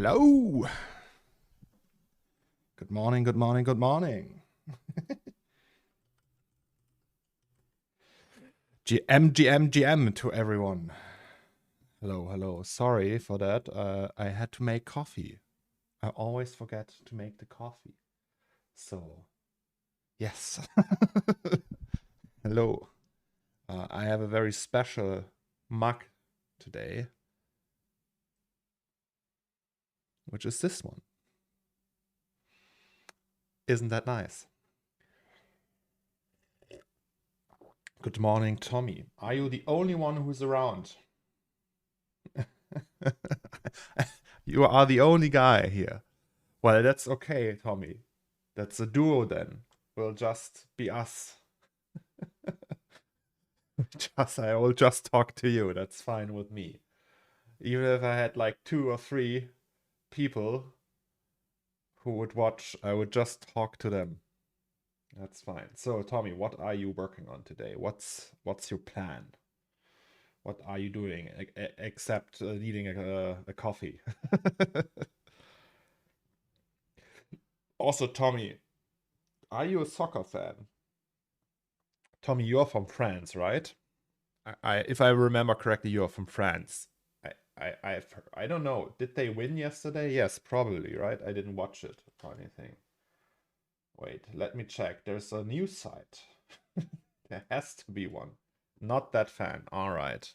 Hello. Good morning, good morning, good morning. GM to everyone. Hello, hello. Sorry for that. I had to make coffee. I always forget to make the coffee. So, yes. Hello. I have a very special mug today, which is this one. Isn't that nice? Good morning, Tommy. Are you the only one who's around? You are the only guy here. Well, that's okay, Tommy. That's a duo then. We'll just be us. I will just talk to you. That's fine with me. Even if I had like 2 or 3 people who would watch, I would just talk to them. That's fine. So, Tommy, what are you working on today? What's your plan? What are you doing except needing a coffee? Also, Tommy, are you a soccer fan? Tommy, you're from France, right? If I remember correctly, you're from France. I don't know. Did they win yesterday? Yes, probably, right? I didn't watch it or anything. Wait, let me check. There's a news site. There has to be one. Not that fan. All right.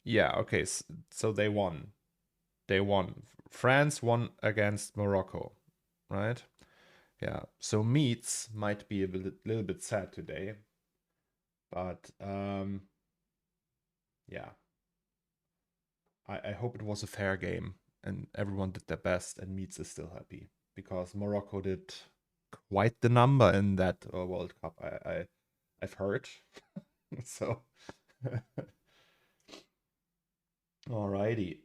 Yeah, okay. So they won. They won. France won against Morocco, right? Yeah. So Meats might be a little bit sad today. But yeah. I hope it was a fair game and everyone did their best and Meats is still happy because Morocco did quite the number in that World Cup. I've heard. So alrighty.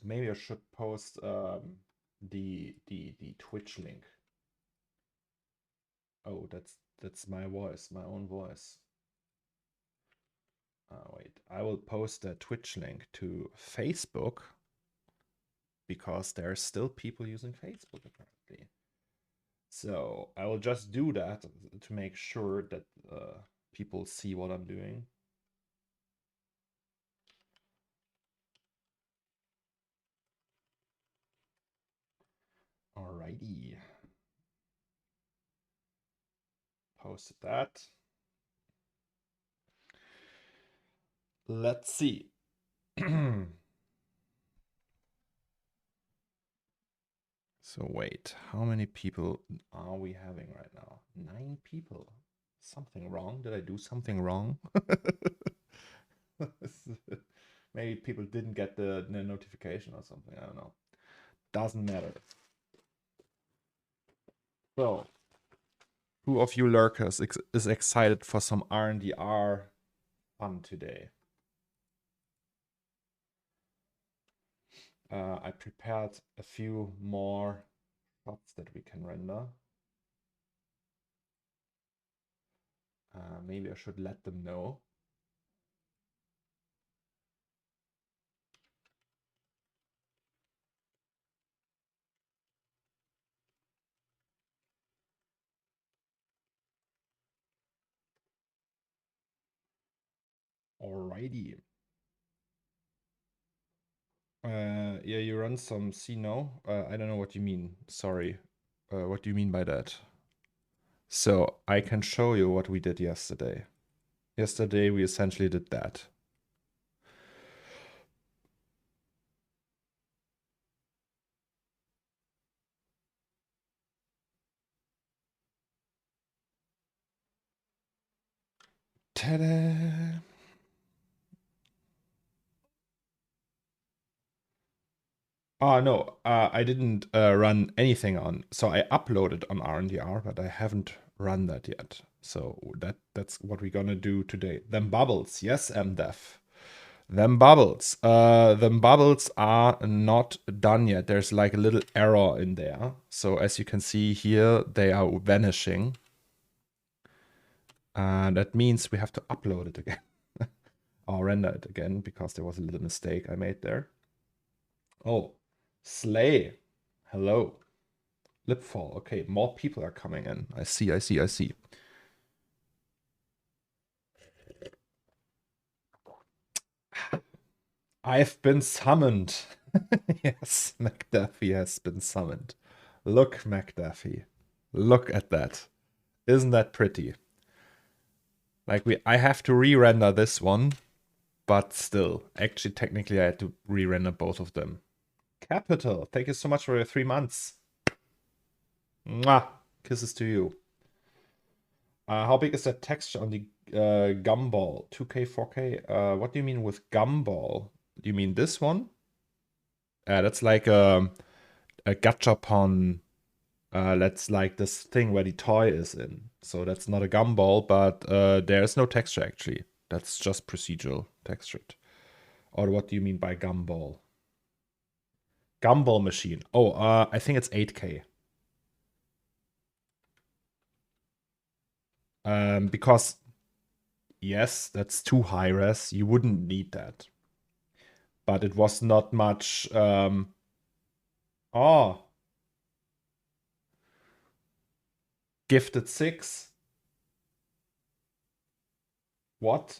Maybe I should post the Twitch link. Oh, that's my voice, my own voice. Wait, I will post a Twitch link to Facebook because there are still people using Facebook apparently. So I will just do that to make sure that people see what I'm doing. Alrighty. Posted that. Let's see. So wait, how many people are we having right now? 9 people. Something wrong? Did I do something wrong? Maybe people didn't get the notification or something. I don't know. Doesn't matter. So, who of you lurkers is excited for some RNDR fun today? I prepared a few more shots that we can render. Maybe I should let them know. Alrighty. Yeah, you run some C-No. I don't know what you mean. Sorry. What do you mean by that? So I can show you what we did yesterday. Yesterday we essentially did that. Ta-da! Oh no, I didn't run anything on. So I uploaded on RNDR, but I haven't run that yet. So that's what we're gonna do today. Them bubbles, yes, MDEF. Them bubbles. Them bubbles are not done yet. There's like a little error in there. So as you can see here, they are vanishing. That means we have to upload it again. Or render it again, because there was a little mistake I made there. Oh, Slay. Hello. Lipfall. Okay, more people are coming in. I see. I've been summoned. Yes, McDuffie has been summoned. Look, McDuffie. Look at that. Isn't that pretty? Like I have to re-render this one, but still, actually, technically, I had to re-render both of them. Capital, thank you so much for your 3 months. Mwah! Kisses to you. How big is that texture on the gumball? 2K, 4K? What do you mean with gumball? Do you mean this one? That's like a gachapon. That's like this thing where the toy is in. So that's not a gumball, but there's no texture actually. That's just procedural textured. Or what do you mean by gumball? Gumball machine. Oh, I think it's 8K. Because yes, that's too high res. You wouldn't need that. But it was not much. Oh, gifted 6. What?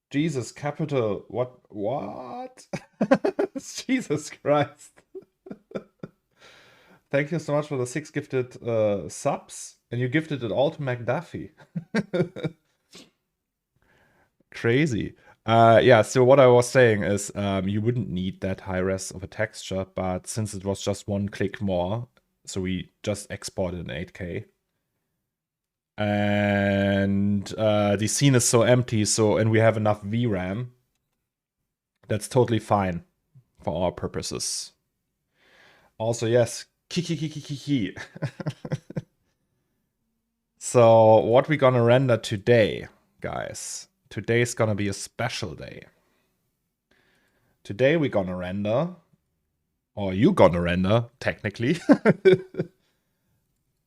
Jesus, capital. What? Jesus Christ. Thank you so much for the 6 gifted subs. And you gifted it all to McDuffie. Crazy. Yeah, so what I was saying is you wouldn't need that high res of a texture, but since it was just one click more, so we just exported in 8K. And the scene is so empty, and we have enough VRAM. That's totally fine for our purposes. Also, yes, key. So what we're gonna render today, guys. Today's gonna be a special day. Today we're gonna render, or you gonna render, technically.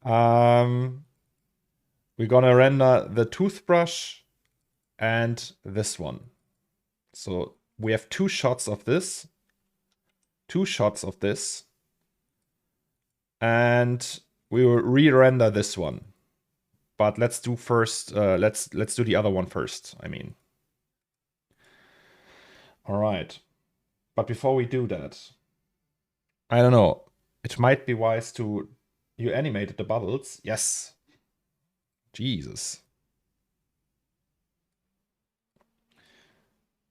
We're gonna render the toothbrush and this one. So we have 2 shots of this, 2 shots of this, and we will re-render this one. But let's do first. Let's do the other one first. I mean. All right. But before we do that, I don't know. It might be wise to. You animated the bubbles. Yes. Jesus.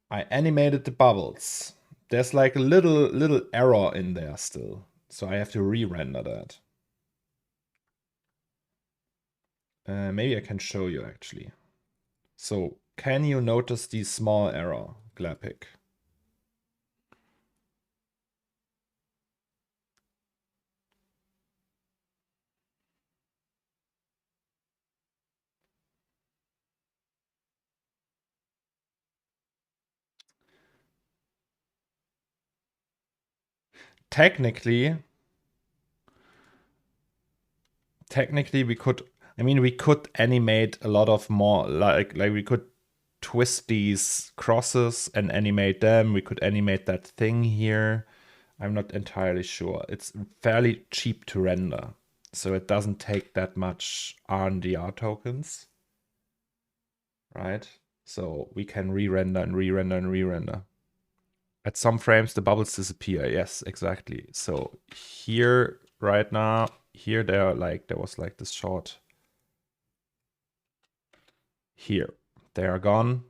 I animated the bubbles. There's like a little error in there still. So I have to re-render that. Maybe I can show you actually. So can you notice the small error, Glapic? Technically we could, I mean, we could animate a lot of more, like we could twist these crosses and animate them. We could animate that thing here. I'm not entirely sure. It's fairly cheap to render, so it doesn't take that much RNDR tokens, right? So we can re-render and re-render and re-render. At some frames, the bubbles disappear. Yes, exactly. So here, right now, here there was like this short. Here, they are gone.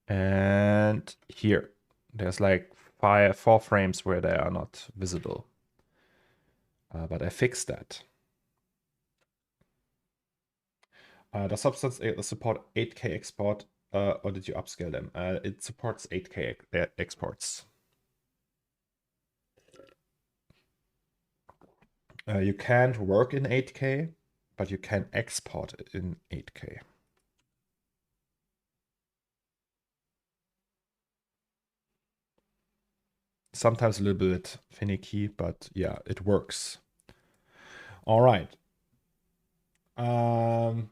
And here, there's like 4 frames where they are not visible. But I fixed that. Does Substance support 8K export, or did you upscale them? It supports 8K exports. You can't work in 8K, but you can export it in 8K. Sometimes a little bit finicky, but yeah, it works. All right. Yeah.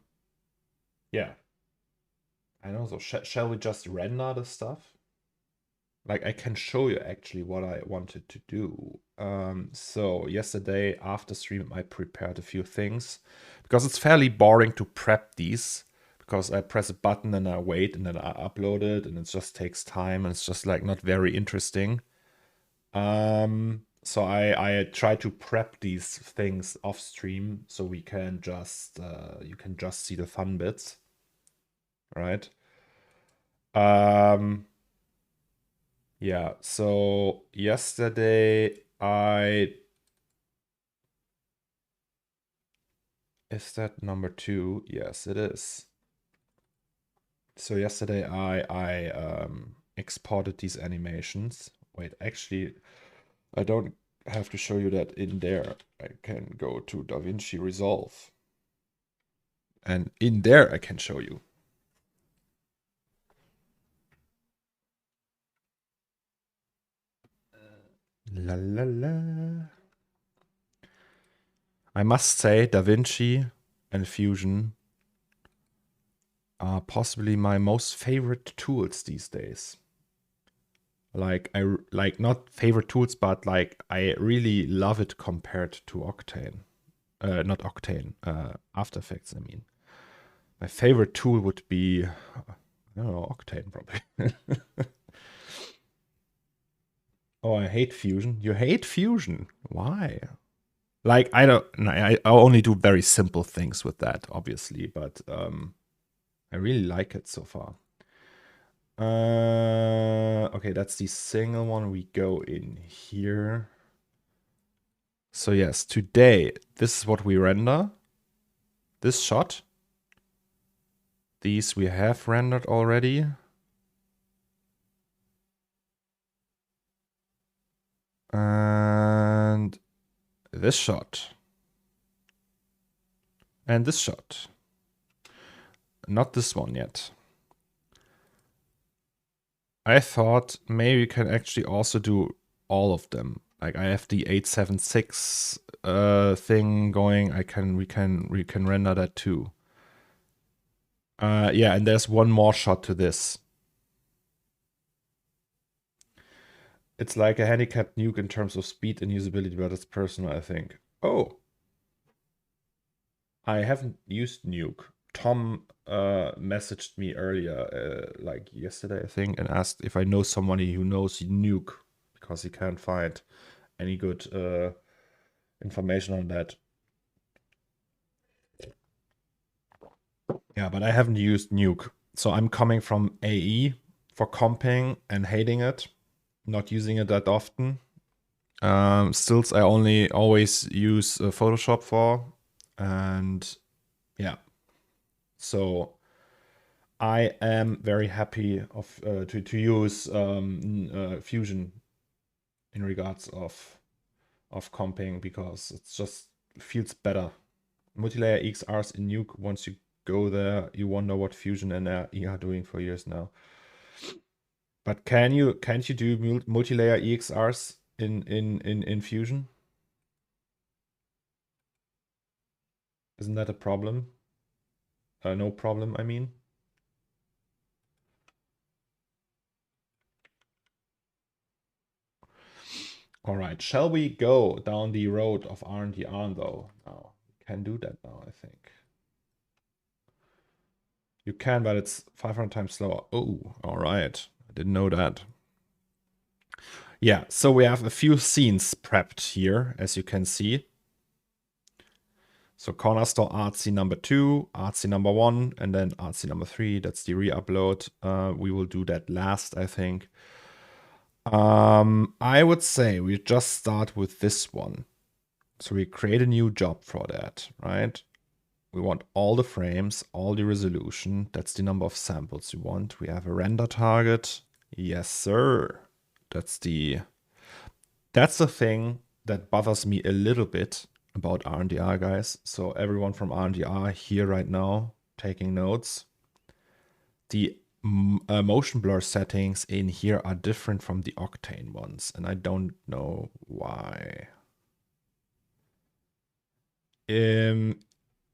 I know. So shall we just render the stuff? Like I can show you actually what I wanted to do. So yesterday after stream I prepared a few things because it's fairly boring to prep these because I press a button and I wait and then I upload it and it just takes time and it's just like not very interesting. So I try to prep these things off stream so we can just you can just see the fun bits, right? Yeah, so yesterday is that number 2? Yes, it is. So yesterday I exported these animations. Wait, actually, I don't have to show you that in there. I can go to DaVinci Resolve. And in there I can show you. La la la. I must say DaVinci and Fusion are possibly my most favorite tools these days. Like I like not favorite tools, but like I really love it compared to Octane. Not Octane, After Effects, I mean. My favorite tool would be, I don't know, Octane probably. Oh, I hate Fusion. You hate Fusion? Why? Like I don't. I only do very simple things with that, obviously, but I really like it so far. Okay, that's the single one. We go in here. So yes, today, this is what we render. This shot. These we have rendered already. And this shot. And this shot. Not this one yet. I thought maybe we can actually also do all of them. Like I have the 876 thing going. We can render that too. Yeah, and there's one more shot to this. It's like a handicapped nuke in terms of speed and usability, but it's personal, I think. Oh, I haven't used nuke. Tom messaged me earlier, like yesterday, I think, and asked if I know somebody who knows nuke because he can't find any good information on that. Yeah, but I haven't used nuke. So I'm coming from AE for comping and hating it, not using it that often. Stills I only always use Photoshop for, and yeah. So I am very happy of to use Fusion in regards of comping because it just feels better. Multilayer XRs in Nuke, once you go there, you wonder what Fusion and RE are doing for years now. But can't you do multilayer EXRs in Fusion? Isn't that a problem? No problem, I mean. All right, shall we go down the road of RNDR though? No, we can do that now, I think. You can, but it's 500 times slower. Oh, all right. I didn't know that. Yeah, so we have a few scenes prepped here, as you can see. So CornerStore artsy number 2, artsy number 1, and then artsy number 3. That's the re-upload. We will do that last, I think. I would say we just start with this one. So we create a new job for that, right? We want all the frames, all the resolution. That's the number of samples you want. We have a render target. Yes, sir. That's the thing that bothers me a little bit about RNDR, guys. So everyone from RNDR here right now taking notes. The motion blur settings in here are different from the Octane ones, and I don't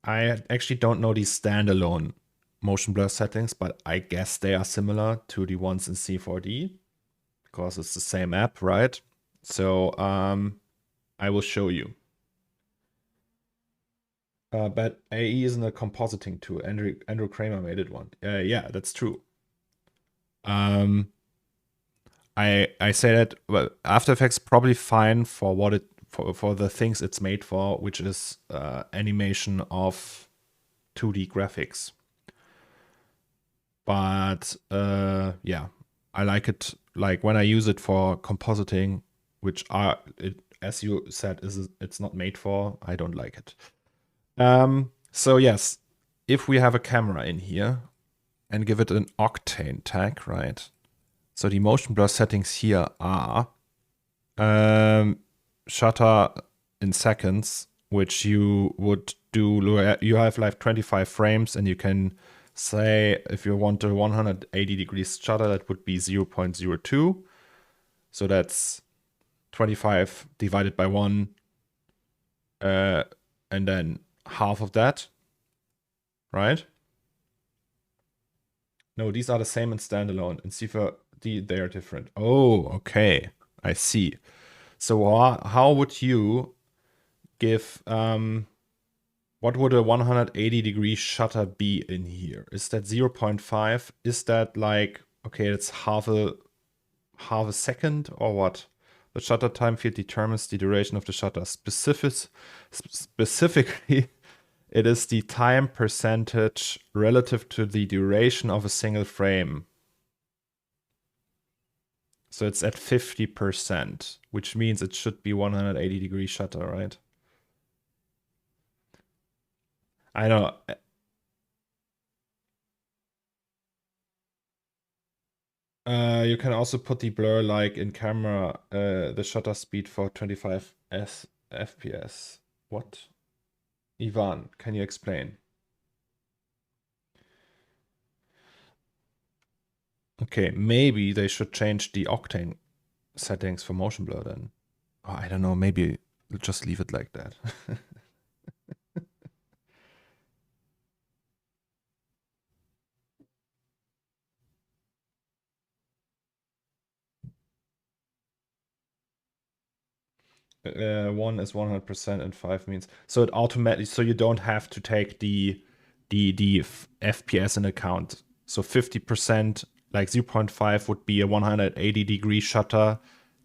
I actually don't know these standalone motion blur settings, but I guess they are similar to the ones in C4D because it's the same app, right? So I will show you. But AE isn't a compositing tool. Andrew Kramer made it one. Yeah, that's true. I say that, well, After Effects probably fine for what it for the things it's made for, which is animation of 2D graphics. But yeah, I like it. Like when I use it for compositing, which as you said, it's not made for. I don't like it. So yes, if we have a camera in here and give it an octane tag, right? So the motion blur settings here are shutter in seconds, which you would do. You have like 25 frames, and you can say if you want a 180 degrees shutter, that would be 0.02. So that's 25 divided by 1, and then half of that, right? No, these are the same in standalone. In C4D, they are different. Oh, okay. I see. So how would you give, what would a 180 degree shutter be in here? Is that 0.5? Is that like, okay, it's half a second or what? The shutter time field determines the duration of the shutter. Specifically, it is the time percentage relative to the duration of a single frame. So it's at 50%, which means it should be 180 degree shutter, right? I know. You can also put the blur like in camera, the shutter speed for 25 FPS. What? Ivan, can you explain? Okay, maybe they should change the octane settings for motion blur then. Oh, I don't know, maybe just leave it like that. 1 is 100% and 5 means so it automatically, so you don't have to take the FPS in account. So 50%, like 0.5 would be a 180 degree shutter,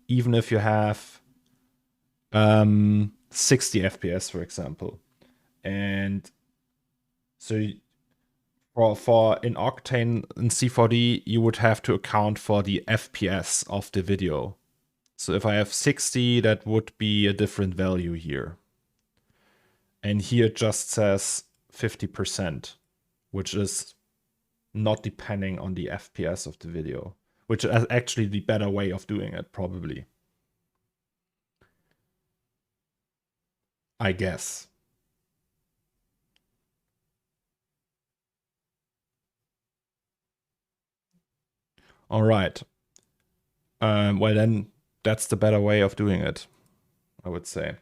even if you have 60 FPS, for example. And so for in Octane in C4D, you would have to account for the FPS of the video. So if I have 60, that would be a different value here. And here it just says 50%, which is not depending on the FPS of the video, which is actually the better way of doing it, probably. I guess. All right. Well, then that's the better way of doing it, I would say.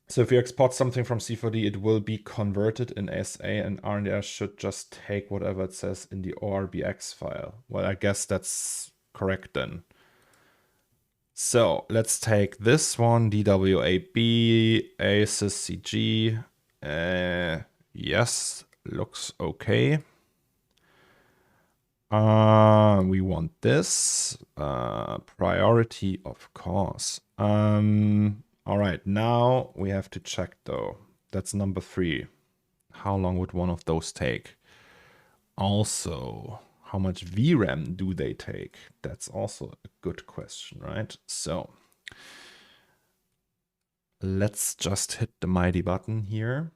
So if you export something from C4D, it will be converted in SA, and RNDR should just take whatever it says in the ORBX file. Well, I guess that's correct then. So let's take this one, DWAB, Asus CG. Yes, looks okay. We want this. Priority, of course. All right, now we have to check though. That's number 3. How long would one of those take? Also, how much VRAM do they take? That's also a good question, right? So let's just hit the mighty button here.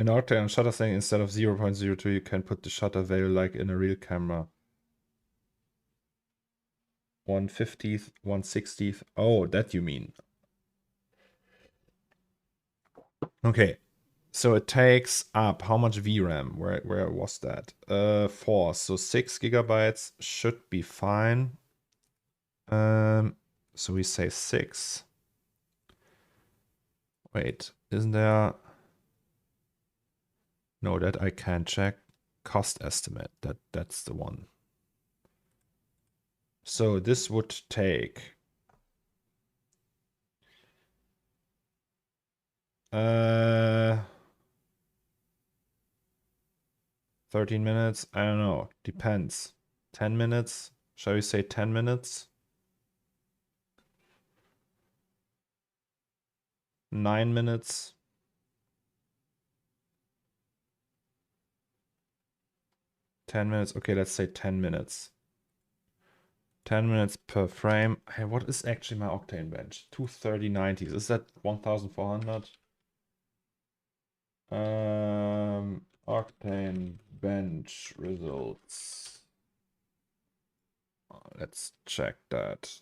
In Octane shutter setting, instead of 0.02, you can put the shutter value like in a real camera. 1/50th, 1/60th. Oh, that you mean. Okay. So it takes up how much VRAM? Where was that? 4. So 6 gigabytes should be fine. So we say 6. Wait, isn't there? No, that I can't check. Cost estimate. That's the one. So this would take 13 minutes. I don't know. Depends. 10 minutes. Shall we say 10 minutes? 9 minutes. 10 minutes. Okay, let's say 10 minutes. 10 minutes per frame. Hey, what is actually my Octane bench? 230/90s. Is that 1400? Octane bench results. Let's check that.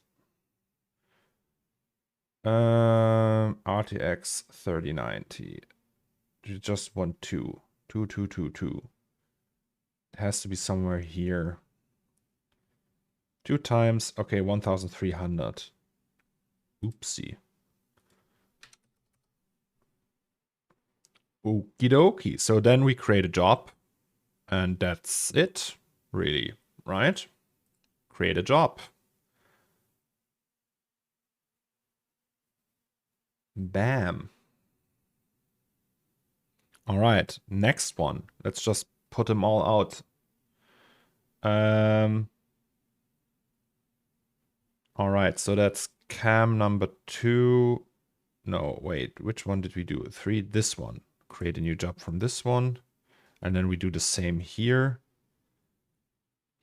RTX 3090. You just want 2. 2222. It has to be somewhere here. 2 times, okay, 1300. Oopsie. Okie dokie. So then we create a job. And that's it, really, right? Create a job. Bam. All right, next one. Let's just put them all out. All right, so that's cam number 2. No, wait, which one did we do? 3, this one. Create a new job from this one. And then we do the same here.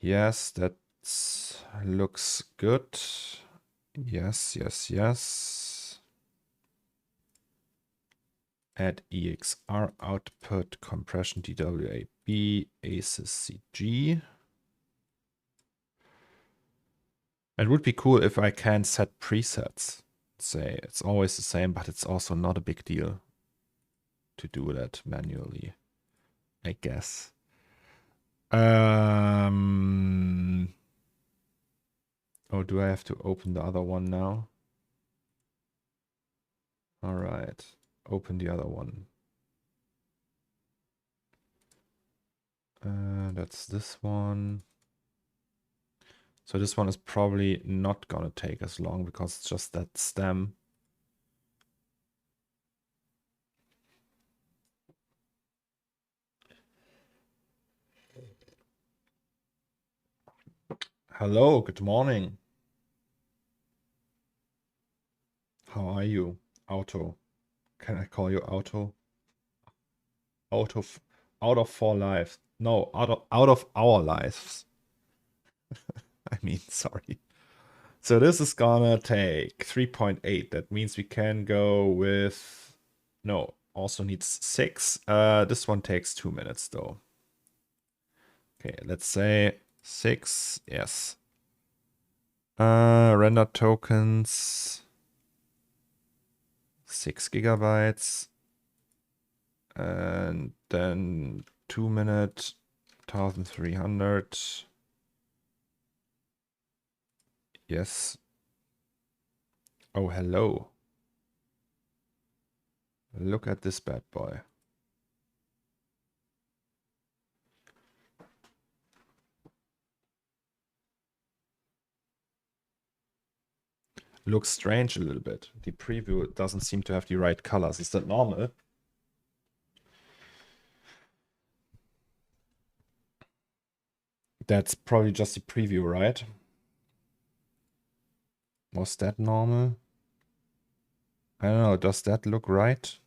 Yes, that looks good. Yes, yes, yes. Add EXR output compression DWAB Asus CG. It would be cool if I can set presets. Say it's always the same, but it's also not a big deal to do that manually, I guess. Oh, do I have to open the other one now? All right, open the other one. That's this one. So this one is probably not gonna take as long because it's just that stem. Hello, good morning. How are you, Auto? Can I call you Auto? Out of 4 lives. No, out of our lives. I mean, sorry. So this is gonna take 3.8. That means we can go with... No, also needs 6. This one takes 2 minutes though. Okay, let's say 6. Yes. Render tokens. 6 gigabytes. And then 2 minutes, 1300. Yes. Oh, hello. Look at this bad boy. Looks strange a little bit. The preview doesn't seem to have the right colors. Is that normal? That's probably just the preview, right? Was that normal? I don't know. Does that look right?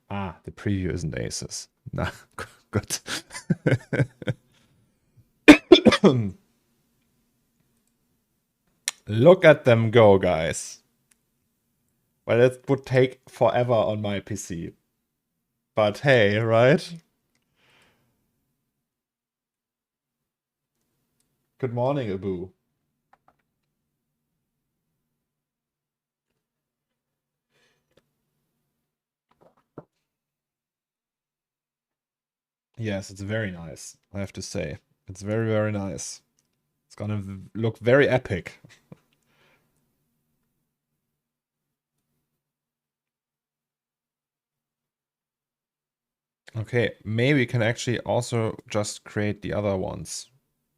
Ah, the preview isn't Asus. Nah, good. Look at them go, guys. Well, it would take forever on my PC. But hey, right? Good morning, Abu. Yes, it's very nice, I have to say. It's very, very nice. It's gonna look very epic. Okay, maybe we can actually also just create the other ones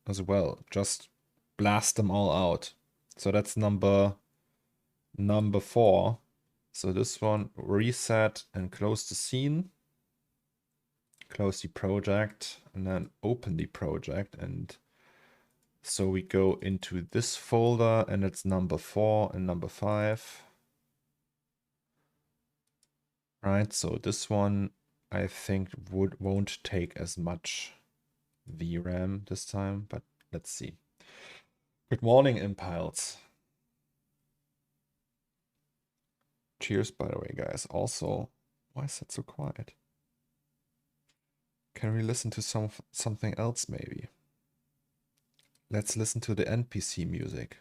as well. Just blast them all out. So that's number 4. So this one, reset and close the scene. Close the project and then open the project. And so we go into this folder and it's number 4 and number 5. Right, so this one I think won't take as much VRAM this time, but let's see. Good morning, Impiles. Cheers, by the way, guys. Also, why is that so quiet? Can we listen to something else, maybe? Let's listen to the NPC music.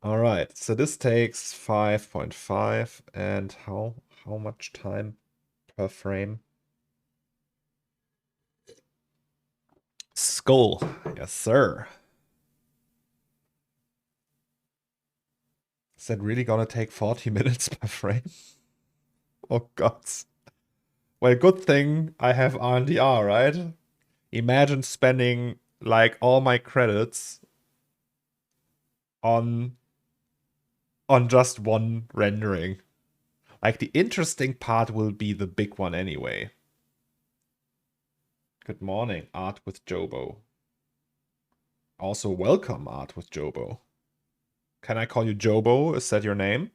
All right, so this takes 5.5, and how much time per frame? Skull, yes, sir. Is that really gonna take 40 minutes per frame? Oh god. Well, good thing I have RNDR, right? Imagine spending like all my credits on just one rendering. Like the interesting part will be the big one anyway. Good morning, Art with Jobo. Also welcome, Art with Jobo. Can I call you Jobo? Is that your name?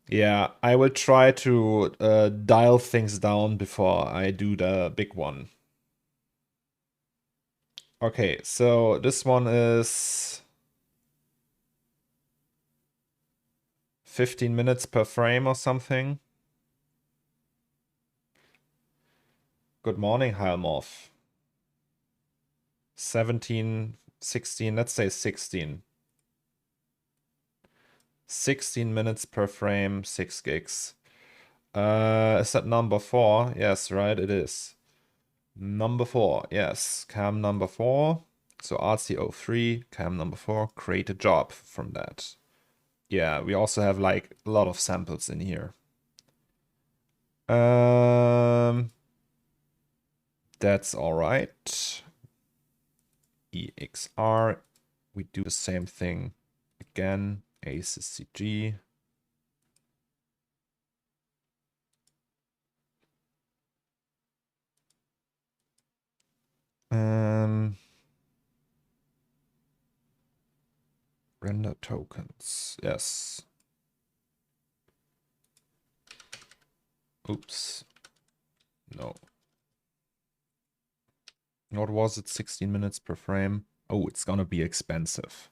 Yeah, I will try to dial things down before I do the big one. Okay, so this one is 15 minutes per frame or something. Good morning, Heilmorph. 17, 16, let's say 16. 16 minutes per frame, 6 gigs. Is that number 4? Yes, right, it is. Number 4, yes. Cam number 4. So RC03, cam number 4, create a job from that. Yeah, we also have like a lot of samples in here. That's all right. EXR, we do the same thing again. Asus CG. Render tokens, yes. Oops. No. What was it? 16 minutes per frame. Oh, it's gonna be expensive.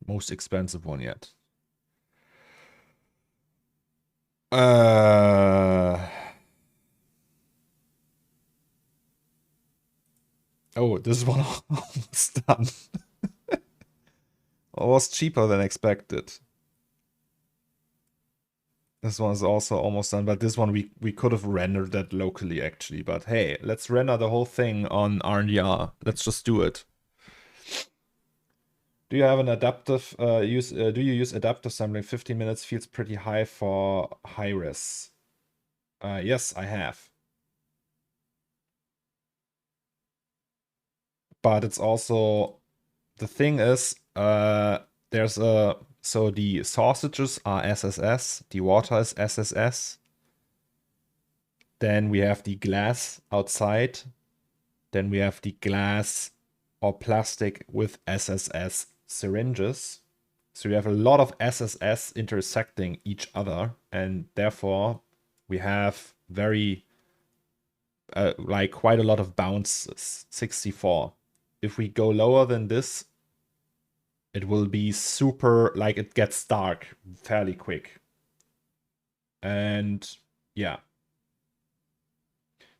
Most expensive one yet. Oh, this one almost done. It was cheaper than expected. This one is also almost done, but this one we could have rendered that locally actually. But hey, let's render the whole thing on RNDR. Let's just do it. Do you have an adaptive do you use adaptive sampling? 15 minutes feels pretty high for high res. Yes, I have. But it's also, the thing is, there's a, so the sausages are SSS, the water is SSS. Then we have the glass outside. Then we have the glass or plastic with SSS syringes. So we have a lot of SSS intersecting each other, and therefore we have very, like quite a lot of bounces, 64. If we go lower than this, it will be super, like it gets dark fairly quick. And yeah.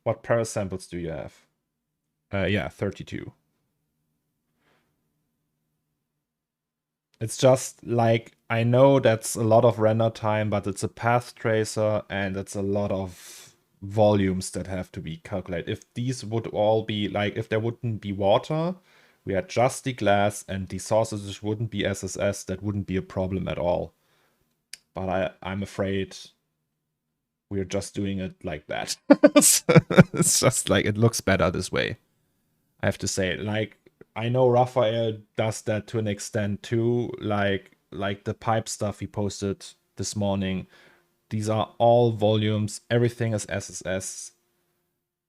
What parasamples do you have? Yeah, 32. It's just like, I know that's a lot of render time, but it's a path tracer and it's a lot of volumes that have to be calculated. If these would all be like, if there wouldn't be water, we had just the glass and the sausages wouldn't be SSS, that wouldn't be a problem at all. But I'm afraid we're just doing it like that. It's just like, it looks better this way, I have to say. Like, I know Raphael does that to an extent too, like the pipe stuff he posted this morning. These are all volumes, everything is SSS,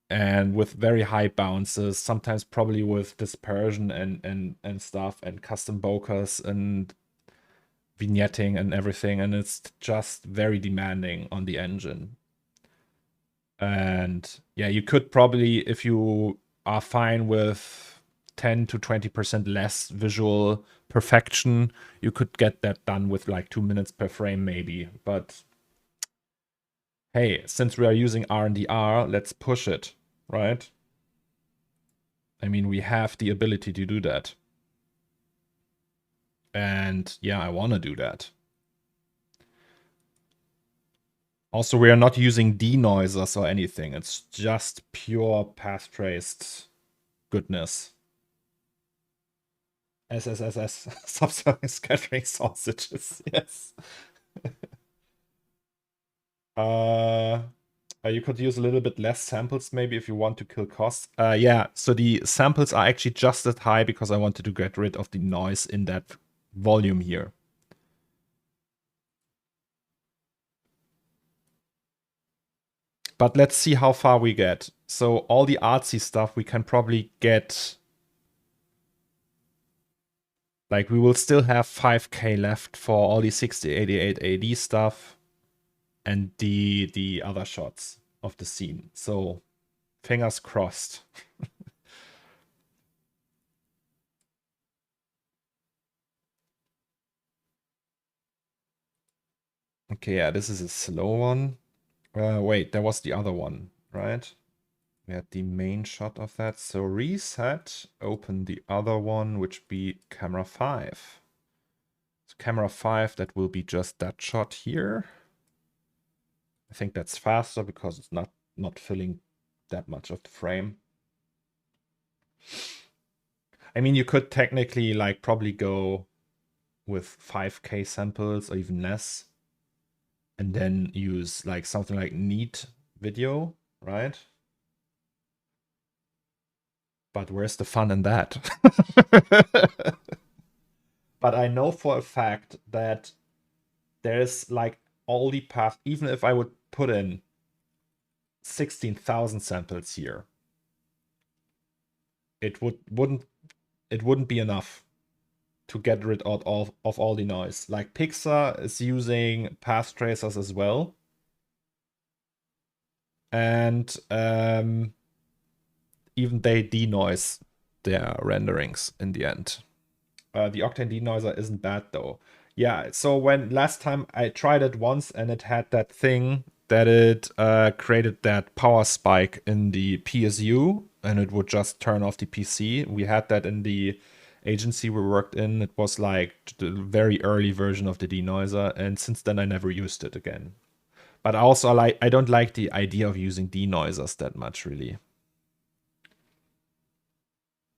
and with very high bounces, sometimes probably with dispersion and stuff, and custom bokehs and vignetting and everything, and it's just very demanding on the engine. And yeah, you could probably, if you are fine with 10 to 20% less visual perfection, you could get that done with like 2 minutes per frame maybe. But hey, since we are using RNDR, let's push it, right? I mean, we have the ability to do that. And yeah, I want to do that. Also, we are not using denoisers or anything. It's just pure path traced goodness. SSSS, subsonic scattering sausages. Yes. uh, you could use a little bit less samples maybe if you want to kill costs. Yeah, so the samples are actually just as high because I wanted to get rid of the noise in that volume here. But let's see how far we get. So all the artsy stuff we can probably get. Like, we will still have 5K left for all the 6088 AD stuff and the other shots of the scene. So fingers crossed. Okay, yeah, this is a slow one. Wait, there was the other one, right? We had the main shot of that. So reset, open the other one, which be camera 5. So camera 5, that will be just that shot here. I think that's faster because it's not filling that much of the frame. I mean, you could technically like probably go with 5K samples or even less, and then use like something like neat video, right? But where's the fun in that? But I know for a fact that there's like all the path, even if I would put in 16,000 samples here, it wouldn't be enough to get rid of all the noise. Like Pixar is using path tracers as well. And even they denoise their renderings in the end. The Octane denoiser isn't bad though. Yeah, so when last time I tried it once and it had that thing that it created that power spike in the PSU and it would just turn off the PC. We had that in the agency we worked in. It was like the very early version of the denoiser, and since then I never used it again. But also I don't like the idea of using denoisers that much really.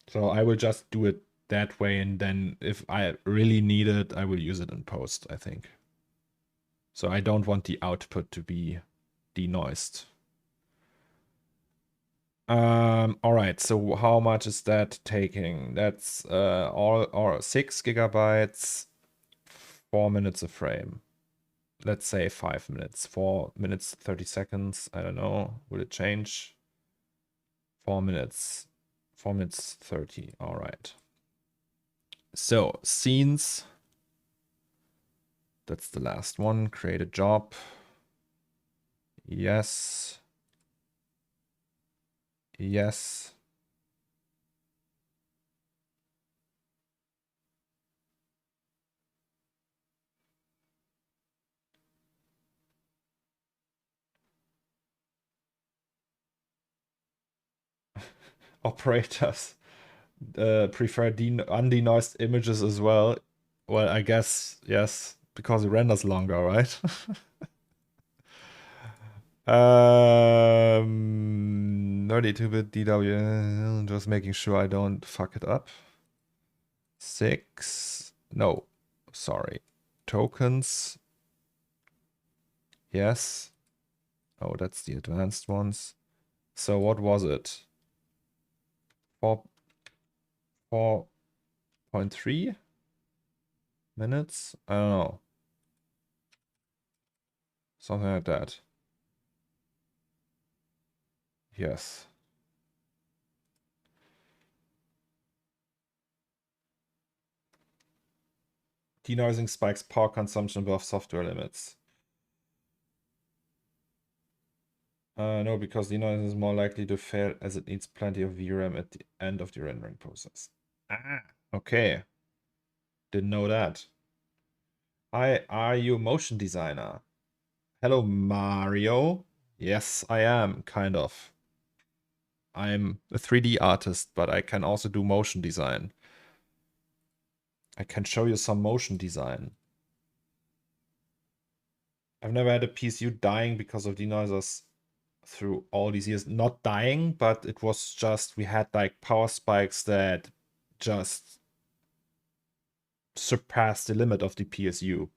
So I will just do it that way, and then if I really need it, I will use it in post, I think. So I don't want the output to be denoised. All right, so how much is that taking? That's all or 6 gigabytes, 4 minutes a frame. Let's say 5 minutes, 4 minutes 30 seconds. I don't know. Will it change? 4 minutes, 4 minutes 30. All right. So scenes. That's the last one. Create a job. Yes. Yes. Operators prefer undenoised images as well. Well, I guess, yes, because it renders longer, right? 32-bit DW, just making sure I don't fuck it up. 6, no, sorry. Tokens, yes. Oh, that's the advanced ones. So what was it? 4.3 minutes? I don't know. Something like that. Yes. Denoising spikes power consumption above software limits. No, because denoising is more likely to fail as it needs plenty of VRAM at the end of the rendering process. Ah, okay. Didn't know that. Are you a motion designer? Hello, Mario. Yes, I am, kind of. I'm a 3D artist, but I can also do motion design. I can show you some motion design. I've never had a PSU dying because of denoisers through all these years. Not dying, but it was just, we had like power spikes that just surpassed the limit of the PSU.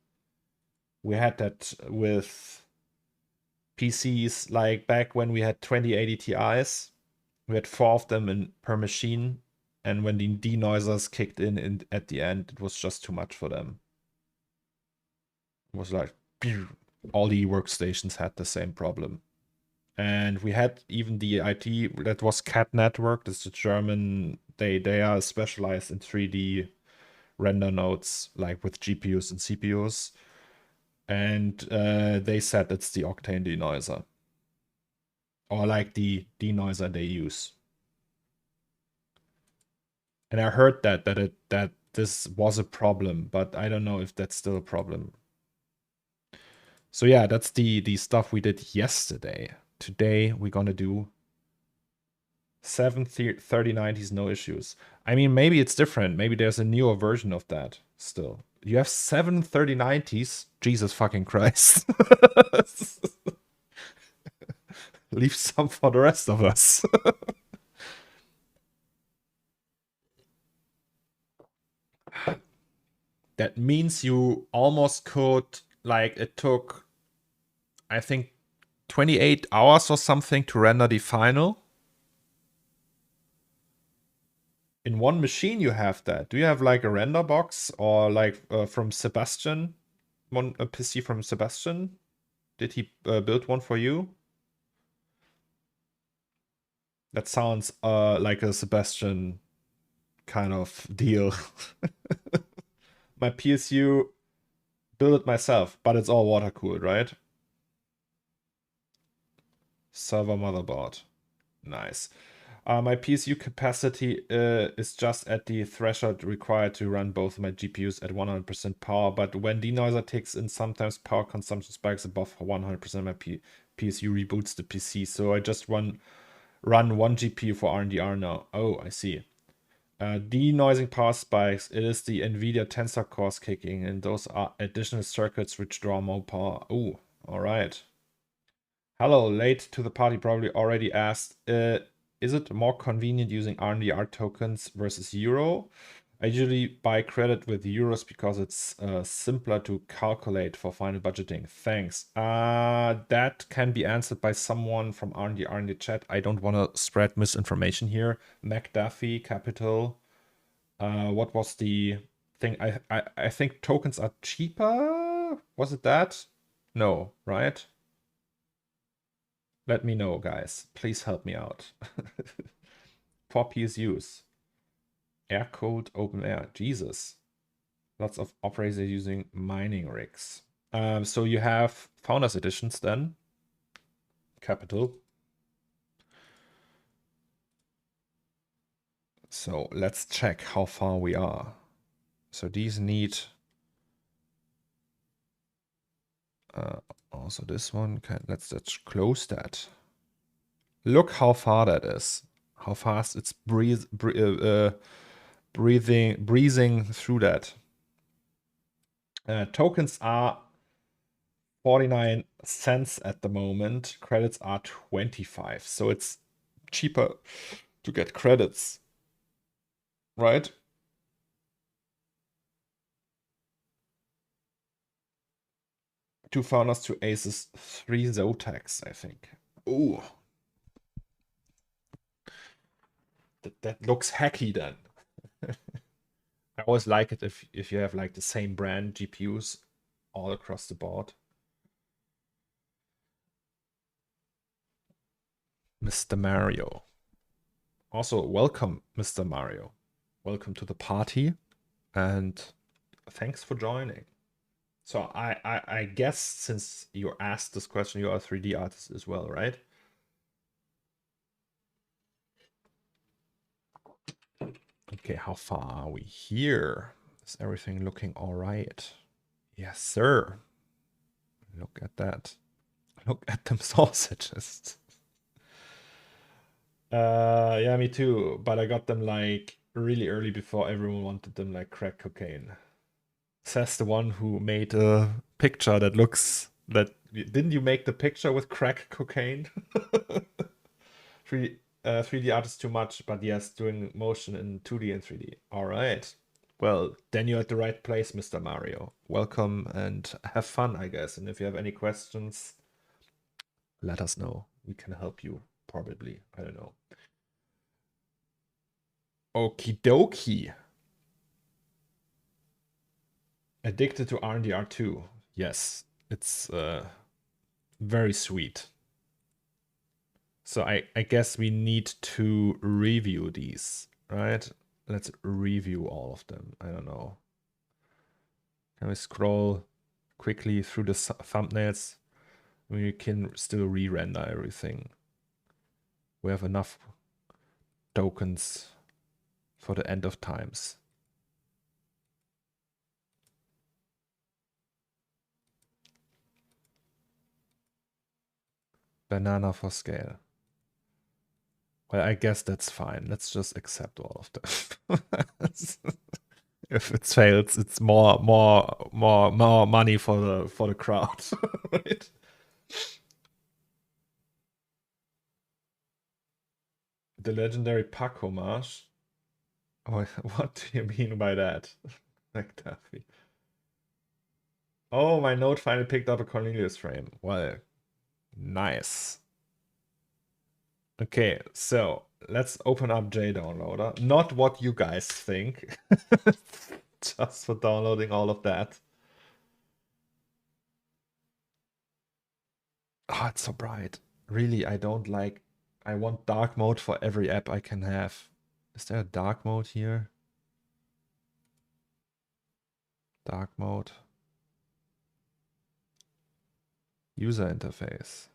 We had that with PCs like back when we had 2080 Ti's. We had 4 of them per machine, and when the denoisers kicked in at the end, it was just too much for them. It was like, all the workstations had the same problem. And we had even the IT, that was CAT Network, that's the German, they are specialized in 3D render nodes, like with GPUs and CPUs. And they said it's the Octane denoiser. Or like the denoiser they use. And I heard that this was a problem, but I don't know if that's still a problem. So yeah, that's the stuff we did yesterday. Today we're gonna do 3090s, no issues. I mean, maybe it's different. Maybe there's a newer version of that still. You have 3090s? Jesus fucking Christ. Leave some for the rest of us. That means you almost could, like, it took, I think, 28 hours or something to render the final. In one machine you have that. Do you have like a render box or like from Sebastian? A PC from Sebastian? Did he build one for you? That sounds like a Sebastian kind of deal. My PSU, build it myself, but it's all water cooled, right? Server motherboard. Nice. My PSU capacity is just at the threshold required to run both my GPUs at 100% power, but when denoiser takes in, sometimes power consumption spikes above 100%. My PSU reboots the PC, so I just run one GPU for RNDR now. Oh, I see. Denoising power spikes, it is the NVIDIA Tensor cores kicking, and those are additional circuits which draw more power. Oh, all right. Hello, late to the party, probably already asked. Is it more convenient using RNDR tokens versus Euro? I usually buy credit with Euros because it's simpler to calculate for final budgeting. Thanks. That can be answered by someone from RNDR in the chat. I don't want to spread misinformation here. McDuffie, Capital. What was the thing? I think tokens are cheaper. Was it that? No, right? Let me know, guys. Please help me out. 4 PSUs. Air code, open air. Jesus. Lots of operators using mining rigs. So you have Founders Editions then. Capital. So let's check how far we are. So these need... also this one. Let's just close that. Look how far that is. How fast it's breezing through that. Tokens are 49 cents at the moment. Credits are 25. So it's cheaper to get credits, right? Two founders, two aces, three Zotacs, I think. Ooh. That looks hacky then. I always like it if you have like the same brand GPUs all across the board. Mr. Mario. Also, welcome, Mr. Mario. Welcome to the party, and thanks for joining. So I guess since you asked this question, you are a 3D artist as well, right? Okay, how far are we here? Is everything looking all right? Yes, sir. Look at that. Look at them sausages. Yeah, me too. But I got them like really early before everyone wanted them like crack cocaine. Says the one who made a picture that looks that didn't you make the picture with crack cocaine? 3D art is too much, but yes, doing motion in 2D and 3D. All right. Well, then you're at the right place, Mr. Mario. Welcome and have fun, I guess. And if you have any questions, let us know. We can help you, probably. I don't know. Okie dokie. Addicted to RNDR 2. Yes, it's very sweet. So I guess we need to review these, right? Let's review all of them. I don't know. Can we scroll quickly through the thumbnails? We can still re-render everything. We have enough tokens for the end of times. Banana for scale. Well, I guess that's fine. Let's just accept all of them. If it fails, it's more money for the crowd, right? The legendary Pack homage. Oh, what do you mean by that? Like Duffy. Oh, my Note finally picked up a Cornelius frame. Well, nice. Okay, so let's open up JDownloader. Not what you guys think. Just for downloading all of that. Oh, it's so bright. Really, I don't like... I want dark mode for every app I can have. Is there a dark mode here? Dark mode. User interface.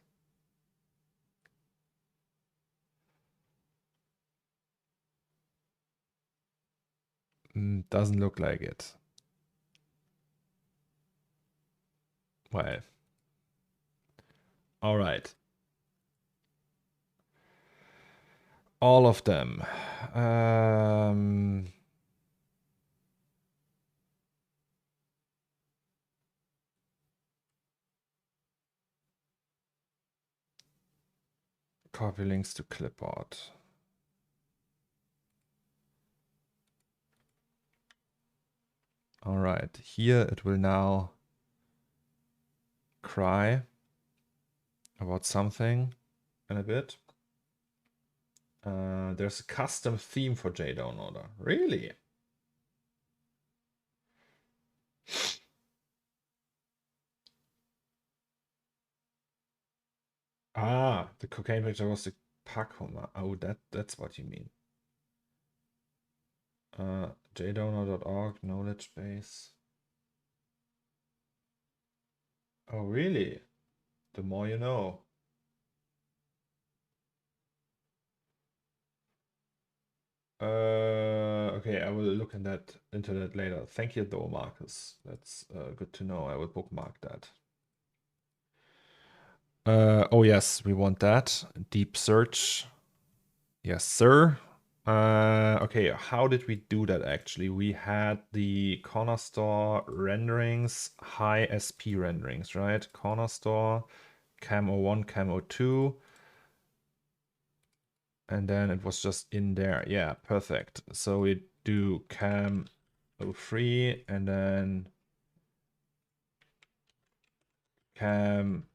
Doesn't look like it. Well. All right. All of them. Copy links to clipboard. All right, here it will now cry about something in a bit. There's a custom theme for JDownloader. Really? Ah, the cocaine picture was the Packhoma. Oh, that's what you mean. JDownloader.org, knowledge base. Oh, really? The more you know. Okay, I will look into that later. Thank you though, Marcus. That's good to know. I will bookmark that. Oh yes, we want that. Deep search. Yes, sir. Okay, how did we do that actually? We had the CornerStore renderings, high SP renderings, right? CornerStore, Cam 01, Cam 02. And then it was just in there. Yeah, perfect. So we do Cam 03 and then Cam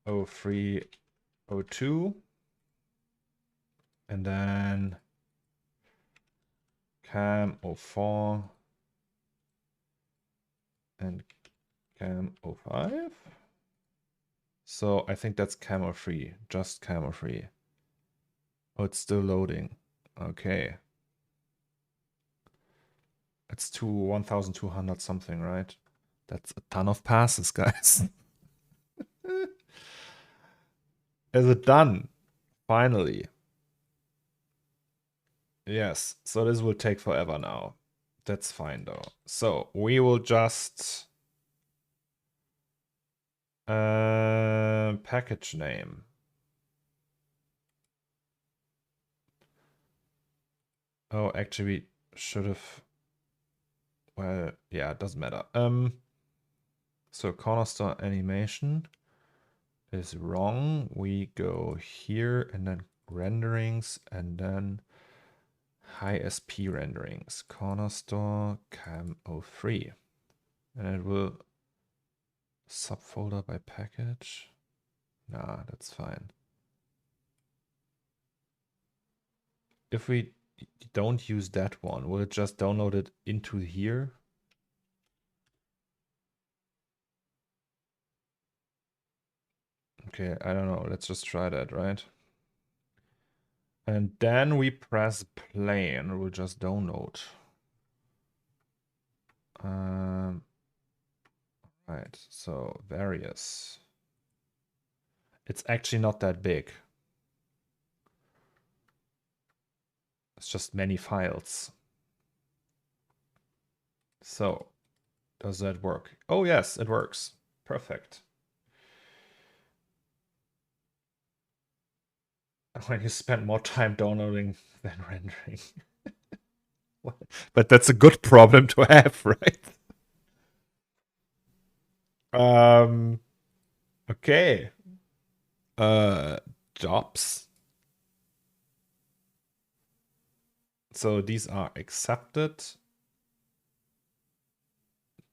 03, 02. And then Cam 04 and Cam 05. So I think that's Cam 03, just Cam 03. Oh, it's still loading. Okay. It's to 1200 something, right? That's a ton of passes, guys. Is it done? Finally. Yes, so this will take forever now. That's fine though. So we will just package name. Oh, actually we should have, well, yeah, it doesn't matter. So CornerStore animation is wrong. We go here and then renderings and then high SP renderings. CornerStore Cam 03. And it will subfolder by package. Nah, that's fine. If we don't use that one, will it just download it into here? Okay, I don't know. Let's just try that, right? And then we press play and it will just download. Right, so various. It's actually not that big. It's just many files. So, does that work? Oh yes, it works. Perfect. When you spend more time downloading than rendering. But that's a good problem to have, right? Okay. Jobs. So these are accepted.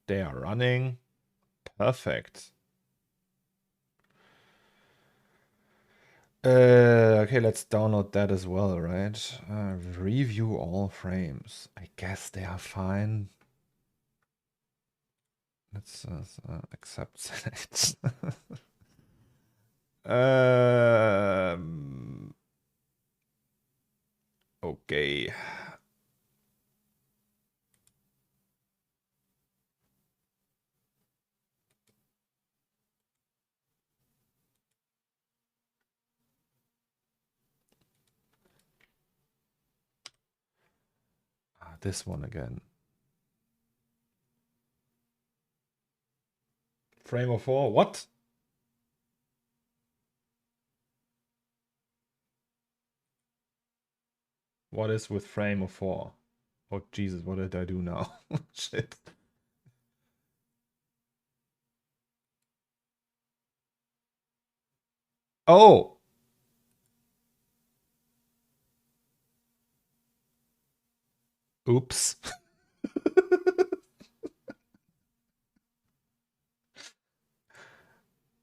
They are running. Perfect. Okay, let's download that as well, right? Review all frames. I guess they are fine. Let's accept it. Okay. This one again. Frame of 4. What? What is with frame of 4? Oh, Jesus, what did I do now? Shit. Oh! Oops.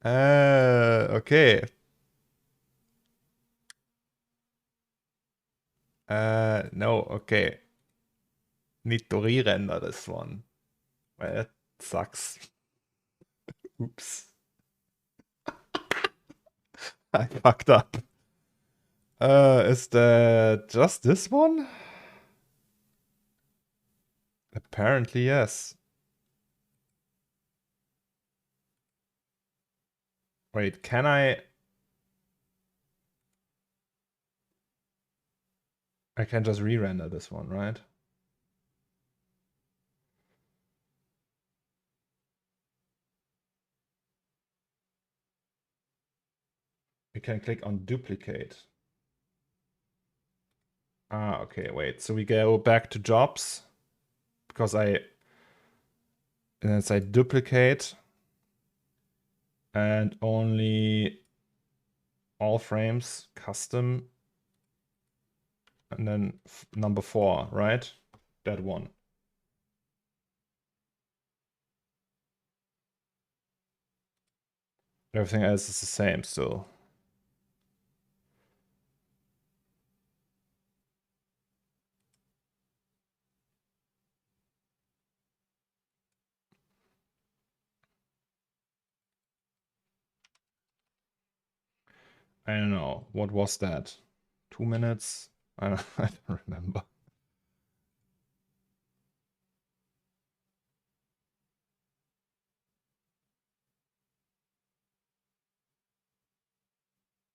Okay. No, okay. Need to re-render this one. Well, that sucks. Oops. I fucked up. Is that just this one? Apparently, yes. Wait, can I can just re-render this one, right? We can click on duplicate. Ah, okay, wait. So we go back to jobs because and then say duplicate and only all frames custom and then number 4, right? That one. Everything else is the same still. I don't know. What was that? 2 minutes? I don't remember.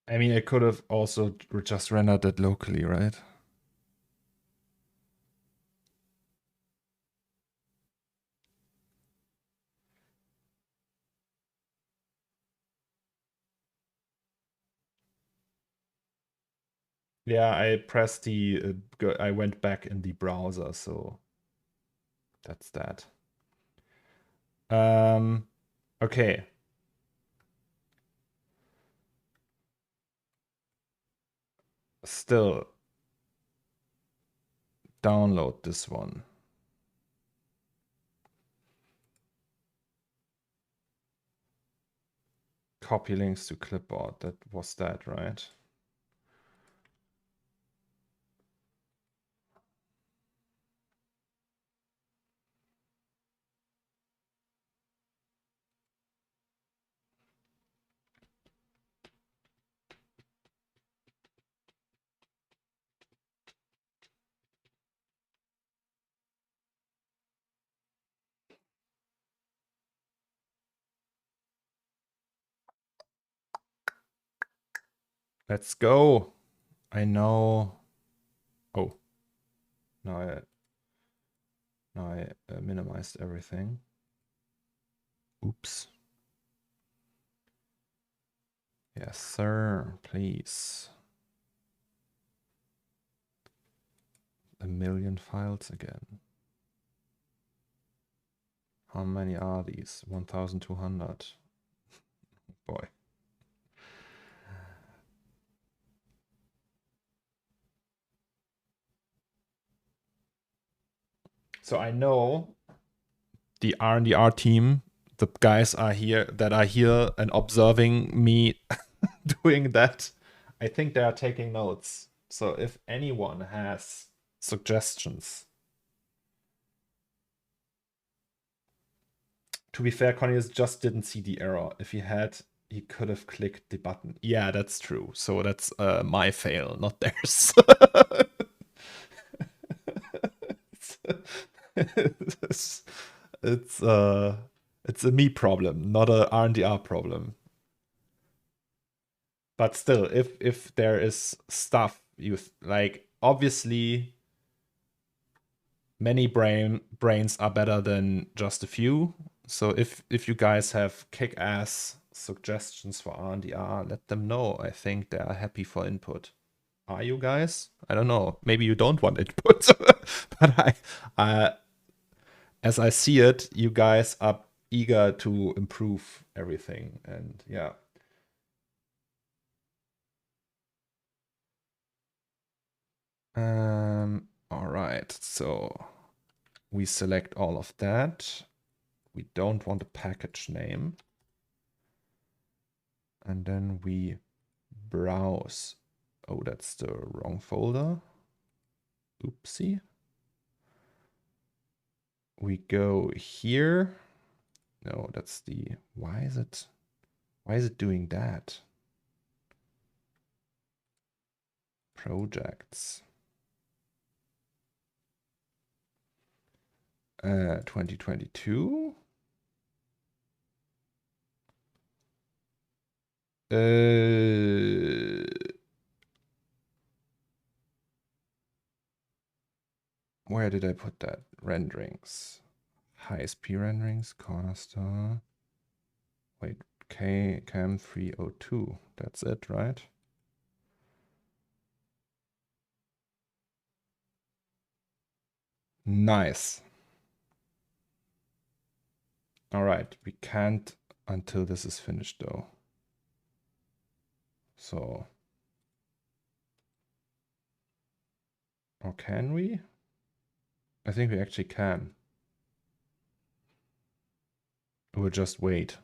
I mean, I could have also just rendered it locally, right? Yeah, I pressed I went back in the browser, so that's that. Okay. Still, download this one. Copy links to clipboard. That was that, right? Let's go. I know. Oh, now I minimized everything. Oops. Yes, sir. Please. A million files again. How many are these? 1,200. Boy. So I know the RNDR team, the guys are here and observing me doing that. I think they are taking notes. So if anyone has suggestions. To be fair, Cornelius just didn't see the error. If he had, he could have clicked the button. Yeah, that's true. So that's my fail, not theirs. it's, it's a me problem, not a RNDR problem. But still, if there is stuff you like, obviously many brains are better than just a few. So if you guys have kick-ass suggestions for RNDR, let them know. I think they are happy for input. Are you guys? I don't know. Maybe you don't want input, but as I see it, you guys are eager to improve everything, and yeah. All right. So we select all of that. We don't want a package name. And then we browse. Oh, that's the wrong folder. Oopsie. We go here. No, that's the, why is it doing that? Projects. 2022. Where did I put that? Renderings. High-SP renderings, CORNERSTORE. Wait, cam 302. That's it, right? Nice. All right, we can't until this is finished though. So, or can we? I think we actually can. We'll just wait.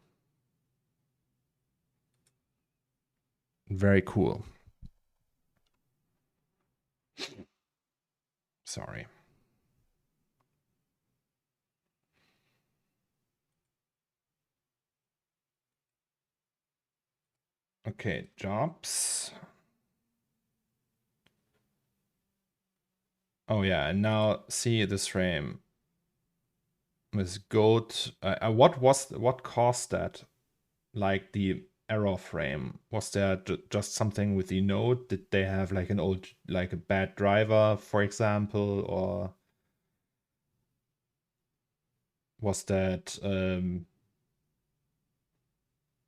Very cool. Sorry. Okay, jobs. Oh yeah, and now see this frame with gold. What caused that? Like the error frame? Was there just something with the node? Did they have like an old, like a bad driver, for example, or was that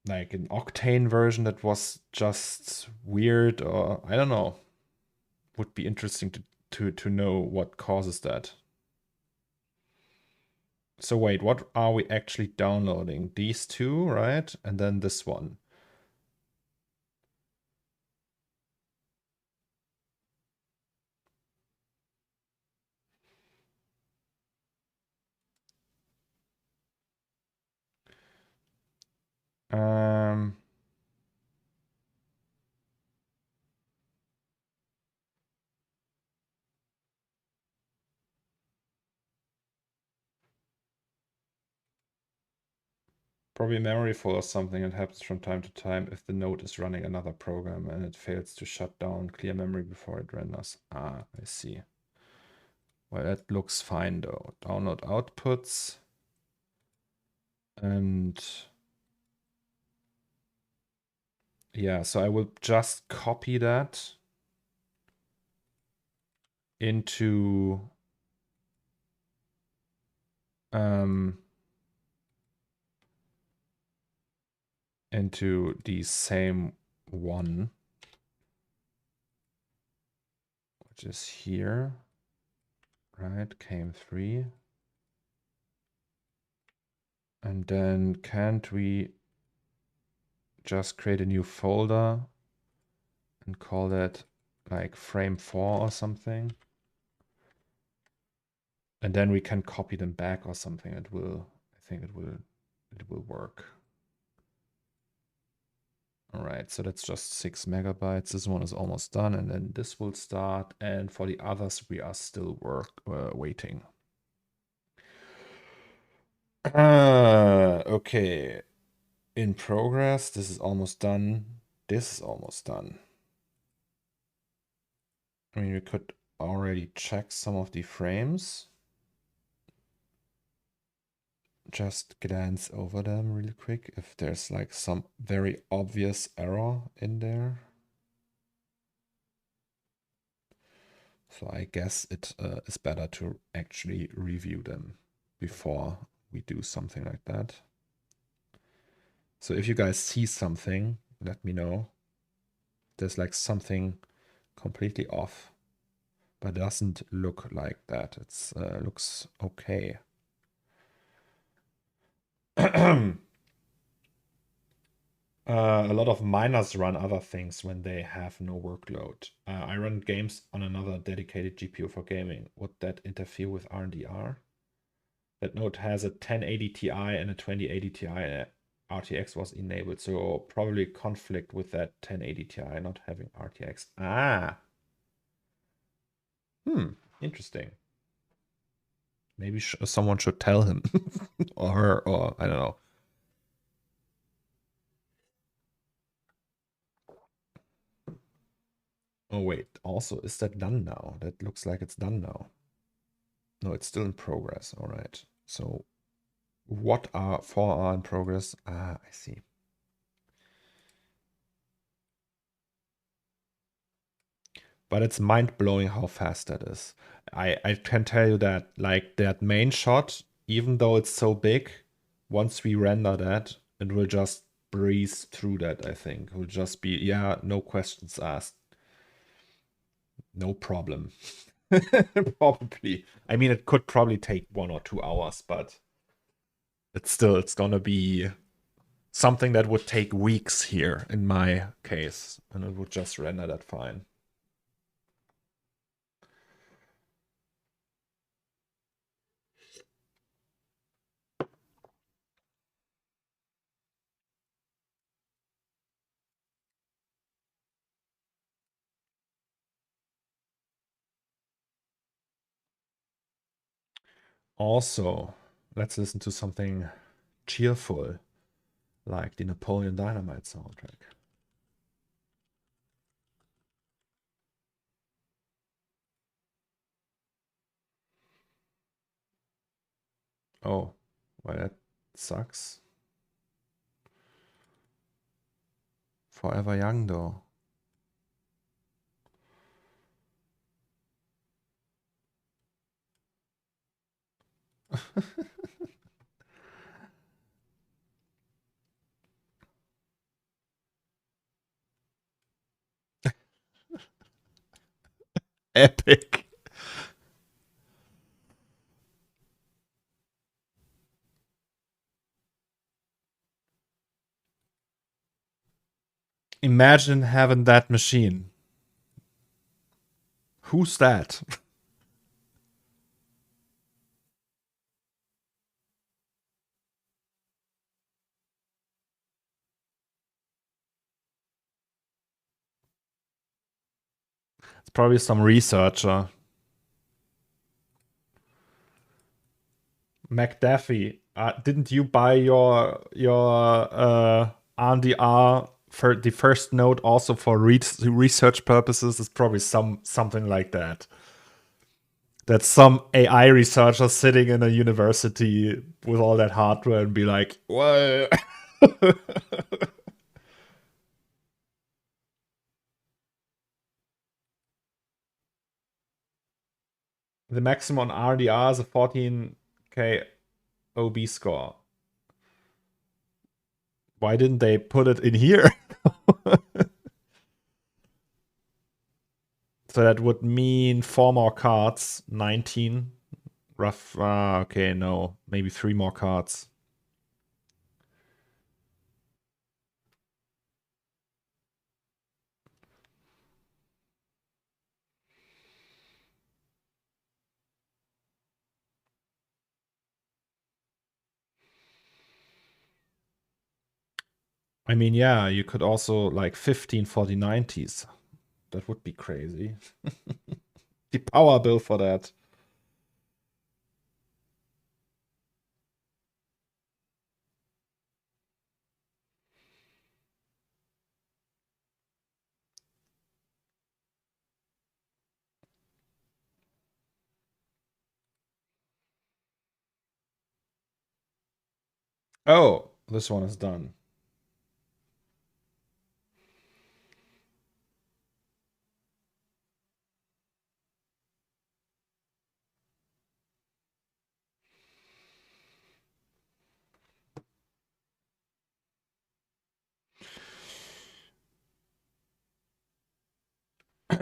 like an Octane version that was just weird, or I don't know. Would be interesting to know what causes that. So wait, what are we actually downloading? These two, right? And then this one. Um, Probably memory full or something. It happens from time to time if the node is running another program and it fails to shut down clear memory before it renders. Ah, I see. Well, that looks fine though. Download outputs. And yeah, so I will just copy that into the same one, which is here, right? KM3. And then can't we just create a new folder and call that like frame 4 or something? And then we can copy them back or something. I think it will work. All right, so that's just 6 megabytes. This one is almost done, and then this will start. And for the others, we are still waiting. Okay. In progress. This is almost done. This is almost done. I mean, we could already check some of the frames. Just glance over them really quick if there's like some very obvious error in there. So I guess it is better to actually review them before we do something like that. So if you guys see something, let me know. There's like something completely off, but it doesn't look like that. It's looks okay. A lot of miners run other things when they have no workload. I run games on another dedicated GPU for gaming. Would that interfere with RNDR? That node has a 1080 Ti and a 2080 Ti. RTX was enabled, so probably conflict with that 1080 Ti not having RTX. Ah. Interesting. Maybe someone should tell him or her, or I don't know. Oh wait, also, is that done now? That looks like it's done now. No, it's still in progress. All right. So what are 4 are in progress? Ah, I see. But it's mind-blowing how fast that is. I can tell you that like that main shot, even though it's so big, once we render that, it will just breeze through that, I think. It will just be, yeah, no questions asked. No problem. Probably. I mean, it could probably take 1 or 2 hours, but it's gonna be something that would take weeks here in my case, and it would just render that fine. Also, let's listen to something cheerful, like the Napoleon Dynamite soundtrack. Oh, well, that sucks. Forever Young, though. Epic. Imagine having that machine. Who's that? It's probably some researcher. McDaffie, didn't you buy your RNDR for the first node also for research purposes? It's probably something like that. That some AI researcher sitting in a university with all that hardware and be like, well. The maximum on RDR is a 14K OB score. Why didn't they put it in here? So that would mean 4 more cards, 19. Rough. Okay, no. Maybe 3 more cards. I mean, yeah, you could also like 15 for the 90s. That would be crazy. The power bill for that. Oh, this one is done.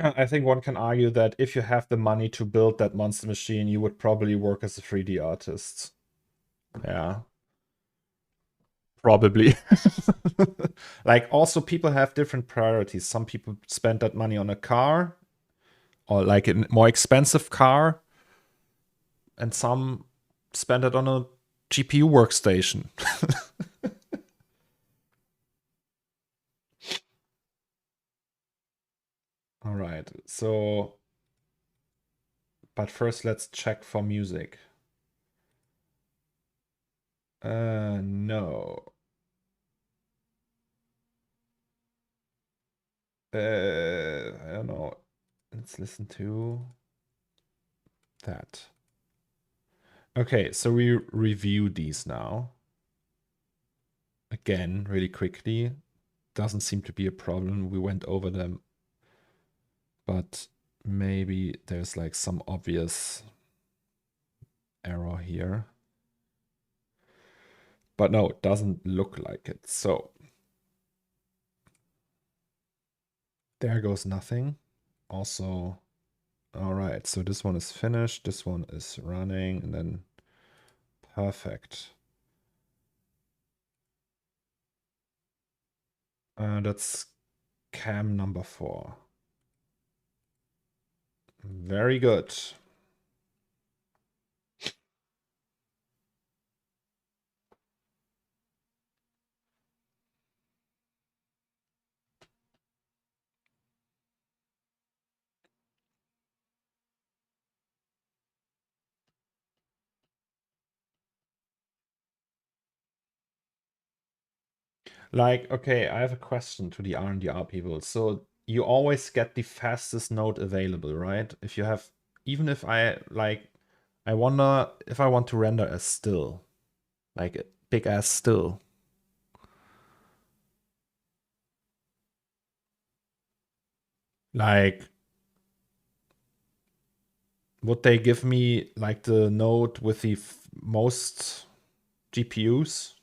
I think one can argue that if you have the money to build that monster machine, you would probably work as a 3D artist. Yeah. Probably. Like, also, people have different priorities. Some people spend that money on a car or like a more expensive car, and some spend it on a GPU workstation. All right. So, but first, let's check for music. No. I don't know. Let's listen to that. Okay, so we review these now. Again, really quickly. Doesn't seem to be a problem. We went over them. But maybe there's like some obvious error here. But no, it doesn't look like it. So there goes nothing. Also, All right, so this one is finished, this one is running, and then perfect. That's cam number 4. Very good. Like, okay, I have a question to the RNDR people. So you always get the fastest node available, right? If you have, even if I wonder if I want to render a still, like a big ass still. Like, would they give me like the node with the most GPUs?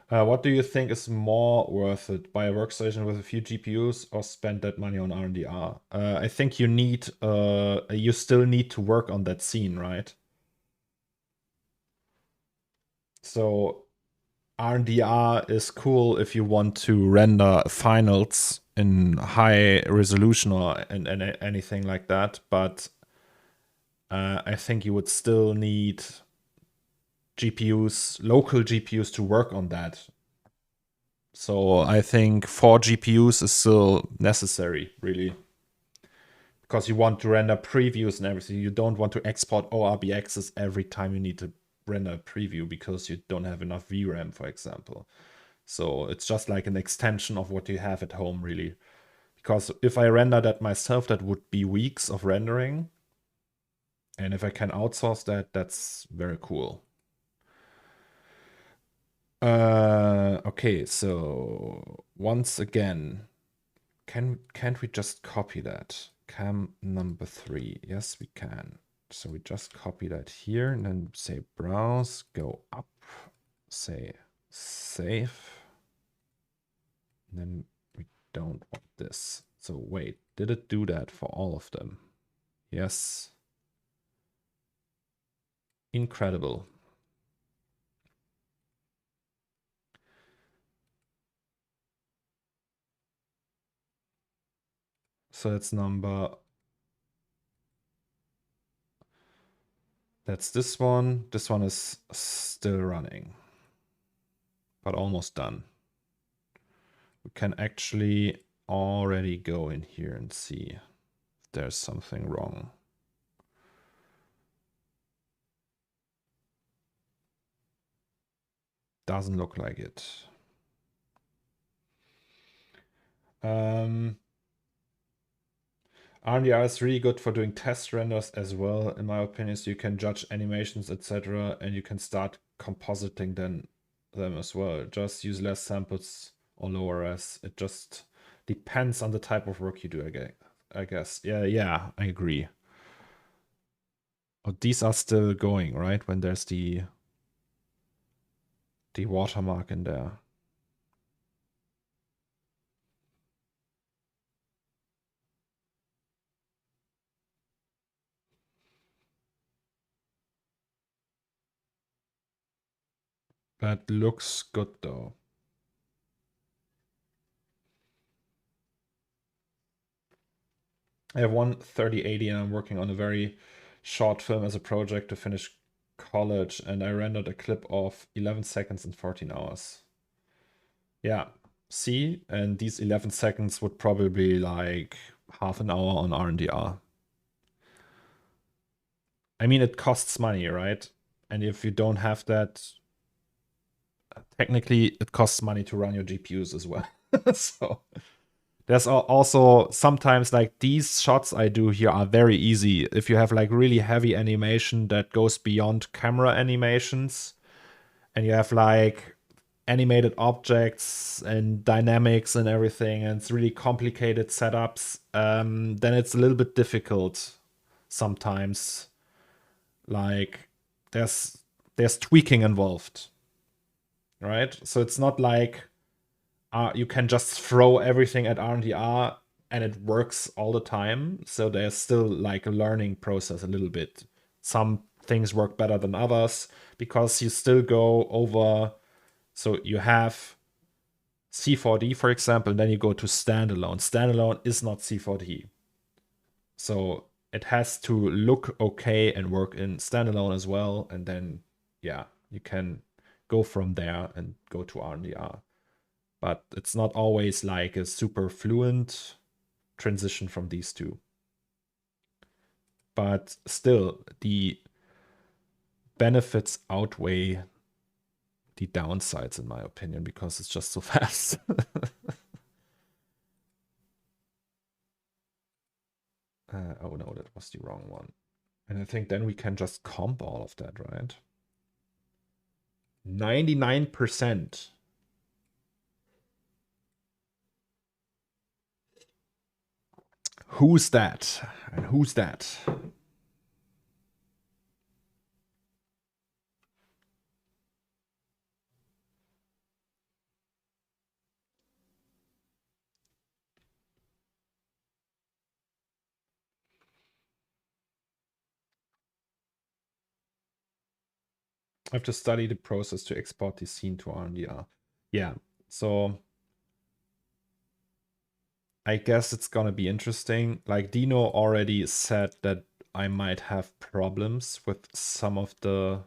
What do you think is more worth it? Buy a workstation with a few GPUs or spend that money on RNDR? I think you still need to work on that scene, right? So RNDR is cool if you want to render finals in high resolution or anything like that, but I think you would still need GPUs, local GPUs to work on that. So I think 4 GPUs is still necessary, really. Because you want to render previews and everything. You don't want to export ORBXs every time you need to render a preview because you don't have enough VRAM, for example. So it's just like an extension of what you have at home, really. Because if I render that myself, that would be weeks of rendering. And if I can outsource that, that's very cool. Okay, so once again, can't we just copy that? Cam number 3. Yes, we can. So we just copy that here and then say browse, go up, say save. And then we don't want this. So wait, did it do that for all of them? Yes. Incredible. So that's that's this one. This one is still running, but almost done. We can actually already go in here and see if there's something wrong. Doesn't look like it. RNDR is really good for doing test renders as well, in my opinion. So you can judge animations, etc., and you can start compositing them as well. Just use less samples or lower res. It just depends on the type of work you do, I guess. Yeah, I agree. Oh, these are still going, right? When there's the watermark in there. That looks good though. I have one 3080 and I'm working on a very short film as a project to finish college, and I rendered a clip of 11 seconds in 14 hours. Yeah, see, and these 11 seconds would probably be like half an hour on RNDR. I mean, it costs money, right? And if you don't have that, technically it costs money to run your GPUs as well. So there's also sometimes like these shots I do here are very easy. If you have like really heavy animation that goes beyond camera animations, and you have like animated objects and dynamics and everything, and it's really complicated setups, then it's a little bit difficult sometimes. Like there's tweaking involved, right? So it's not like you can just throw everything at RNDR and it works all the time. So there's still like a learning process a little bit. Some things work better than others because you still go over. So you have C4D, for example, and then you go to standalone. Standalone is not C4D. So it has to look okay and work in standalone as well. And then, yeah, you can go from there and go to RNDR. But it's not always like a super fluent transition from these two. But still, the benefits outweigh the downsides, in my opinion, because it's just so fast. Oh no, that was the wrong one. And I think then we can just comp all of that, right? 99%. Who's that? And who's that? I have to study the process to export the scene to RNDR. Yeah, so I guess it's gonna be interesting. Like Dino already said that I might have problems with some of the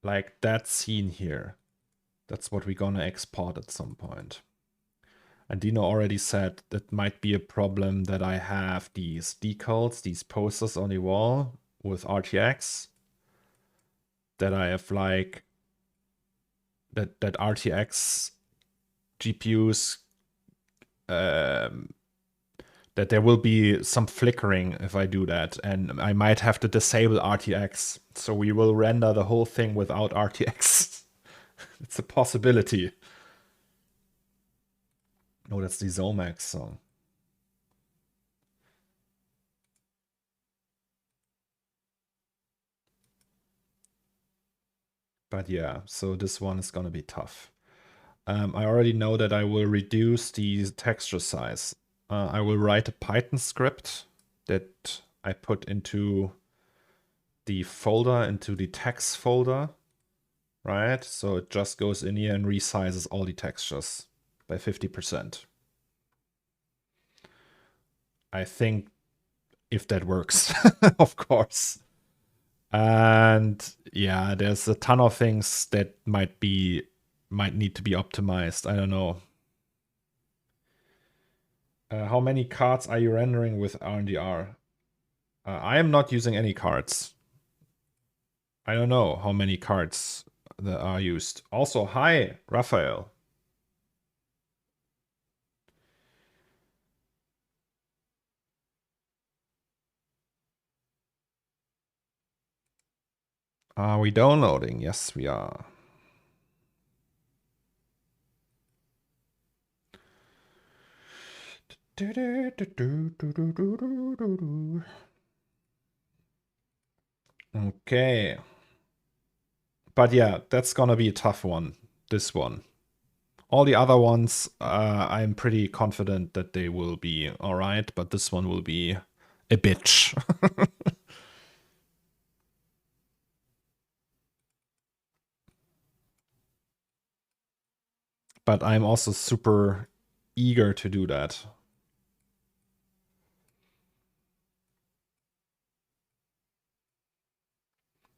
like that scene here. That's what we're gonna export at some point. And Dino already said that might be a problem that I have these decals, these posters on the wall with RTX. That I have like that RTX GPUs that there will be some flickering if I do that, and I might have to disable RTX. So we will render the whole thing without RTX. It's a possibility. Oh, that's the Zomax song. But yeah, so this one is gonna be tough. I already know that I will reduce the texture size. I will write a Python script that I put into the folder, into the text folder, right? So it just goes in here and resizes all the textures by 50%. I think if that works, of course. And yeah, there's a ton of things that might need to be optimized. I don't know. How many cards are you rendering with RNDR? I am not using any cards. I don't know how many cards that are used. Also, hi, Raphael. Are we downloading? Yes, we are. Okay. But yeah, that's gonna be a tough one, this one. All the other ones, I'm pretty confident that they will be alright, but this one will be a bitch. But I'm also super eager to do that.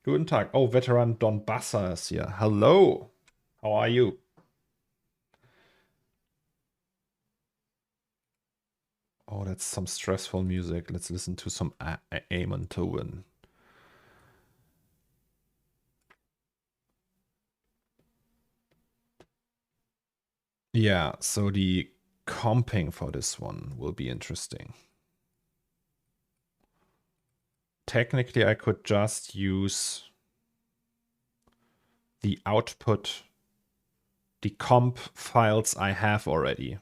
Guten Tag. Oh, veteran Don Bassa is here. Hello. How are you? Oh, that's some stressful music. Let's listen to some Amon Tobin. Yeah, so the comping for this one will be interesting. Technically, I could just use the output, the comp files I have already.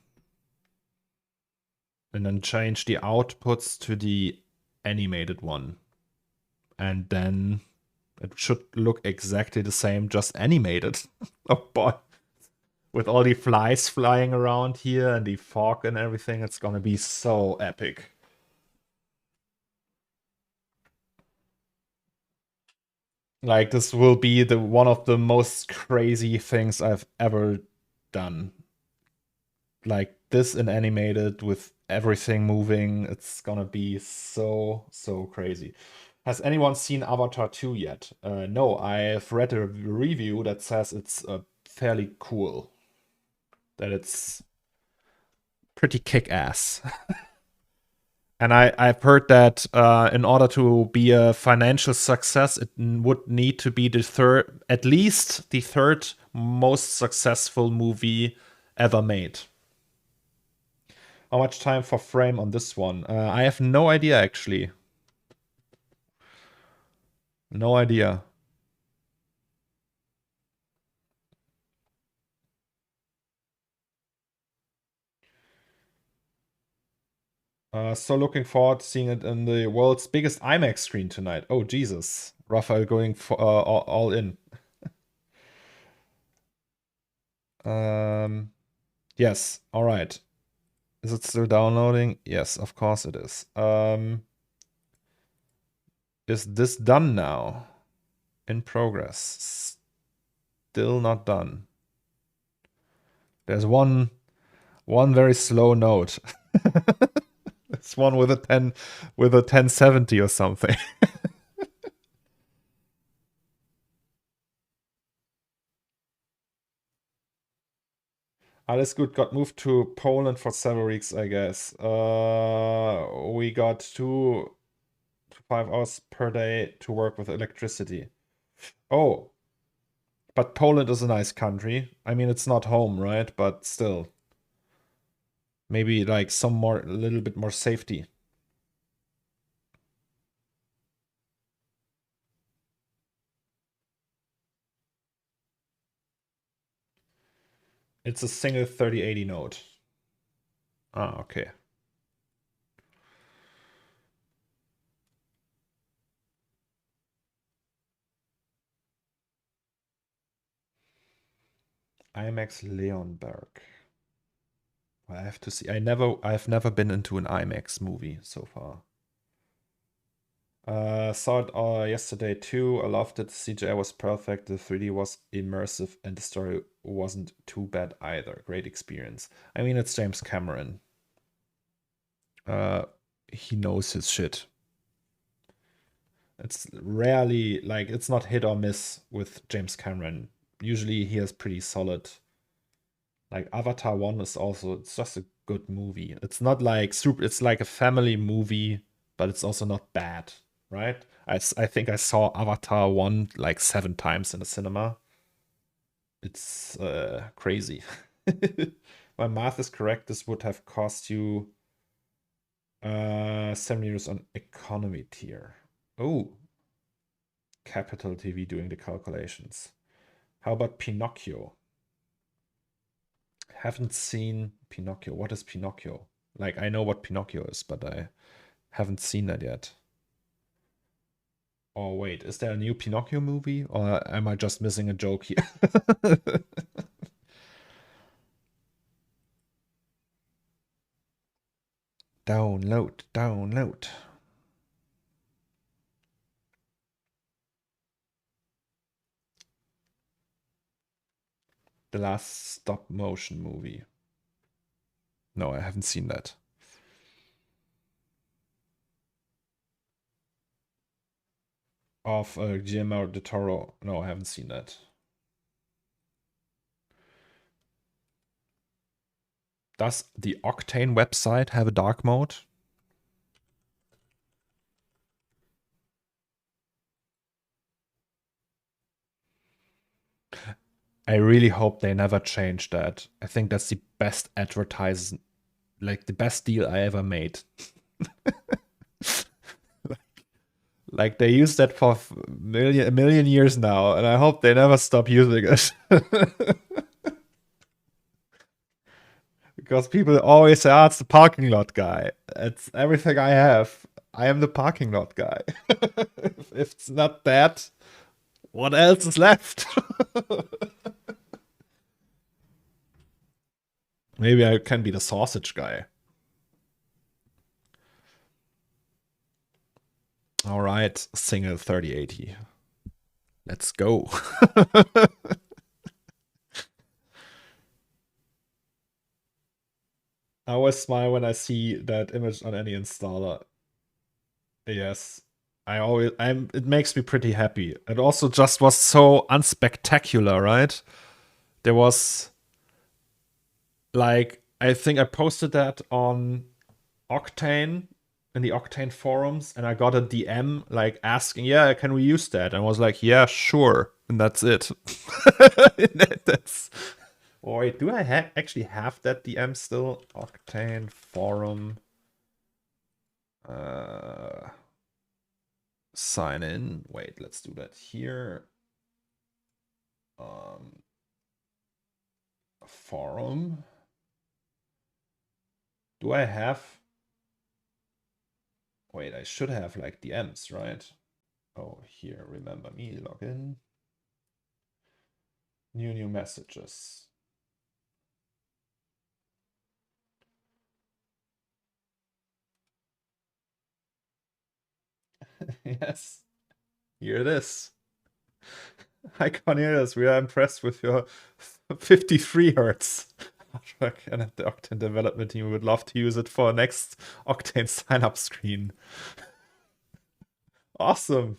And then change the outputs to the animated one. And then It should look exactly the same, just animated. Oh boy. With all the flies flying around here and the fog and everything, it's gonna be so epic. Like, this will be one of the most crazy things I've ever done. Like, this in animated with everything moving, it's gonna be so crazy. Has anyone seen Avatar 2 yet? No, I've read a review that says it's fairly cool. That it's pretty kick-ass. And I've heard that in order to be a financial success, it would need to be at least the third most successful movie ever made. How much time for frame on this one? I have no idea, actually. No idea. So looking forward to seeing it in the world's biggest IMAX screen tonight. Oh, Jesus. Raphael going for, all in. Yes, all right. Is it still downloading? Yes, of course it is. Is this done now? In progress. Still not done. There's one very slow note. It's one with a 1070 or something. Alles gut, got moved to Poland for several weeks, I guess. We got 2 to 5 hours per day to work with electricity. Oh, but Poland is a nice country. I mean, it's not home, right? But still. Maybe like a little bit more safety. It's a single 3080 node. Ah, okay. IMAX Leonberg. I have to see. I've never been into an IMAX movie so far. Saw it yesterday too. I loved it. The CGI was perfect. The 3D was immersive, and the story wasn't too bad either. Great experience. I mean, it's James Cameron. He knows his shit. It's rarely like it's not hit or miss with James Cameron. Usually he has pretty solid. Like Avatar 1 is also, it's just a good movie. It's not like super, it's like a family movie, but it's also not bad, right? I think I saw Avatar 1 like 7 times in the cinema. It's crazy. My math is correct. This would have cost you 7 euros on economy tier. Oh, Capital TV doing the calculations. How about Pinocchio? Haven't seen Pinocchio. What is Pinocchio? Like, I know what Pinocchio is, but I haven't seen that yet. Oh, wait, is there a new Pinocchio movie? Or am I just missing a joke here? Download, download. The last stop motion movie. No, I haven't seen that. Of Guillermo del Toro. No, I haven't seen that. Does the Octane website have a dark mode? I really hope they never change that. I think that's the best advertising, like the best deal I ever made. Like they use that for a million years now, and I hope they never stop using it. Because people always say, it's the parking lot guy. It's everything I have. I am the parking lot guy. If it's not that, What else is left? Maybe I can be the sausage guy. All right, single 3080. Let's go. I always smile when I see that image on any installer. Yes. It makes me pretty happy. It also just was so unspectacular, right? There was like, I think I posted that on Octane, in the Octane forums, and I got a DM like asking, yeah, can we use that? And I was like, yeah, sure. And that's it. That's. Oh, wait, do I actually have that DM still? Octane forum. Sign in. Wait, let's do that here. Forum. Do I have? Wait, I should have like DMs, right? Oh, here, remember me, login. New messages. Yes, here it is. Hi Cornelius, we are impressed with your 53 hertz. And at the Octane development team, we would love to use it for next Octane sign-up screen. Awesome.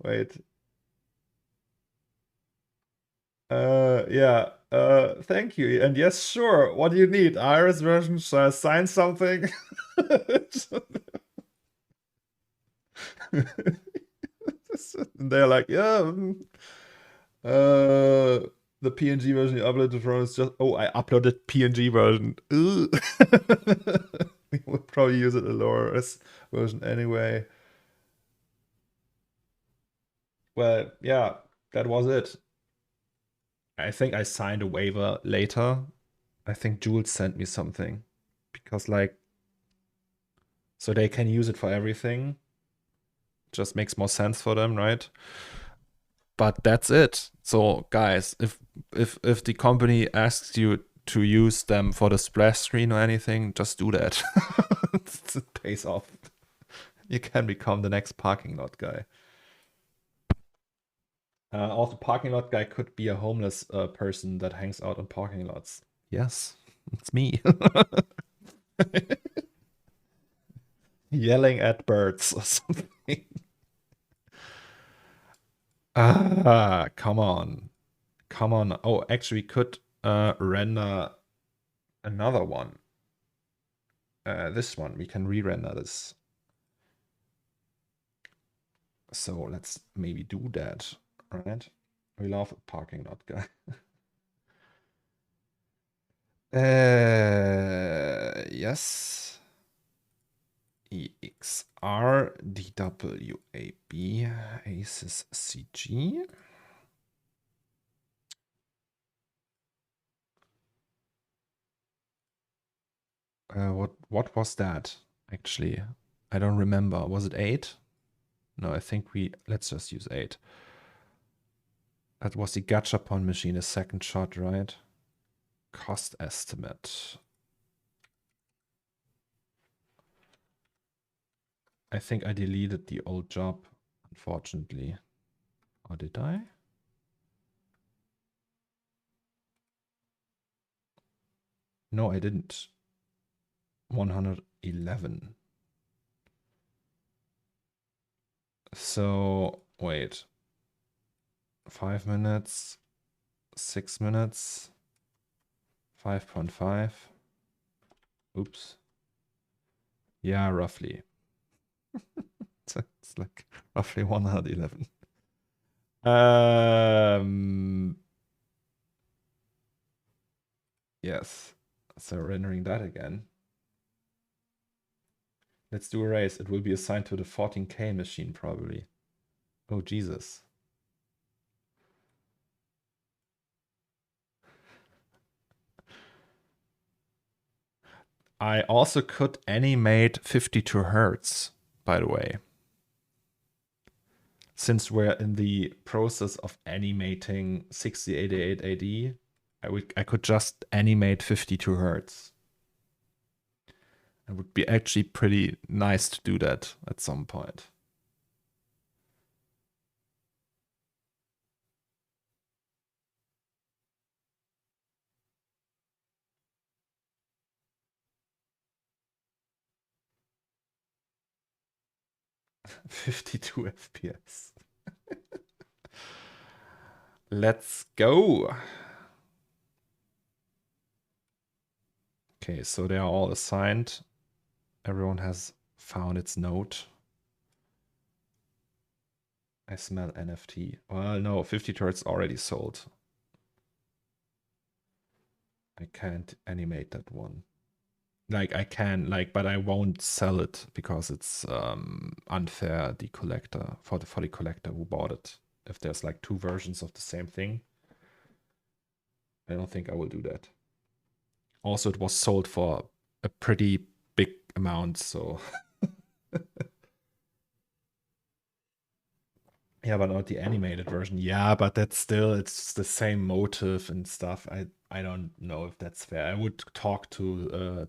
Wait. Yeah. Thank you. And yes, sure. What do you need? Iris version? Shall I sign something? And they're like, yeah. The PNG version you uploaded from is just. Oh, I uploaded PNG version. We would probably use it a lower res version anyway. Well, yeah, that was it. I think I signed a waiver later. I think Jules sent me something because, like, so they can use it for everything. Just makes more sense for them, right? But that's it. So, guys, if the company asks you to use them for the splash screen or anything, just do that. It pays off. You can become the next parking lot guy. Also, parking lot guy could be a homeless person that hangs out on parking lots. Yes, it's me. Yelling at birds or something. Ah, come on. Come on. Oh, actually, we could render another one. This one. We can re-render this. So let's maybe do that, right? We love a parking lot guy. Yes. EXR DWAB Asus CG. What was that actually? I don't remember. Was it 8? No, I think let's just use 8. That was the Gachapon machine, a second shot, right? Cost estimate. I think I deleted the old job, unfortunately. Or did I? No, I didn't. 111. So, wait. 5 minutes, 6 minutes, 5.5. Oops. Yeah, roughly. It's like roughly 111. Yes. So rendering that again. Let's do a race. It will be assigned to the 14K machine probably. Oh, Jesus. I also could animate 52 hertz, by the way. since we're in the process of animating 6088 AD, I could just animate 52 hertz. It would be actually pretty nice to do that at some point. $52 FPS. Let's go. Okay, so they are all assigned. Everyone has found its note. I smell NFT. Well, no, 50 hertz already sold. I can't animate that one. Like I can, like, but I won't sell it because it's unfair the collector for the collector who bought it. If there's like two versions of the same thing, I don't think I will do that. Also, it was sold for a pretty big amount, so yeah, but not the animated version. Yeah, but that's still, it's the same motive and stuff. I don't know if that's fair. I would talk to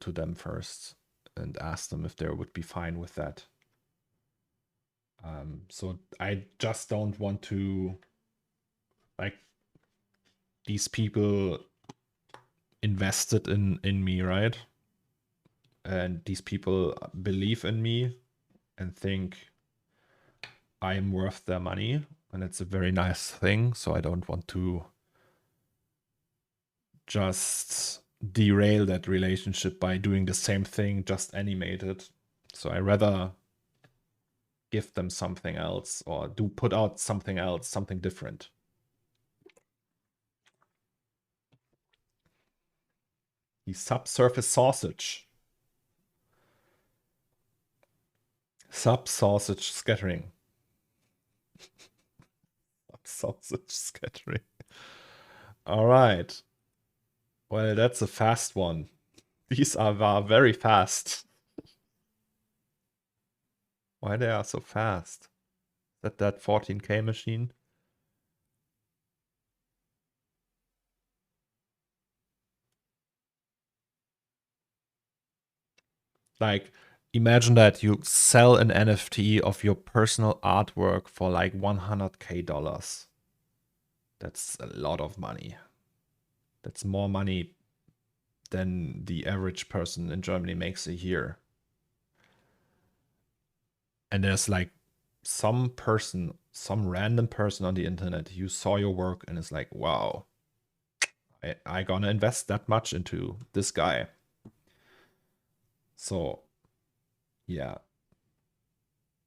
them first and ask them if they would be fine with that. So I just don't want to, like, these people invested in me, right? And these people believe in me and think I am worth their money, and it's a very nice thing. So I don't want to just derail that relationship by doing the same thing, just animated. So I rather give them something else or do put out something else, something different. The subsurface sausage. Sub-sausage scattering. Sub-sausage scattering. All right. Well, that's a fast one. These are very fast. Why they are so fast? That 14K machine? Like, imagine that you sell an NFT of your personal artwork for like $100K. That's a lot of money. That's more money than the average person in Germany makes a year. And there's like some random person on the internet who saw your work and is like, wow, I gonna invest that much into this guy. So yeah,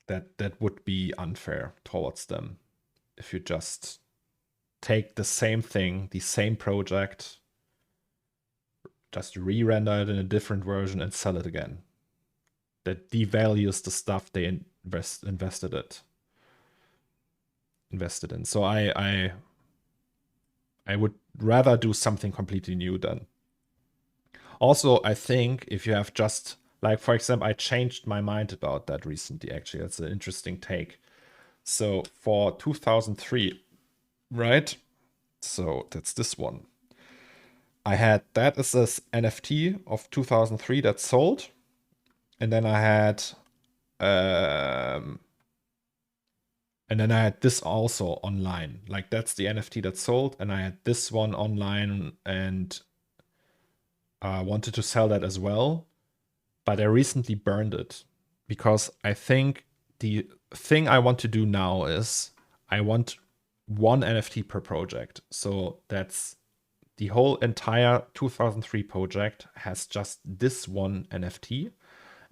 that would be unfair towards them if you just take the same thing, the same project, just re-render it in a different version and sell it again. That devalues the stuff they invested in. So I would rather do something completely new then. Also, I think if you have just, like, for example, I changed my mind about that recently, actually. That's an interesting take. So for 2003, right? So that's this one. I had that as this NFT of 2003 that sold. And then I had this also online. Like that's the NFT that sold, and I had this one online and wanted to sell that as well. But I recently burned it because I think the thing I want to do now is I want one NFT per project. So that's the whole entire 2003 project has just this one NFT,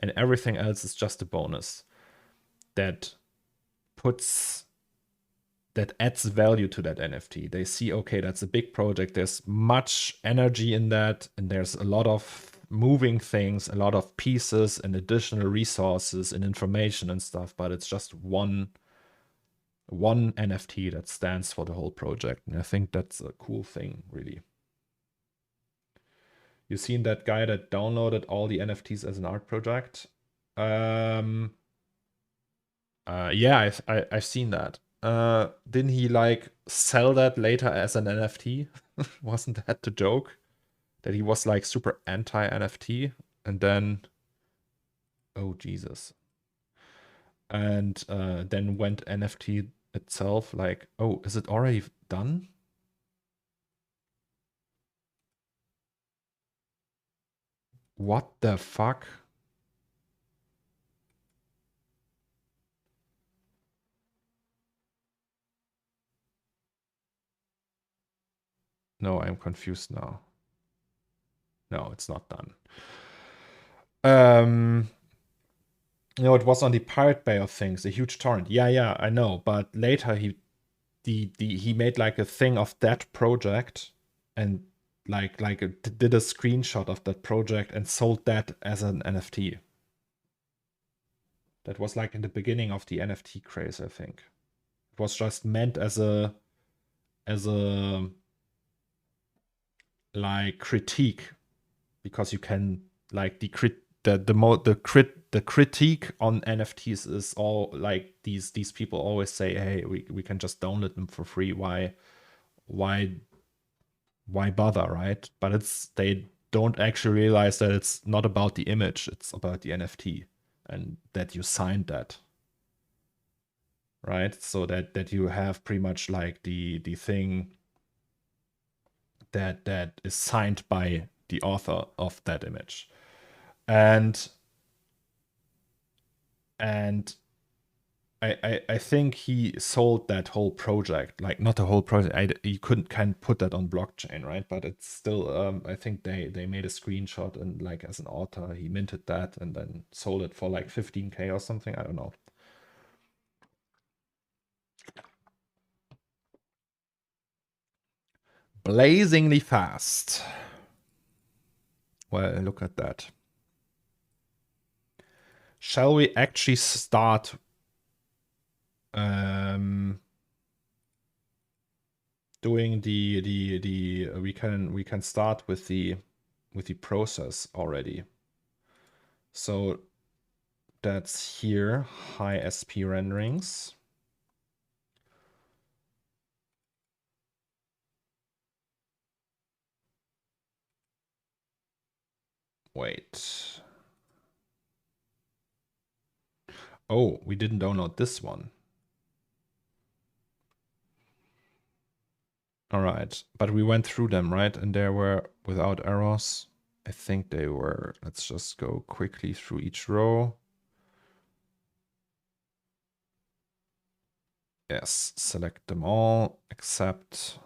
and everything else is just a bonus that adds value to that NFT. They see, okay, that's a big project. There's much energy in that, and there's a lot of moving things, a lot of pieces and additional resources and information and stuff, but it's just one NFT that stands for the whole project. And I think that's a cool thing, really. You seen that guy that downloaded all the NFTs as an art project? Yeah, I've seen that. Didn't he like sell that later as an NFT? Wasn't that the joke? That he was like super anti NFT and then, oh Jesus, and then went NFT itself. Like, oh, is it already done? What the fuck? No, I'm confused now. No, it's not done. No, it was on the Pirate Bay of things, a huge torrent. Yeah, I know. But later he made like a thing of that project and did a screenshot of that project and sold that as an NFT. That was like in the beginning of the NFT craze, I think. It was just meant as a like critique, because you can like the critique on NFTs is all like these people always say, hey, we can just download them for free. Why bother, right? But it's they don't actually realize that it's not about the image, it's about the NFT and that you signed that, right? So that you have pretty much like the thing that is signed by the author of that image. And and I think he sold that whole project, like not the whole project. You can't put that on blockchain, right? But it's still, I think they made a screenshot and like as an author, he minted that and then sold it for like 15K or something. I don't know. Blazingly fast. Well, look at that. Shall we actually start? Doing the we can start with the process already. So that's here, high SP renderings. Wait. Oh, we didn't download this one. All right, but we went through them, right? And they were without errors. I think they were. Let's just go quickly through each row. Yes, select them all, accept.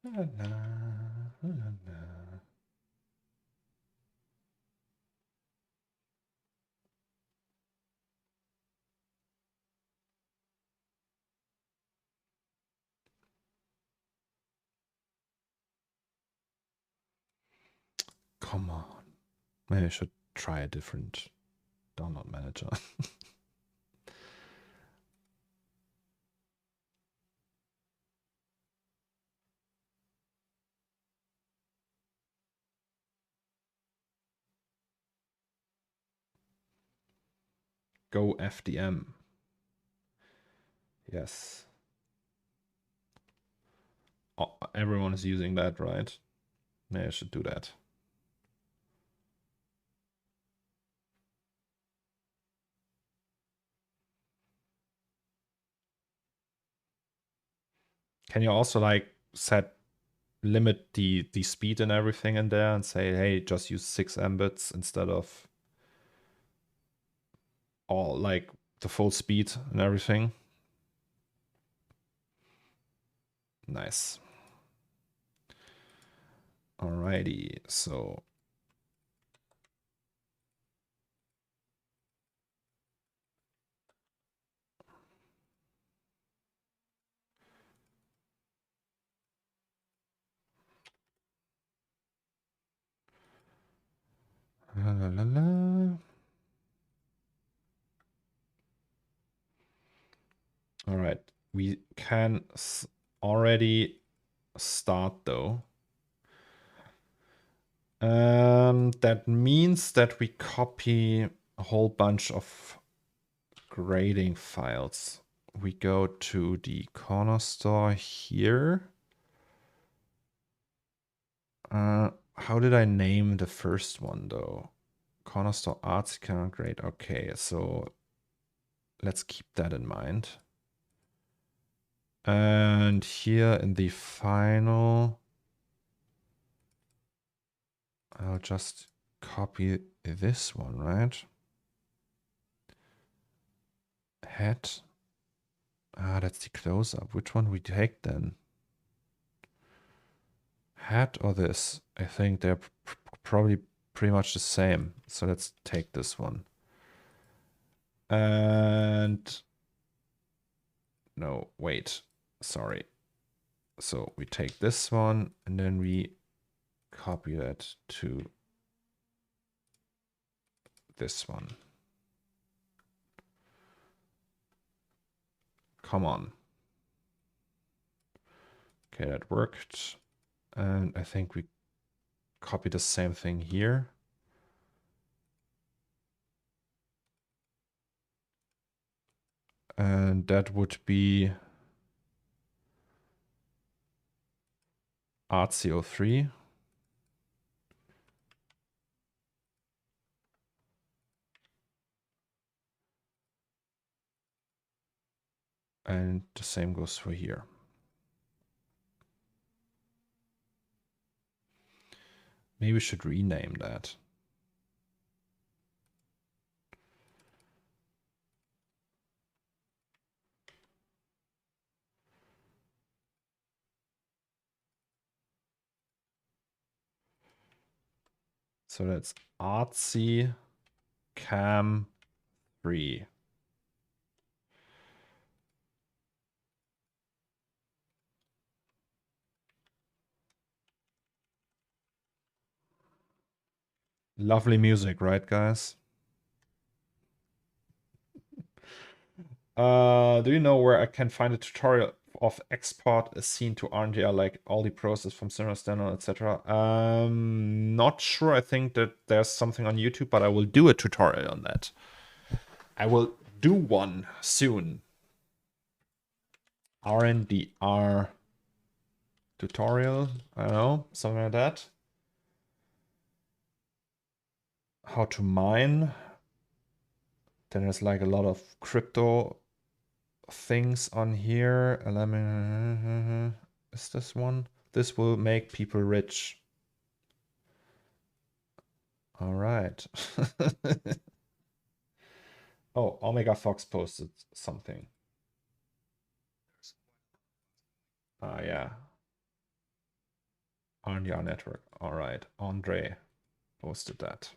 La, la, la, la. Come on. Maybe I should try a different download manager. Go FDM. Yes. Oh, everyone is using that, right? Maybe I should do that. Can you also like limit the speed and everything in there and say, hey, just use 6 Mbits instead of all like the full speed and everything? Nice. Alrighty, so la, la, la, la. All right, we can already start though. That means that we copy a whole bunch of grading files. We go to the corner store here. How did I name the first one though? Corner store arts can grade. Okay, so let's keep that in mind. And here in the final, I'll just copy this one, right? Head. Ah, that's the close-up. Which one we take then? Head or this? I think they're probably pretty much the same. So let's take this one. And no, wait, sorry. So we take this one and then we copy that to this one. Come on. Okay, that worked. And I think we copy the same thing here. And that would be ArtCO3. And the same goes for here. Maybe we should rename that. So that's artsy cam 3. Lovely music, right, guys? Do you know where I can find a tutorial of export a scene to RNDR, like all the process from cinema standard, etc.? Not sure. I think that there's something on YouTube, but I will do a tutorial on that. I will do one soon. RNDR tutorial. I don't know, something like that. How to mine. Then there's like a lot of crypto things on here. Is this one? This will make people rich. All right. Oh, Omega Fox posted something. Yeah. RNDR network. All right. Andre posted that.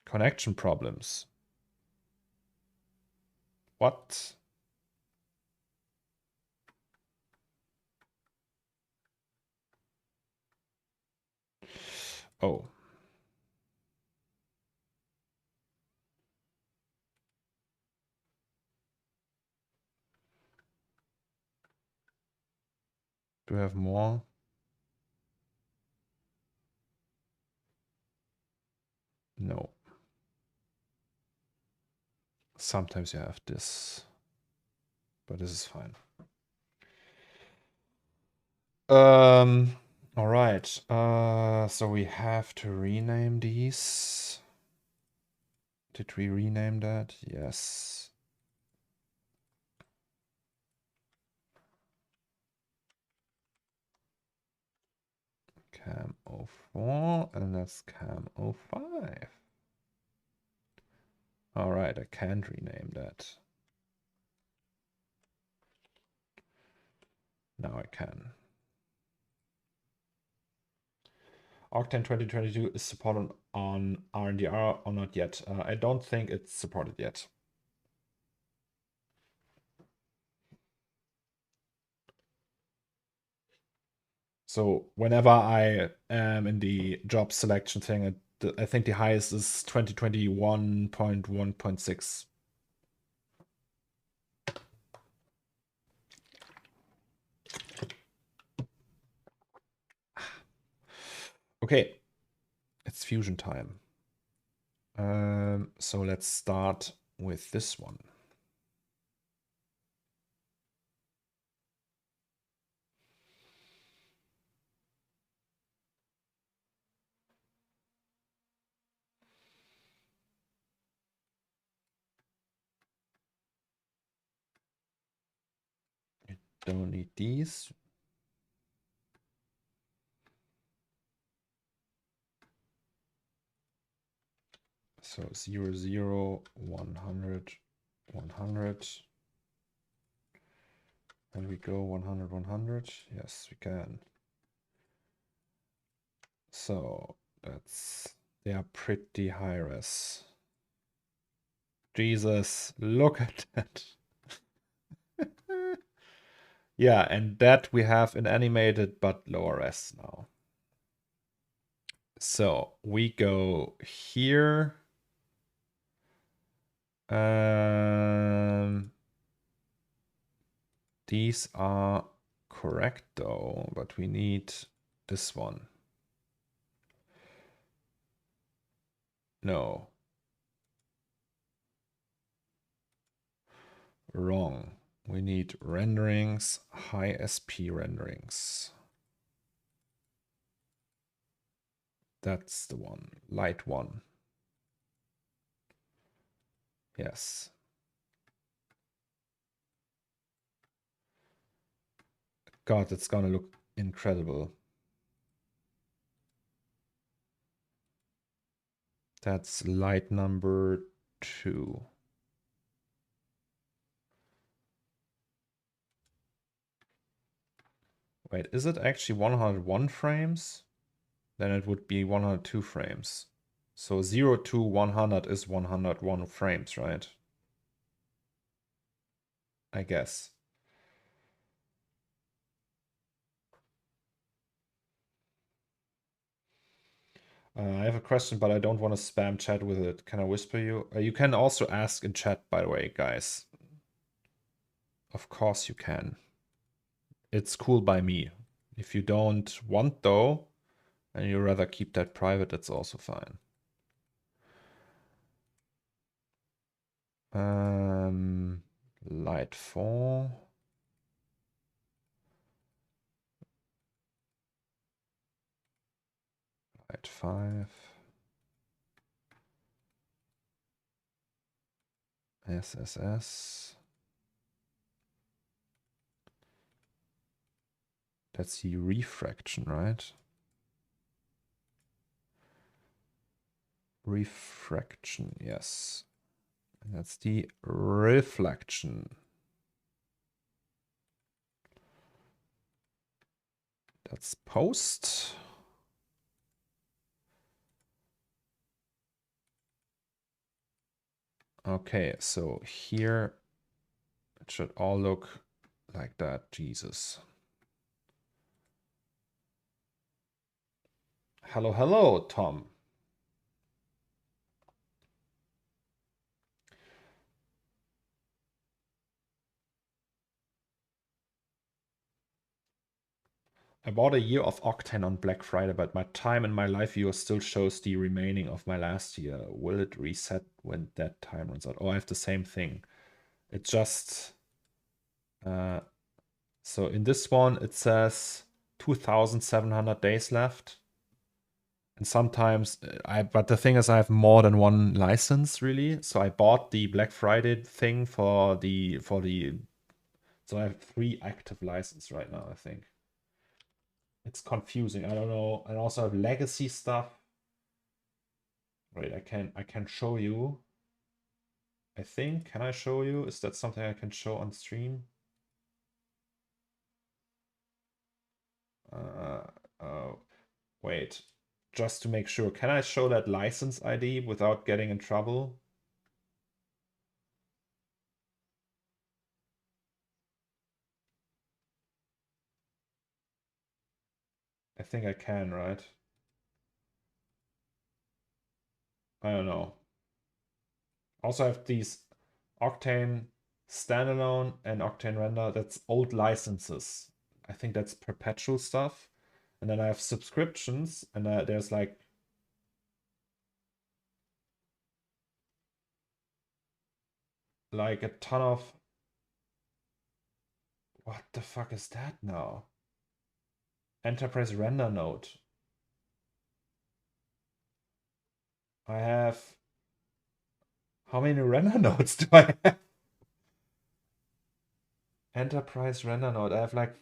Connection problems. What? Oh. Do we have more? No. Sometimes you have this, but this is fine. All right. So we have to rename these. Did we rename that? Yes. Cam 04 and that's Cam 05. All right, I can't rename that. Now I can. Octane 2022 is supported on RNDR or not yet? I don't think it's supported yet. So whenever I am in the job selection thing, I think the highest is 2021.1.6. Okay, it's fusion time. So let's start with this one. You don't need these. So 0, 0, 100, 100. And we go 100, 100. Yes, we can. So they are pretty high res. Jesus, look at that. Yeah, and that we have in animated but lower res now. So we go here. These are correct though, but we need this one. No. Wrong. We need renderings, high SP renderings. That's the one, light one. Yes. God, it's gonna look incredible. That's light number 2. Wait, is it actually 101 frames? Then it would be 102 frames. So 0 to 100 is 101 frames, right? I guess. I have a question, but I don't want to spam chat with it. Can I whisper you? You can also ask in chat, by the way, guys. Of course you can. It's cool by me. If you don't want, though, and you rather keep that private, that's also fine. Light 4. Light 5. SSS. That's the refraction, right? Refraction, yes. And that's the reflection. That's post. Okay, so here it should all look like that. Jesus. Hello, hello, Tom. I bought a year of Octane on Black Friday, but my time in my life viewer still shows the remaining of my last year. Will it reset when that time runs out? Oh, I have the same thing. It just... so in this one, it says 2,700 days left. And sometimes but the thing is I have more than one license really. So I bought the Black Friday thing so I have 3 active licenses right now, I think. It's confusing. I don't know. And also have legacy stuff. Wait, I can show you. I think. Can I show you? Is that something I can show on stream? Wait. Just to make sure. Can I show that license ID without getting in trouble? I think I can, right? I don't know. Also have these Octane standalone and Octane render. That's old licenses. I think that's perpetual stuff. And then I have subscriptions, and there's like a ton of. What the fuck is that now? Enterprise render node. I have. How many render nodes do I have? Enterprise render node. I have like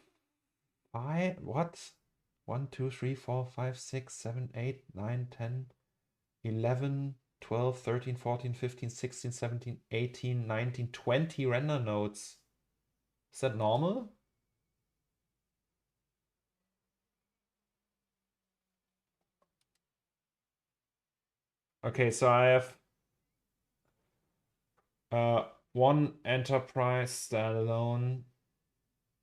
5. What? 1, 2, 3, 4, 5, 6, 7, 8, 9, 10, 11, 12, 13, 14, 15, 16, 17, 18, 19, 20 render nodes. Is that normal? Okay, so I have one enterprise standalone.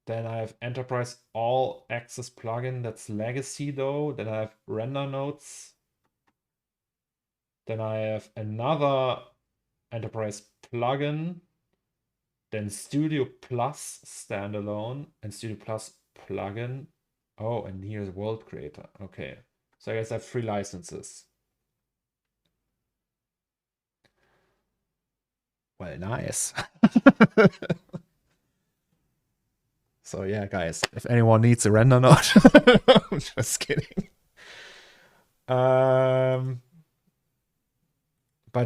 Then I have enterprise all access plugin. That's legacy though. Then I have render nodes. Then I have another enterprise plugin. Then Studio Plus standalone and Studio Plus plugin. Oh, and here's World Creator. Okay. So I guess I have 3 licenses. Well, nice. So yeah, guys, if anyone needs a render node, I'm just kidding. But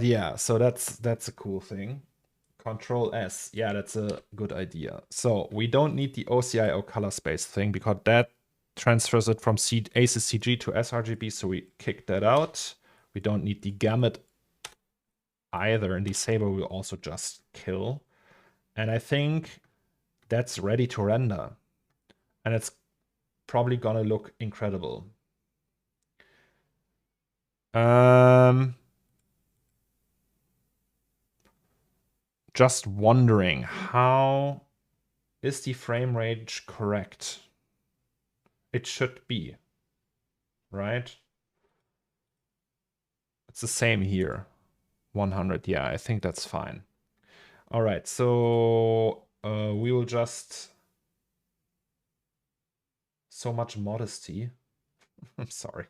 yeah, so that's a cool thing. Control S, yeah, that's a good idea. So we don't need the OCIO color space thing because that transfers it from Asus CG to sRGB, so we kick that out. We don't need the gamut either, and the saber will also just kill. And I think that's ready to render. And it's probably gonna look incredible. Just wondering, how is the frame rate correct? It should be, right? It's the same here. 100, yeah, I think that's fine. All right, so we will just... So much modesty. I'm sorry.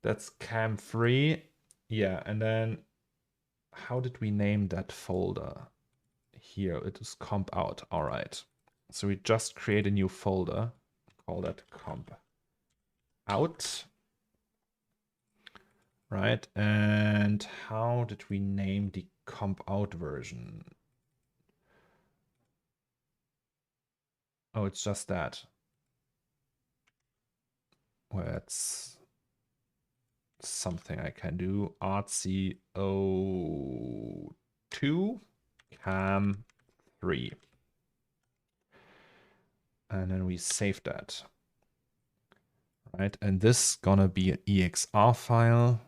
That's cam 3. Yeah, and then how did we name that folder? Here, it is comp out. All right. So we just create a new folder. Call that comp out. Right, and how did we name the comp out version? Oh, it's just that. Well, it's something I can do. artsy02 cam 3. And then we save that. Right, and this is gonna be an EXR file.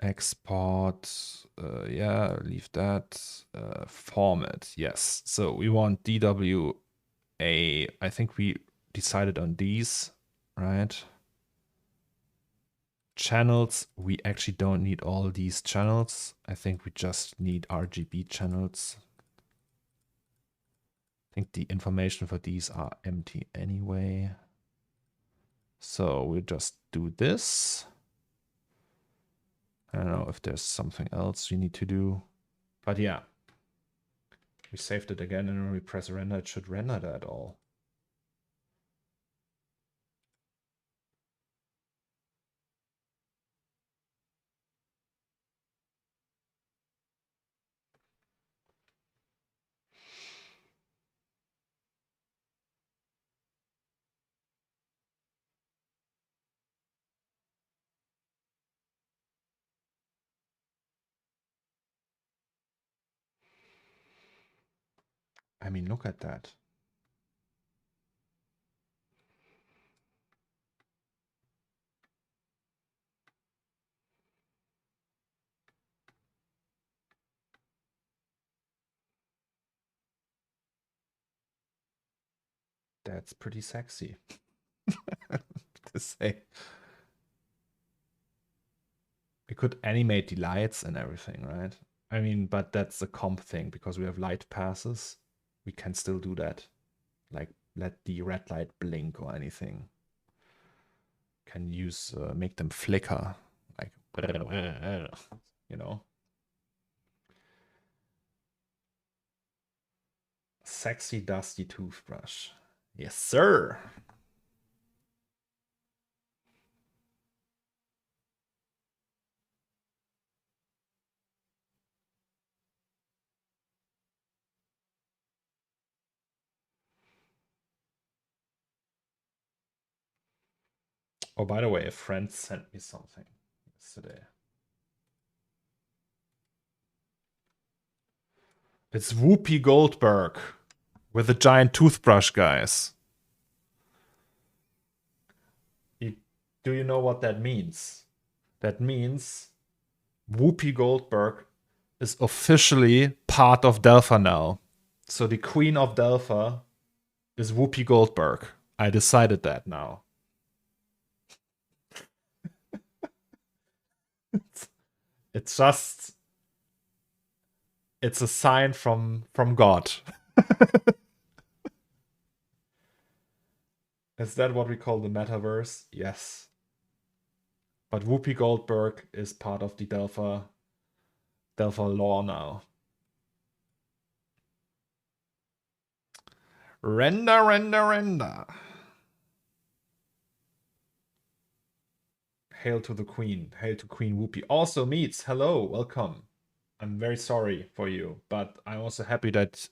Export, yeah, leave that. Format, yes. So we want DWA. I think we decided on these, right? Channels, we actually don't need all these channels. I think we just need RGB channels. I think the information for these are empty anyway. So we'll just do this. I don't know if there's something else you need to do, but yeah. We saved it again, and when we press render, it should render that all. I mean, look at that. That's pretty sexy to say. We could animate the lights and everything, right? I mean, but that's a comp thing because we have light passes. We can still do that. Like let the red light blink or anything. Can use, make them flicker. Like, you know. Sexy dusty toothbrush. Yes, sir. Oh, by the way, a friend sent me something yesterday. It's Whoopi Goldberg with a giant toothbrush, guys. Do you know what that means? That means Whoopi Goldberg is officially part of Delpha now. So the queen of Delpha is Whoopi Goldberg. I decided that now. It's just, it's a sign from God. Is that what we call the metaverse? Yes. But Whoopi Goldberg is part of the Delpha law now. Render, render, render. Hail to the queen. Hail to Queen Whoopi. Also meets. Hello, welcome. I'm very sorry for you, but I'm also happy that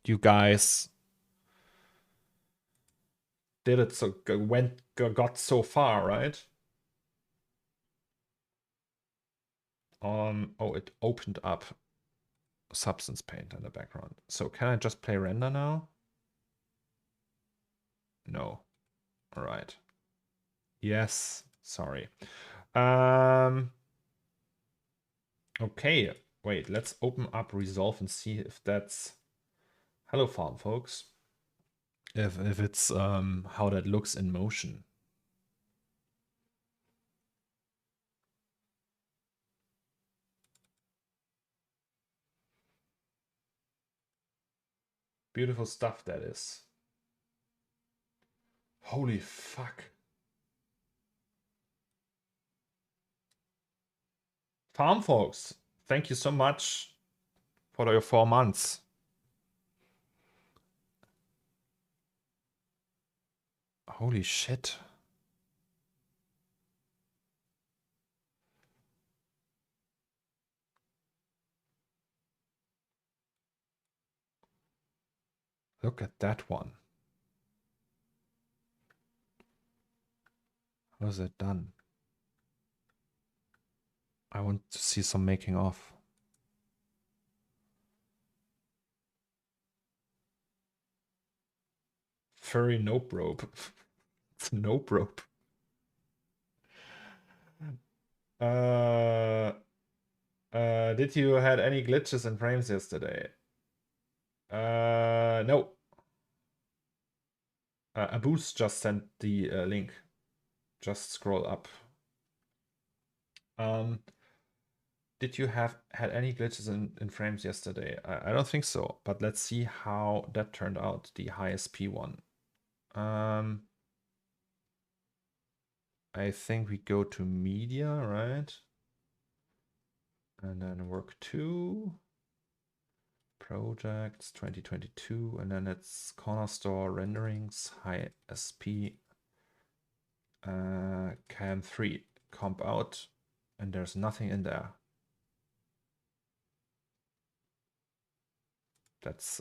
you guys did it so got so far, right? Oh, it opened up Substance Paint in the background. So can I just play render now? No. All right. Yes. Sorry. Okay. Wait. Let's open up Resolve and see if that's. Hello, farm folks. If it's how that looks in motion. Beautiful stuff that is. Holy fuck. Farm folks, thank you so much for your 4 months. Holy shit. Look at that one. How is it done? I want to see some making of. Furry nope rope. It's a nope rope. Did you had any glitches in frames yesterday? No. A boost just sent the link. Just scroll up. Did you have had any glitches in frames yesterday? I don't think so, but let's see how that turned out, the highest P one. I think we go to media, right? And then work 2, projects 2022, and then it's CORNERSTORE renderings, high SP, cam 3, comp out, and there's nothing in there. That's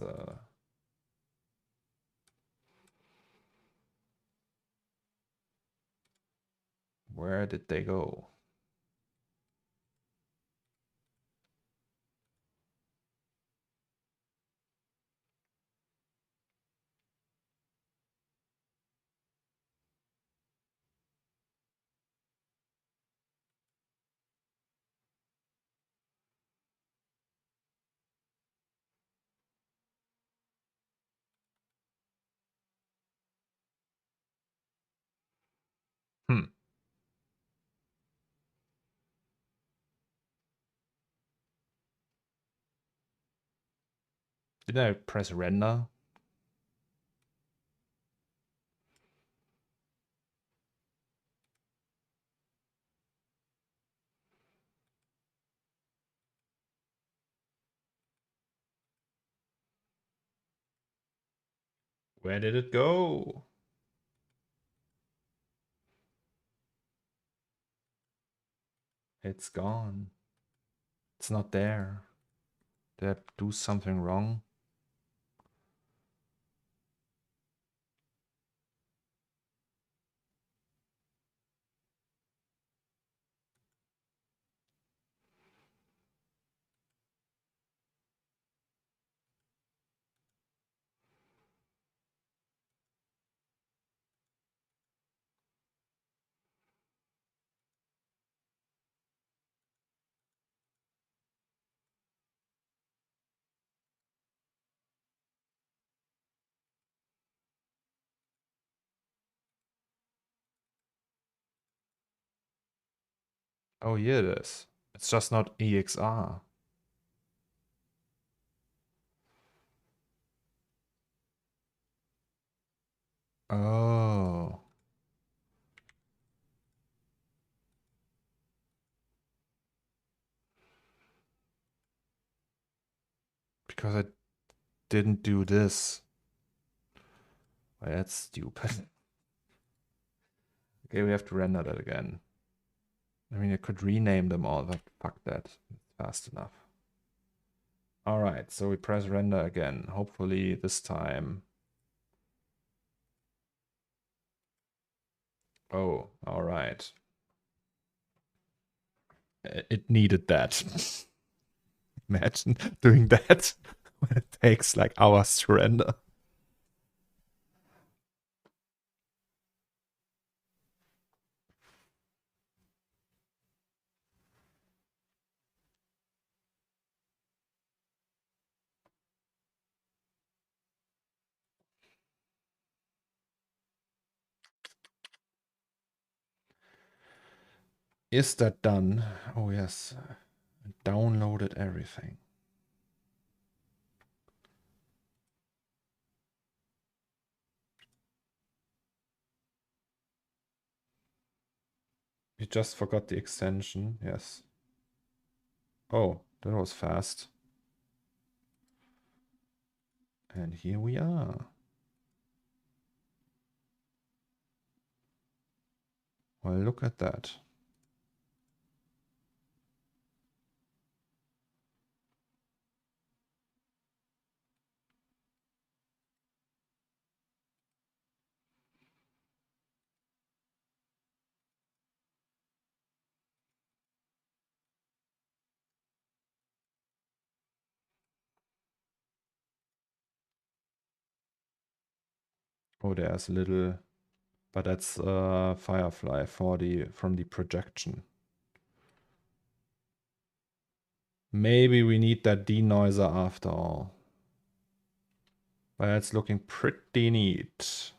where did they go? Hmm. Did I press render? Where did it go? It's gone. It's not there. Did I do something wrong? Oh, here it is. It's just not EXR. Oh. Because I didn't do this. Well, that's stupid. Okay, we have to render that again. I mean, I could rename them all, but fuck that. It's fast enough. All right, so we press render again. Hopefully this time. Oh, all right. It needed that. Imagine doing that when it takes like hours to render. Is that done? Oh, yes. Downloaded everything. You just forgot the extension. Yes. Oh, that was fast. And here we are. Well, look at that. Oh, there's a little, but that's Firefly from the projection. Maybe we need that denoiser after all. But it's looking pretty neat.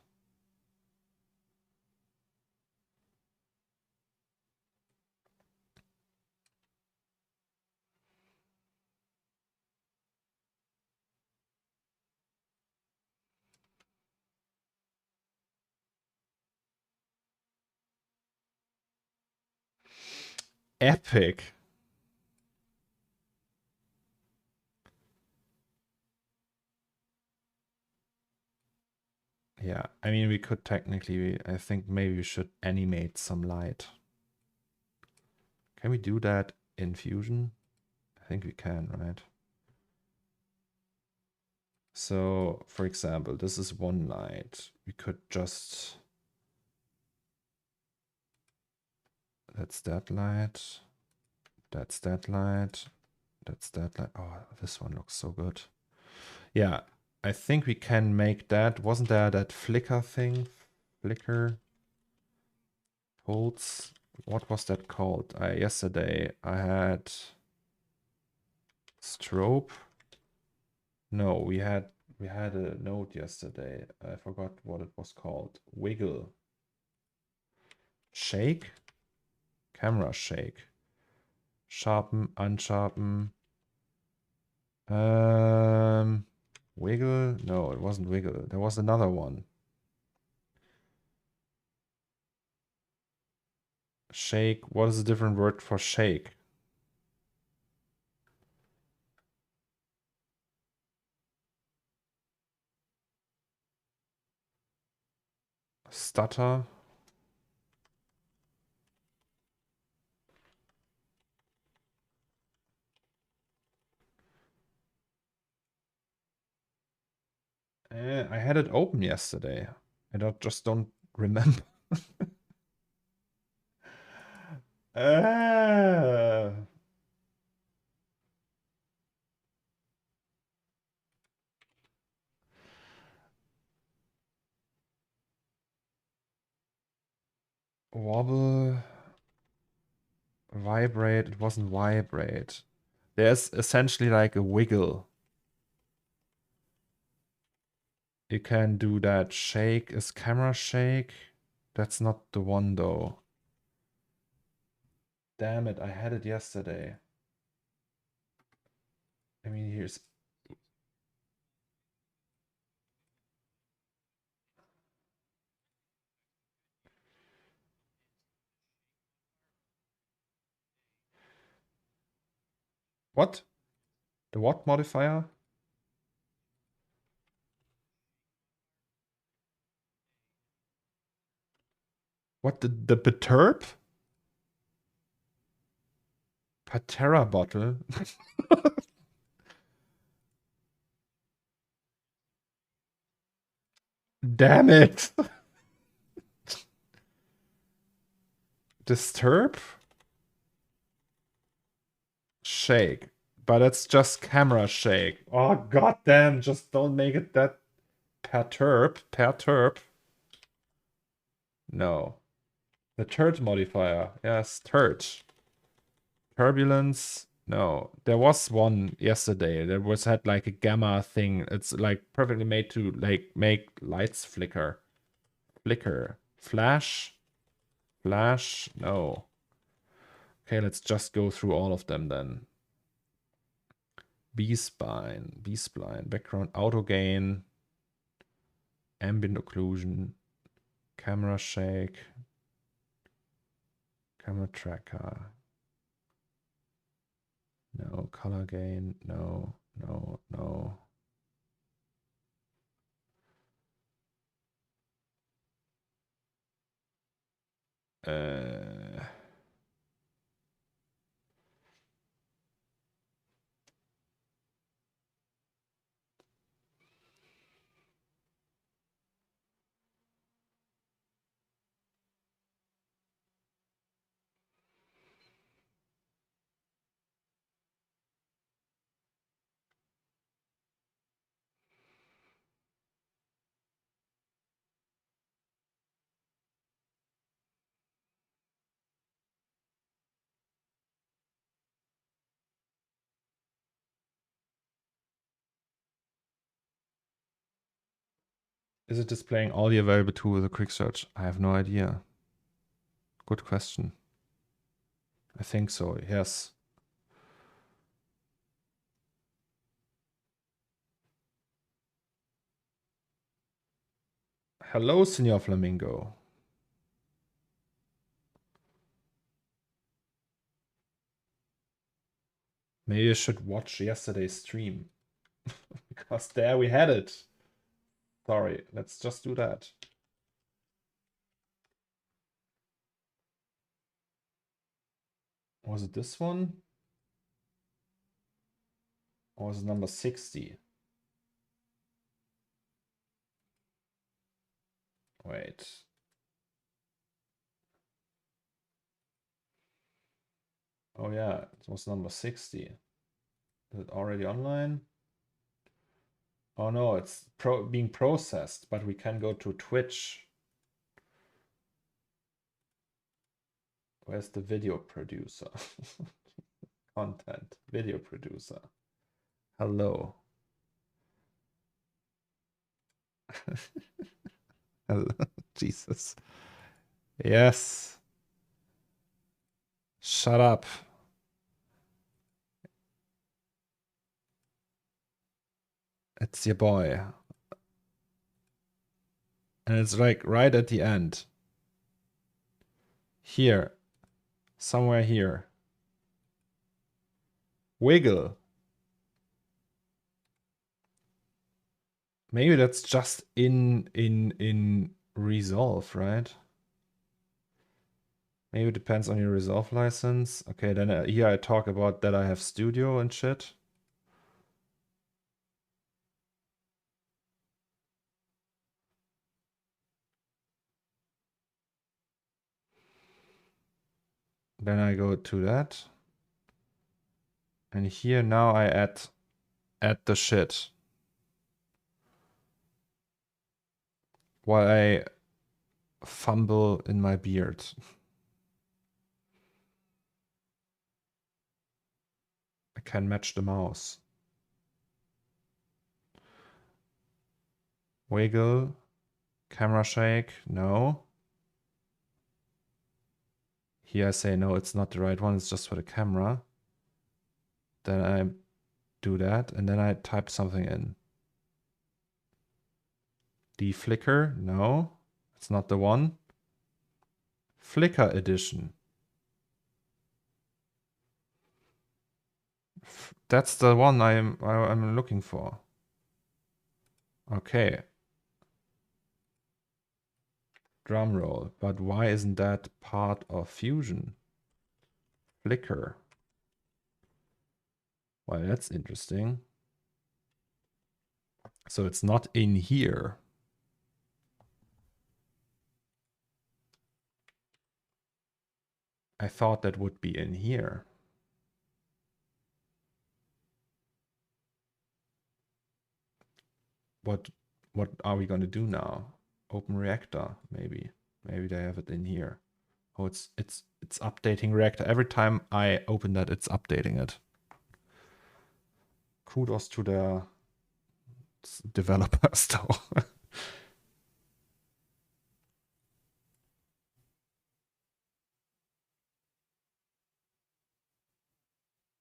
Epic. Yeah, I mean, we could technically, I think maybe we should animate some light. Can we do that in Fusion? I think we can, right? So, for example, this is one light. We could just... That's that light. That's that light. That's that light. Oh, this one looks so good. Yeah, I think we can make that. Wasn't there that flicker thing? Flicker holds. What was that called? Yesterday I had strobe. No, we had a node yesterday. I forgot what it was called. Wiggle. Shake? Camera shake. Sharpen, unsharpen. Wiggle? No, it wasn't wiggle. There was another one. Shake. What is a different word for shake? Stutter. I had it open yesterday. Just don't remember. uh, wobble. Vibrate. It wasn't vibrate. There's essentially like a wiggle. You can do that. Shake is camera shake. That's not the one though. Damn it, I had it yesterday. I mean, here's... What? The what modifier? What, the perturb? Patera bottle? Damn it! Disturb? Shake. But it's just camera shake. Oh, goddamn, just don't make it that perturb. Perturb. No. The turd modifier. Yes, turd. Turbulence. No. There was one yesterday. There was had like a gamma thing. It's like perfectly made to like make lights flicker. Flicker. Flash. Flash. No. Okay, let's just go through all of them then. B-spline. B-spline. Background auto gain. Ambient occlusion. Camera shake. Camera tracker. No. Color gain. No. No. No. Is it displaying all the available tools with a quick search? I have no idea. Good question. I think so, yes. Hello, Senor Flamingo. Maybe you should watch yesterday's stream. Because there we had it. Sorry, let's just do that. Was it this one? Or was it number 60? Wait. Oh yeah, it was number 60. Is it already online? Oh no, it's being processed, but we can go to Twitch. Where's the video producer? Content, video producer. Hello. Hello. Jesus. Yes. Shut up. It's your boy. And it's like right at the end. Here. Somewhere here. Wiggle. Maybe that's just in Resolve, right? Maybe it depends on your Resolve license. Okay, then here I talk about that I have Studio and shit. Then I go to that. And here now I add the shit. While I fumble in my beard. I can match the mouse. Wiggle. Camera shake. No. Here I say no, it's not the right one. It's just for the camera. Then I do that and then I type something in. Deflicker. No, it's not the one. Flicker edition. That's the one I'm looking for. Okay. Drum roll. But why isn't that part of Fusion? Flicker. Well, that's interesting. So it's not in here. I thought that would be in here. What are we going to do now? Open Reactor, maybe. Maybe they have it in here. Oh, it's updating Reactor. Every time I open that, it's updating it. Kudos to the developers, though.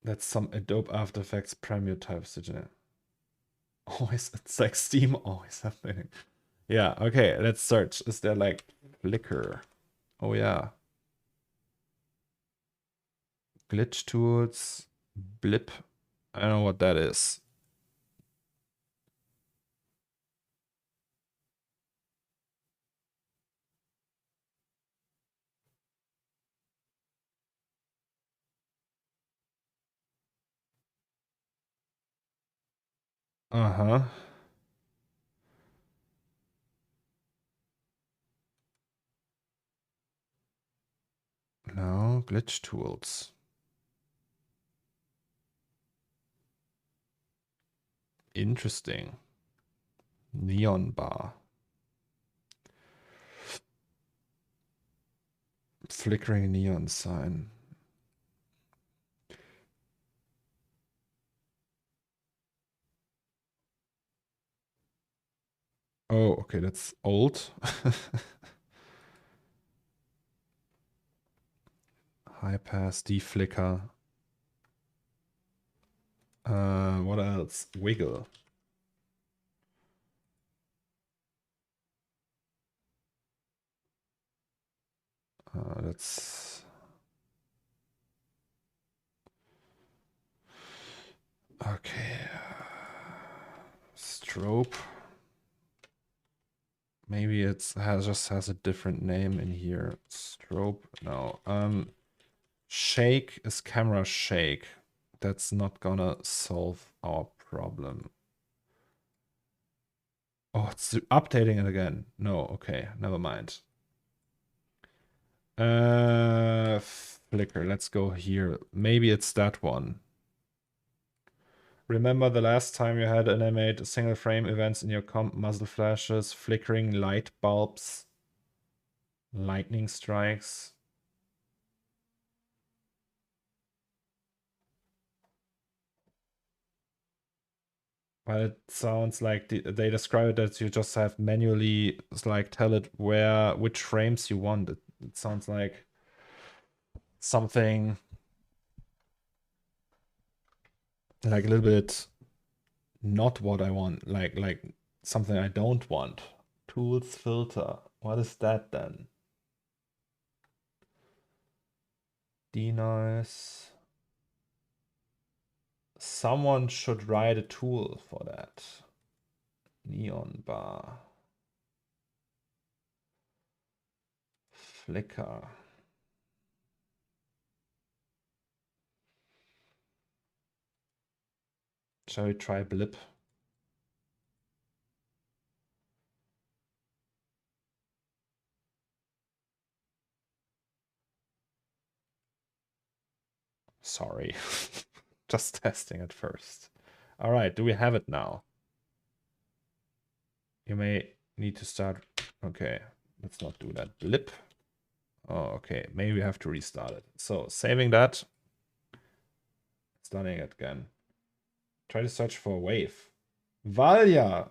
That's some Adobe After Effects Premiere type signature. Always, it's like Steam always happening. Yeah, okay, let's search. Is there like Flickr? Oh yeah. Glitch tools, blip. I don't know what that is. Uh-huh. No, glitch tools. Interesting. Neon bar. Flickering neon sign. Oh, okay, that's old. High pass, deflicker. What else? Wiggle. That's okay. Strobe. Maybe it's just has a different name in here. Strobe. No. Shake is camera shake. That's not gonna solve our problem. Oh, it's updating it again. No, okay, never mind. Flicker. Let's go here. Maybe it's that one. Remember the last time you had animate single frame events in your comp, muzzle flashes, flickering light bulbs, lightning strikes. But it sounds like they describe it that you just have manually like tell it which frames you want. It sounds like something like a little bit not what I want, like something I don't want. Tools filter. What is that then? Denoise. Someone should write a tool for that. Neon bar. Flicker. Shall we try blip? Sorry. Just testing it first. All right, do we have it now? You may need to start. Okay, let's not do that. Blip. Oh, okay. Maybe we have to restart it. So saving that. Starting it again. Try to search for a wave. Valia,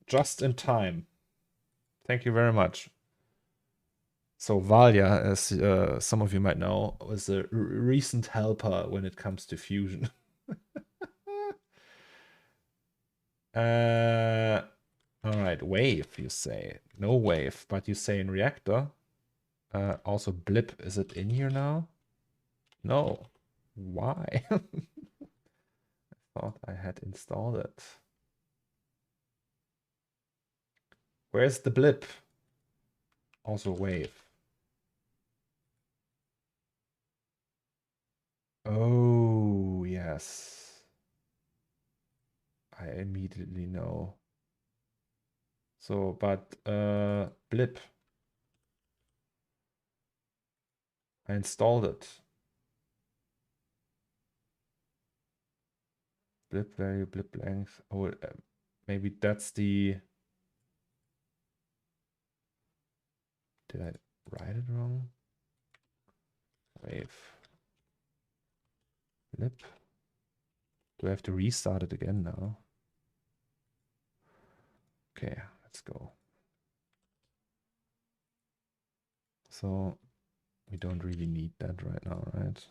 just in time. Thank you very much. So Valia, as some of you might know, was a recent helper when it comes to fusion. All right, wave, you say. No wave, but you say in reactor. Also blip, is it in here now? No. Why? I thought I had installed it. Where's the blip? Also wave. Oh, yes. I immediately know. So, but blip. I installed it. Blip value, blip length. Oh, maybe that's the... Did I write it wrong? Wave. Blip. Do I have to restart it again now? Okay, let's go. So we don't really need that right now, right?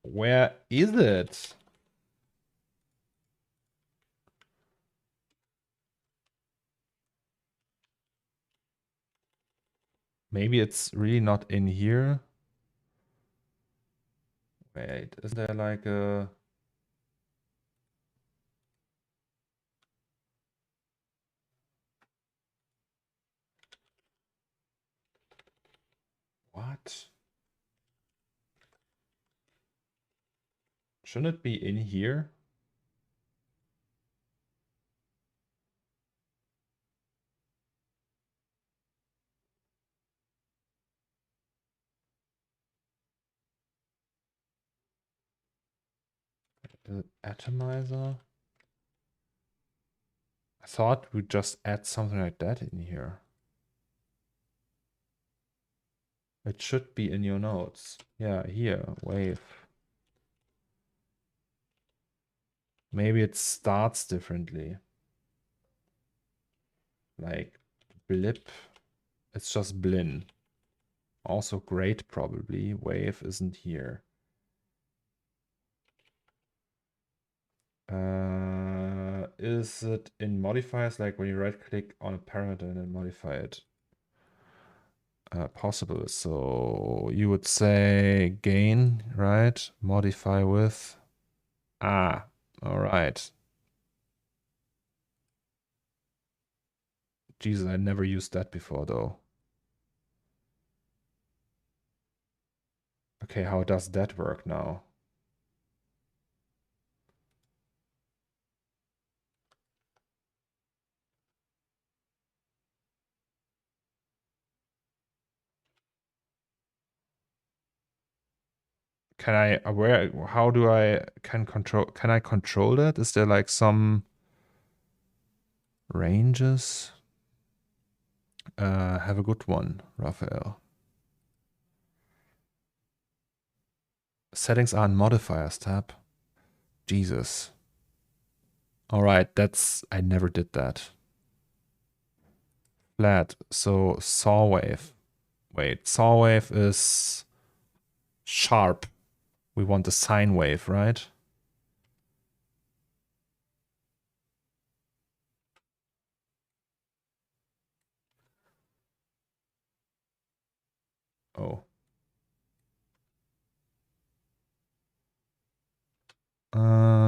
Where is it? Maybe it's really not in here. Wait, is there like a... What? Shouldn't it be in here? Is it atomizer? I thought we'd just add something like that in here. It should be in your notes. Yeah, here, wave. Maybe it starts differently. Like blip, it's just blin. Also great probably. Wave isn't here. Is it in modifiers, like when you right click on a parameter and then modify it? Possible. So you would say gain, right? Modify with. Ah, all right. Jesus, I never used that before though. Okay, how does that work now? Can I how do I can I control that? Is there like some ranges? Have a good one, Raphael. Settings are in modifiers tab. Jesus. All right, I never did that. Flat. So saw wave. Wait, saw wave is sharp. We want a sine wave, right? Oh.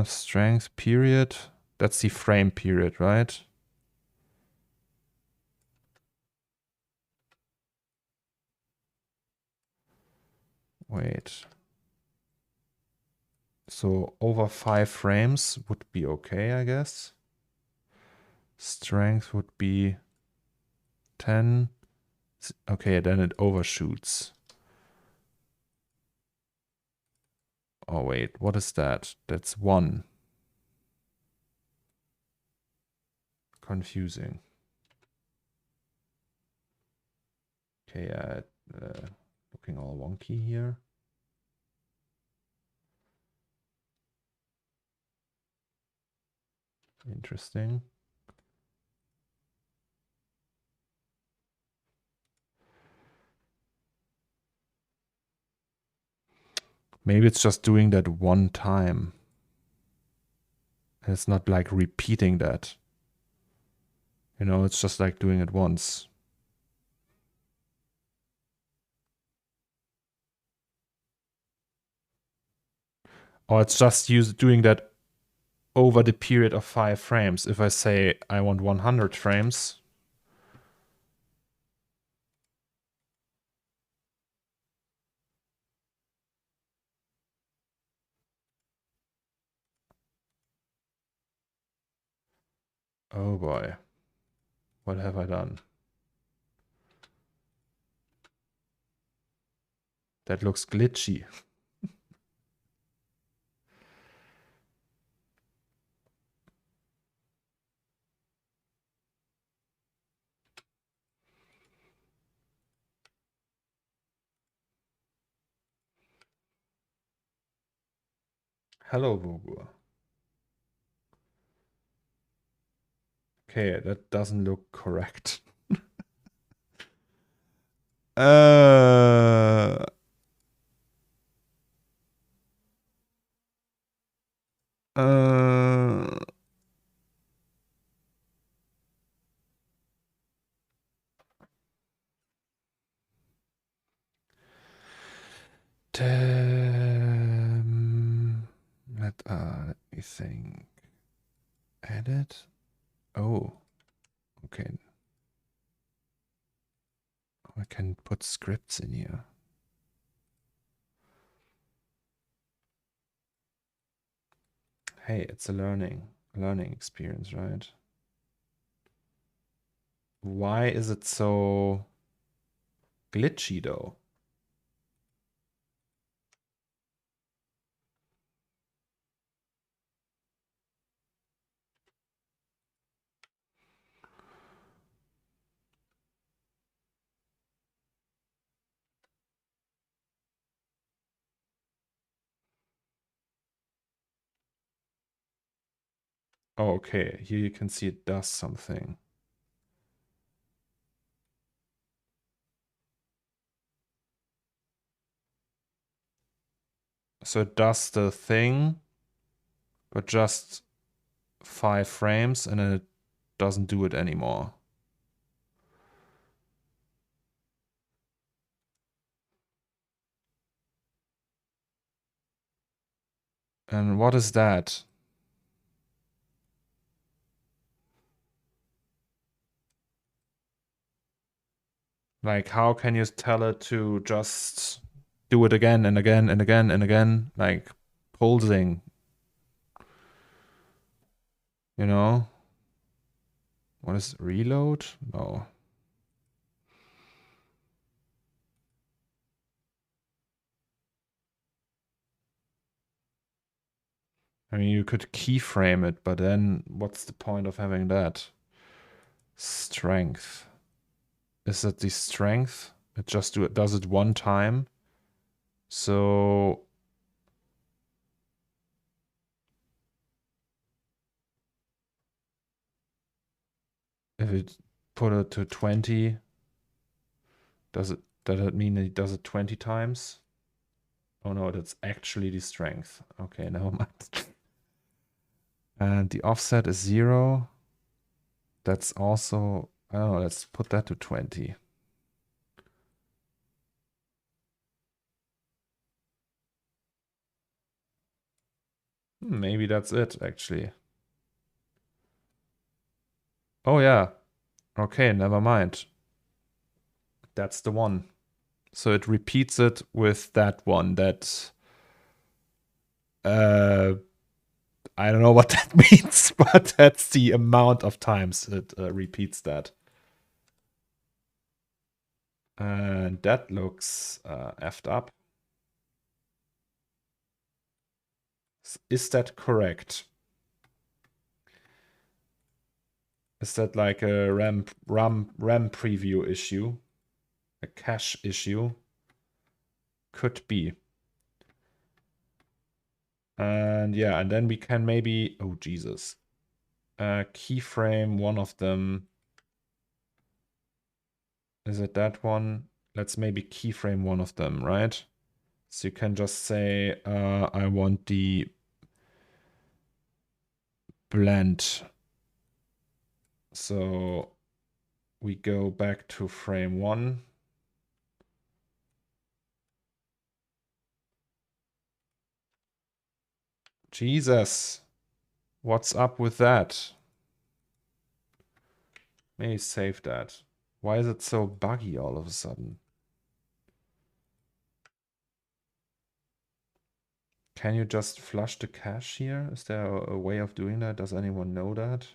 Strength period. That's the frame period, right? Wait. So over 5 frames would be okay, I guess. Strength would be 10. Okay, then it overshoots. Oh, wait, what is that? That's 1. Confusing. Okay, looking all wonky here. Interesting. Maybe it's just doing that one time. And it's not like repeating that. You know, it's just like doing it once. Or it's just doing that over the period of 5 frames. If I say I want 100 frames. Oh boy. What have I done? That looks glitchy. Hello, Vogur. Okay, that doesn't look correct. uh... Uh... Let me think. Edit. Oh, okay. I can put scripts in here. Hey, it's a learning experience, right? Why is it so glitchy though? Oh, okay. Here you can see it does something. So it does the thing, but just 5 frames, and then it doesn't do it anymore. And what is that? Like, how can you tell it to just do it again and again and again and again? Like, pulsing. You know? What is reload? No. I mean, you could keyframe it, but then what's the point of having that? Strength. Is that the strength? It just does it one time. So if it put it to 20. Does that mean it does it 20 times? Oh no, that's actually the strength. Okay, never mind. And the offset is 0. That's also, I don't know, let's put that to 20. Maybe that's it, actually. Oh yeah. Okay, never mind. That's the one. So it repeats it with that one that I don't know what that means, but that's the amount of times it repeats that. And that looks effed up. Is that correct? Is that like a RAM preview issue? A cache issue? Could be. And yeah, and then we can maybe, oh Jesus, keyframe one of them. Is it that one? Let's maybe keyframe one of them, right? So you can just say, I want the blend. So we go back to frame 1. Jesus, what's up with that? Maybe save that. Why is it so buggy all of a sudden? Can you just flush the cache here? Is there a way of doing that? Does anyone know that?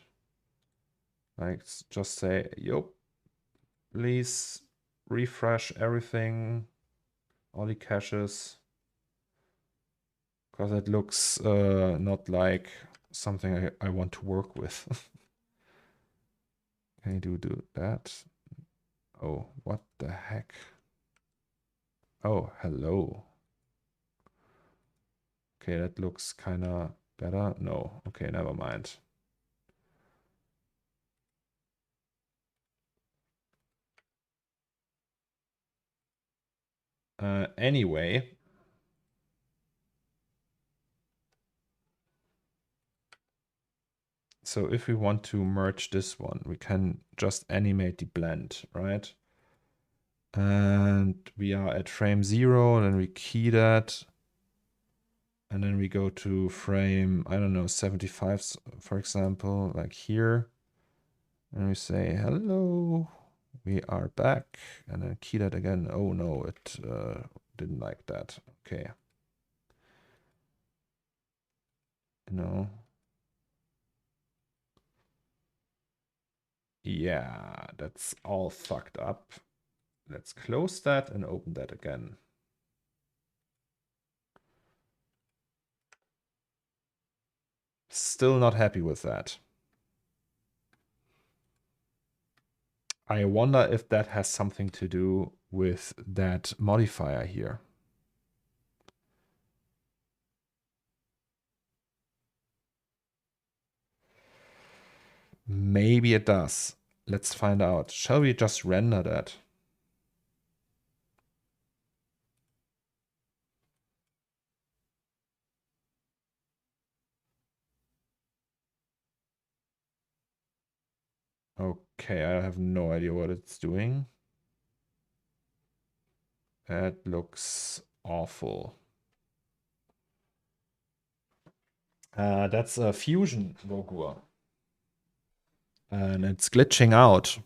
Like, just say, yup, please refresh everything, all the caches. Because it looks not like something I want to work with. Can you do that? Oh, what the heck? Oh, hello. Okay, that looks kind of better. No, okay, never mind. Anyway. So if we want to merge this one, we can just animate the blend, right? And we are at frame 0, and then we key that. And then we go to frame, I don't know, 75, for example, like here. And we say, hello, we are back. And then key that again. Oh no, it didn't like that. Okay. No. Yeah, that's all fucked up. Let's close that and open that again. Still not happy with that. I wonder if that has something to do with that modifier here. Maybe it does. Let's find out. Shall we just render that? Okay, I have no idea what it's doing. That looks awful. That's a fusion Rogur. And it's glitching out.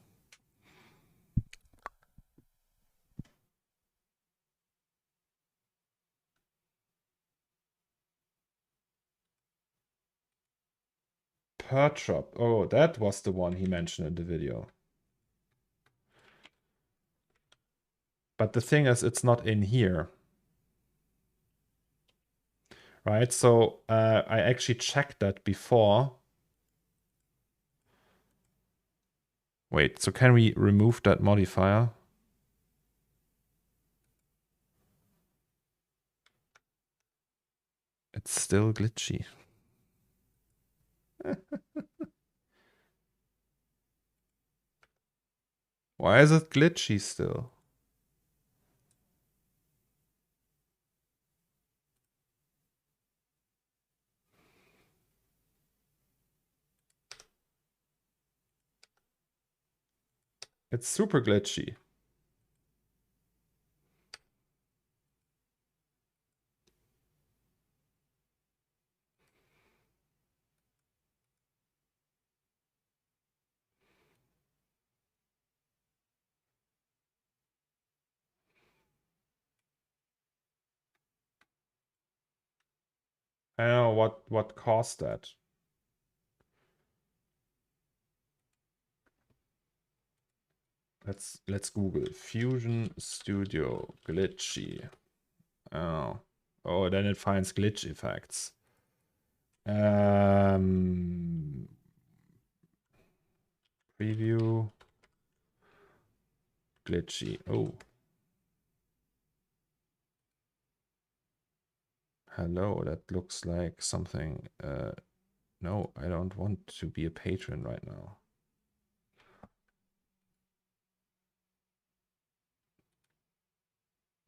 Pertrop. Oh, that was the one he mentioned in the video. But the thing is, it's not in here. Right, so I actually checked that before. Wait, so can we remove that modifier? It's still glitchy. Why is it glitchy still? It's super glitchy. I don't know what caused that. Let's Google Fusion Studio glitchy. Oh, then it finds glitch effects. Preview glitchy. Oh, hello. That looks like something. No, I don't want to be a patron right now.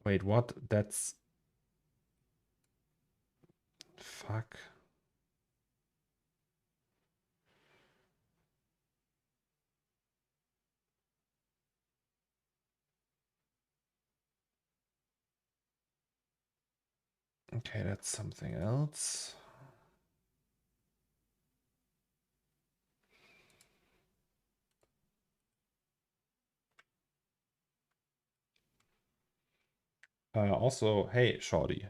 Wait, what? That's... Fuck. Okay, that's something else. Also, hey, Shorty.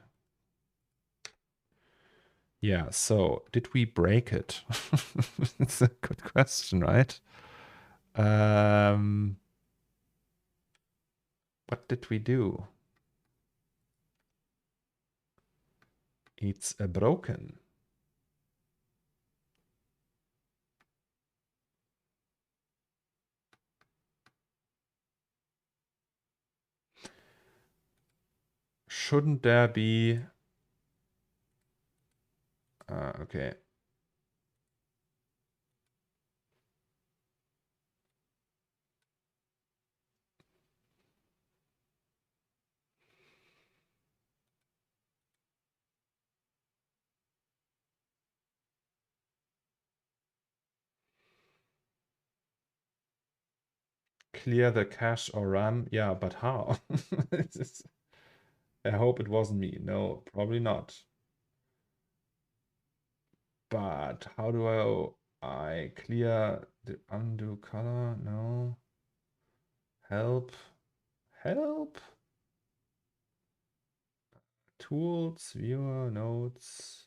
Yeah, so did we break it? It's a good question, right? What did we do? It's broken. Shouldn't there be... okay. Clear the cache or RAM? Yeah, but how? I hope it wasn't me. No, probably not. But how do I clear the undo color? No. Help. Help. Tools, viewer, notes.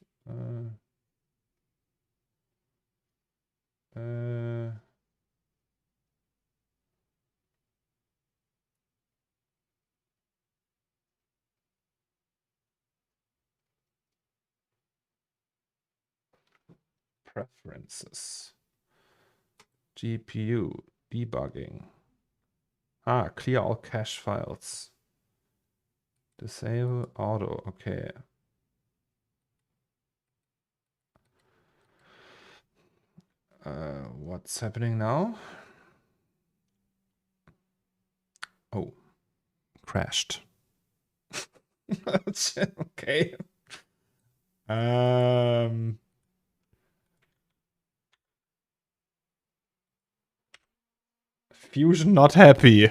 Preferences. GPU debugging. Clear all cache files. Disable auto. Okay. What's happening now? Oh, crashed. Okay. Fusion not happy.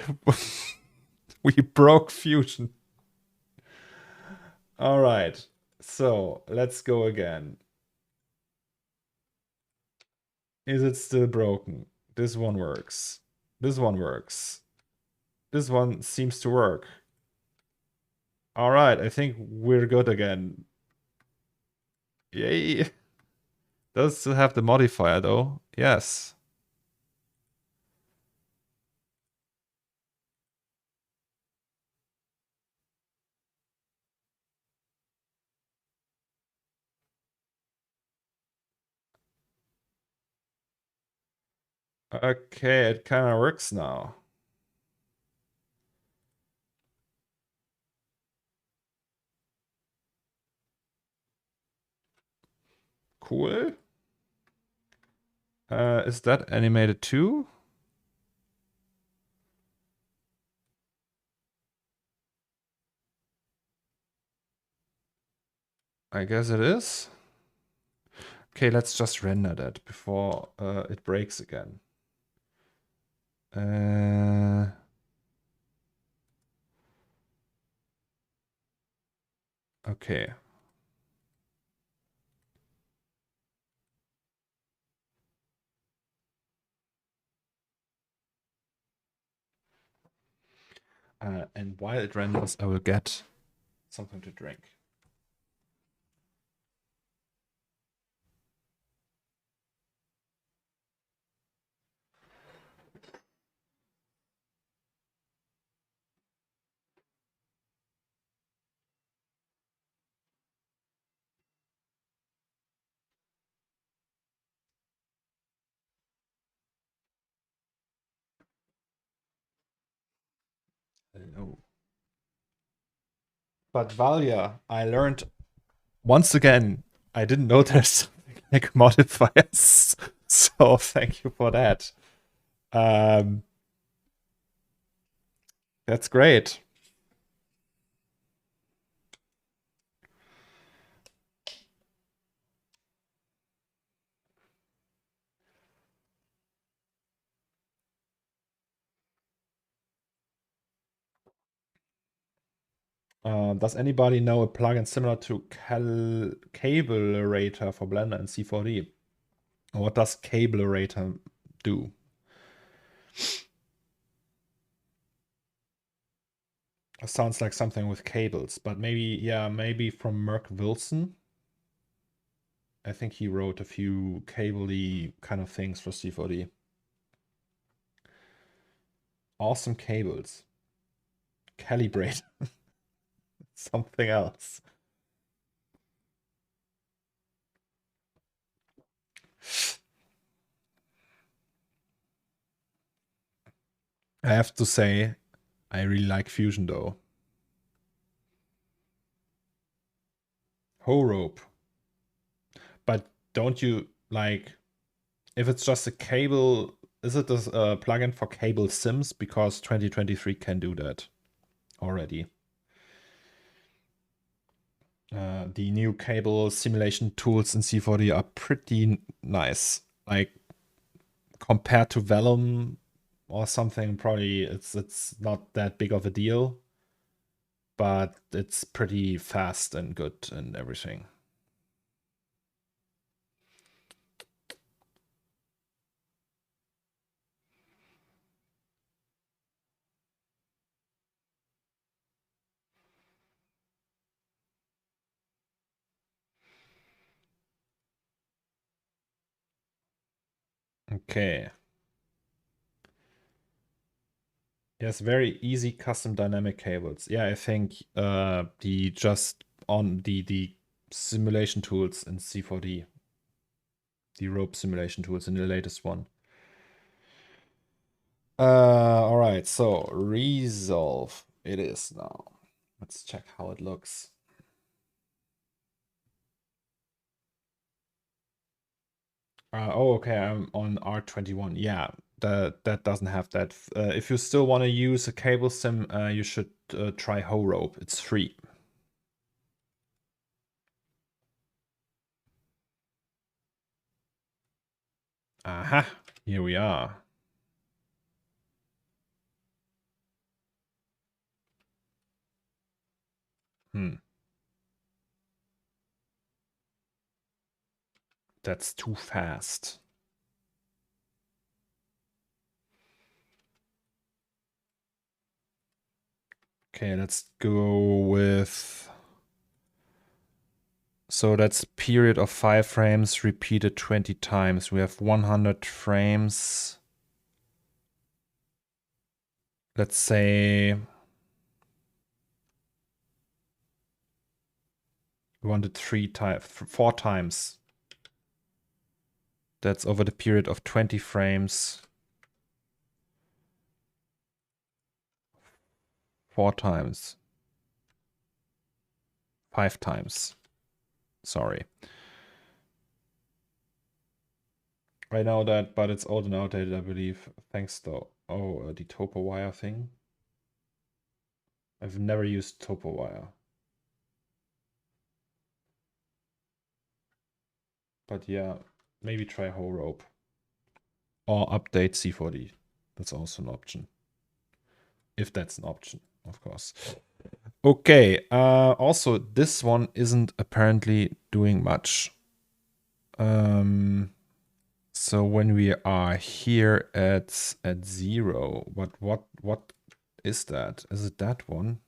We broke Fusion. All right. So let's go again. Is it still broken? This one works. This one works. This one seems to work. All right. I think we're good again. Yay. Does still have the modifier though? Yes. Okay, it kind of works now. Cool. Is that animated too? I guess it is. Okay, let's just render that before it breaks again. Okay. And while it renders, I will get something to drink. Hello. But Valia, I learned once again, I didn't know there's something like modifiers. So thank you for that. That's great. Does anybody know a plugin similar to Cablerator for Blender and C4D? What does Cablerator do? It sounds like something with cables, but maybe, yeah, maybe from Merck Wilson. I think he wrote a few cable-y kind of things for C4D. Awesome cables. Calibrate. Something else. I have to say, I really like Fusion though. Rope. But don't you like, if it's just a cable, is it a plugin for cable sims? Because 2023 can do that already. The new cable simulation tools in C4D are pretty nice. Like compared to Vellum or something, probably it's not that big of a deal, but it's pretty fast and good and everything. Okay. Yes, very easy custom dynamic cables. Yeah, I think the just on the simulation tools in C4D, the rope simulation tools in the latest one. All right, so resolve it is now. Let's check how it looks. Oh, okay, I'm on R21. Yeah, that doesn't have that. If you still want to use a cable sim, you should try Rope. It's free. Aha, here we are. That's too fast. Okay, let's go with... So that's period of 5 frames repeated 20 times. We have 100 frames. Let's say... We want it 4 times. That's over the period of 20 frames. 4 times. 5 times. Sorry. I know that, but it's old and outdated, I believe. Thanks though. Oh, the topo wire thing. I've never used topo wire. But yeah, maybe try whole rope. Or update C4D. That's also an option. If that's an option, of course. Okay, also this one isn't apparently doing much. So when we are here at 0, what is that? Is it that one?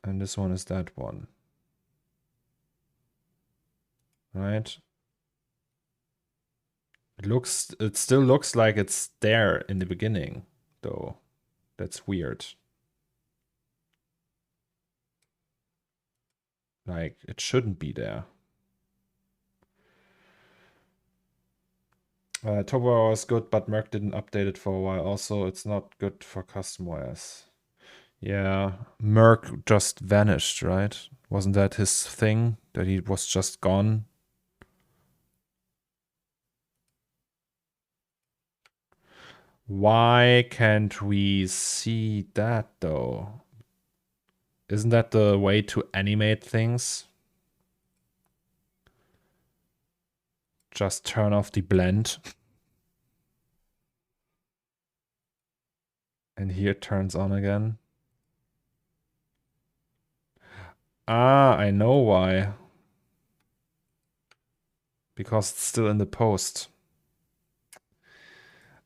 And this one is that one. Right? It still looks like it's there in the beginning, though. That's weird. Like, it shouldn't be there. Turbo was good, but Merc didn't update it for a while. Also, it's not good for custom OS. Yeah, Merc just vanished, right? Wasn't that his thing? That he was just gone? Why can't we see that, though? Isn't that the way to animate things? Just turn off the blend. And here it turns on again. Ah, I know why. Because it's still in the post.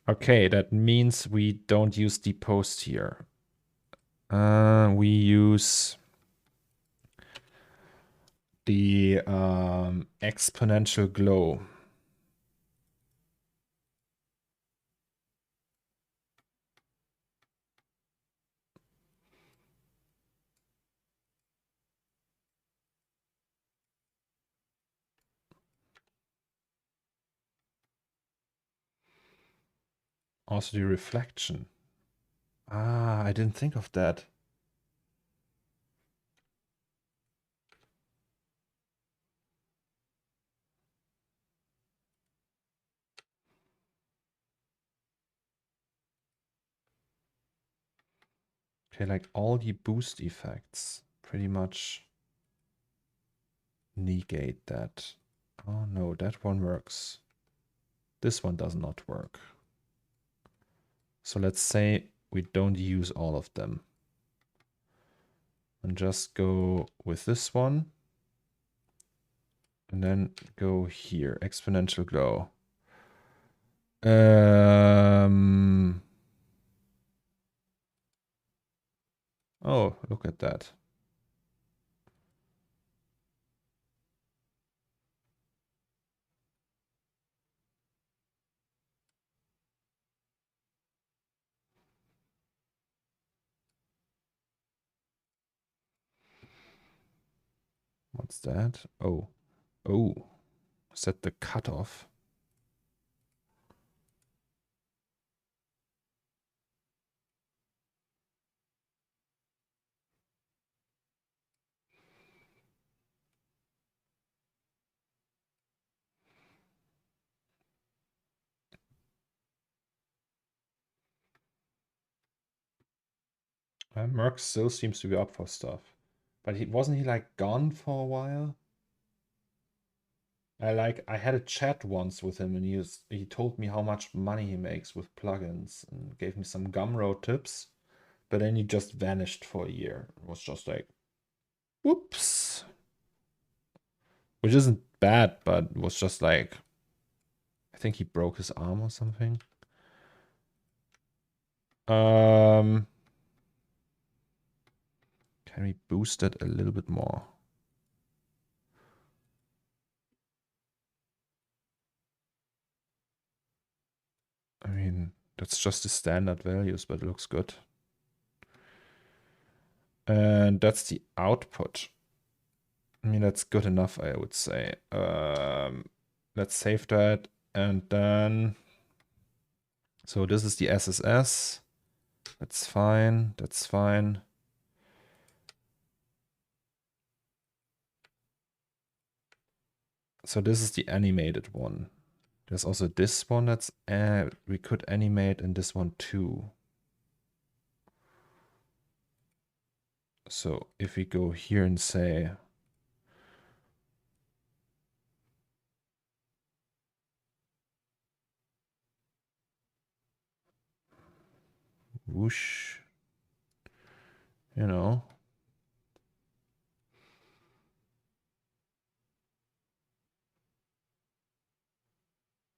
Okay, that means we don't use the post here. We use the exponential glow. Also the reflection. Ah, I didn't think of that. Okay, like all the boost effects pretty much negate that. Oh no, that one works. This one does not work. So let's say we don't use all of them. And just go with this one. And then go here, exponential glow. Oh, look at that. What's that? Oh, set the cutoff. Merc still seems to be up for stuff. But wasn't he like gone for a while? I had a chat once with him and he told me how much money he makes with plugins and gave me some Gumroad tips, but then he just vanished for a year. It was just like, whoops. Which isn't bad, but it was just like, I think he broke his arm or something. Can we boost it a little bit more? I mean, that's just the standard values, but it looks good. And that's the output. I mean, that's good enough, I would say. Let's save that. And then, so this is the SSS. That's fine. That's fine. So this is the animated one. There's also this one that's, we could animate in this one too. So if we go here and say whoosh, you know,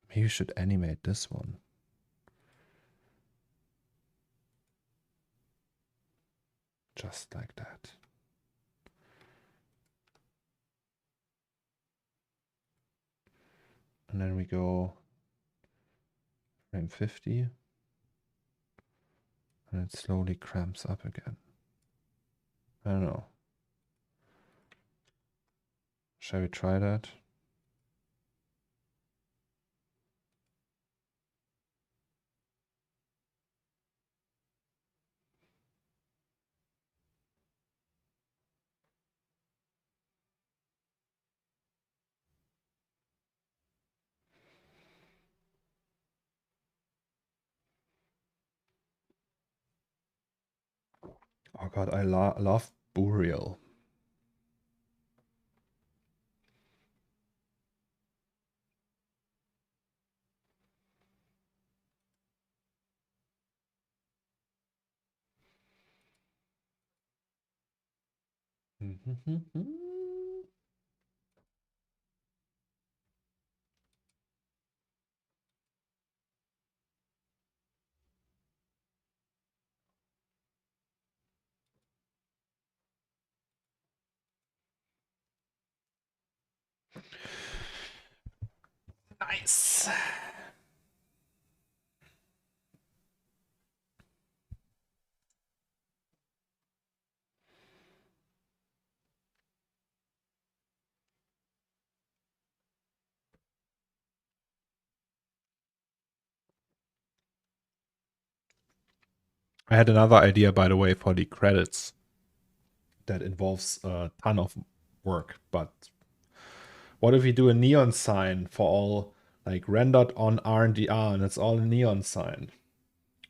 maybe you should animate this one. Just like that. And then we go frame 50. And it slowly cramps up again. I don't know. Shall we try that? Oh god, I love Burial. Nice. I had another idea, by the way, for the credits that involves a ton of work. But what if we do a neon sign for all, like rendered on RNDR, and it's all a neon sign,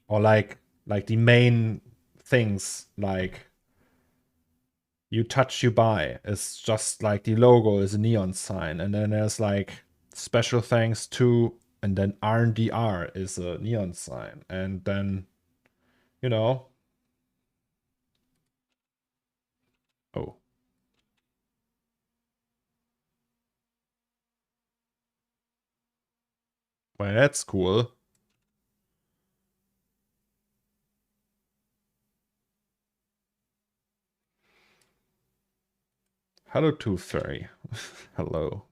or like the main things, like you touch, you buy, is just like the logo is a neon sign, and then there's like special thanks to, and then RNDR is a neon sign, and then, you know. Oh. Well, that's cool. Hello, Tooth Fairy. Hello.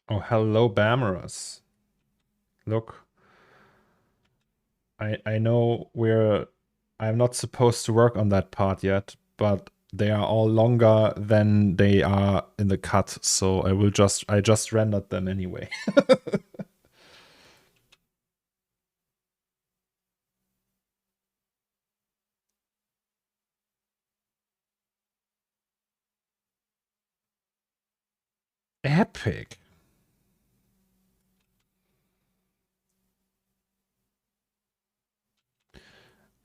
Oh, hello, Bammerus. Look, I know I'm not supposed to work on that part yet, but they are all longer than they are in the cut, so I just rendered them anyway. Epic.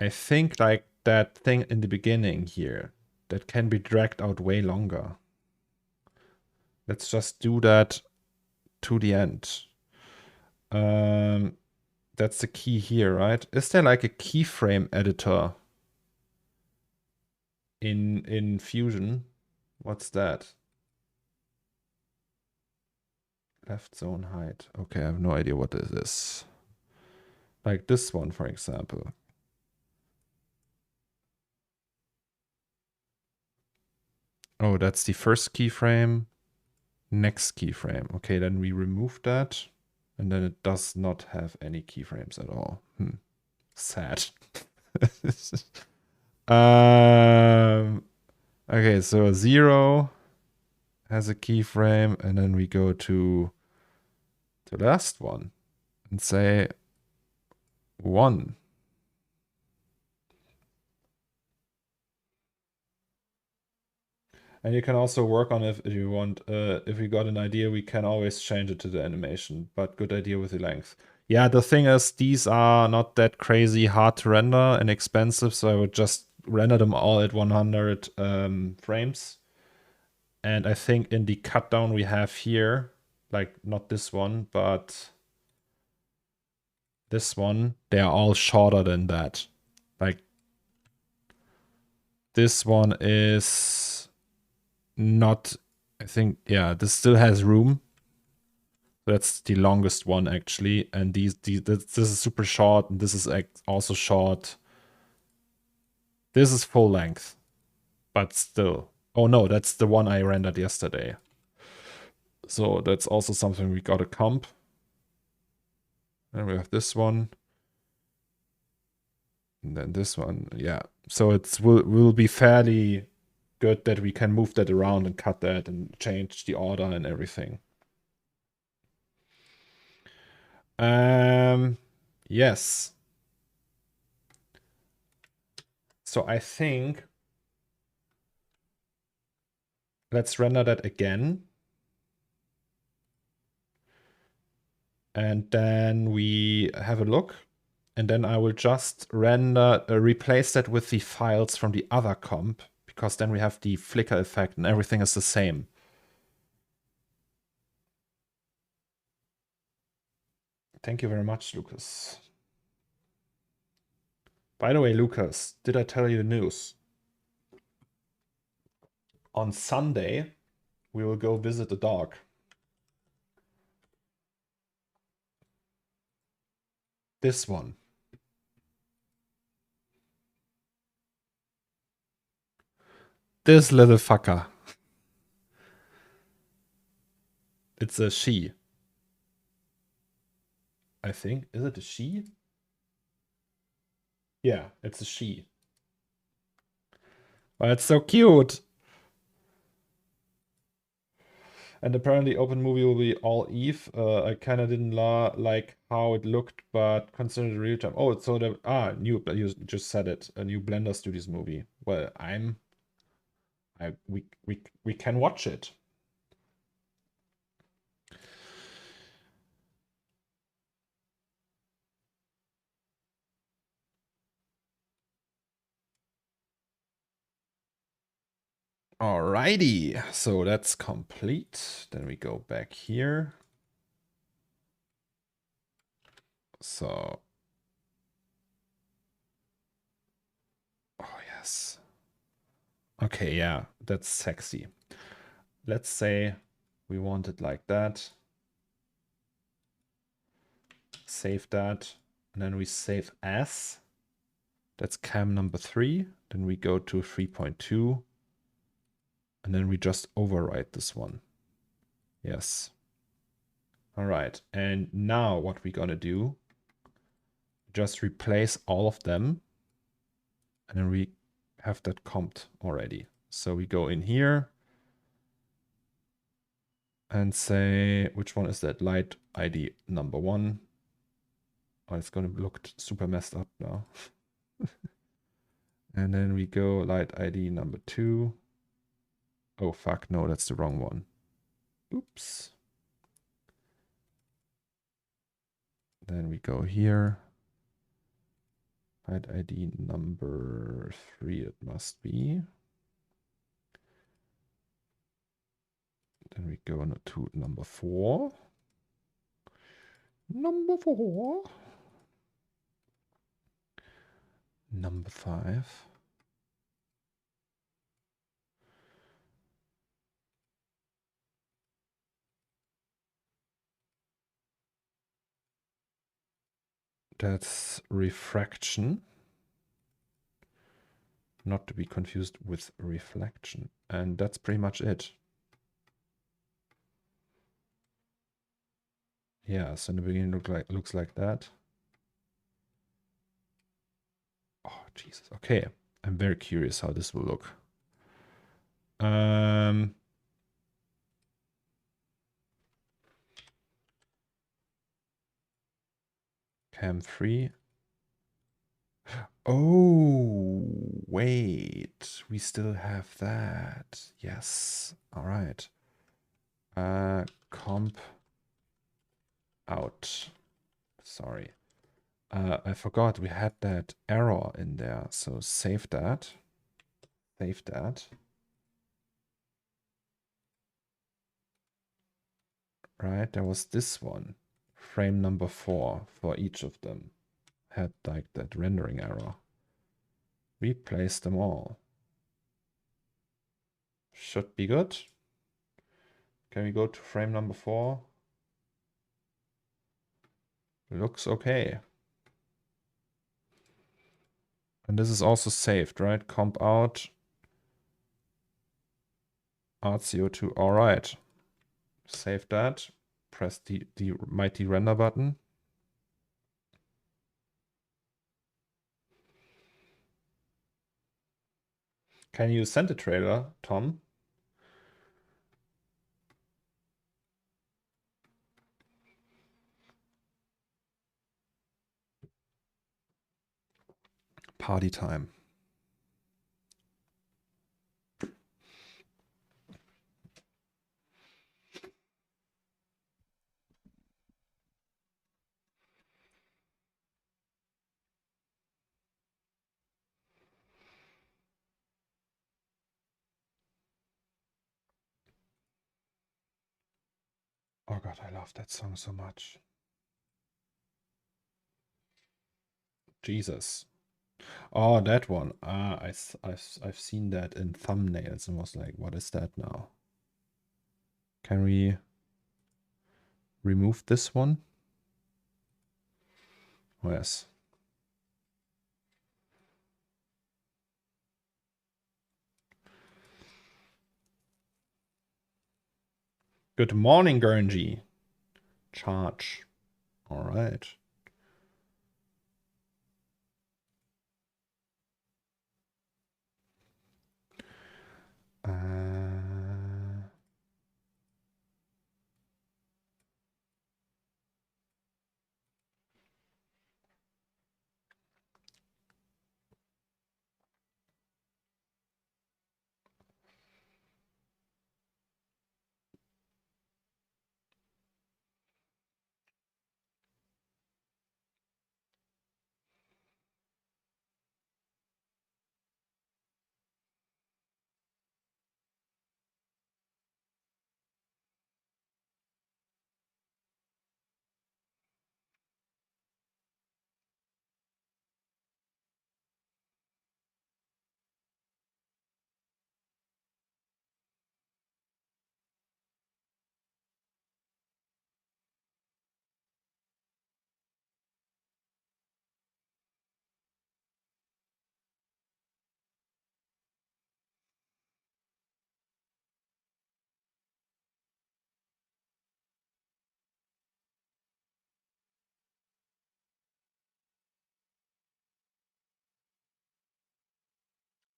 I think like that thing in the beginning here that can be dragged out way longer. Let's just do that to the end. That's the key here, right? Is there like a keyframe editor in Fusion? What's that? Left zone height. Okay, I have no idea what this is. Like this one, for example. Oh, that's the first keyframe. Next keyframe. Okay, then we remove that. And then it does not have any keyframes at all. Sad. Okay, so 0 has a keyframe, and then we go to the last one and say 1. And you can also work on it if you want. If we got an idea, we can always change it to the animation. But good idea with the length. Yeah, the thing is, these are not that crazy hard to render and expensive, so I would just render them all at 100 frames. And I think in the cut down we have here, like not this one, but this one, they are all shorter than that. Like this one is not, I think, yeah, this still has room. That's the longest one actually, and this is super short, and this is also short. This is full length, but still. Oh no, that's the one I rendered yesterday. So that's also something we gotta comp. And we have this one. And then this one, yeah. So it will be fairly good that we can move that around and cut that and change the order and everything. Yes. So I think let's render that again. And then we have a look. And then I will just render, replace that with the files from the other comp, because then we have the flicker effect and everything is the same. Thank you very much, Lucas. By the way, Lucas, did I tell you the news? On Sunday, we will go visit the dog. This one. This little fucker. It's a she. I think. Is it a she? Yeah, it's a she. Well, it's so cute. And apparently open movie will be all Eve. I kind of didn't like how it looked, but consider the real time. Oh, so the new, you just said it, a new Blender Studios movie. Well, we can watch it. Alrighty, so that's complete. Then we go back here. So, oh yes. Okay, yeah, that's sexy. Let's say we want it like that. Save that, and then we save as. That's cam number 3. Then we go to 3.2. And then we just overwrite this one. Yes. All right. And now what we're going to do, just replace all of them. And then we have that comped already. So we go in here and say, which one is that? Light ID number 1. Oh, it's going to look super messed up now. And then we go light ID number 2. Oh, fuck. No, that's the wrong one. Oops. Then we go here. Light ID number 3, it must be. Then we go to number 4. Number 4. Number 5. That's refraction. Not to be confused with reflection. And that's pretty much it. Yeah, so in the beginning looks like that. Oh, Jesus. Okay. I'm very curious how this will look. Cam 3. Oh, wait. We still have that. Yes. All right. Comp out. Sorry. I forgot we had that error in there. So save that. Save that. Right, there was this one. Frame number 4 for each of them. Had like that rendering error. Replace them all. Should be good. Can we go to frame number 4? Looks okay. And this is also saved, right? Comp out. RCO2. All right. Save that. Press the mighty render button. Can you send a trailer, Tom? Party time. Oh god, I love that song so much. Jesus. Oh, that one. Ah, I've seen that in thumbnails and was like, what is that now? Can we remove this one? Oh, yes. Good morning, Gurnji. Charge. All right.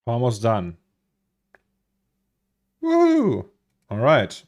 Almost done. Woo! All right.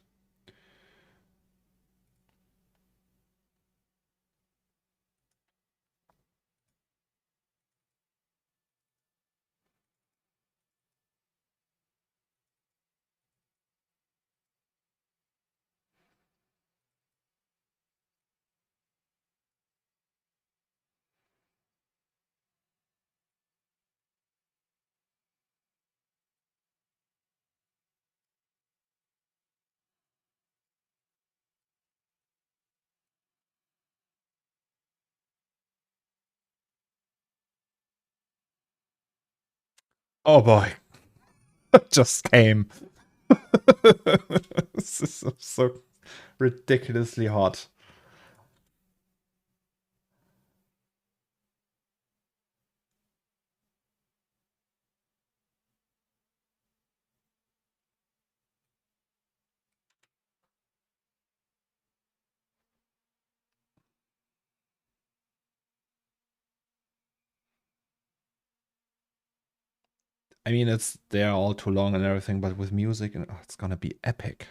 Oh boy. Just came. This is so ridiculously hot. I mean, they're all too long and everything, but with music, it's gonna be epic.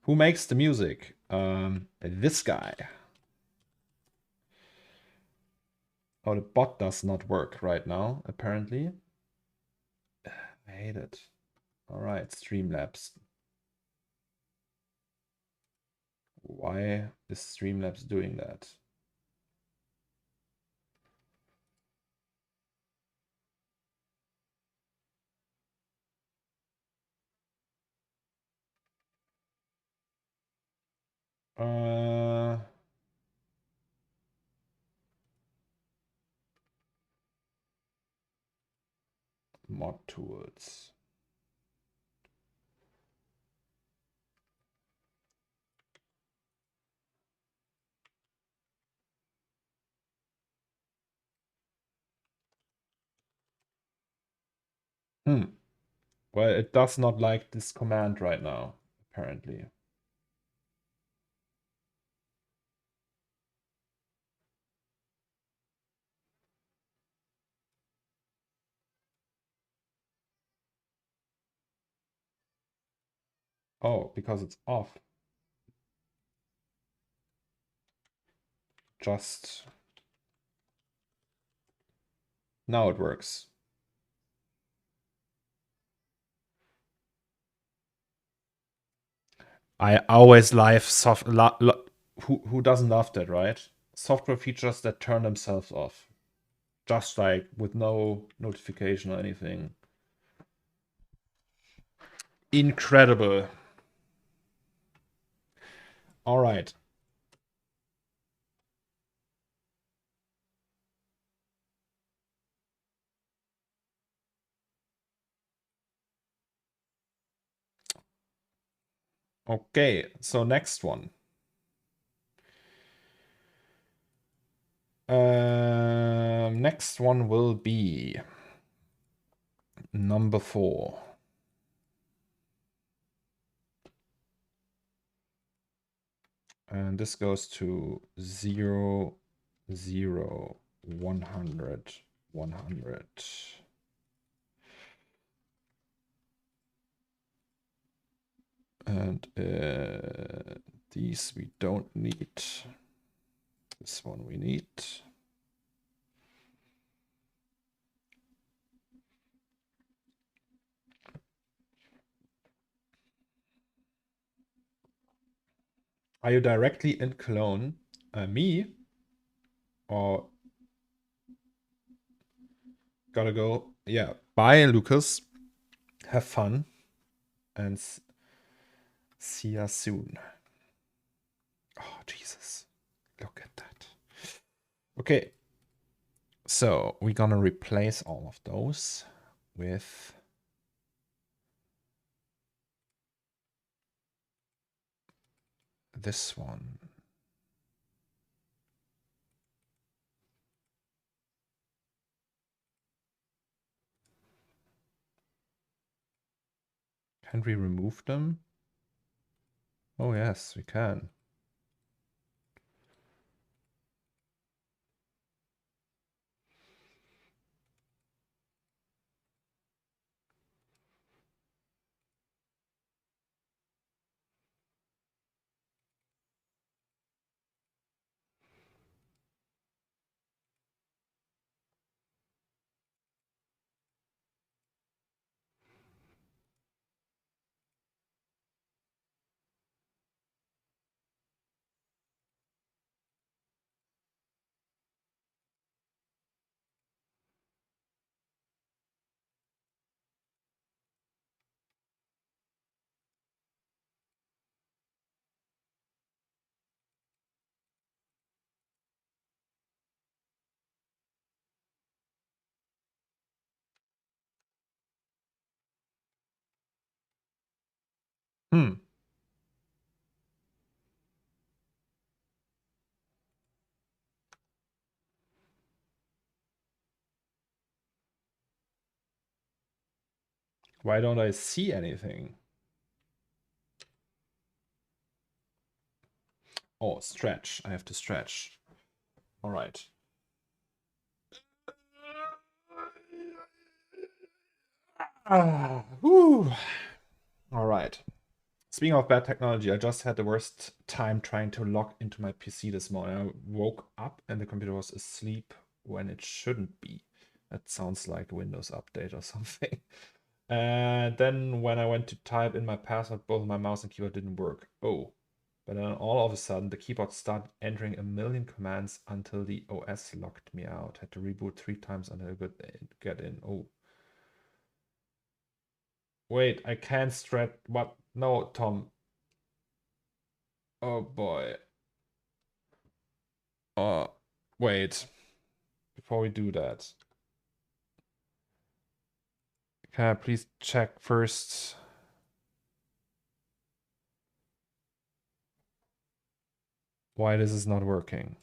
Who makes the music? This guy. Oh, the bot does not work right now, apparently. I hate it. All right, Streamlabs. Why is Streamlabs doing that? Mod tools. Well, it does not like this command right now, apparently. Oh, because it's off. Just now it works. I always like who doesn't love that, right? Software features that turn themselves off. Just like with no notification or anything. Incredible. All right. Okay, so next one. Next one will be number 4. And this goes to 0, 0, 100, 100. And these we don't need. This one we need. Are you directly in Cologne? Me? Or gotta go? Yeah. Bye, Lucas. Have fun. And see ya soon. Oh, Jesus. Look at that. Okay. So we're gonna replace all of those with this one. Can we remove them? Oh, yes, we can. Why don't I see anything? Oh, stretch. I have to stretch. All right. Whew. All right. Speaking of bad technology, I just had the worst time trying to log into my PC this morning. I woke up and the computer was asleep when it shouldn't be. That sounds like a Windows update or something. And then when I went to type in my password, both my mouse and keyboard didn't work. Oh, but then all of a sudden the keyboard started entering a million commands until the OS locked me out. Had to reboot 3 times until I could get in. Oh. Wait, I can't stretch. What? No, Tom. Oh boy. Wait. Before we do that, can I please check first? Why this is not working?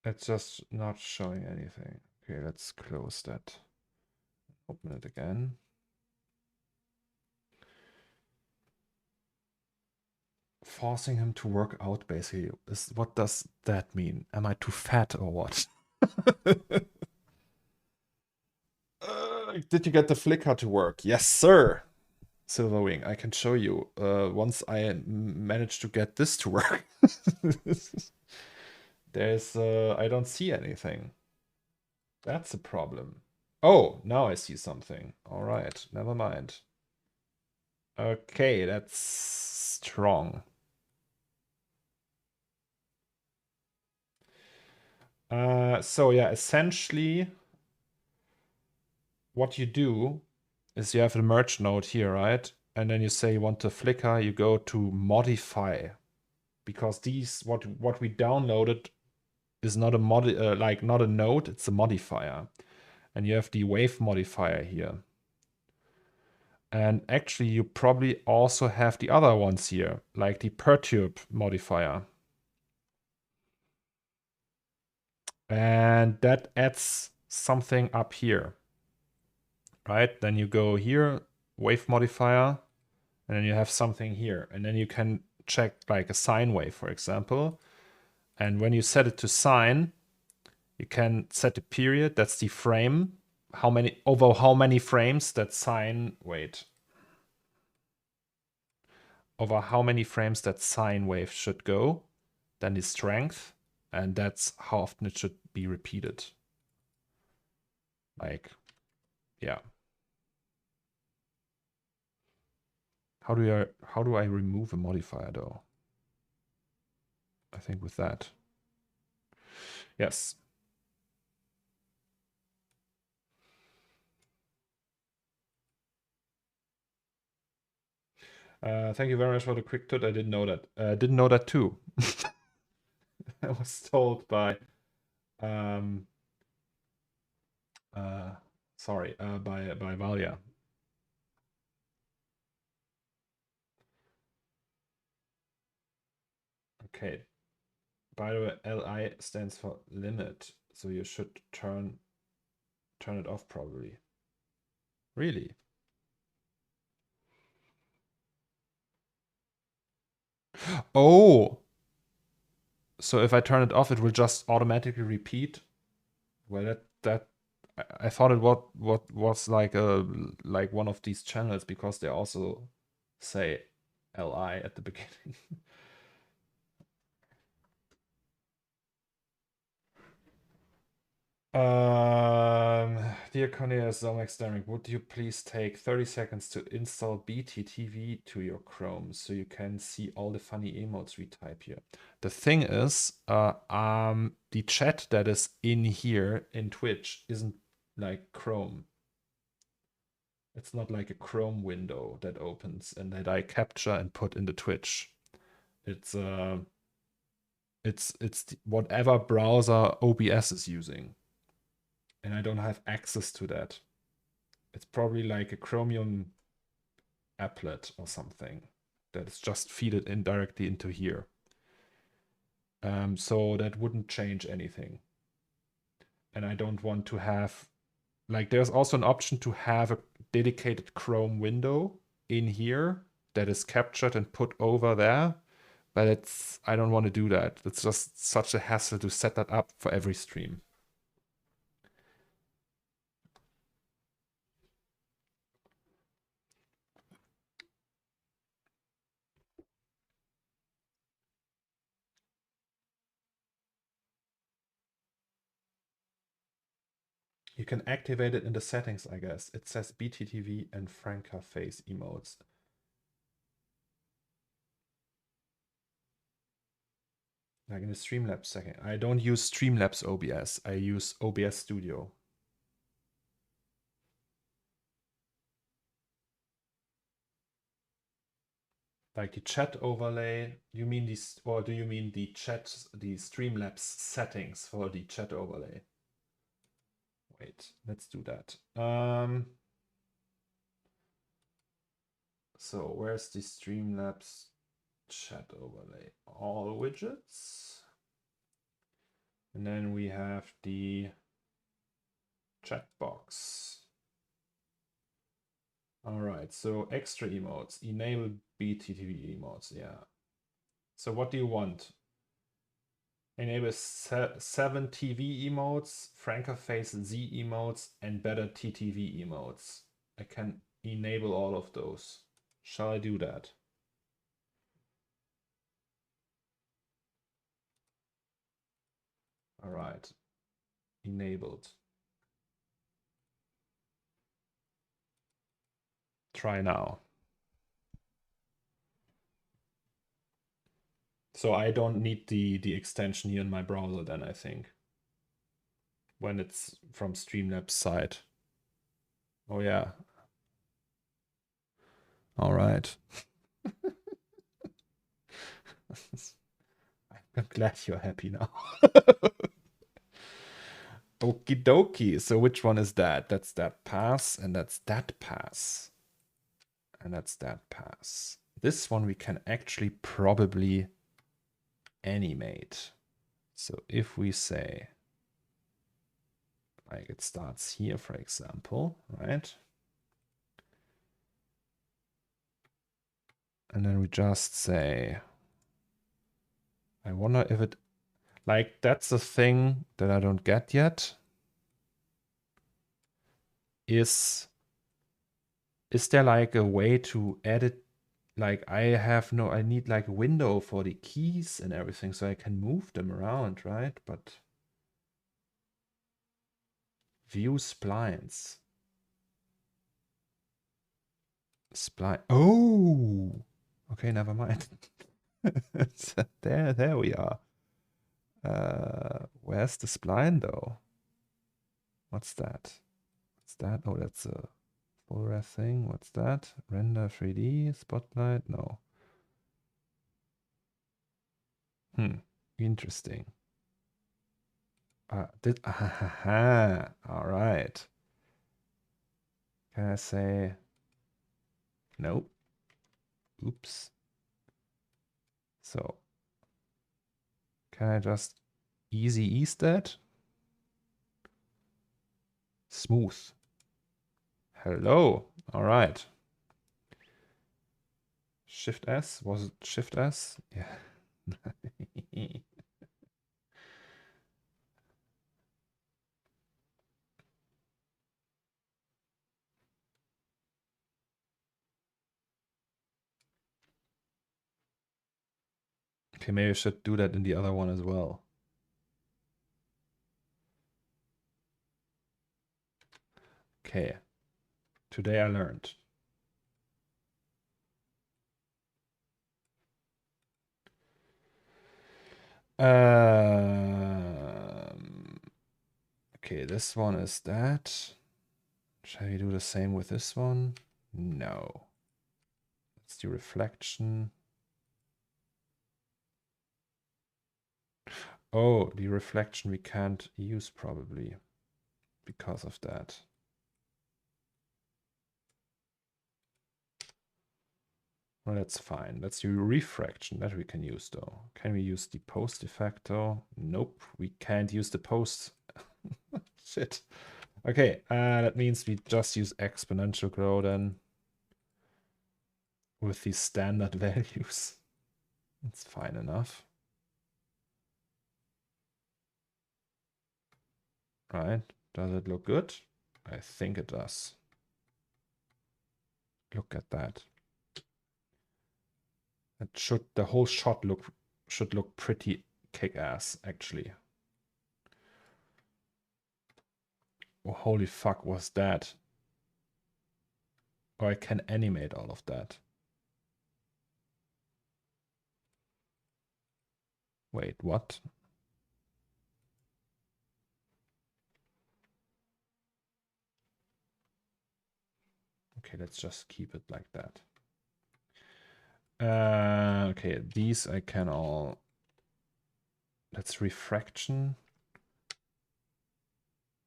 It's just not showing anything. Okay, let's close that. Open it again. Forcing him to work out, basically. What does that mean? Am I too fat or what? Did you get the flicker to work? Yes, sir. Silverwing, I can show you. Once I managed to get this to work. I don't see anything. That's a problem. Oh, now I see something. All right, never mind. Okay, that's strong. So yeah, essentially what you do is you have the merge node here, right? And then you say you want to flicker, you go to modify. Because what we downloaded is not a not a node, it's a modifier. And you have the wave modifier here. And actually you probably also have the other ones here, like the perturb modifier. And that adds something up here, right? Then you go here, wave modifier, and then you have something here. And then you can check like a sine wave, for example. And when you set it to sine, you can set a period, that's the frame, over how many frames that sine, over how many frames that sine wave should go, then the strength, and that's how often it should be repeated. Like, yeah. How do I remove a modifier though? I think with that. Yes. Thank you very much for the quick tut. I didn't know that. Didn't know that too. I was told by by Valia. Okay. By the way, LI stands for limit, so you should turn it off probably. Really? Oh. So if I turn it off, it will just automatically repeat. Well, I thought it what was like one of these channels because they also say LI at the beginning. Dear Cornelius, Dammrich, would you please take 30 seconds to install BTTV to your Chrome so you can see all the funny emotes we type here? The thing is, the chat that is in here in Twitch isn't like Chrome. It's not like a Chrome window that opens and that I capture and put in the Twitch. It's whatever browser OBS is using. And I don't have access to that. It's probably like a Chromium applet or something that is just feeded in directly into here. So that wouldn't change anything. And I don't want to have, like, there's also an option to have a dedicated Chrome window in here that is captured and put over there. But I don't want to do that. It's just such a hassle to set that up for every stream. You can activate it in the settings, I guess. It says BTTV and Franca face emotes. Like in the Streamlabs setting. I don't use Streamlabs OBS. I use OBS Studio. Like the chat overlay, you mean these, or do you mean the Streamlabs settings for the chat overlay? Wait, let's do that. So where's the Streamlabs chat overlay? All widgets. And then we have the chat box. All right, so extra emotes, enable BTTV emotes, yeah. So what do you want? Enable 7 TV emotes, Franca-face Z emotes, and better TTV emotes. I can enable all of those. Shall I do that? All right, enabled. Try now. So I don't need the extension here in my browser then, I think, when it's from Streamlabs side. Oh yeah. All right. I'm glad you're happy now. Okie dokie. So which one is that? That's that pass, and that's that pass. And that's that pass. This one we can actually probably animate. So if we say, like it starts here, for example, right? And then we just say, I wonder if it, like that's the thing that I don't get yet. Is there like a way to edit? Like I need like a window for the keys and everything so I can move them around, right? But view splines. Spline. Oh, okay, never mind. There we are. Where's the spline though? What's that? What's that? Oh, that's a full res thing. What's that? Render 3D, spotlight? No. Interesting. All right. Can I say nope? Oops. So can I just easy ease that? Smooth. Hello. All right. Shift S? Was it Shift S? Yeah. Okay, maybe I should do that in the other one as well. Okay. Today I learned. Okay, this one is that. Shall we do the same with this one? No. Let's do reflection. Oh, the reflection we can't use probably because of that. Well, that's fine. Let's do refraction. That we can use though. Can we use the post effect though? Nope, we can't use the post. Shit. Okay, that means we just use exponential grow then with these standard values. That's fine enough. Right, does it look good? I think it does. Look at that. It should, the whole shot should look pretty kick-ass, actually. Oh, holy fuck was that? Or I can animate all of that. Wait, what? Okay, let's just keep it like that. Okay, these I can all... That's refraction.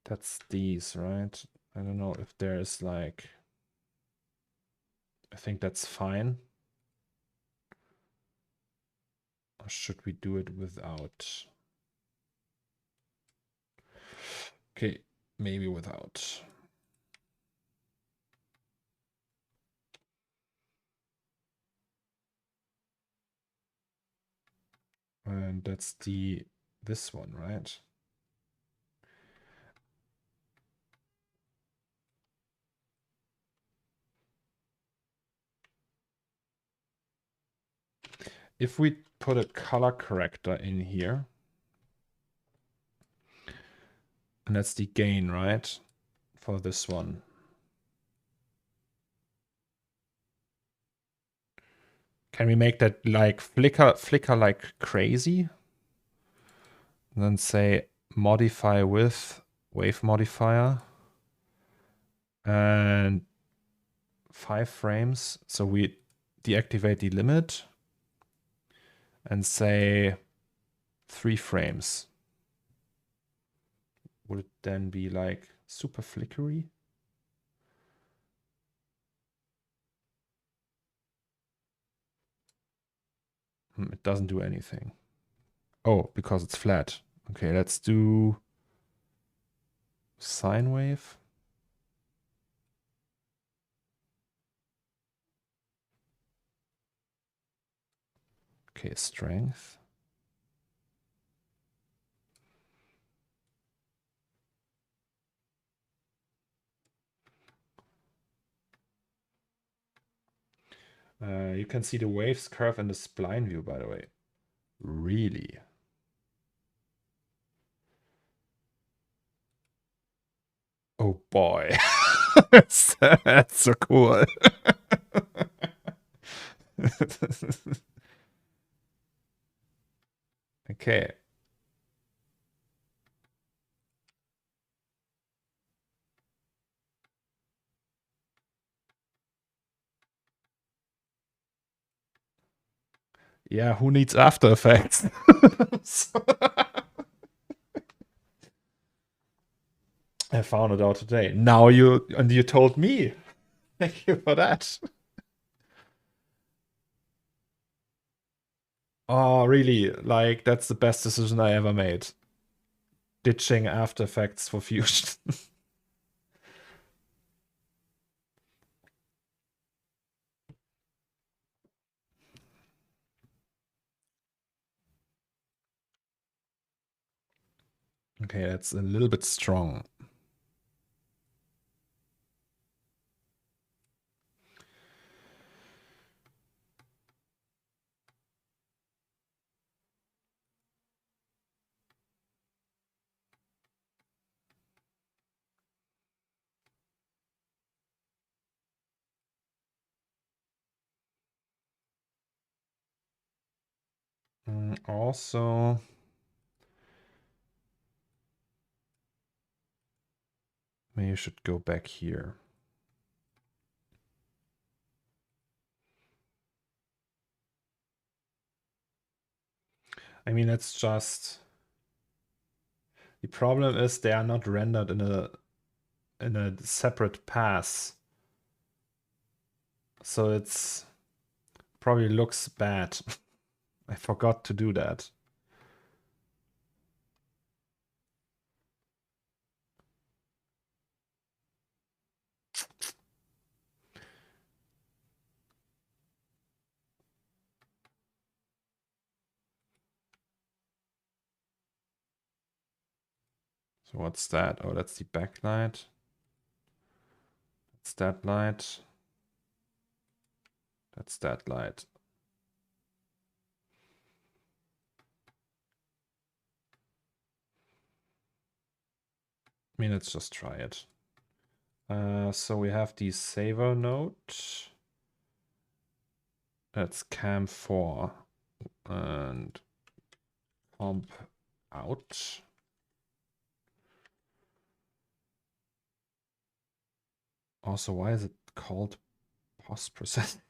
That's these, right? I don't know if there's like... I think that's fine. Or should we do it without? Okay, maybe without. And that's this one, right? If we put a color corrector in here, and that's the gain, right? For this one. Can we make that like flicker like crazy? And then say modify with wave modifier. And 5 frames. So we deactivate the limit and say 3 frames. Would it then be like super flickery? It doesn't do anything. Oh, because it's flat. Okay, let's do sine wave. Okay, strength. You can see the waves curve in the spline view, by the way. Really? Oh boy. That's so cool. Okay. Yeah, who needs After Effects? I found it out today. Now you told me. Thank you for that. Oh, really? Like, that's the best decision I ever made. Ditching After Effects for Fusion. Okay, that's a little bit strong. Also, maybe you should go back here. I mean, it's just... The problem is they are not rendered in a separate pass. So it's probably looks bad. I forgot to do that. So what's that? Oh, that's the backlight. That's that light. That's that light. I mean, let's just try it. So we have the saver node. That's cam 4 and comp out. Also, why is it called post processing?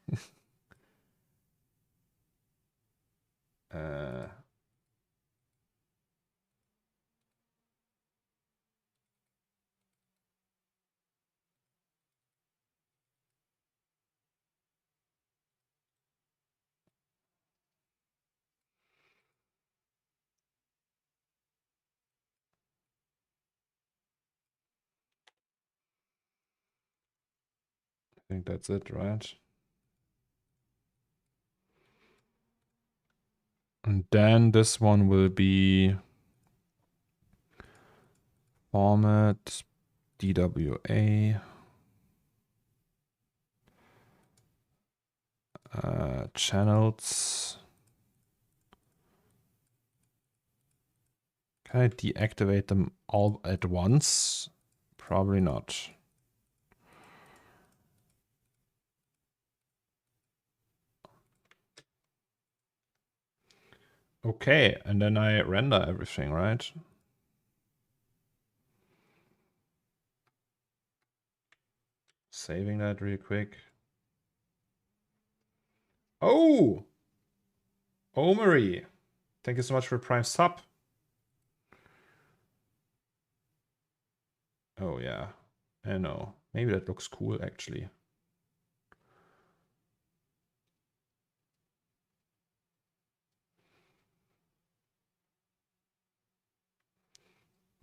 I think that's it, right? And then this one will be format DWA channels. Can I deactivate them all at once? Probably not. Okay, and then I render everything, right? Saving that real quick. Oh! Omari! Thank you so much for Prime sub. Oh yeah, I know. Maybe that looks cool actually.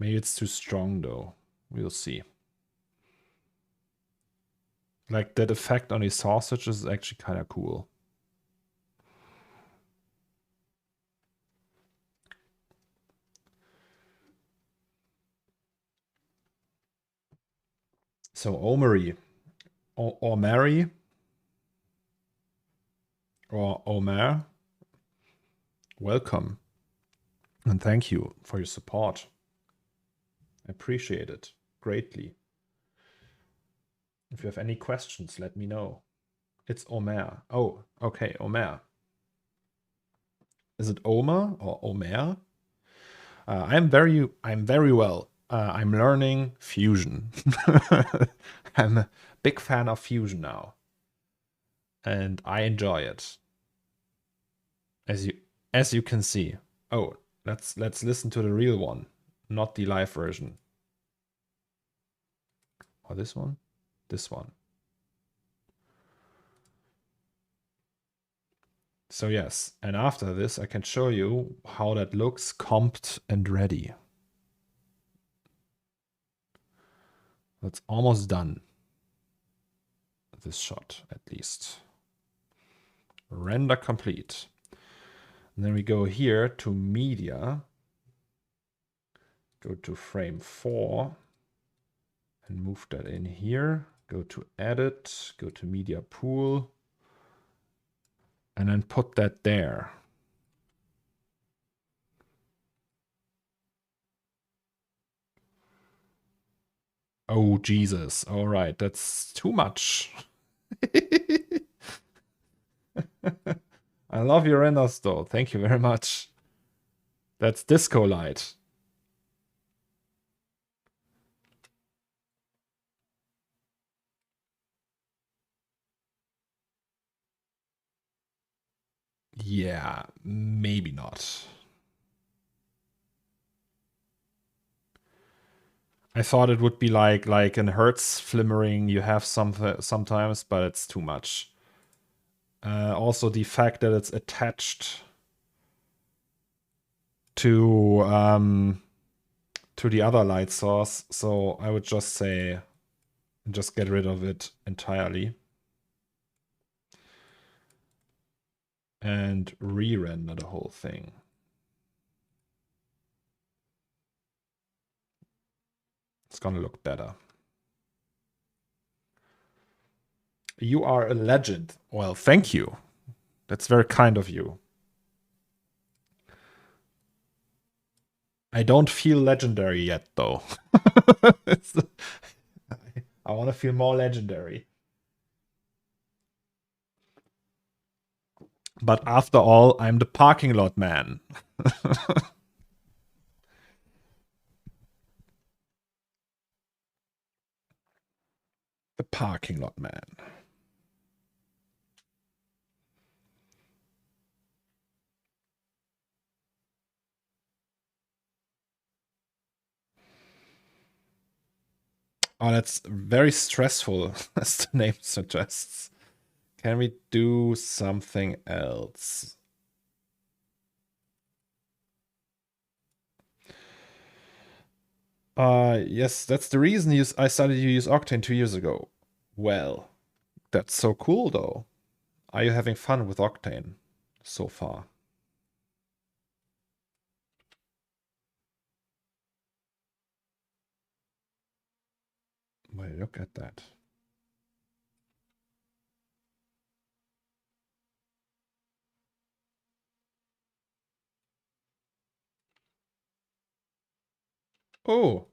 Maybe it's too strong though. We'll see. Like that effect on these sausages is actually kind of cool. So Omari, or Mary, or Omer, welcome. And thank you for your support. I appreciate it greatly. If you have any questions, let me know. It's Omer. Oh, okay, Omer. Is it Omer or Omer? I'm very well. I'm learning Fusion. I'm a big fan of Fusion now, and I enjoy it. As you can see. Oh, let's listen to the real one, not the live version. Or this one? This one. So yes, and after this I can show you how that looks comped and ready. That's almost done. This shot, at least. Render complete. And then we go here to media. Go to frame 4. And move that in here. Go to edit. Go to media pool. And then put that there. Oh, Jesus. All right, that's too much. I love your renders though. Thank you very much. That's Disco Light. Yeah, maybe not. I thought it would be like in Hertz flimmering you have sometimes, but it's too much. Also the fact that it's attached to the other light source. So I would just say, just get rid of it entirely. And re-render the whole thing. It's gonna look better. You are a legend. Well, thank you. That's very kind of you. I don't feel legendary yet, though. I want to feel more legendary. But after all, I'm the parking lot man. The parking lot man. Oh, that's very stressful, as the name suggests. Can we do something else? Yes, that's the reason I started to use Octane 2 years ago. Well, that's so cool, though. Are you having fun with Octane so far? Well, look at that. Oh,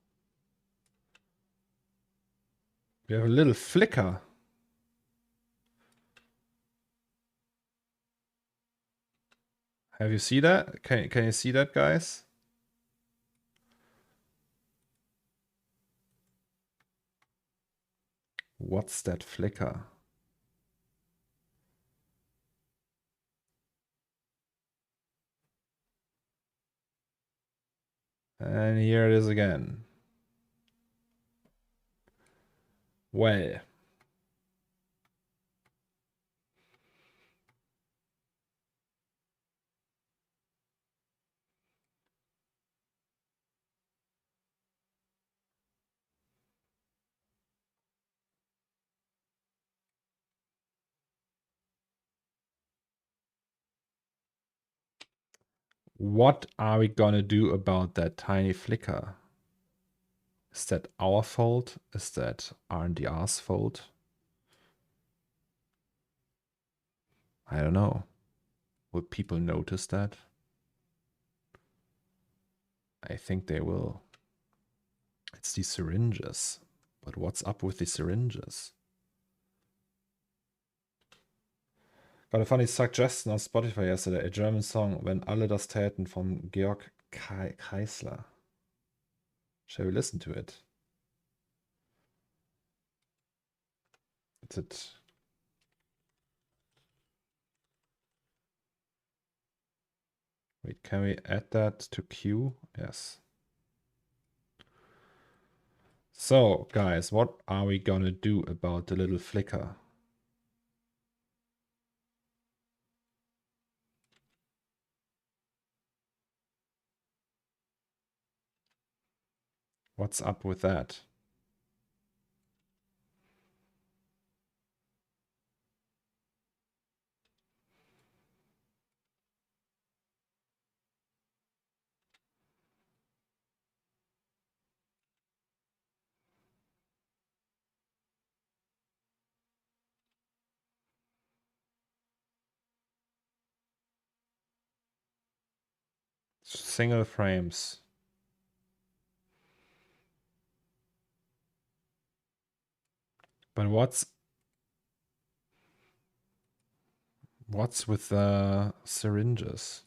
we have a little flicker. Have you seen that? Can you see that, guys? What's that flicker? And here it is again. Well. What are we gonna do about that tiny flicker? Is that our fault? Is that RNDR's fault? I don't know. Will people notice that? I think they will. It's the syringes. But what's up with the syringes? Got a funny suggestion on Spotify yesterday. A German song, Wenn alle das täten, from Georg Kreisler. Shall we listen to it? Is it... Wait, can we add that to queue? Yes. So, guys, what are we gonna do about the little flicker? What's up with that? Single frames. But what's with the syringes?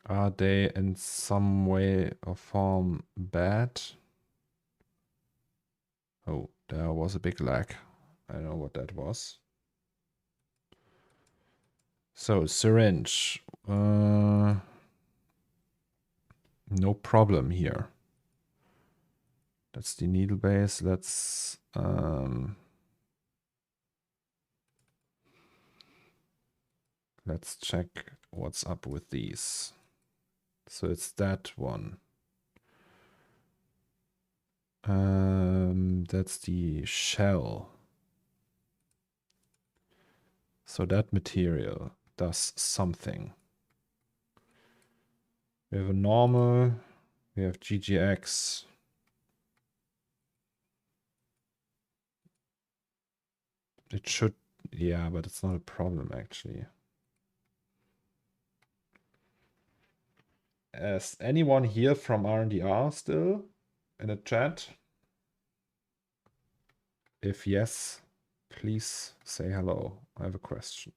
Are they in some way or form bad? Oh, there was a big lag. I don't know what that was. So, syringe. No problem here. That's the needle base. Let's Let's check what's up with these. So it's that one. That's the shell. So that material does something. We have a normal, we have GGX. It should, yeah, but it's not a problem actually. Is anyone here from RNDR still in the chat? If yes, please say hello. I have a question.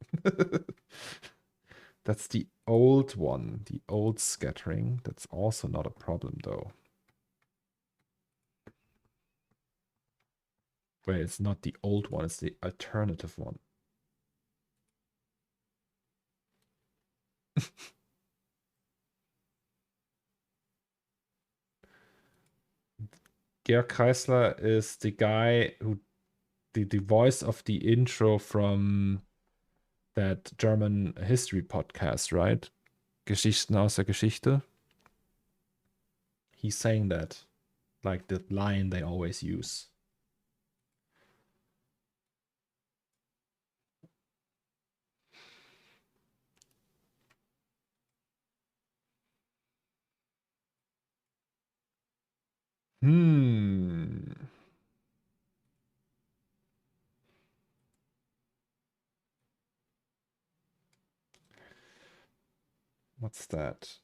That's the old one, the old scattering. That's also not a problem though. Wait, it's not the old one, it's the alternative one. Georg Kreisler is the guy who, the voice of the intro from that German history podcast, right? Geschichten aus der Geschichte. He's saying that, like the line they always use. What's that?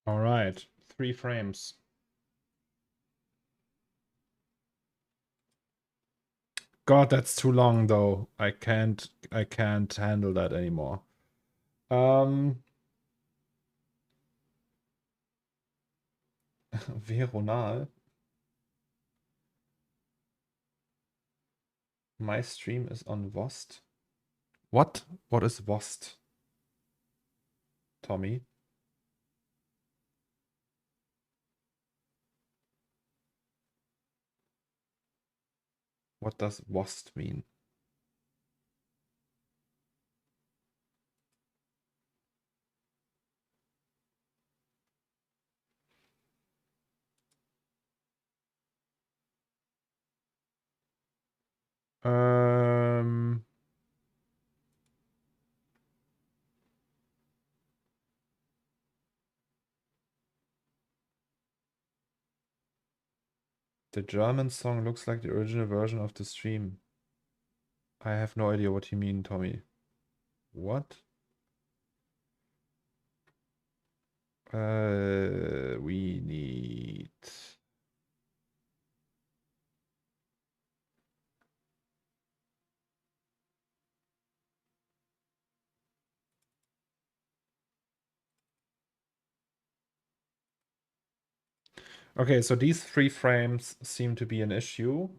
All right, 3 frames. God, that's too long though. I can't handle that anymore. Veronal. My stream is on Vost. What? What is Vost? Tommy? What does Vost mean? The German song looks like the original version of the stream. I have no idea what you mean, Tommy. What? We need... Okay, so these 3 frames seem to be an issue,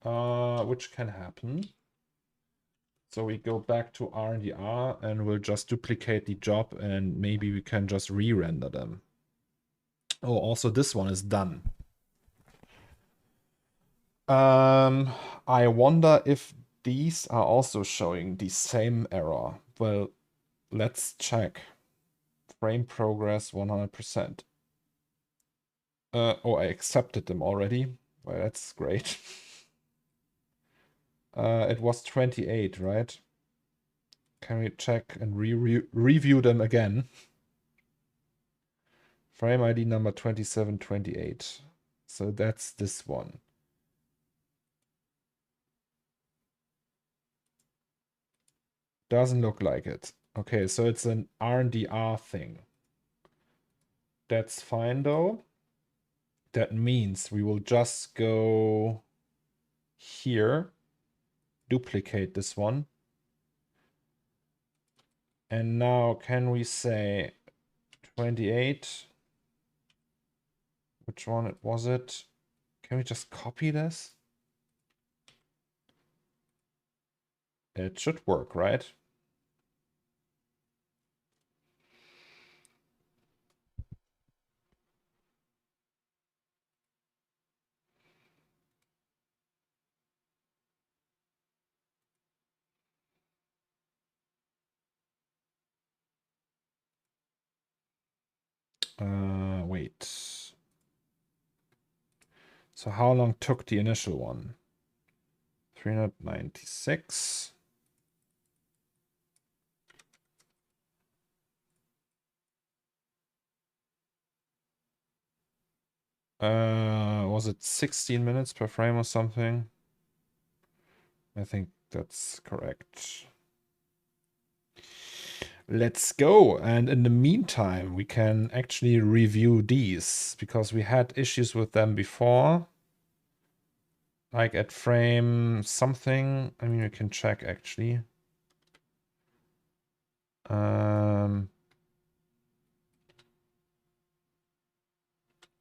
which can happen. So we go back to RNDR and we'll just duplicate the job and maybe we can just re-render them. Oh, also this one is done. I wonder if these are also showing the same error. Well, let's check. Frame progress 100%. Oh, I accepted them already. Well, that's great. It was 28, right? Can we check and review them again? Frame ID number 2728. So that's this one. Doesn't look like it. Okay, so it's an RNDR thing. That's fine though. That means we will just go here, duplicate this one. And now can we say 28? Which one was it? Can we just copy this? It should work, right? Wait. So how long took the initial one? 396. Was it 16 minutes per frame or something? I think that's correct. Let's go. And in the meantime, we can actually review these because we had issues with them before. Like at frame something. I mean, we can check actually.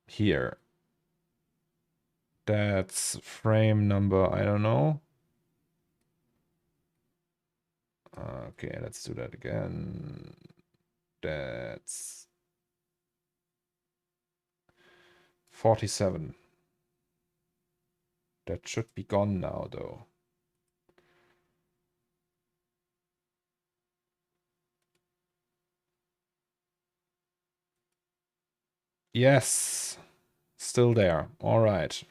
Here. That's frame number, I don't know. Okay, let's do that again. That's 47. That should be gone now, though. Yes, still there. All right.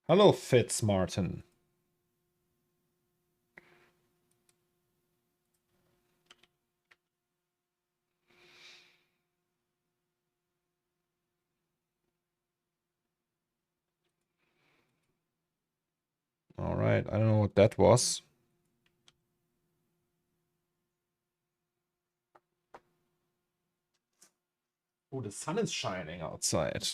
Hello, Fitzmartin. All right, I don't know what that was. Oh, the sun is shining outside.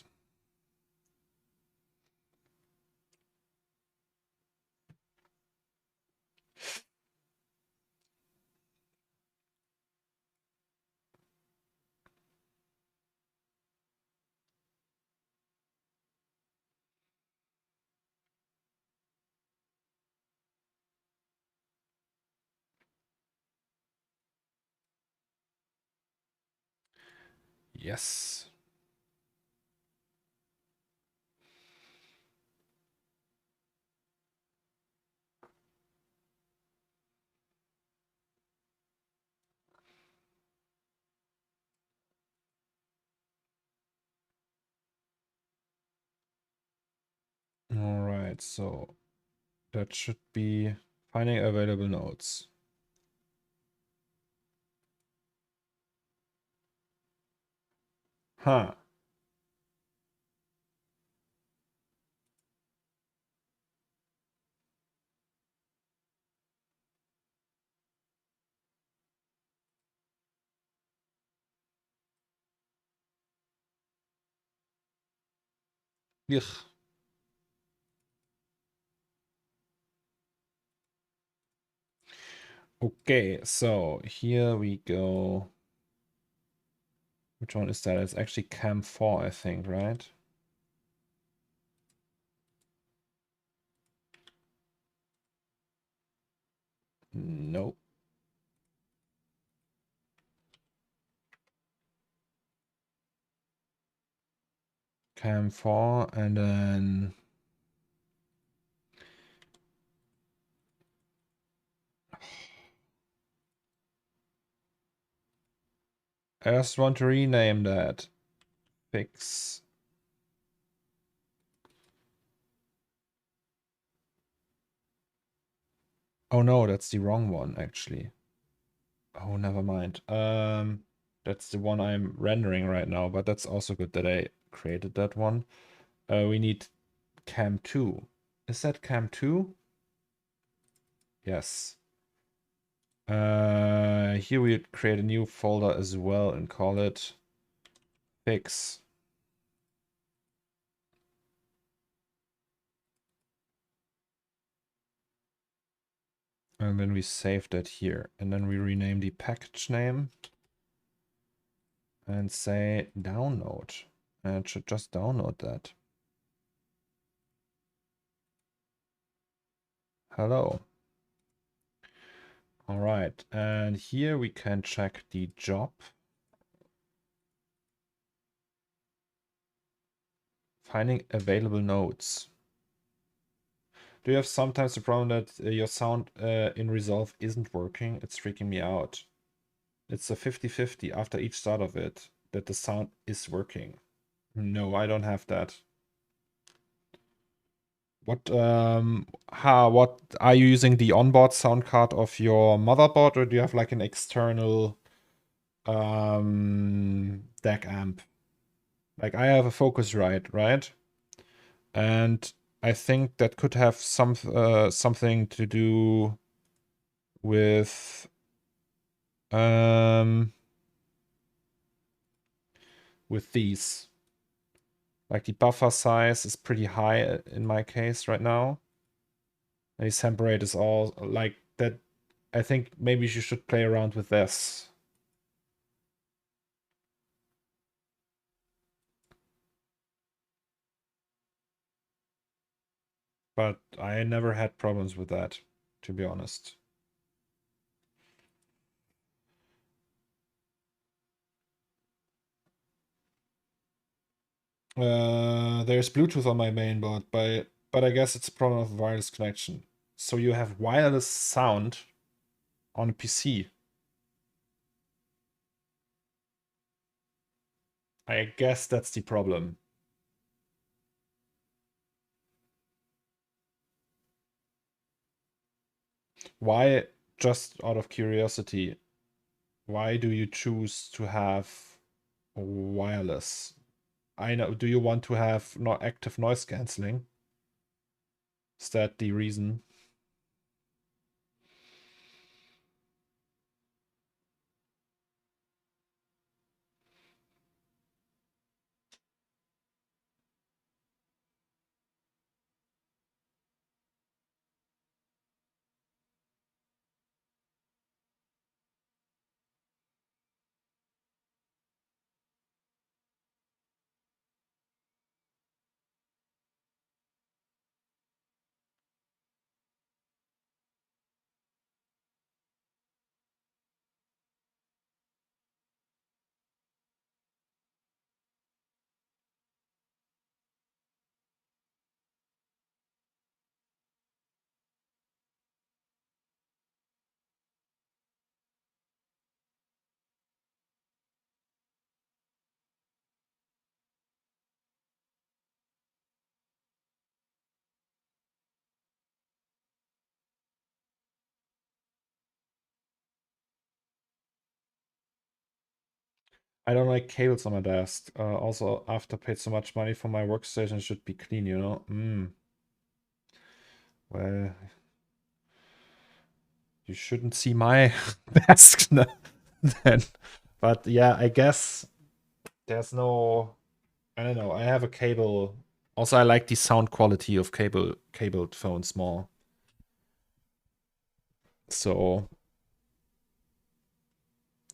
Yes. All right, so that should be finding available nodes. Huh. Ugh. Okay, so here we go. Which one is that? It's actually cam 4, I think, right? Nope. Cam 4, and then I just want to rename that. Fix. Oh no, that's the wrong one, actually. Oh, never mind. That's the one I'm rendering right now, but that's also good that I created that one. We need cam 2. Is that cam 2? Yes. Here we create a new folder as well and call it fix. And then we save that here. And then we rename the package name and say download. And it should just download that. Hello. All right. And here we can check the job. Finding available nodes. Do you have sometimes the problem that your sound in Resolve isn't working? It's freaking me out. It's a 50-50 after each start of it that the sound is working. No, I don't have that. What are you using the onboard sound card of your motherboard, or do you have like an external DAC amp? Like I have a Focusrite, right? And I think that could have something to do with these. Like the buffer size is pretty high in my case right now. And the sample rate is all like that. I think maybe you should play around with this. But I never had problems with that, to be honest. There's Bluetooth on my mainboard, but I guess it's a problem of wireless connection. So you have wireless sound on a PC. I guess that's the problem. Why, just out of curiosity, why do you choose to have wireless? I know, do you want to have not active noise cancelling? Is that the reason? I don't like cables on my desk. Also, after paid so much money for my workstation, it should be clean, you know? Well, you shouldn't see my desk then. But yeah, I guess there's no... I don't know. I have a cable. Also, I like the sound quality of cabled phones more. So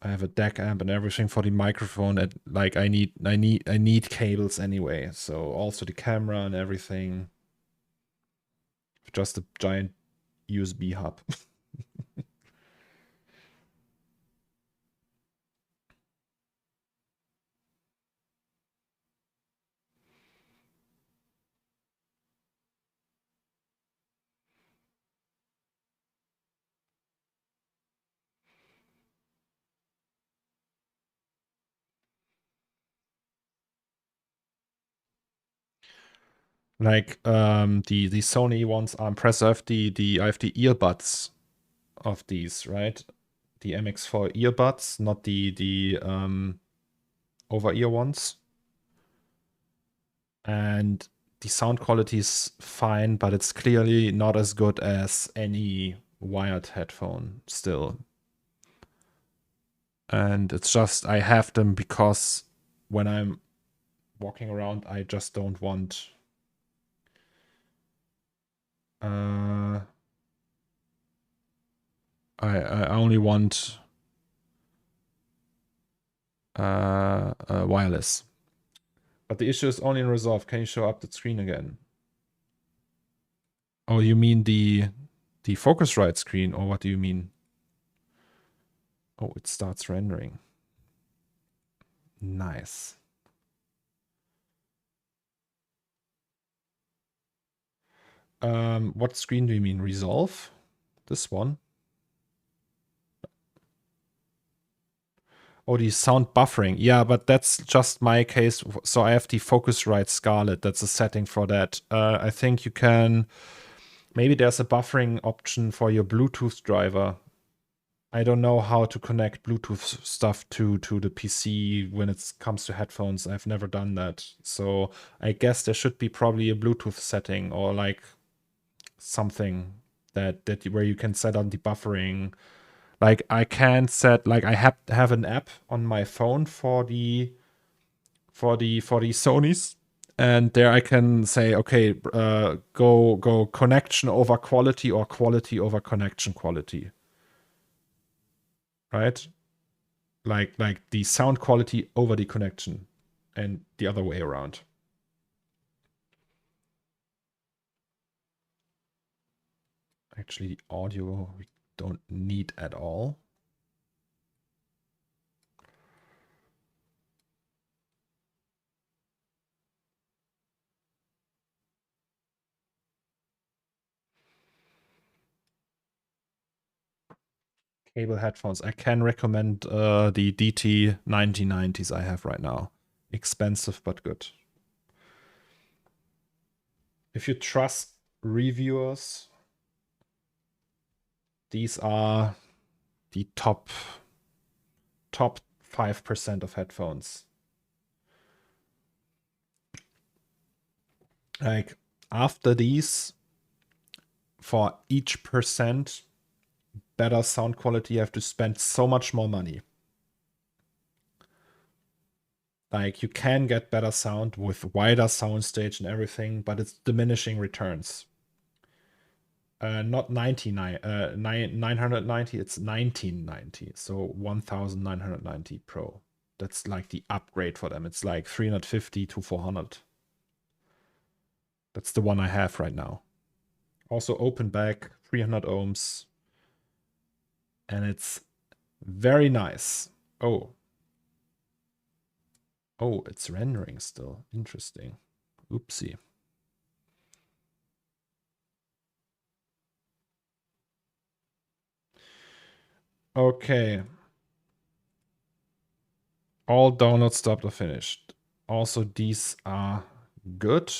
I have a DAC amp and everything for the microphone. And like I need cables anyway. So also the camera and everything. Just a giant USB hub. Like the Sony ones are impressive. I have the earbuds of these, right? The MX4 earbuds, not the over ear ones. And the sound quality is fine, but it's clearly not as good as any wired headphone still. And it's just I have them because when I'm walking around, I just don't want I only want wireless. But the issue is only in Resolve. Can you show up the screen again? Oh, you mean the Focusrite screen, or what do you mean? Oh, it starts rendering. Nice. What screen do you mean? Resolve? This one? Oh, the sound buffering. Yeah, but that's just my case. So I have the Focusrite Scarlett. That's a setting for that. I think you can... Maybe there's a buffering option for your Bluetooth driver. I don't know how to connect Bluetooth stuff to the PC when it comes to headphones. I've never done that. So I guess there should be probably a Bluetooth setting or like something that where you can set on the buffering. Like I can set, like I have an app on my phone for the Sonys, and there I can say, okay, go connection over quality or quality over connection quality, right? Like the sound quality over the connection, and the other way around. Actually, audio we don't need at all. Cable headphones. I can recommend the DT9090s I have right now. Expensive, but good. If you trust reviewers, these are the top 5% of headphones. Like after these, for each percent better sound quality, you have to spend so much more money. Like you can get better sound with wider soundstage and everything, but it's diminishing returns. Not 990, it's 1990. So 1990 Pro. That's like the upgrade for them. It's like 350 to 400. That's the one I have right now. Also open back, 300 ohms. And it's very nice. Oh. Oh, it's rendering still. Interesting. Oopsie. Okay. All downloads stopped or finished. Also, these are good.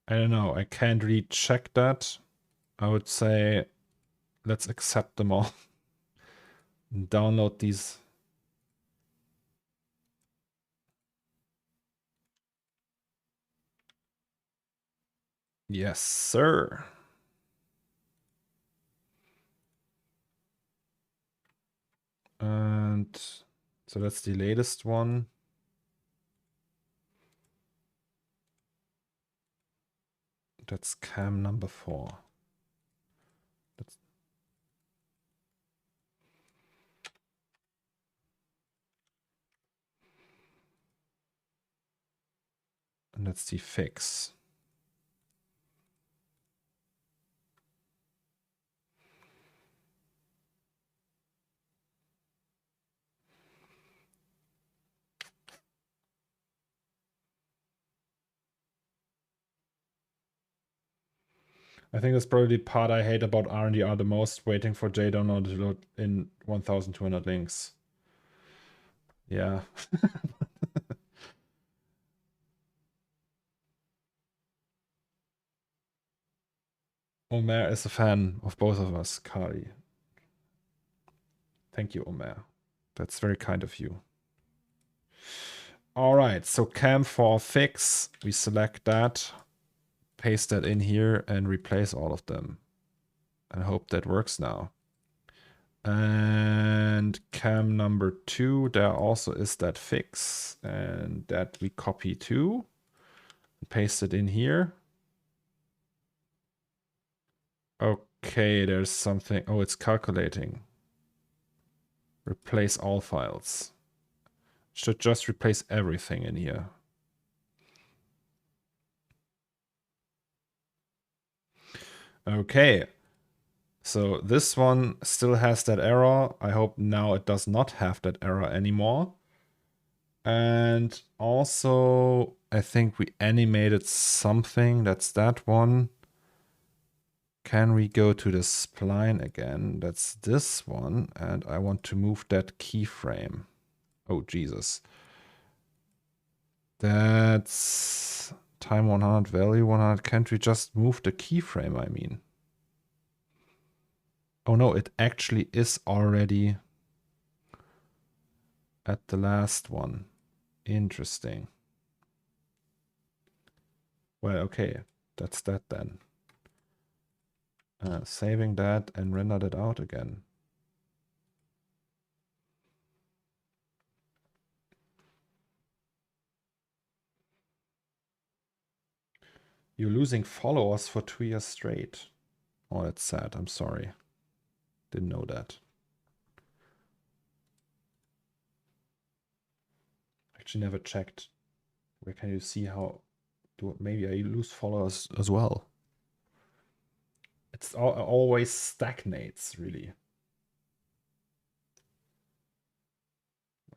I don't know. I can't really check that. I would say let's accept them all. Download these. Yes, sir. And so that's the latest one. That's cam number 4. let's see fix. I think that's probably the part I hate about RNDR the most, waiting for JDownload to load in 1200 links. Yeah. Omer is a fan of both of us, Kari. Thank you, Omer. That's very kind of you. All right, so cam for fix, we select that, paste that in here and replace all of them. I hope that works now. And cam number 2, there also is that fix, and that we copy too, paste it in here. Okay, there's something. Oh, it's calculating. Replace all files. Should just replace everything in here. Okay. So this one still has that error. I hope now it does not have that error anymore. And also, I think we animated something. That's that one. Can we go to the spline again? That's this one. And I want to move that keyframe. Oh, Jesus. That's time 100, value 100. Can't we just move the keyframe, I mean? Oh no, it actually is already at the last one. Interesting. Well, okay. That's that then. Saving that and render that out again. You're losing followers for 2 years straight. Oh, that's sad. I'm sorry. Didn't know that. Actually never checked. Where can you see how... maybe I lose followers as well. It's always stagnates, really.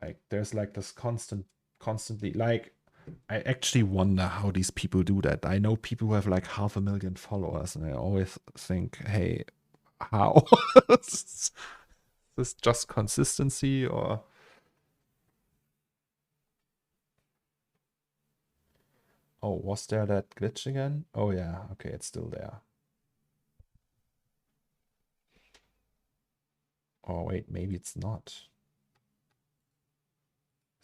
Like, there's like this constantly, like, I actually wonder how these people do that. I know people who have like 500,000 followers, and I always think, hey, how? Is this just consistency or? Oh, was there that glitch again? Oh yeah, okay, it's still there. Oh wait, maybe it's not.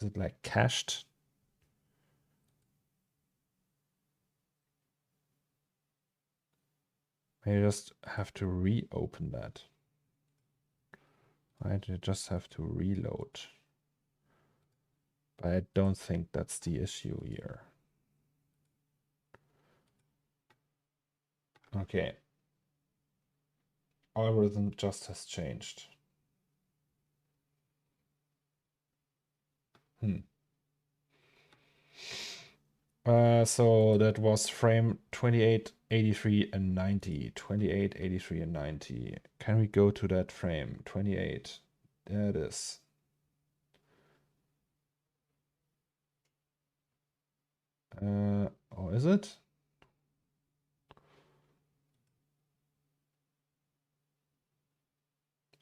Is it like cached? Maybe you just have to reopen that. Right, you just have to reload. But I don't think that's the issue here. Okay. Algorithm just has changed. So that was frame 28, 83, and 90. 28, 83, and 90. Can we go to that frame? 28. There it is. Oh, is it?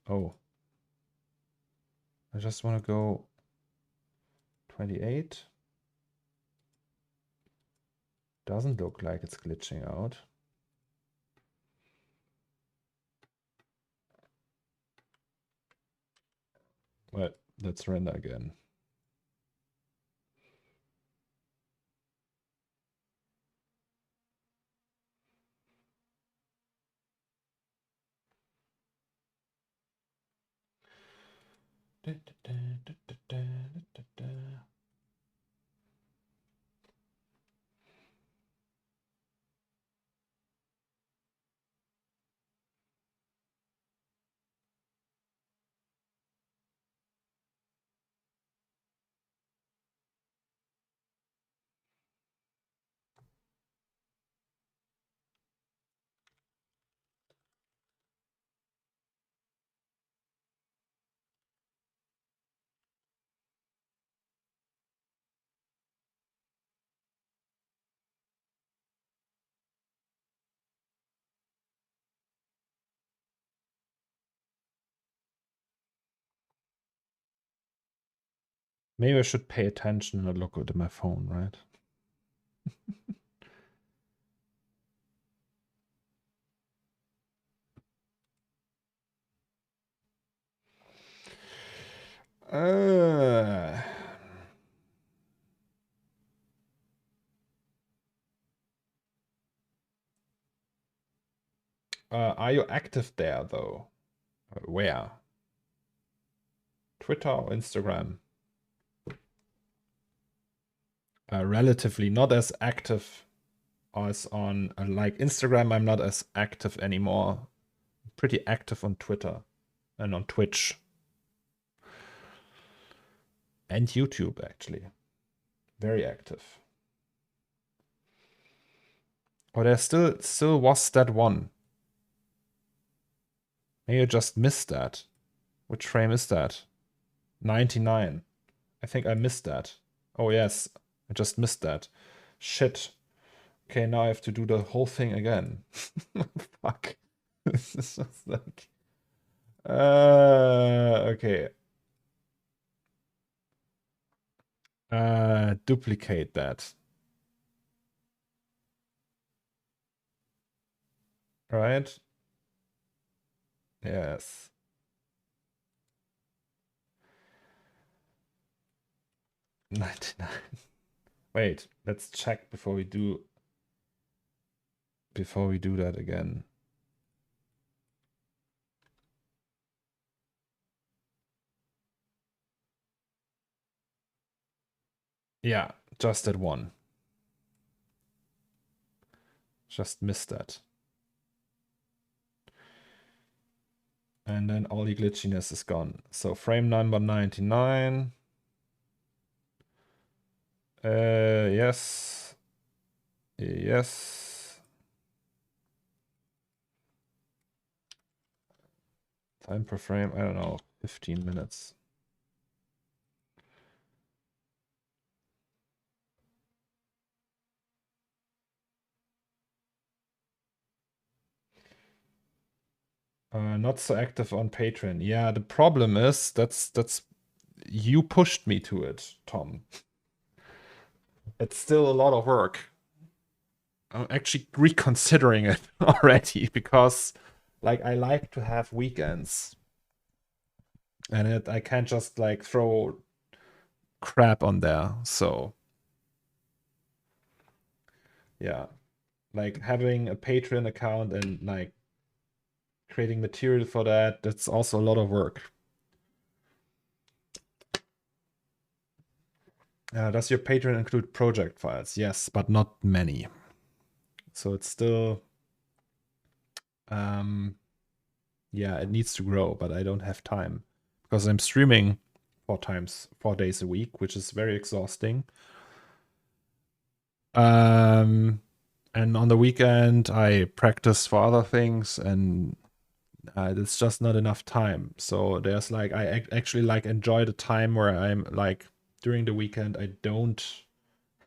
Oh. I just want to go 28. Doesn't look like it's glitching out. But let's render again. Maybe I should pay attention and not look at my phone, right? Are you active there though? Where? Twitter or Instagram? Relatively not as active as on like Instagram. I'm not as active anymore. Pretty active on Twitter and on Twitch and YouTube actually. Very active. Oh, there still was that one. Maybe I just missed that. Which frame is that? 99. I think I missed that. Oh yes, I just missed that. Shit. Okay, now I have to do the whole thing again. Fuck. This is just like... okay. Duplicate that. Right? Yes. 99. Wait, let's check before we do that again. Yeah, just that one. Just missed that. And then all the glitchiness is gone. So frame number 99. Yes. Yes. Time per frame, I don't know, 15 minutes. Not so active on Patreon. Yeah, the problem is that's you pushed me to it, Tom. It's still a lot of work. I'm actually reconsidering it already because like I like to have weekends. And I can't just like throw crap on there. So yeah. Like having a Patreon account and like creating material for that, that's also a lot of work. Does your Patreon include project files? Yes, but not many. So it's still, yeah, it needs to grow, but I don't have time because I'm streaming 4 days a week, which is very exhausting. And on the weekend, I practice for other things, and it's just not enough time. So there's like, I actually like enjoy the time where I'm like during the weekend, I don't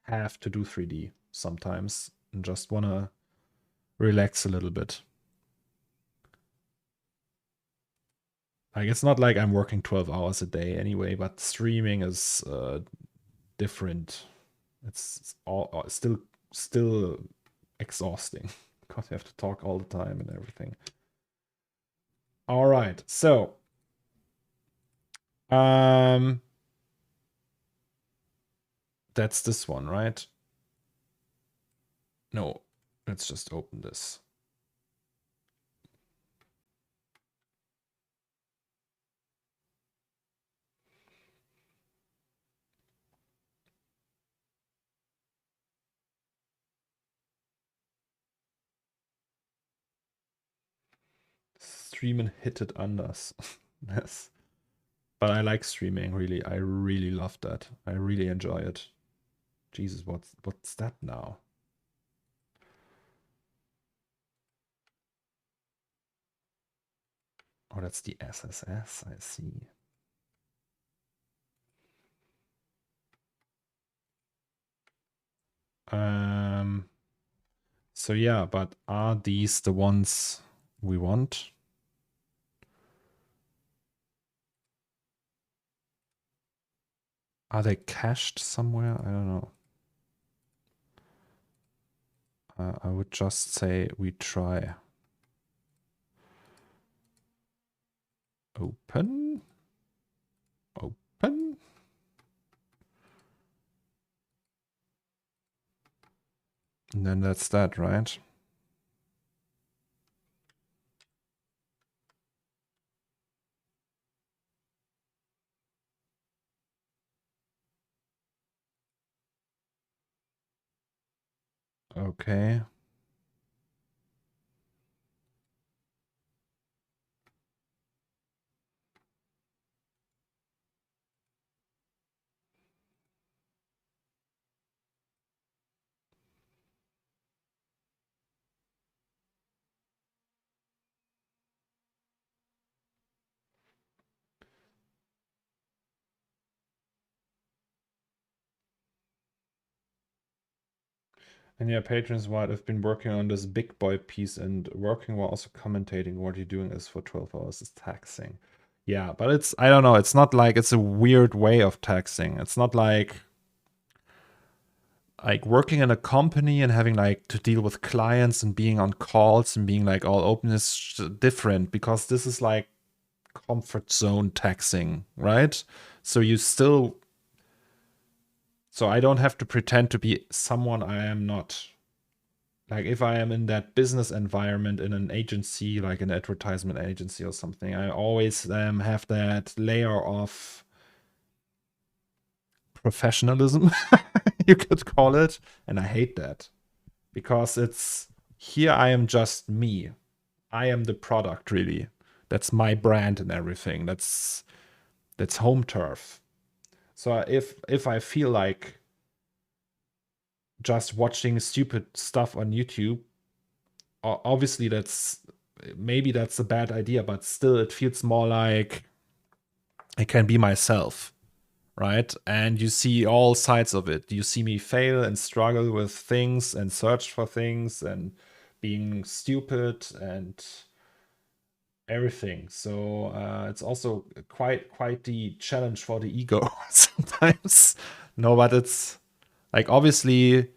have to do 3D sometimes and just want to relax a little bit. Like it's not like I'm working 12 hours a day anyway, but streaming is different. It's all still exhausting because you have to talk all the time and everything. All right, so that's this one, right? No, let's just open this. Stream and hit it unders. Yes. But I like streaming, really. I really love that. I really enjoy it. Jesus, what's that now? Oh, that's the SSS, I see. So yeah, but are these the ones we want? Are they cached somewhere? I don't know. I would just say we try. Open. Open. And then that's that, right? Okay. And yeah, patrons, what I've been working on this big boy piece and working while also commentating what you're doing is for 12 hours is taxing. Yeah, but it's, I don't know, it's not like it's a weird way of taxing. It's not like working in a company and having like to deal with clients and being on calls and being like all open is different because this is like comfort zone taxing, right? So you still, so I don't have to pretend to be someone I am not. Like if I am in that business environment in an agency, like an advertisement agency or something, I always have that layer of professionalism, you could call it. And I hate that because it's here I am just me. I am the product, really. That's my brand and everything. That's home turf. So if I feel like just watching stupid stuff on YouTube, obviously that's maybe that's a bad idea, but still it feels more like I can be myself, right? And you see all sides of it. You see me fail and struggle with things and search for things and being stupid and everything. So it's also quite the challenge for the ego sometimes. No, but it's like obviously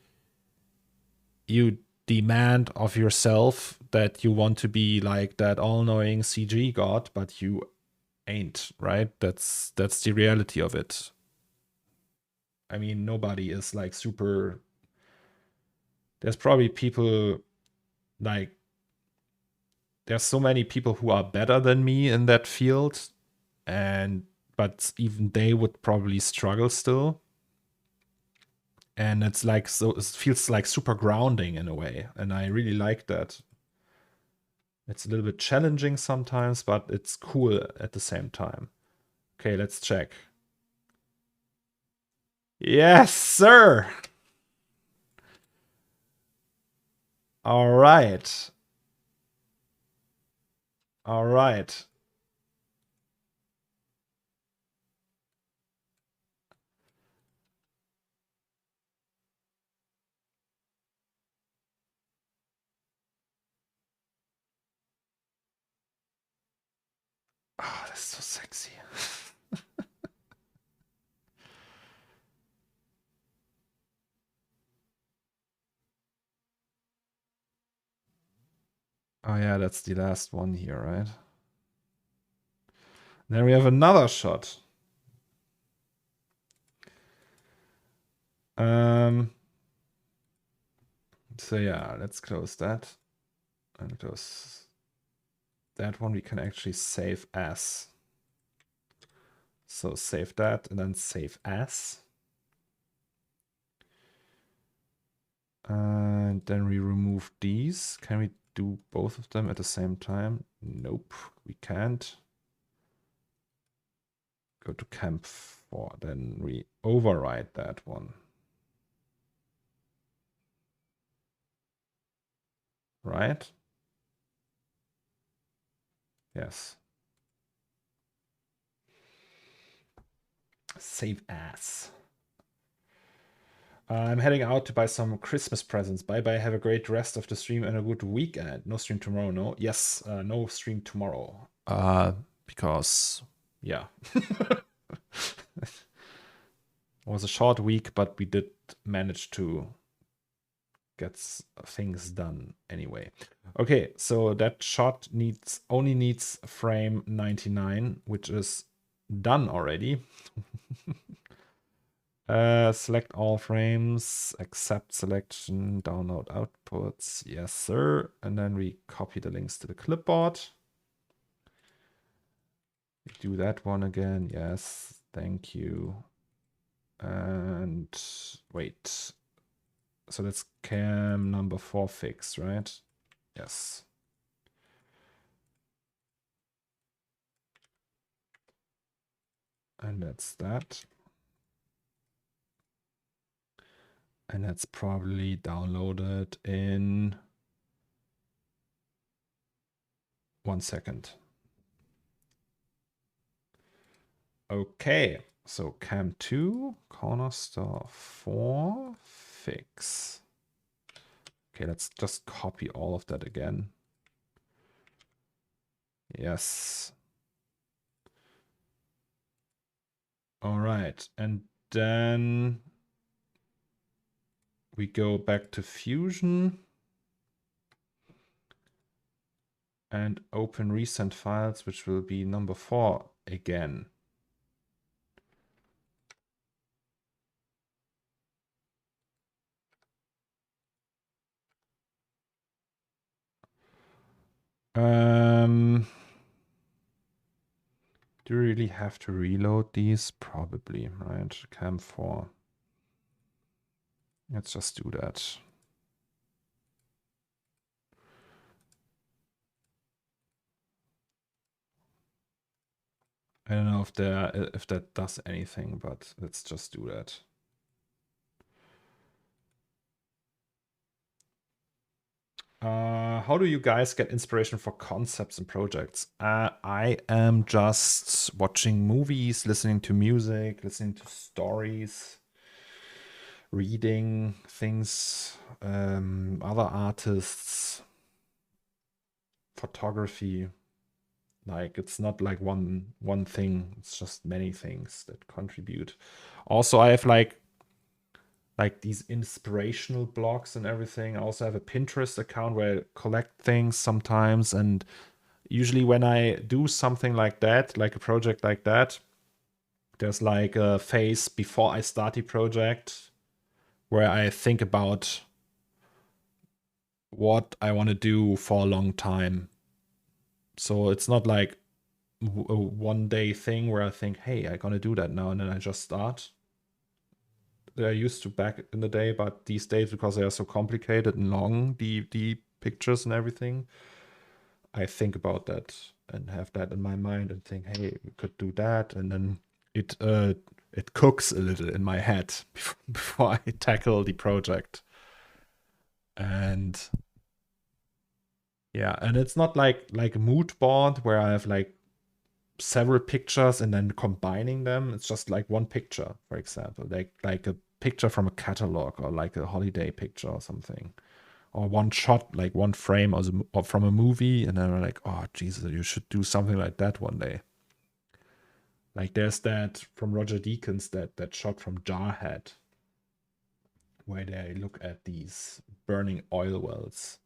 you demand of yourself that you want to be like that all-knowing CG god, but you ain't, right? That's the reality of it. I mean, nobody is like super. There's probably people like there's so many people who are better than me in that field, and but even they would probably struggle still. And it's like so it feels like super grounding in a way, and I really like that. It's a little bit challenging sometimes, but it's cool at the same time. Okay, let's check. Yes, sir. All right. All right. Oh, that's so sexy. Oh yeah, that's the last one here, right? Then we have another shot. So yeah, let's close that. And close that one we can actually save as. So save that and then save as. And then we remove these. Can we do both of them at the same time? Nope, we can't. Go to camp 4, then we override that one. Right? Yes. Save as. I'm heading out to buy some Christmas presents. Bye bye. Have a great rest of the stream and a good weekend. No stream tomorrow, no? Yes, no stream tomorrow. Because, yeah. It was a short week, but we did manage to get things done anyway. Okay, so that shot only needs frame 99, which is done already. Select all frames, accept selection, download outputs. Yes, sir. And then we copy the links to the clipboard. Do that one again. Yes, thank you. And wait. So that's cam number 4 fix, right? Yes. And that's that. And that's probably downloaded in 1 second. Okay, so cam 2, CORNERSTORE 4, fix. Okay, let's just copy all of that again. Yes. All right, and then we go back to Fusion and open recent files, which will be number 4 again. Do you really have to reload these? Probably, right? Cam 4. Let's just do that. I don't know if that does anything, but let's just do that. How do you guys get inspiration for concepts and projects? I am just watching movies, listening to music, listening to stories, reading things, other artists, photography. Like, it's not like one thing, it's just many things that contribute. Also, I have like these inspirational blogs and everything. I also have a Pinterest account where I collect things sometimes, and usually when I do something like that, like a project like that, there's like a phase before I start the project where I think about what I want to do for a long time. So it's not like a one day thing where I think, hey, I'm gonna do that now, and then I just start. They're used to back in the day, but these days, because they are so complicated and long, the pictures and everything, I think about that and have that in my mind and think, hey, we could do that, and then it cooks a little in my head before I tackle the project. And yeah, and it's not like a mood board where I have like several pictures and then combining them. It's just like one picture, for example, like a picture from a catalog or like a holiday picture or something, or one shot, like one frame or from a movie, and then I'm like, oh Jesus, you should do something like that one day. Like there's that from Roger Deakins, that shot from Jarhead, where they look at these burning oil wells.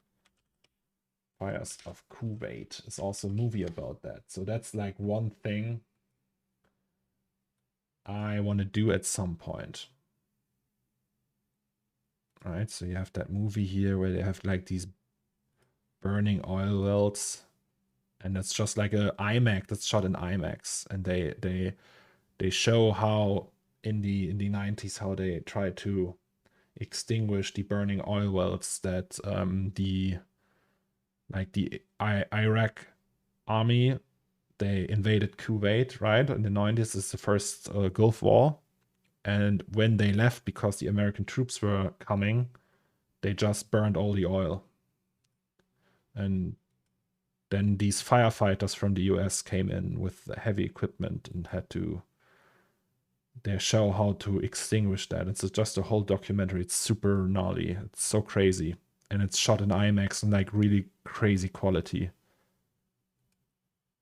Fires of Kuwait. It's also a movie about that. So that's like one thing I want to do at some point. Right, so you have that movie here where they have like these burning oil wells, and that's just like a IMAX that's shot in IMAX, and they show how in the 90s how they tried to extinguish the burning oil wells that the Iraq army, they invaded Kuwait, right? In the 90s is the first Gulf War. And when they left, because the American troops were coming, they just burned all the oil. And then these firefighters from the US came in with heavy equipment and they show how to extinguish that. It's just a whole documentary. It's super gnarly. It's so crazy. And it's shot in IMAX and like really crazy quality.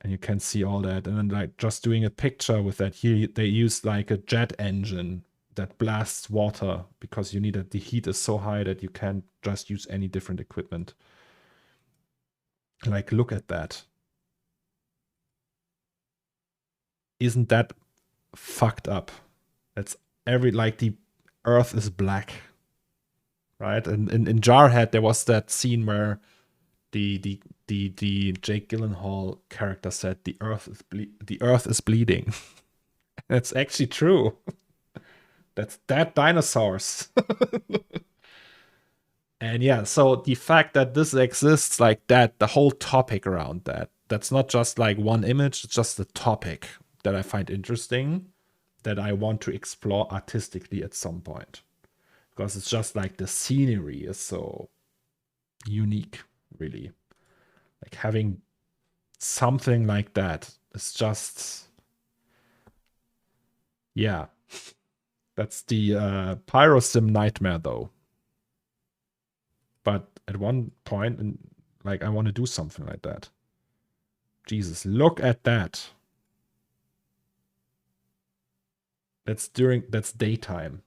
And you can see all that. And then like just doing a picture with that here, they used like a jet engine that blasts water because you need that the heat is so high that you can't just use any different equipment. Like, look at that. Isn't that fucked up? It's like the earth is black, right? And in Jarhead there was that scene where the Jake Gyllenhaal character said the earth is bleeding. That's actually true. That's dead dinosaurs. And yeah, so the fact that this exists like that, the whole topic around that, that's not just like one image, it's just a topic that I find interesting, that I want to explore artistically at some point. Because it's just like the scenery is so unique, really. Like having something like that is just, yeah. That's the Pyrosim nightmare, though. But at one point, like, I want to do something like that. Jesus, look at that. That's daytime.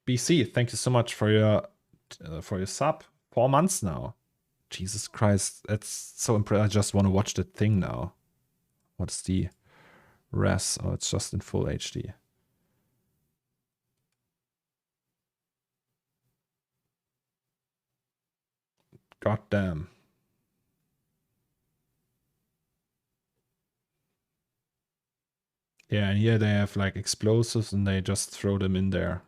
BC, thank you so much for your sub. 4 months now. Jesus Christ, that's so impressive. I just want to watch the thing now. What's the res? Oh, it's just in full HD. God damn. Yeah, and here they have like explosives and they just throw them in there.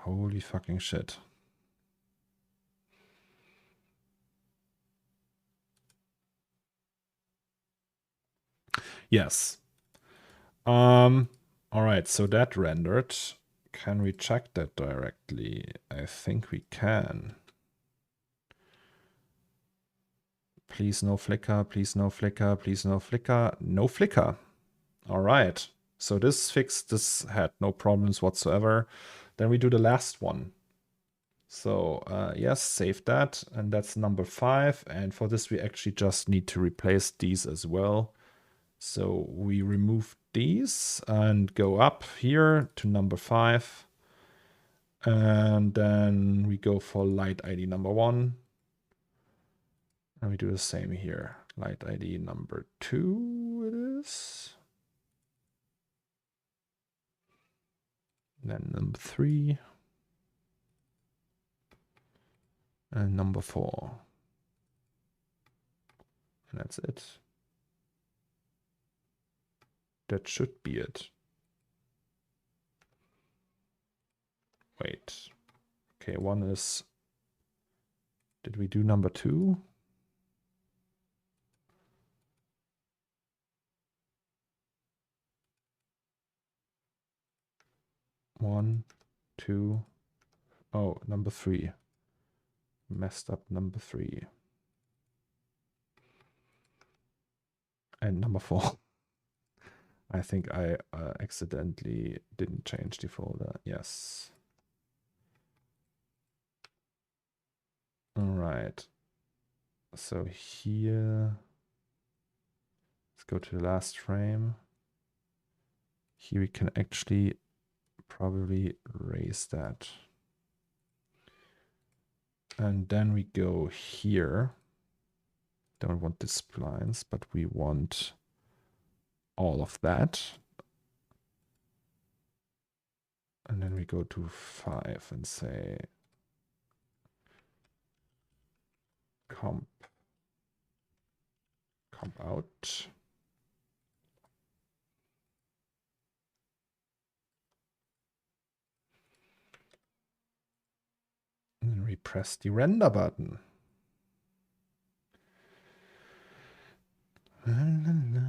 Holy fucking shit. Yes. All right, so that rendered. Can we check that directly? I think we can. Please no flicker, please no flicker, please no flicker. No flicker. All right. So this fixed, this had no problems whatsoever. Then we do the last one. So yes, save that. And that's number 5. And for this, we actually just need to replace these as well. So we remove these and go up here to number 5. And then we go for light ID number 1. And we do the same here. Light ID number 2 it is. Then number 3. And number 4. And that's it. That should be it. Wait. Okay, one is... Did we do number 2? One, 2. Oh, number 3. Messed up number 3. And number 4. I think I accidentally didn't change the folder. Yes. All right. So here, let's go to the last frame. Here we can actually probably raise that. And then we go here. Don't want the splines, but we want all of that. And then we go to 5 and say comp out. And then we press the render button. La, la, la.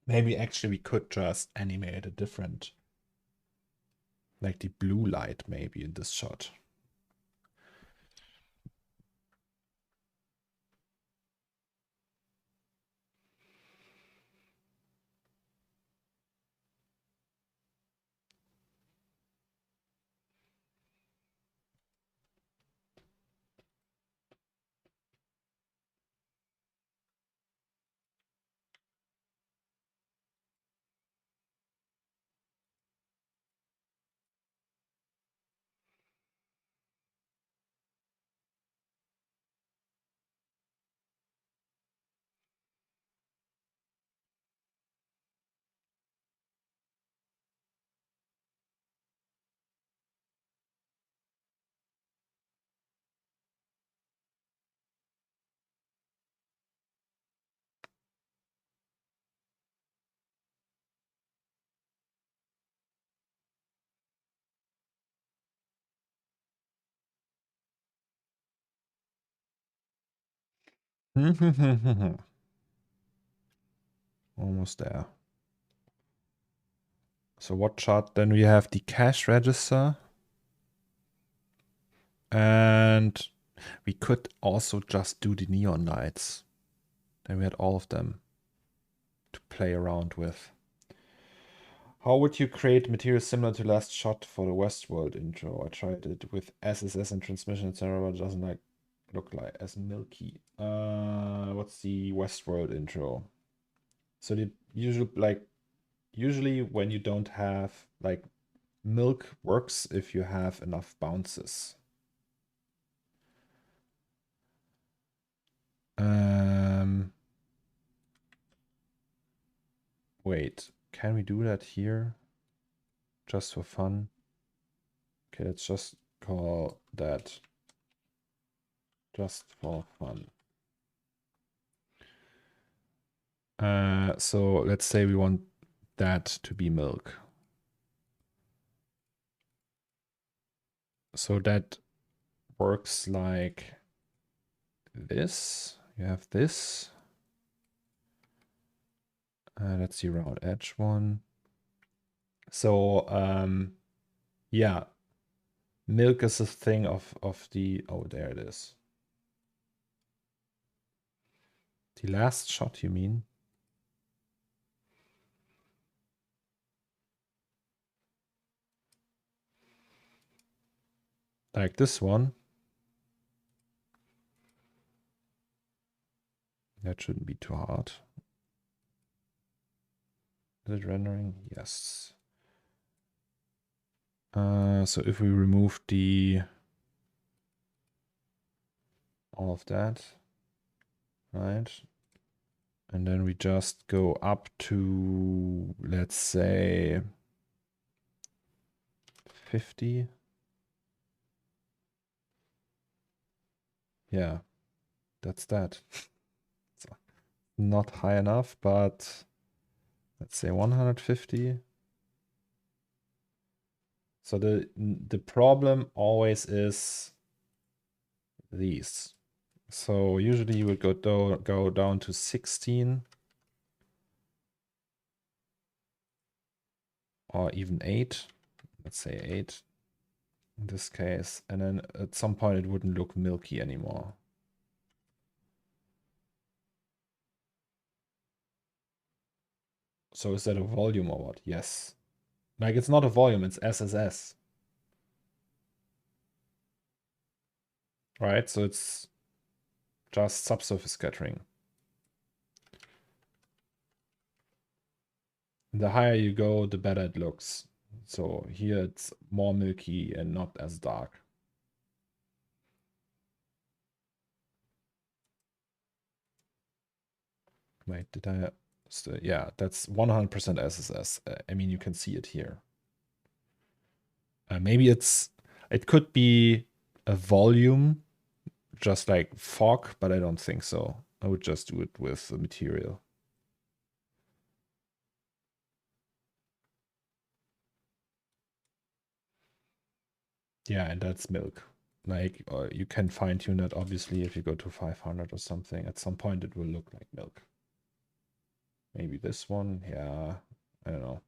Maybe actually we could just animate a different, like the blue light maybe in this shot. Almost there. So what chart? Then we have the cash register. And we could also just do the neon lights. Then we had all of them to play around with. How would you create material similar to last shot for the Westworld intro? I tried it with SSS and transmission, etc., but it doesn't like look like as milky. What's the Westworld intro? So the usually when you don't have like milk works if you have enough bounces. Wait, can we do that here? Just for fun? Okay, let's just call that just for fun. So let's say we want that to be milk. So that works like this. You have this. That's the round edge one. So yeah, milk is a thing of the, oh, there it is. The last shot, you mean? Like this one. That shouldn't be too hard. Is it rendering? Yes. So if we remove all of that, right? And then we just go up to, let's say, 50. Yeah, that's that. It's not high enough, but let's say 150. So the problem always is these. So usually you would go down to 16 or even 8. Let's say 8 in this case. And then at some point it wouldn't look milky anymore. So is that a volume or what? Yes. Like it's not a volume, it's SSS. Right? So it's just subsurface scattering. And the higher you go, the better it looks. So here it's more milky and not as dark. Wait, did I? Yeah, that's 100% SSS. I mean, you can see it here. Maybe it could be a volume, just like fog, but I don't think so. I would just do it with the material. Yeah, and that's milk. Like, you can fine tune that obviously if you go to 500 or something. At some point, it will look like milk. Maybe this one, yeah, I don't know.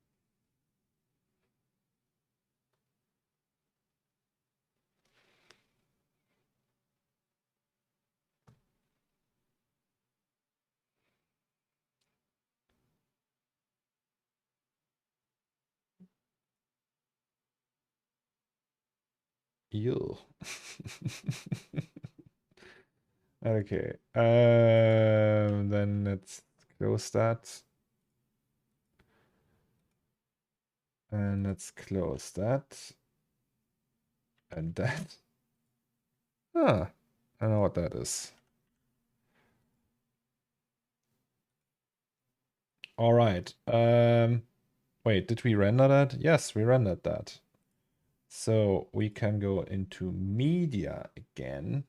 Ew. Okay. Then let's close that. And let's close that. And that. Ah, I know what that is. All right. Wait, did we render that? Yes, we rendered that. So we can go into media again.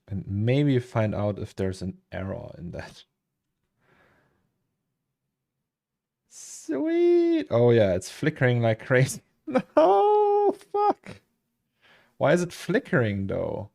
And maybe find out if there's an error in that. Sweet. Oh yeah, it's flickering like crazy. No, fuck. Why is it flickering though?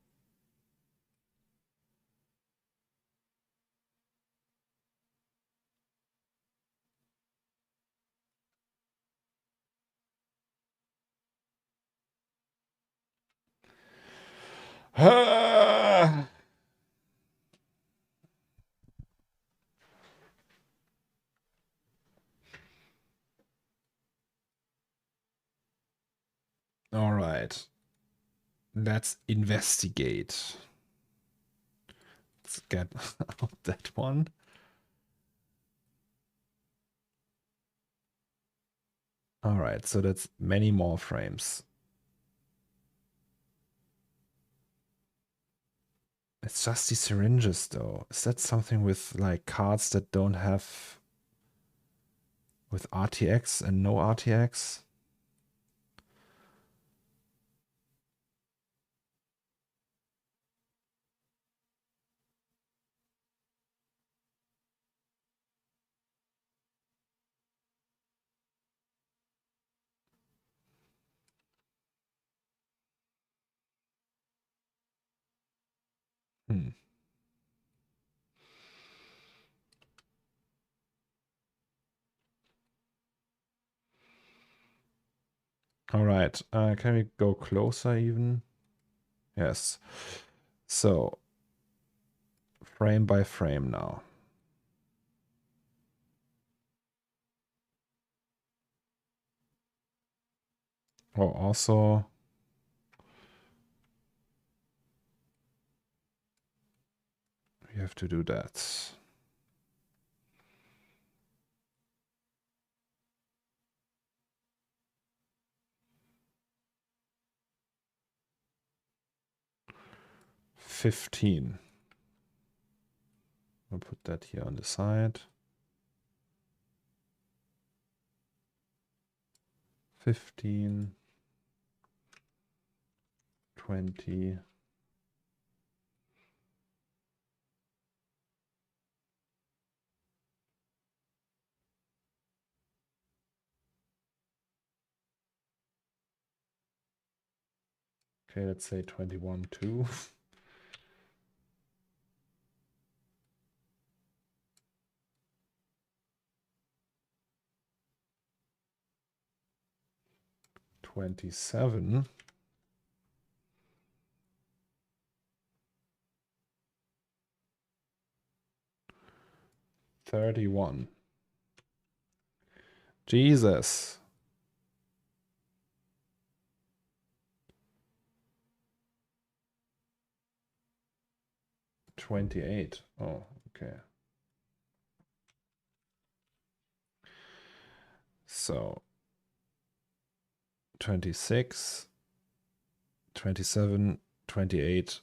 All right. Let's investigate. Let's get out that one. All right, so that's many more frames. It's just the syringes though. Is that something with like cards that don't have with RTX and no RTX? Hmm. All right. Can we go closer even? Yes. So frame by frame now. Oh, also we have to do that. $15. I'll put that here on the side. 15, 20. Okay, let's say 21, 2. $27. 31. Jesus. 28. Oh, okay. So 26, 27, 28,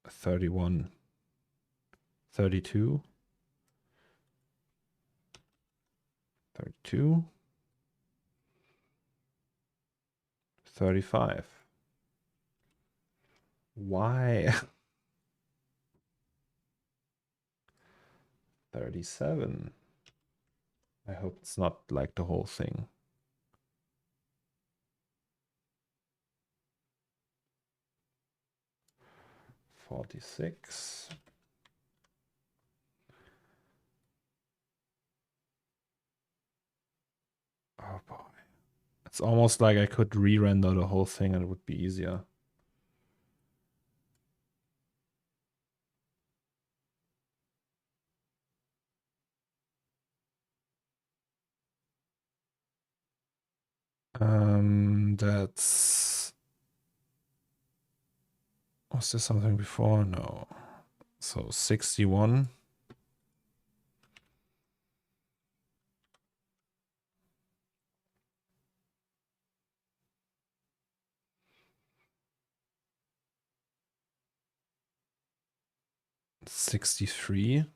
31, 32, 32, 35. Why? 37. I hope it's not like the whole thing. 46. Oh boy. It's almost like I could re-render the whole thing and it would be easier. That's... Was there something before? No. So 61. $63.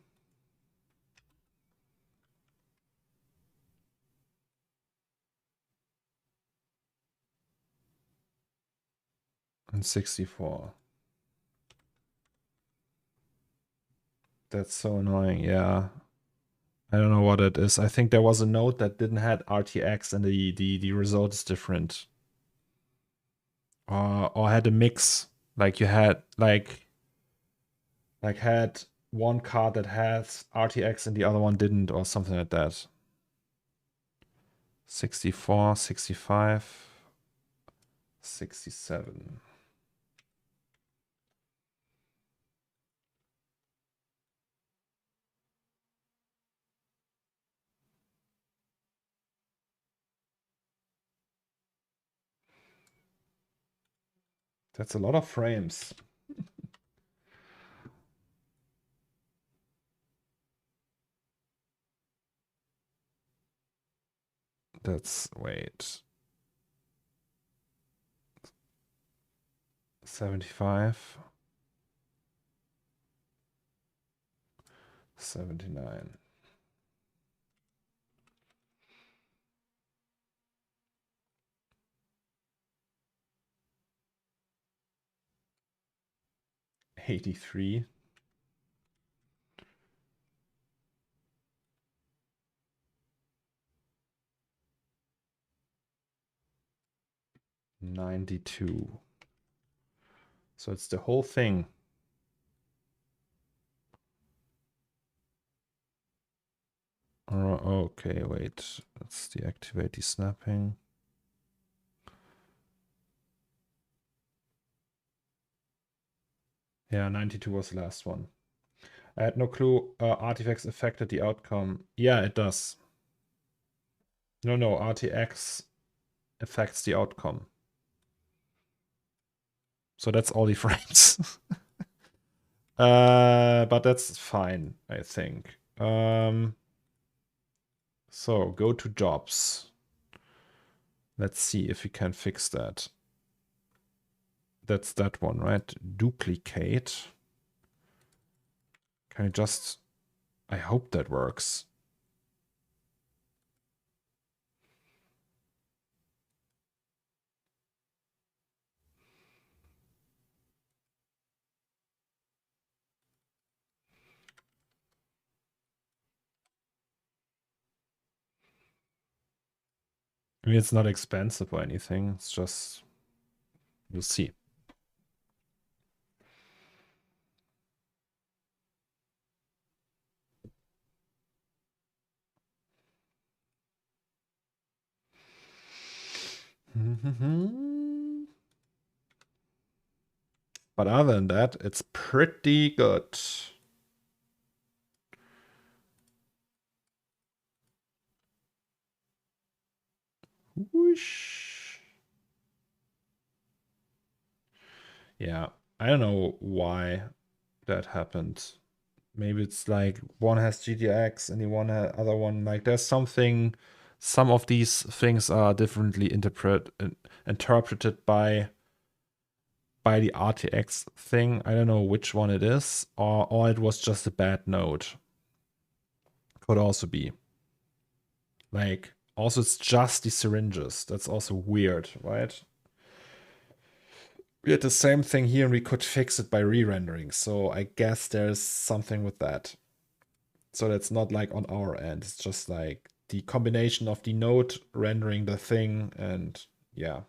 And 64. That's so annoying, yeah. I don't know what it is. I think there was a node that didn't have RTX and the result is different. Or had a mix. Like you had had one card that has RTX and the other one didn't, or something like that. 64, 65, 67. That's a lot of frames. That's, wait. 75. 79. $83. 92. So it's the whole thing. Okay, wait. Let's deactivate the snapping. Yeah, 92 was the last one. I had no clue artifacts affected the outcome. Yeah, it does. No, RTX affects the outcome. So that's all the frames. But that's fine, I think. So go to jobs. Let's see if we can fix that. That's that one, right? Duplicate. Can I just... I hope that works. I mean, it's not expensive or anything. It's just... You'll see. But other than that, it's pretty good. Whoosh. Yeah, I don't know why that happened. Maybe it's like one has GTX and the other one, like there's something, some of these things are differently interpreted by the RTX thing. I don't know which one it is, or it was just a bad node. Could also be. Like, also it's just the syringes. That's also weird, right? We had the same thing here and we could fix it by re-rendering. So I guess there's something with that. So that's not like on our end. It's just like the combination of the node rendering the thing and yeah.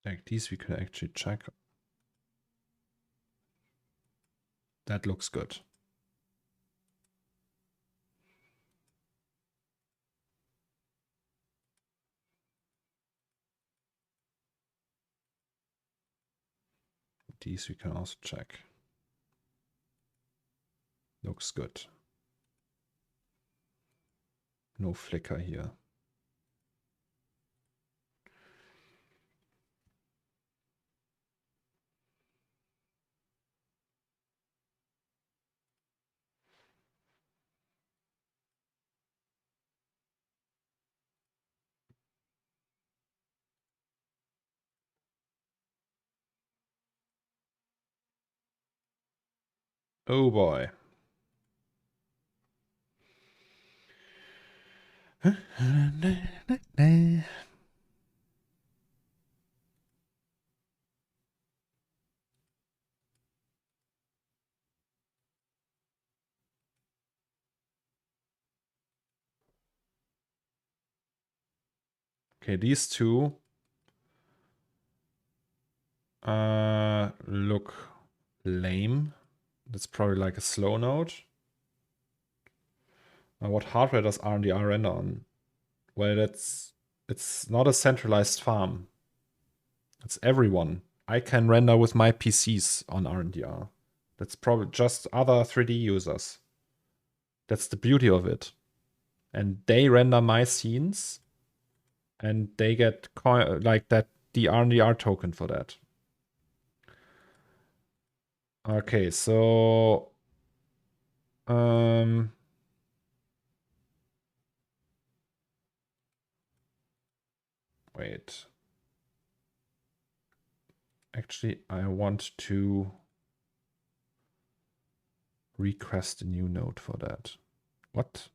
Like these we can actually check. That looks good. These we can also check. Looks good. No flicker here. Oh boy. Okay, these two look lame. That's probably like a slow node. Now, what hardware does RNDR render on? Well, it's not a centralized farm. It's everyone. I can render with my PCs on RNDR. That's probably just other 3D users. That's the beauty of it. And they render my scenes, and they get like that the RNDR token for that. Okay, so wait. Actually, I want to request a new node for that. What?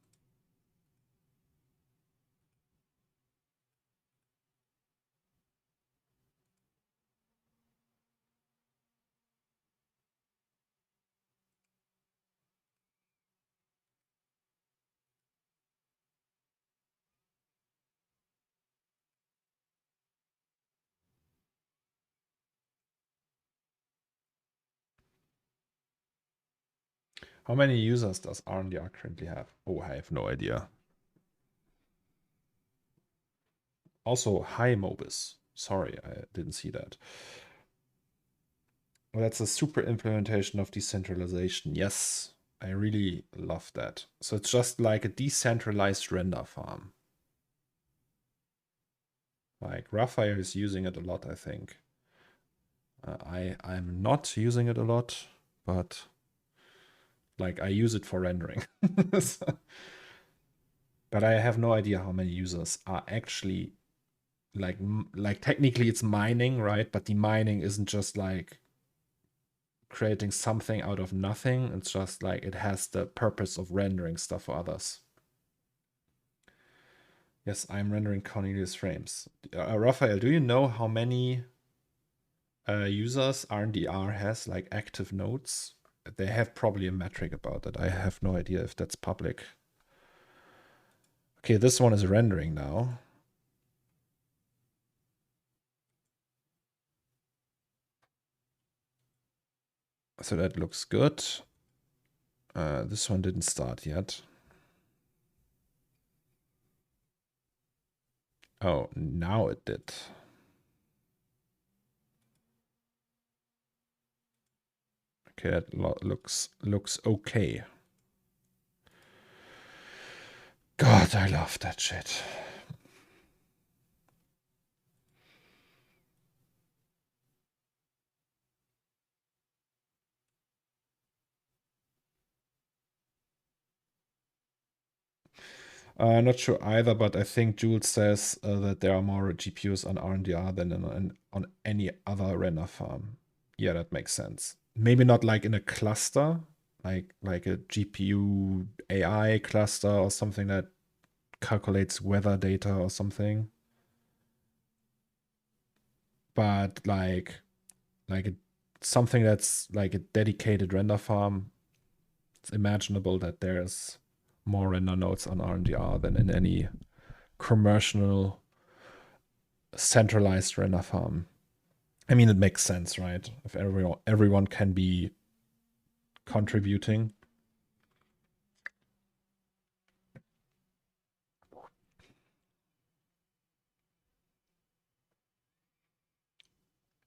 How many users does RNDR currently have? Oh, I have no idea. Also, hi Mobis. Sorry, I didn't see that. Well, that's a super implementation of decentralization. Yes, I really love that. So it's just like a decentralized render farm. Like Raphael is using it a lot, I think. I'm not using it a lot, but like I use it for rendering. So, but I have no idea how many users are actually like technically it's mining, right? But the mining isn't just like creating something out of nothing. It's just like it has the purpose of rendering stuff for others. Yes, I'm rendering Cornelius frames. Raphael, do you know how many users RNDR has, like active nodes? They have probably a metric about that. I have no idea if that's public. Okay, this one is rendering now. So that looks good. This one didn't start yet. Oh, now it did. Okay, that looks okay. God, I love that shit. Not sure either, but I think Jules says that there are more GPUs on RNDR than on any other render farm. Yeah, that makes sense. Maybe not like in a cluster, like a GPU AI cluster or something that calculates weather data or something. But like something that's like a dedicated render farm, it's imaginable that there's more render nodes on RNDR than in any commercial centralized render farm. I mean, it makes sense, right? If everyone can be contributing.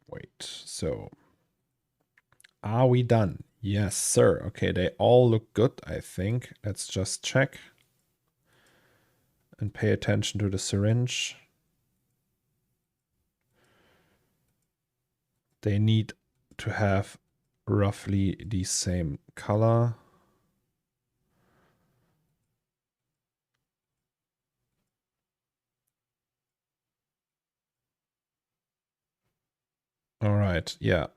Wait, so are we done? Yes, sir. Okay, they all look good, I think. Let's just check. And pay attention to the syringe. They need to have roughly the same color. All right, yeah.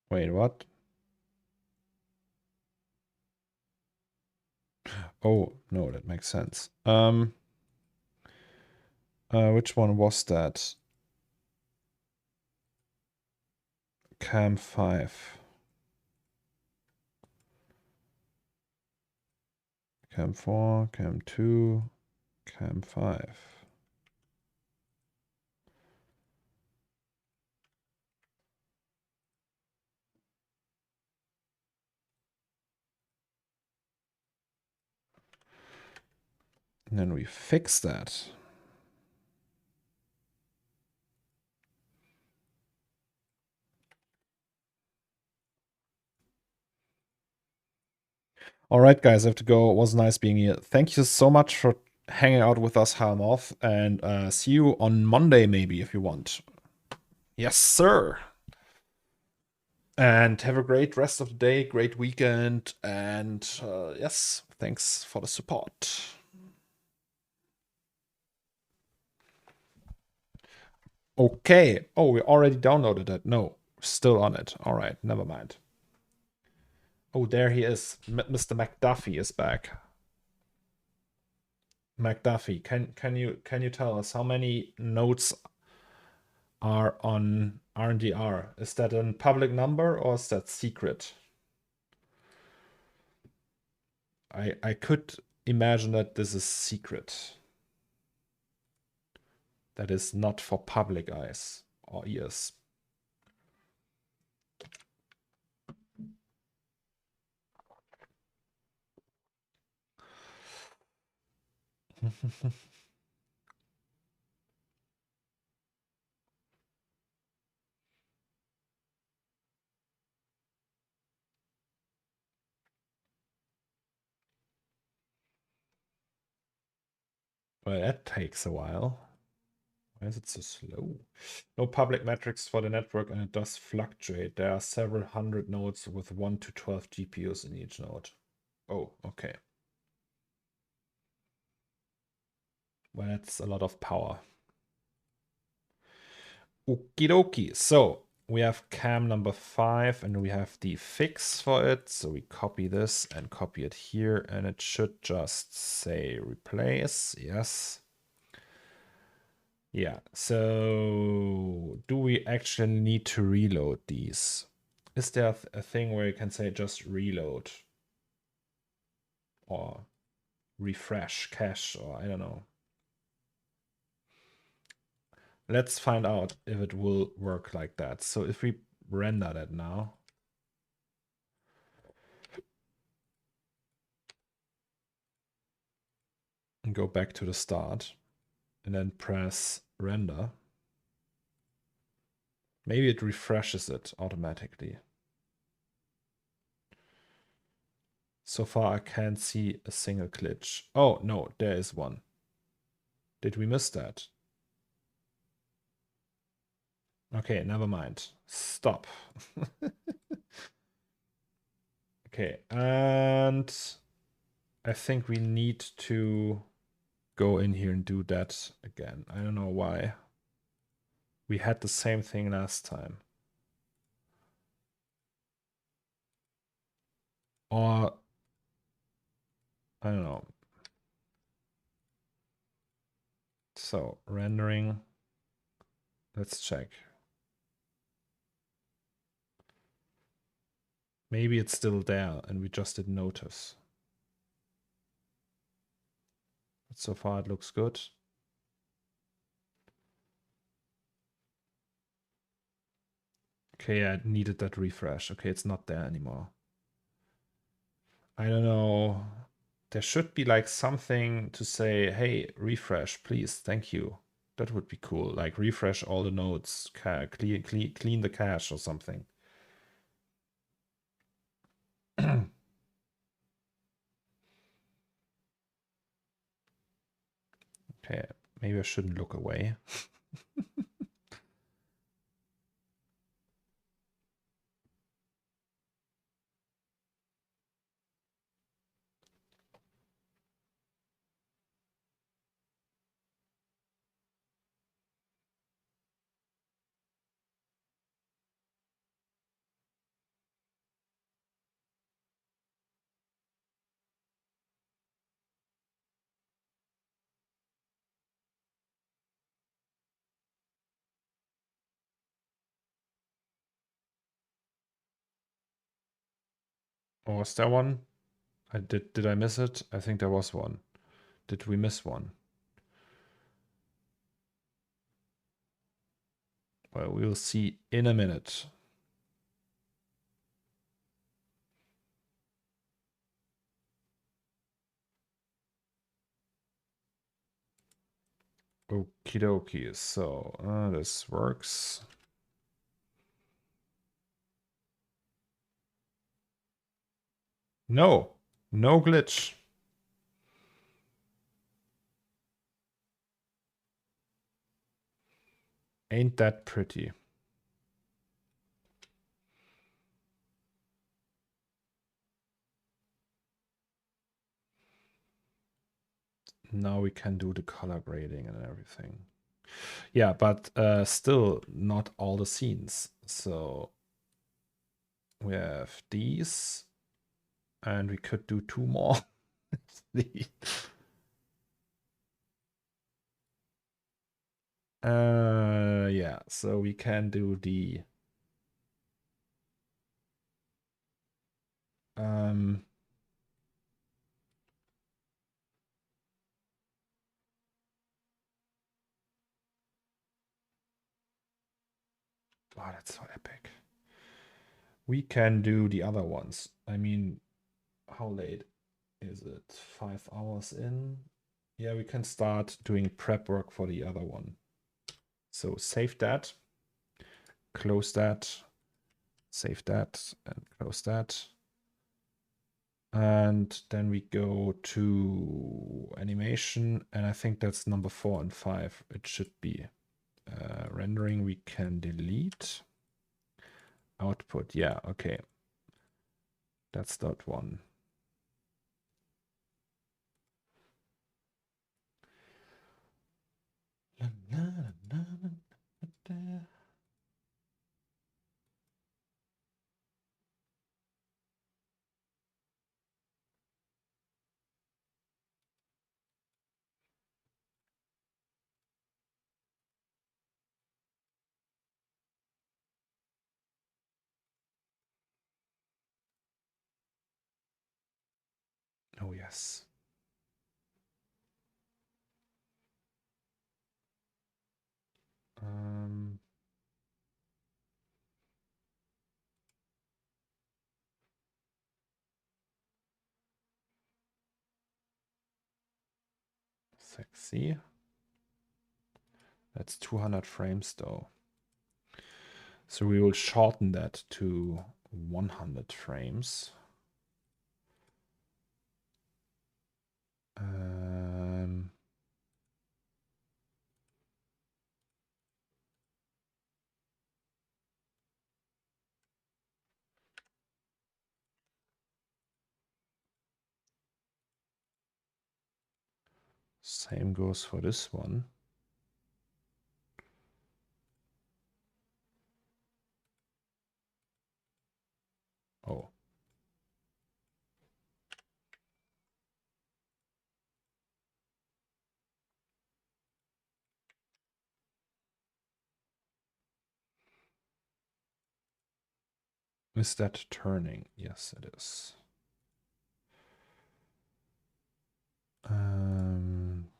Wait, what? Oh, no, that makes sense. Which one was that? Cam 5. Cam 4, Cam 2, Cam 5. And then we fix that. All right, guys, I have to go. It was nice being here. Thank you so much for hanging out with us, Halmoth, and see you on Monday, maybe, if you want. Yes, sir. And have a great rest of the day, great weekend, and yes, thanks for the support. Okay. Oh, we already downloaded it. No, still on it. All right, never mind. Oh, there he is. Mr. McDuffie is back. McDuffie, can you tell us how many nodes are on RNDR? Is that a public number or is that secret? I could imagine that this is secret. That is not for public eyes or ears. Well, that takes a while. Why is it so slow? No public metrics for the network, and it does fluctuate. There are several hundred nodes with 1 to 12 GPUs in each node. Oh, okay. Well, that's a lot of power. Okie dokie. So we have cam number 5 and we have the fix for it. So we copy this and copy it here, and it should just say replace. Yes. Yeah. So do we actually need to reload these? Is there a thing where you can say just reload or refresh cache, or I don't know. Let's find out if it will work like that. So if we render that now, and go back to the start and then press render, maybe it refreshes it automatically. So far I can't see a single glitch. Oh no, there is one. Did we miss that? Okay, never mind. Stop. Okay, and I think we need to go in here and do that again. I don't know why. We had the same thing last time. Or, I don't know. So, rendering. Let's check. Maybe it's still there and we just didn't notice. But so far it looks good. Okay, I needed that refresh. Okay, it's not there anymore. I don't know. There should be like something to say, hey, refresh, please, thank you. That would be cool. Like refresh all the nodes, clean the cache or something. Okay, maybe I shouldn't look away. Or was there one? Did I miss it? I think there was one. Did we miss one? Well, we'll see in a minute. Okie dokie. So this works. No, no glitch. Ain't that pretty? Now we can do the color grading and everything. Yeah, but still not all the scenes. So we have these, and we could do two more. Yeah, so we can do the oh, that's so epic. We can do the other ones. I mean, how late is it? 5 hours in? Yeah, we can start doing prep work for the other one. So save that, close that, save that, and close that. And then we go to animation, and I think that's number 4 and 5. It should be. Rendering we can delete. Output, yeah, okay. That's dot one. Oh, yes. Sexy. That's 200 frames though. So we will shorten that to 100 frames. Same goes for this one. Oh. Is that turning? Yes, it is.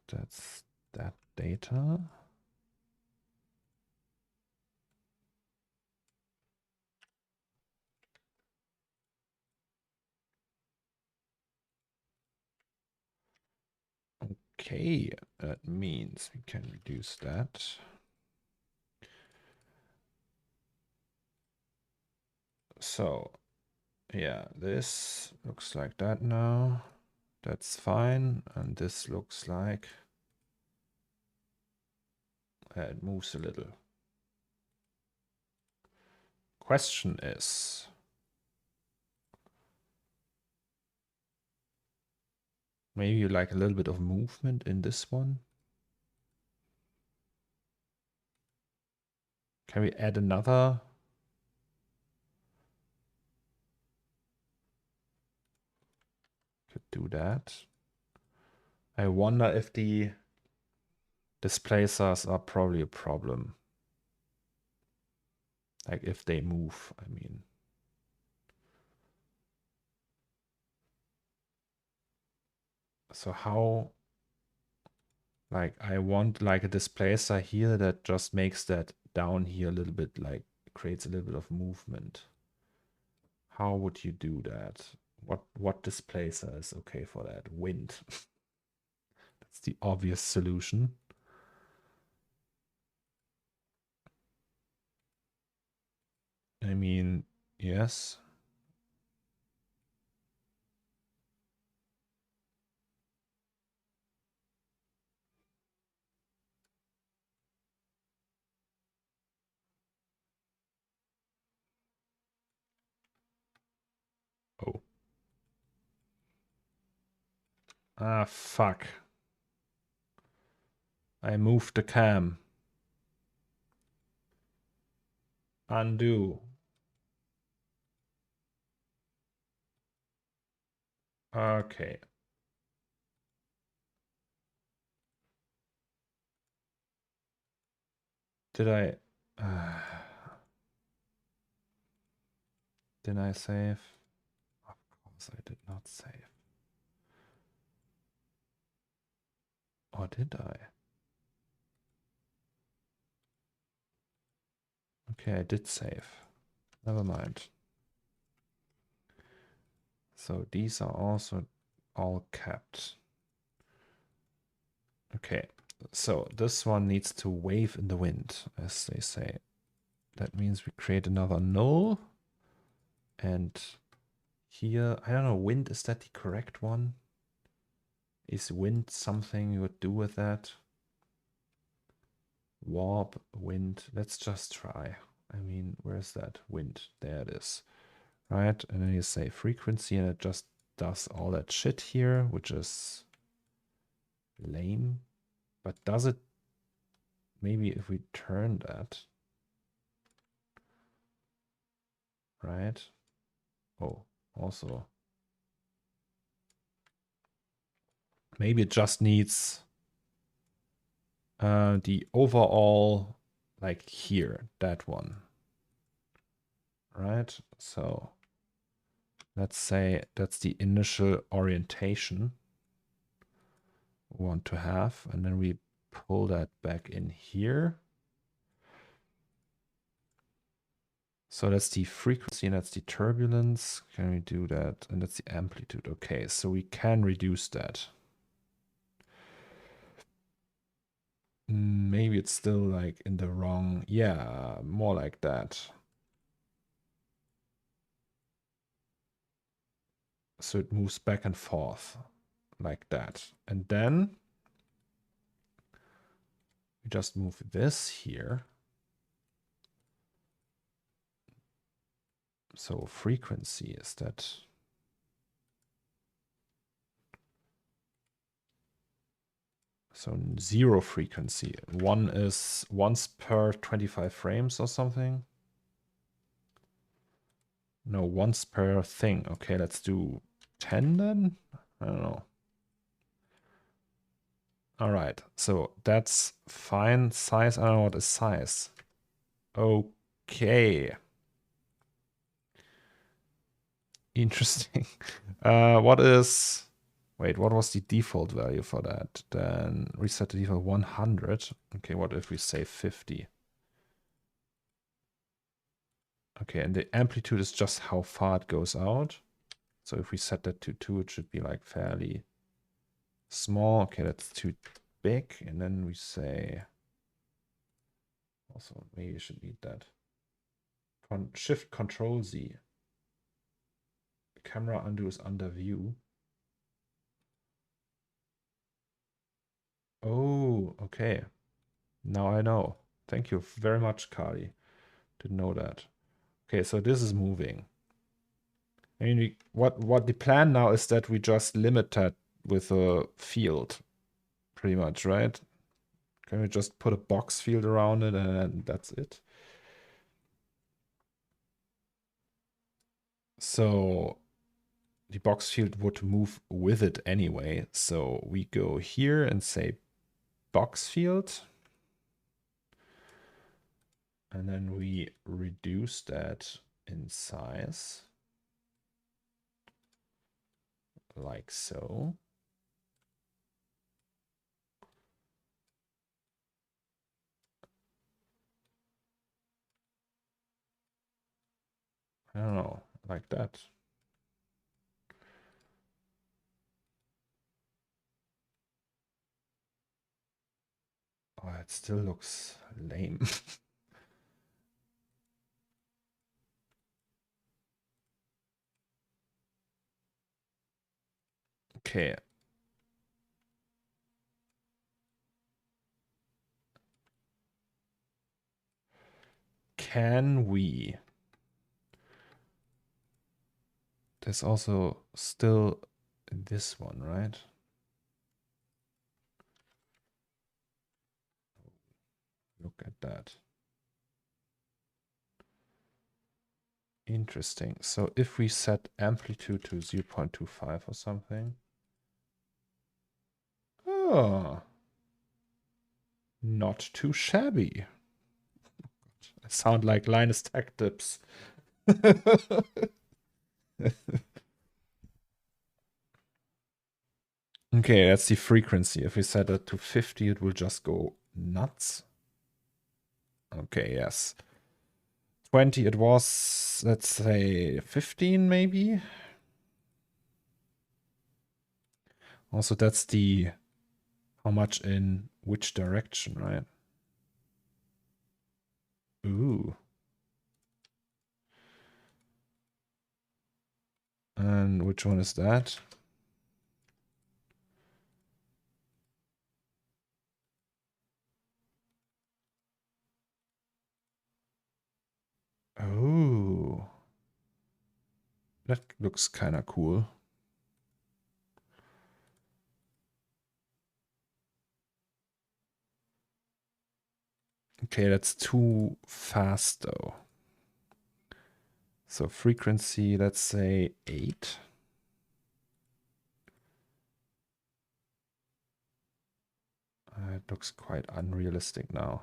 That's that data. Okay, that means we can reduce that. So, yeah, this looks like that now. That's fine. And this looks like it moves a little. Question is, maybe like a little bit of movement in this one. Can we add another? Could do that. I wonder if the displacers are probably a problem. Like if they move, I mean. So how, like I want like a displacer here that just makes that down here a little bit, like creates a little bit of movement. How would you do that? What displacer is okay for that? Wind. That's the obvious solution. I mean, yes. Oh. Ah, fuck. I moved the cam. Undo. Okay. Did I... did I save? Of course I did not save. Or did I? Okay, I did save. Never mind. So these are also all kept. Okay, so this one needs to wave in the wind, as they say. That means we create another null. And here, I don't know, wind, is that the correct one? Is wind something you would do with that? Warp, wind, let's just try. I mean, where's that wind? There it is. Right, and then you say frequency and it just does all that shit here, which is lame. But does it, maybe if we turn that, right? Oh, also, maybe it just needs the overall, like here, that one, right? So let's say that's the initial orientation we want to have, and then we pull that back in here. So that's the frequency and that's the turbulence. Can we do that? And that's the amplitude. Okay, so we can reduce that. Maybe it's still like in the wrong, yeah, more like that. So it moves back and forth like that. And then we just move this here. So frequency is that. So 0 frequency. One is once per 25 frames or something. No, once per thing. Okay, let's do 10 then? I don't know. All right, so that's fine. Size, I don't know what is size. Okay. Interesting. What is... Wait, what was the default value for that? Then reset the default 100. Okay, what if we say 50? Okay, and the amplitude is just how far it goes out. So if we set that to 2, it should be like fairly Small, okay, that's too big. And then we say, also maybe you should need that. Shift Control Z. Camera undo is under view. Oh, okay. Now I know. Thank you very much, Kali. Didn't know that. Okay, so this is moving. I mean, what the plan now is that we just limit that with a field, pretty much, right? Can we just put a box field around it and that's it? So the box field would move with it anyway. So we go here and say box field. And then we reduce that in size. Like so. I don't know, like that. Oh, it still looks lame. Okay. Can we? There's also still this one, right? Look at that. Interesting. So if we set amplitude to 0.25 or something. Oh, not too shabby. I sound like Linus Tech Tips. Okay, that's the frequency. If we set it to 50, it will just go nuts. Okay, yes. 20, it was, let's say, 15 maybe. Also, that's the how much in which direction, right? Ooh. And which one is that? Oh. That looks kind of cool. Okay, that's too fast though. So frequency, let's say 8. It looks quite unrealistic now.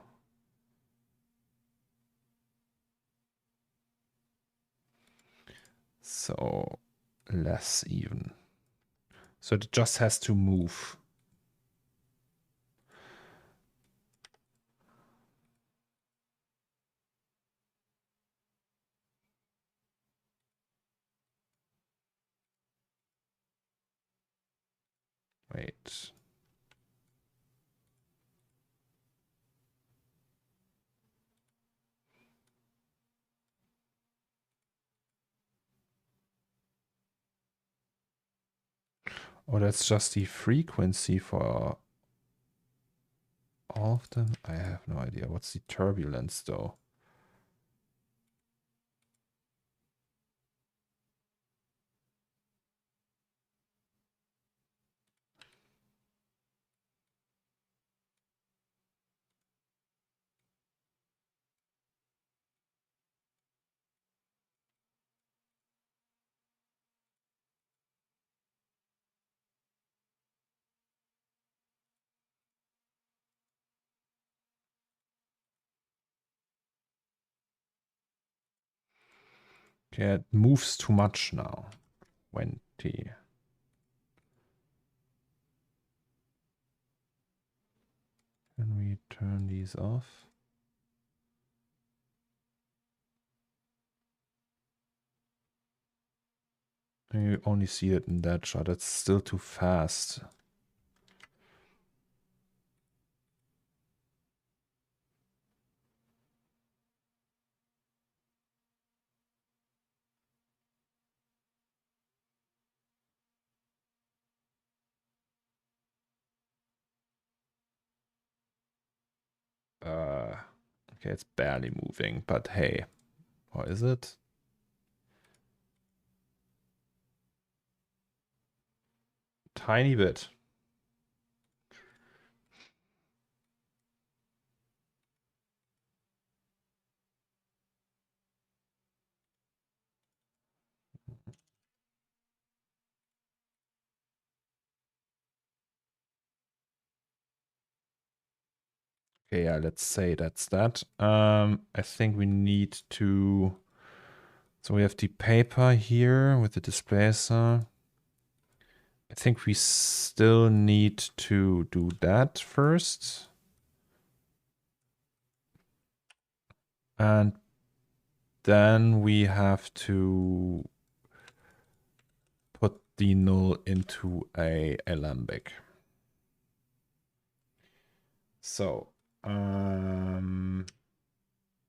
So less even. So it just has to move. Wait. Oh, that's just the frequency for all of them? I have no idea. What's the turbulence though? Okay, it moves too much now. 20. Can we turn these off? You only see it in that shot. It's still too fast. Okay, it's barely moving, but hey, or is it? Tiny bit. Okay, yeah, let's say that's that. I think we need to. So we have the paper here with the displacer. I think we still need to do that first. And then we have to put the null into a alembic. So,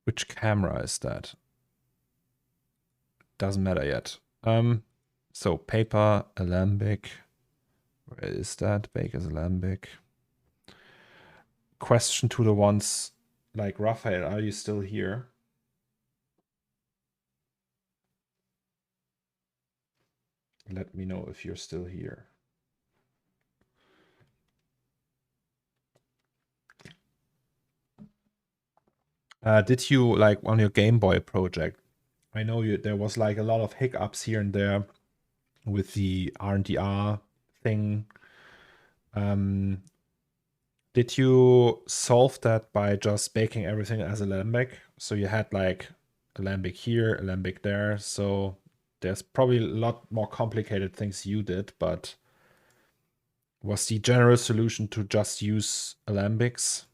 which camera is that? Doesn't matter yet. So paper, alembic. Where is that? Baker's alembic. Question to the ones like Raphael, are you still here? Let me know if you're still here. Did you, like, on your Game Boy project, I know there was like a lot of hiccups here and there with the RNDR thing. Did you solve that by just baking everything as alembic? So you had like alembic here, alembic there. So there's probably a lot more complicated things you did, but was the general solution to just use alembics?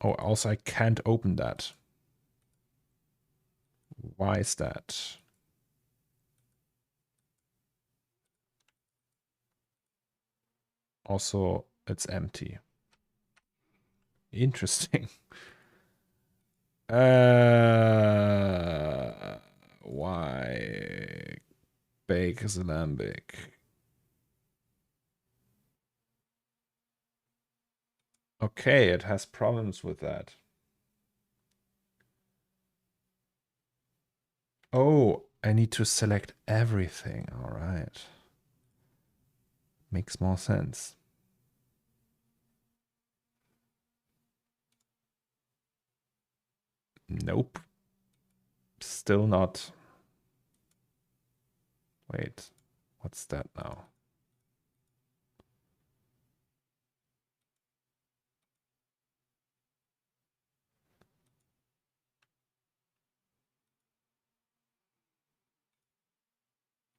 Oh, also I can't open that. Why is that? Also, it's empty. Interesting. Why bake is alembic? Okay, it has problems with that. Oh, I need to select everything. All right. Makes more sense. Nope. Still not. Wait, what's that now?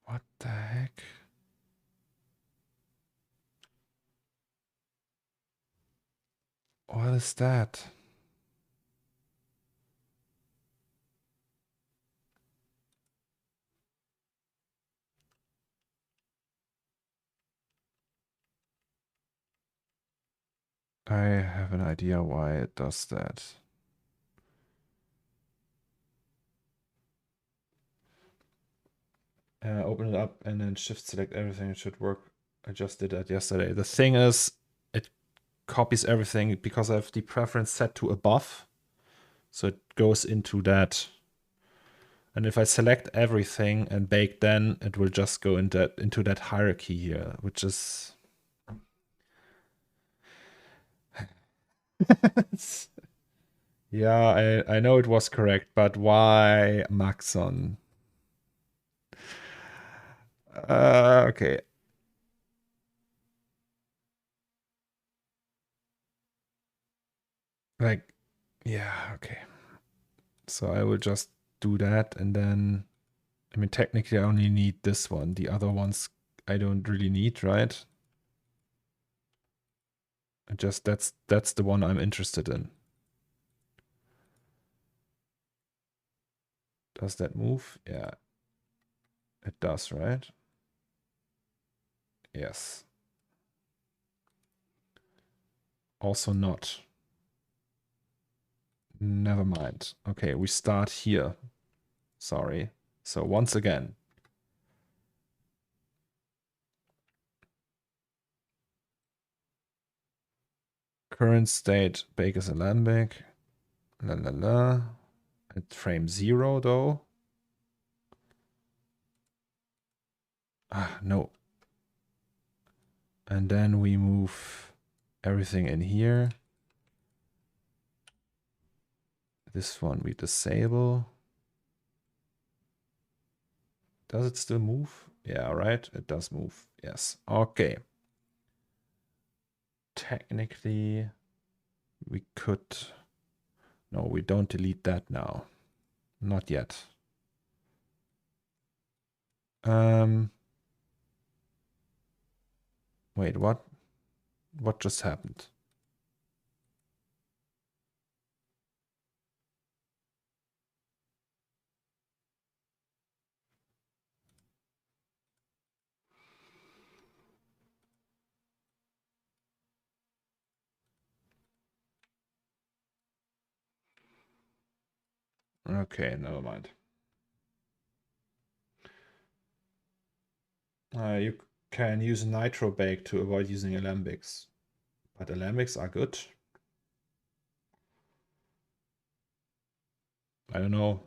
What the heck? What is that? I have an idea why it does that. Open it up and then shift select everything. It should work. I just did that yesterday. The thing is, it copies everything because I have the preference set to above. So it goes into that. And if I select everything and bake, then it will just go into that hierarchy here, which is... Yeah, I know it was correct, but why Maxon? Okay. Like, yeah, okay. So I will just do that, and then, I mean, technically I only need this one. The other ones I don't really need, right? Just that's the one I'm interested in. Does that move? Yeah. It does, right? Yes. Also not. Never mind. Okay, we start here. Sorry. So once again. Current state, Baker's Alembic. La la la. At frame 0 though. Ah, no. And then we move everything in here. This one we disable. Does it still move? Yeah, right. It does move. Yes. Okay. Technically, we could... No, we don't delete that now. Not yet. Wait, what? What just happened? Okay, never mind. You can use nitro bake to avoid using alembics, but alembics are good. I don't know.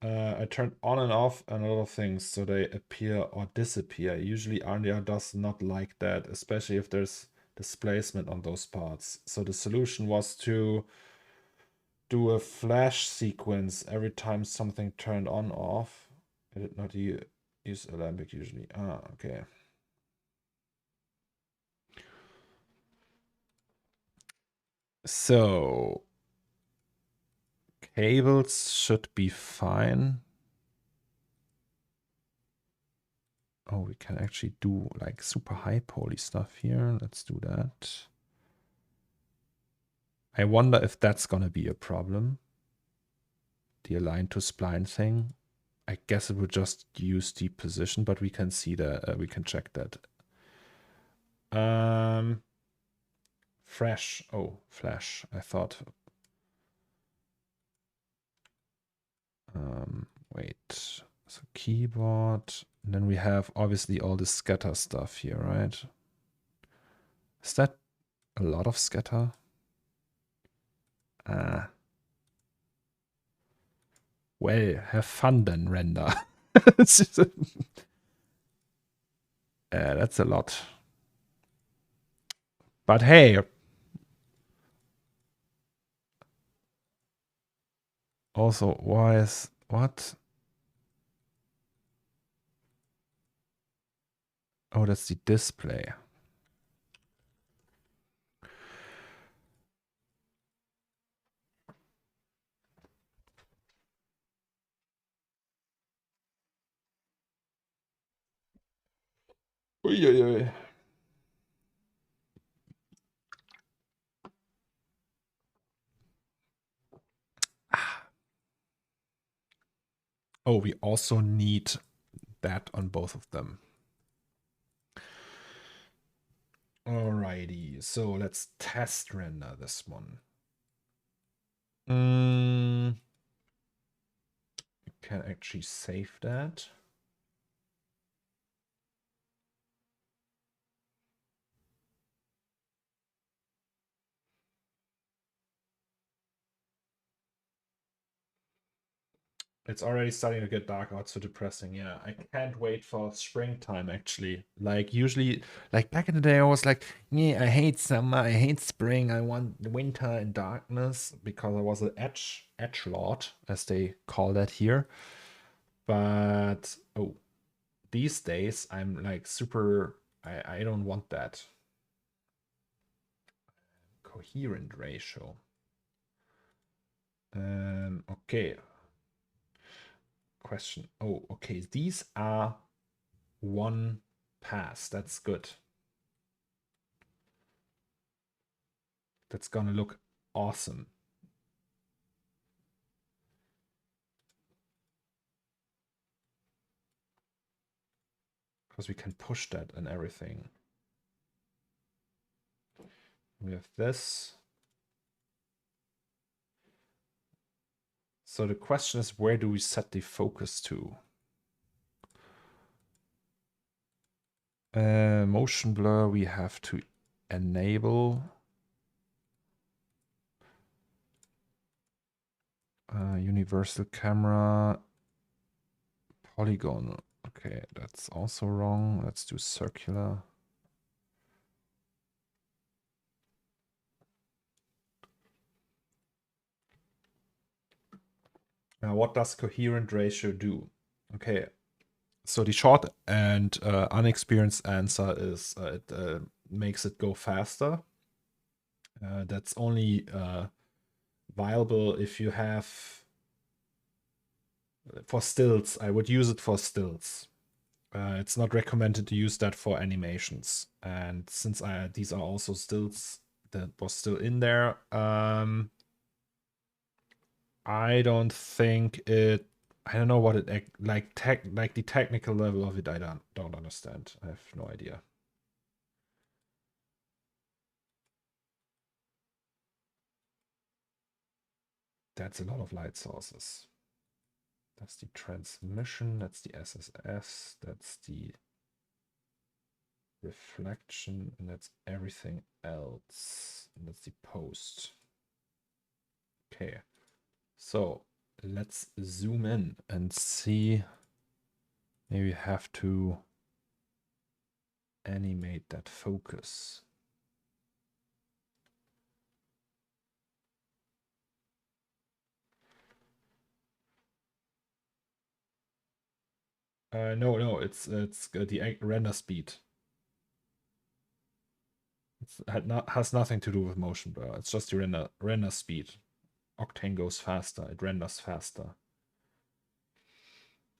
I turned on and off a lot of things so they appear or disappear. Usually RNDR does not like that, especially if there's displacement on those parts. So the solution was to do a flash sequence every time something turned on or off. I did not use alembic usually. Ah, okay. So cables should be fine. Oh, we can actually do like super high poly stuff here. Let's do that. I wonder if that's gonna be a problem. The align to spline thing. I guess it would just use the position, but we can see that we can check that. Fresh. Oh, flash. I thought. Wait. So keyboard. And then we have obviously all the scatter stuff here, right? Is that a lot of scatter? Ah. Well, have fun then, render. That's a lot. But hey. Also, why is... What? Oh, that's the display. Uiuiui. Oh, we also need that on both of them. Alrighty, so let's test render this one. You can actually save that. It's already starting to get dark out, so depressing. Yeah, I can't wait for springtime, actually. Like, usually, like back in the day, I was like, yeah, I hate summer, I hate spring, I want winter and darkness, because I was an edgelord, as they call that here. But, oh, these days, I'm like super, I don't want that. Coherent ratio. Okay. Question. Oh, okay. These are one pass. That's good. That's gonna look awesome. Because we can push that and everything. We have this. So the question is, where do we set the focus to? Motion blur, we have to enable universal camera polygon. Okay, that's also wrong. Let's do circular. Now, what does coherent ratio do? Okay, so the short and unexperienced answer is it makes it go faster. That's only viable if you have, for stills, I would use it for stills. It's not recommended to use that for animations. And since these are also stills that was still in there, I don't think it. I don't know what it like the technical level of it. I don't understand. I have no idea. That's a lot of light sources. That's the transmission. That's the SSS. That's the reflection, and that's everything else. And that's the post. Okay, so let's zoom in and see. Maybe we have to animate that focus. No, it's the render speed. Has nothing to do with motion blur. It's just the render speed. Octane goes faster. It renders faster.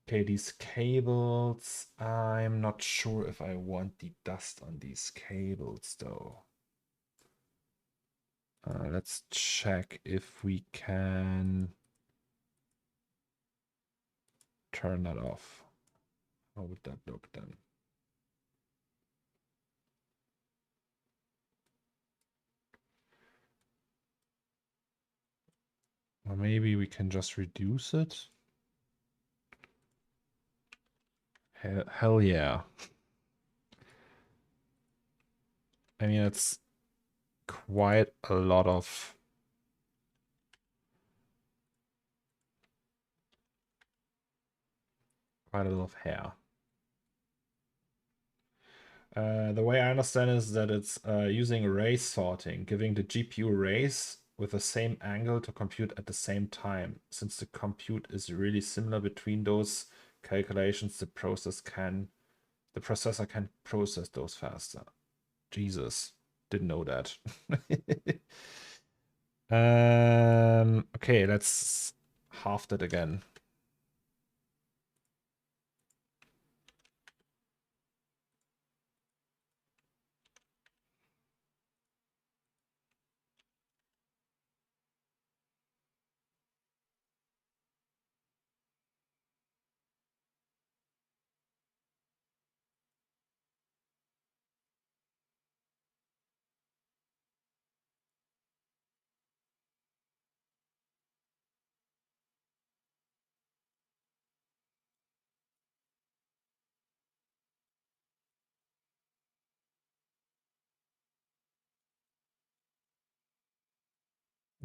Okay, these cables. I'm not sure if I want the dust on these cables though. Let's check if we can turn that off. How would that look then? Or maybe we can just reduce it. Hell yeah. I mean, it's quite a lot of hair. The way I understand is that it's using array sorting, giving the GPU arrays with the same angle to compute at the same time. Since the compute is really similar between those calculations, the processor can process those faster. Jesus, didn't know that. Okay, let's half that again.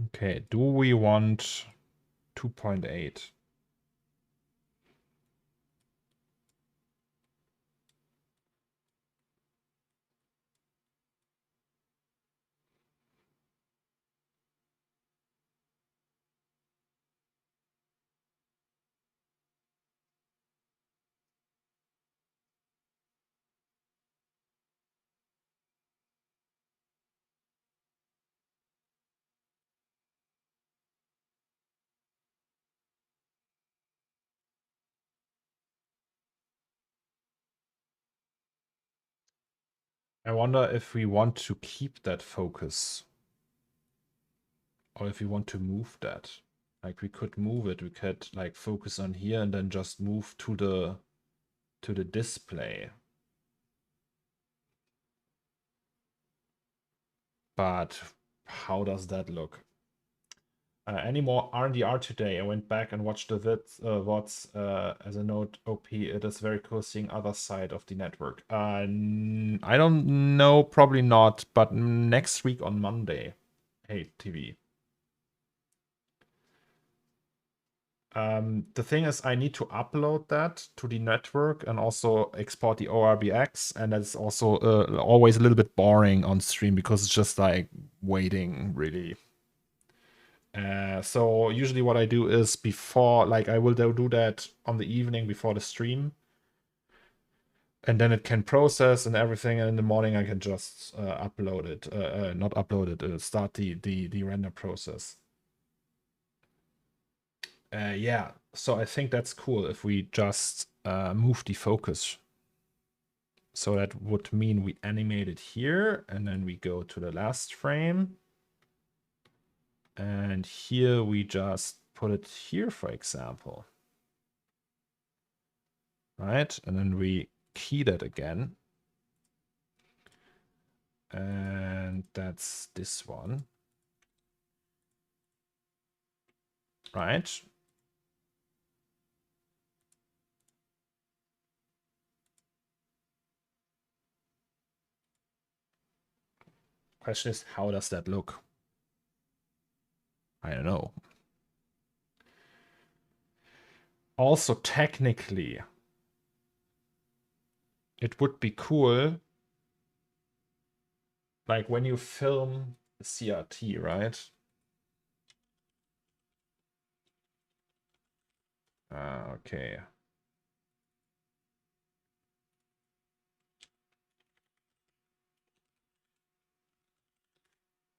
Okay, do we want 2.8? I wonder if we want to keep that focus or if we want to move that. Like we could move it. We could like focus on here and then just move to the display. But how does that look? Any more RNDR today? I went back and watched the VODs as a note OP. It is very cool seeing other side of the network. I don't know, probably not, but next week on Monday. Hey, TV. The thing is, I need to upload that to the network and also export the ORBX, and that's also always a little bit boring on stream because it's just like waiting, really. So usually what I do is before, like I will do that on the evening before the stream. And then it can process and everything, and in the morning I can just upload it. Not upload it, start the render process. Yeah, so I think that's cool if we just move the focus. So that would mean we animate it here, and then we go to the last frame. And here we just put it here, for example. Right? And then we key that again. And that's this one. Right? Question is, how does that look? I don't know. Also, technically, it would be cool, like when you film CRT, right? Okay.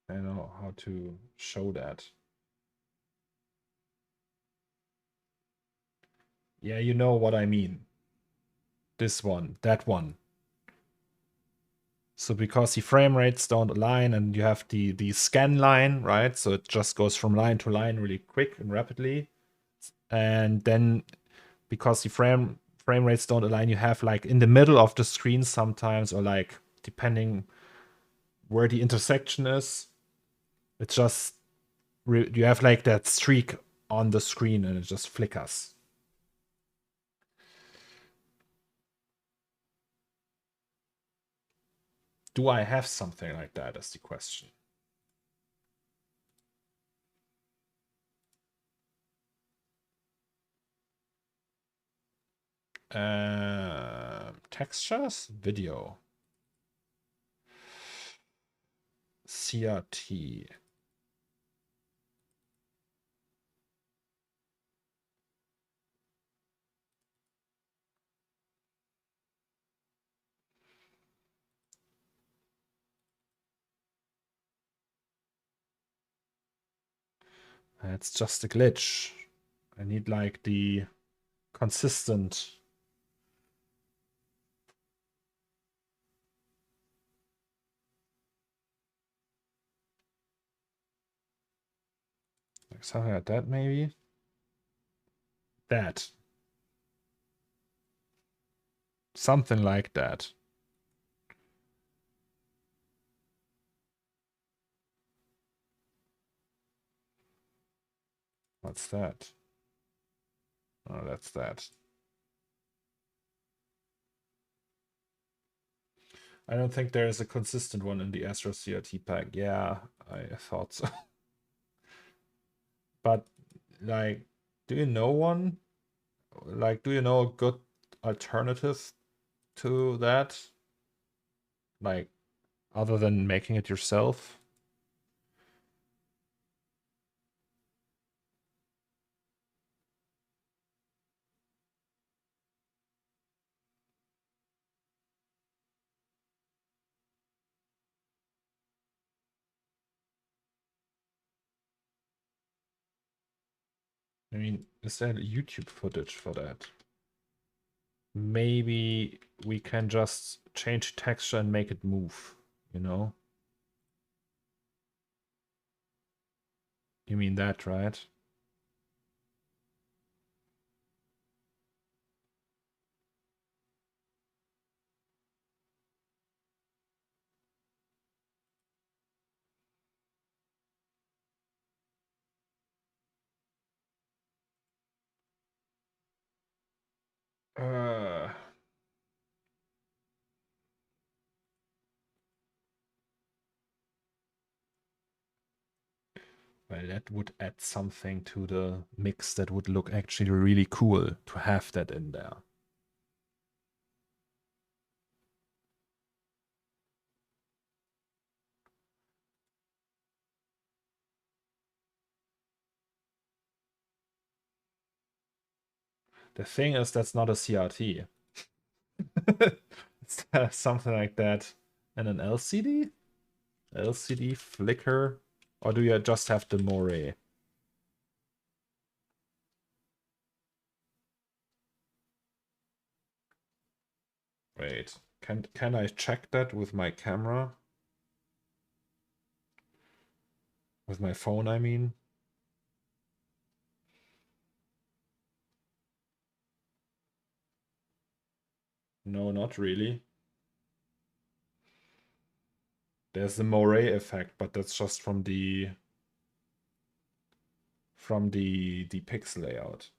I don't know how to show that. Yeah, you know what I mean. This one, that one. So because the frame rates don't align and you have the scan line, right? So it just goes from line to line really quick and rapidly. And then because the frame rates don't align, you have like in the middle of the screen sometimes, or like depending where the intersection is, it's just you have like that streak on the screen and it just flickers. Do I have something like that is the question. Textures, video, CRT. It's just a glitch. I need like the consistent. Like something like that, maybe. That. Something like that. What's that? Oh, that's that. I don't think there is a consistent one in the Astro CRT pack. Yeah, I thought so. But, like, do you know one? Like, do you know a good alternative to that? Like, other than making it yourself? I mean, is there YouTube footage for that? Maybe we can just change texture and make it move, you know? You mean that, right? Well, that would add something to the mix that would look actually really cool to have that in there. The thing is, that's not a CRT. It's something like that. And an LCD? LCD flicker? Or do you just have the Moray? Wait, can I check that with my camera? With my phone, I mean? No, not really. There's the Moray effect, but that's just from the pixel layout.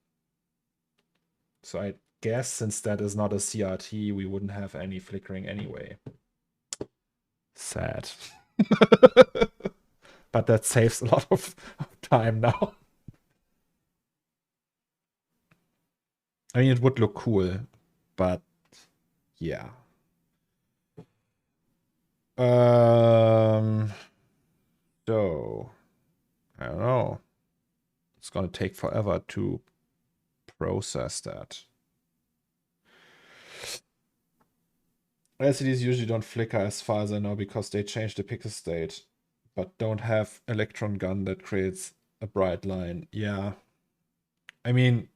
So I guess since that is not a CRT, we wouldn't have any flickering anyway. Sad. But that saves a lot of time now. I mean, it would look cool, but yeah. So I don't know. It's gonna take forever to process that. LCDs usually don't flicker as far as I know because they change the pixel state, but don't have electron gun that creates a bright line. Yeah. I mean,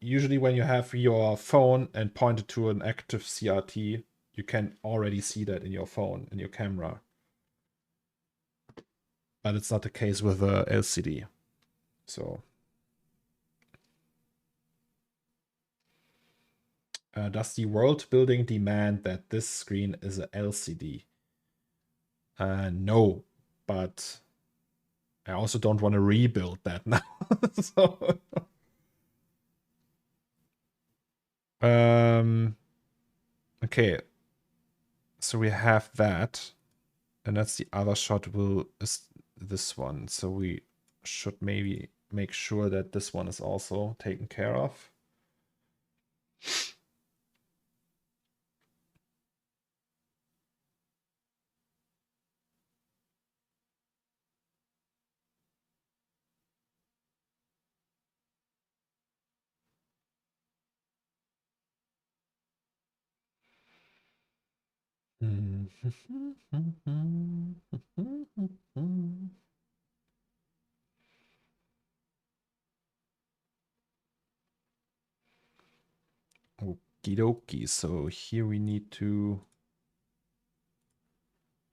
usually when you have your phone and pointed to an active CRT, you can already see that in your phone, in your camera. But it's not the case with a LCD. So does the world building demand that this screen is a LCD? No, but I also don't want to rebuild that now. So, okay, so we have that, and that's the other shot. Is this one? So we should maybe make sure that this one is also taken care of. Okie dokie. So here we need to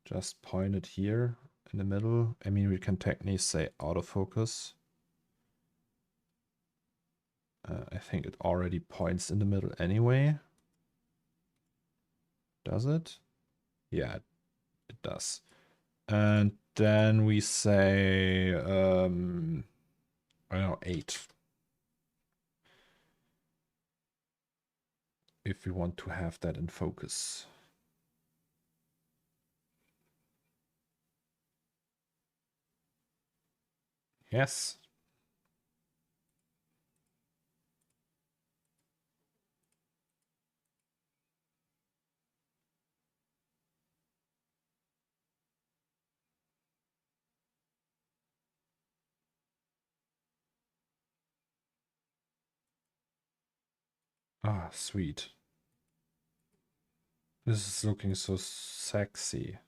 just point it here in the middle. I mean, we can technically say autofocus. I think it already points in the middle anyway. Does it? Yeah, it does. And then we say, I don't know, 8. If we want to have that in focus. Yes. Ah, sweet. This is looking so sexy.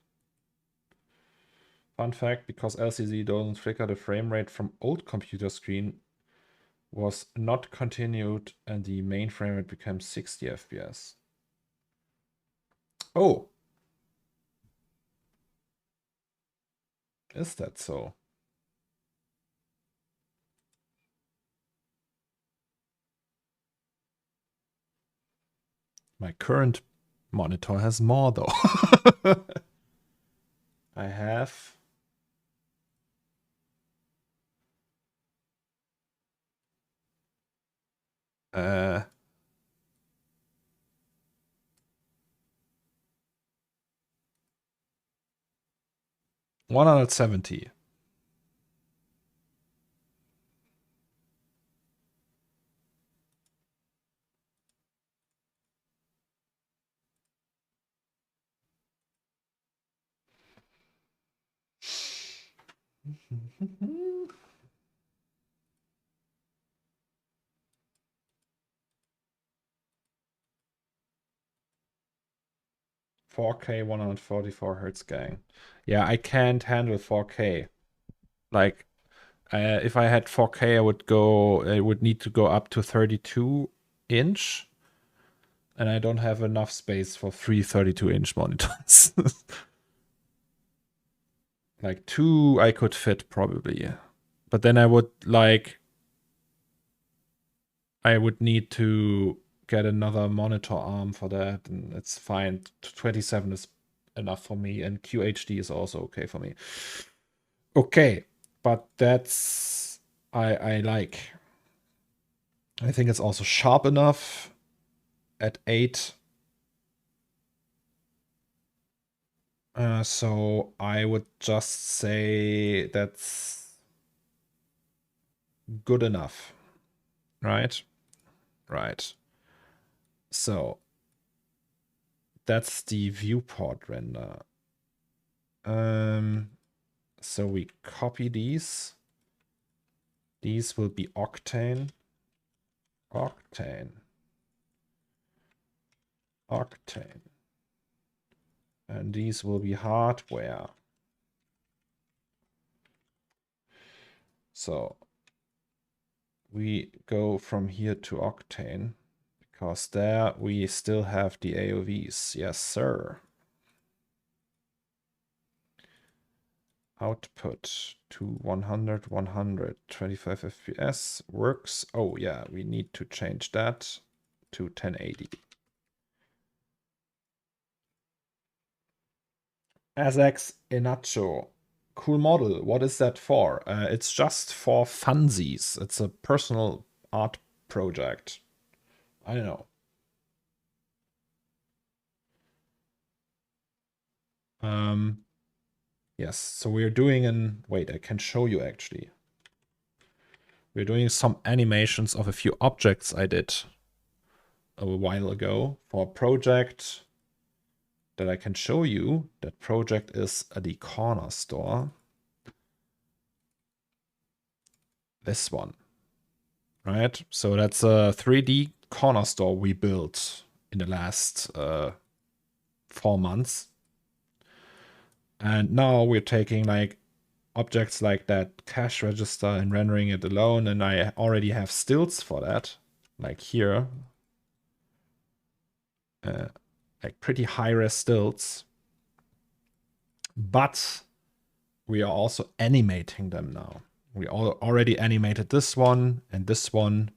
Fun fact, because LCD doesn't flicker, the frame rate from old computer screen was not continued and the main frame rate became 60 FPS. Oh! Is that so? My current monitor has more though. I have 170. 4K 144 hertz gang. Yeah, I can't handle 4K. Like, if I had 4K, I would need to go up to 32 inch, and I don't have enough space for 3 32-inch monitors. Like 2 I could fit probably. But then I would need to get another monitor arm for that, and it's fine. 27 is enough for me, and QHD is also okay for me. Okay, but that's I like. I think it's also sharp enough at 8. So I would just say that's good enough, right? Right. So that's the viewport render. So we copy these. These will be Octane. And these will be hardware. So we go from here to Octane, because there we still have the AOVs. Yes, sir. Output to 100, 100, 25 FPS works. Oh yeah, we need to change that to 1080. ASX Inacho. Cool model. What is that for? It's just for funsies. It's a personal art project. I don't know. Yes, so we're doing wait, I can show you actually. We're doing some animations of a few objects I did a while ago for a project that I can show you. That project is the CORNERSTORE. This one, right? So that's a 3D CORNERSTORE we built in the last 4 months. And now we're taking like objects like that cash register and rendering it alone, and I already have stills for that, like here, like pretty high-res stills. But we are also animating them now. We already animated this one and this one.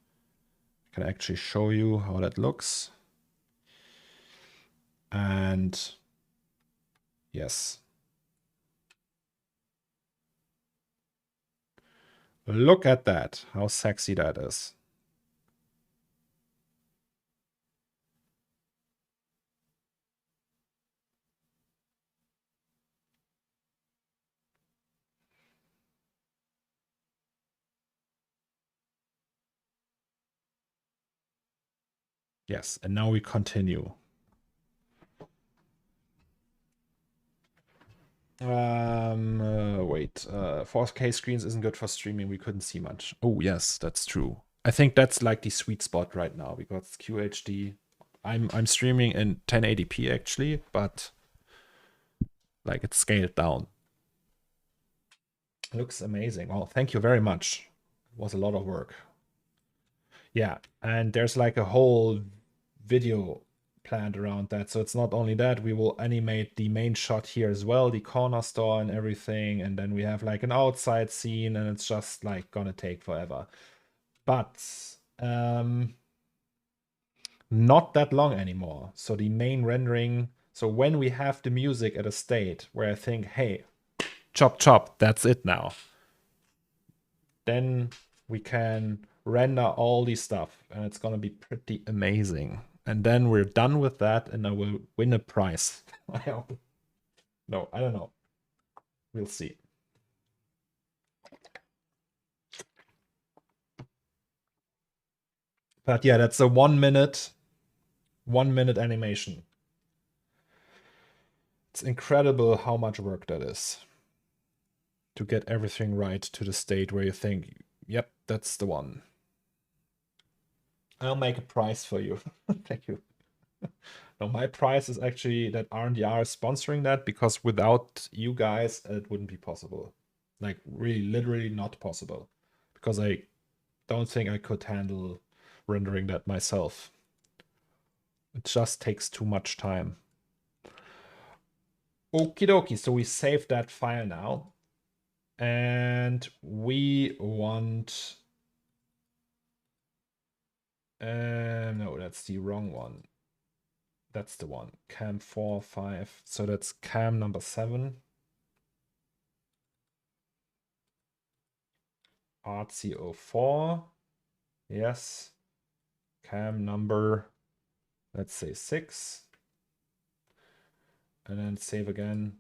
I can actually show you how that looks. And yes. Look at that, how sexy that is. Yes, and now we continue. Wait, 4K screens isn't good for streaming. We couldn't see much. Oh, yes, that's true. I think that's like the sweet spot right now because QHD. I'm streaming in 1080p actually, but like it's scaled down. It looks amazing. Oh, thank you very much. It was a lot of work. Yeah, and there's like a whole video planned around that. So it's not only that, we will animate the main shot here as well, the corner store and everything, and then we have like an outside scene, and it's just like gonna take forever. But not that long anymore. So the main rendering, so when we have the music at a state where I think, hey, chop chop, that's it now, then we can render all the stuff, and it's gonna be pretty amazing. And then we're done with that, and I will win a prize. I hope. No, I don't know. We'll see. But yeah, that's a 1 minute animation. It's incredible how much work that is. to get everything right to the state where you think, yep, that's the one. I'll make a price for you. Thank you. No, my price is actually that RNDR is sponsoring that, because without you guys, it wouldn't be possible. Like, really, literally not possible. Because I don't think I could handle rendering that myself. It just takes too much time. Okie dokie, so we saved that file now. And we want... no, that's the wrong one. That's the one. Cam 4, 5. So that's cam number 7. RC04. Yes. Cam number, let's say 6. And then save again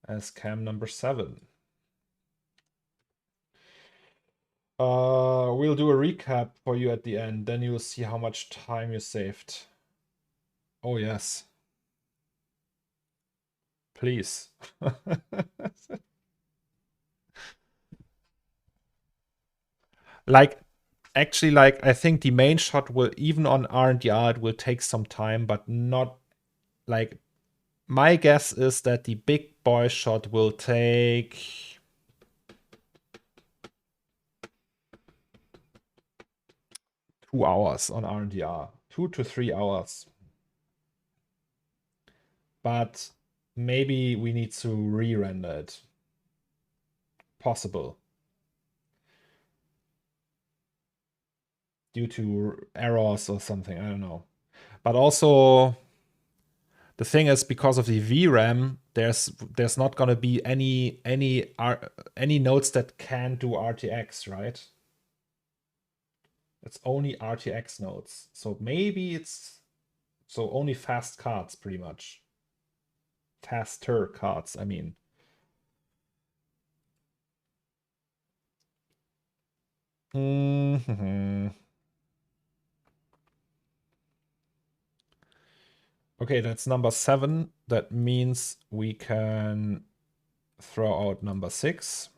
as cam number 7. We'll do a recap for you at the end. Then you'll see how much time you saved. Oh, yes. Please. Like, actually, like, I think the main shot will, even on RNDR, it will take some time, but not, like, my guess is that the big boy shot will take... ...2 hours on RNDR. 2 to 3 hours. But maybe we need to re-render it. Possible. Due to errors or something, I don't know. But also, the thing is, because of the VRAM, there's not gonna be any nodes that can do RTX, right? It's only RTX nodes. So maybe it's only fast cards, pretty much. Faster cards, I mean. Okay, that's number 7. That means we can throw out number 6.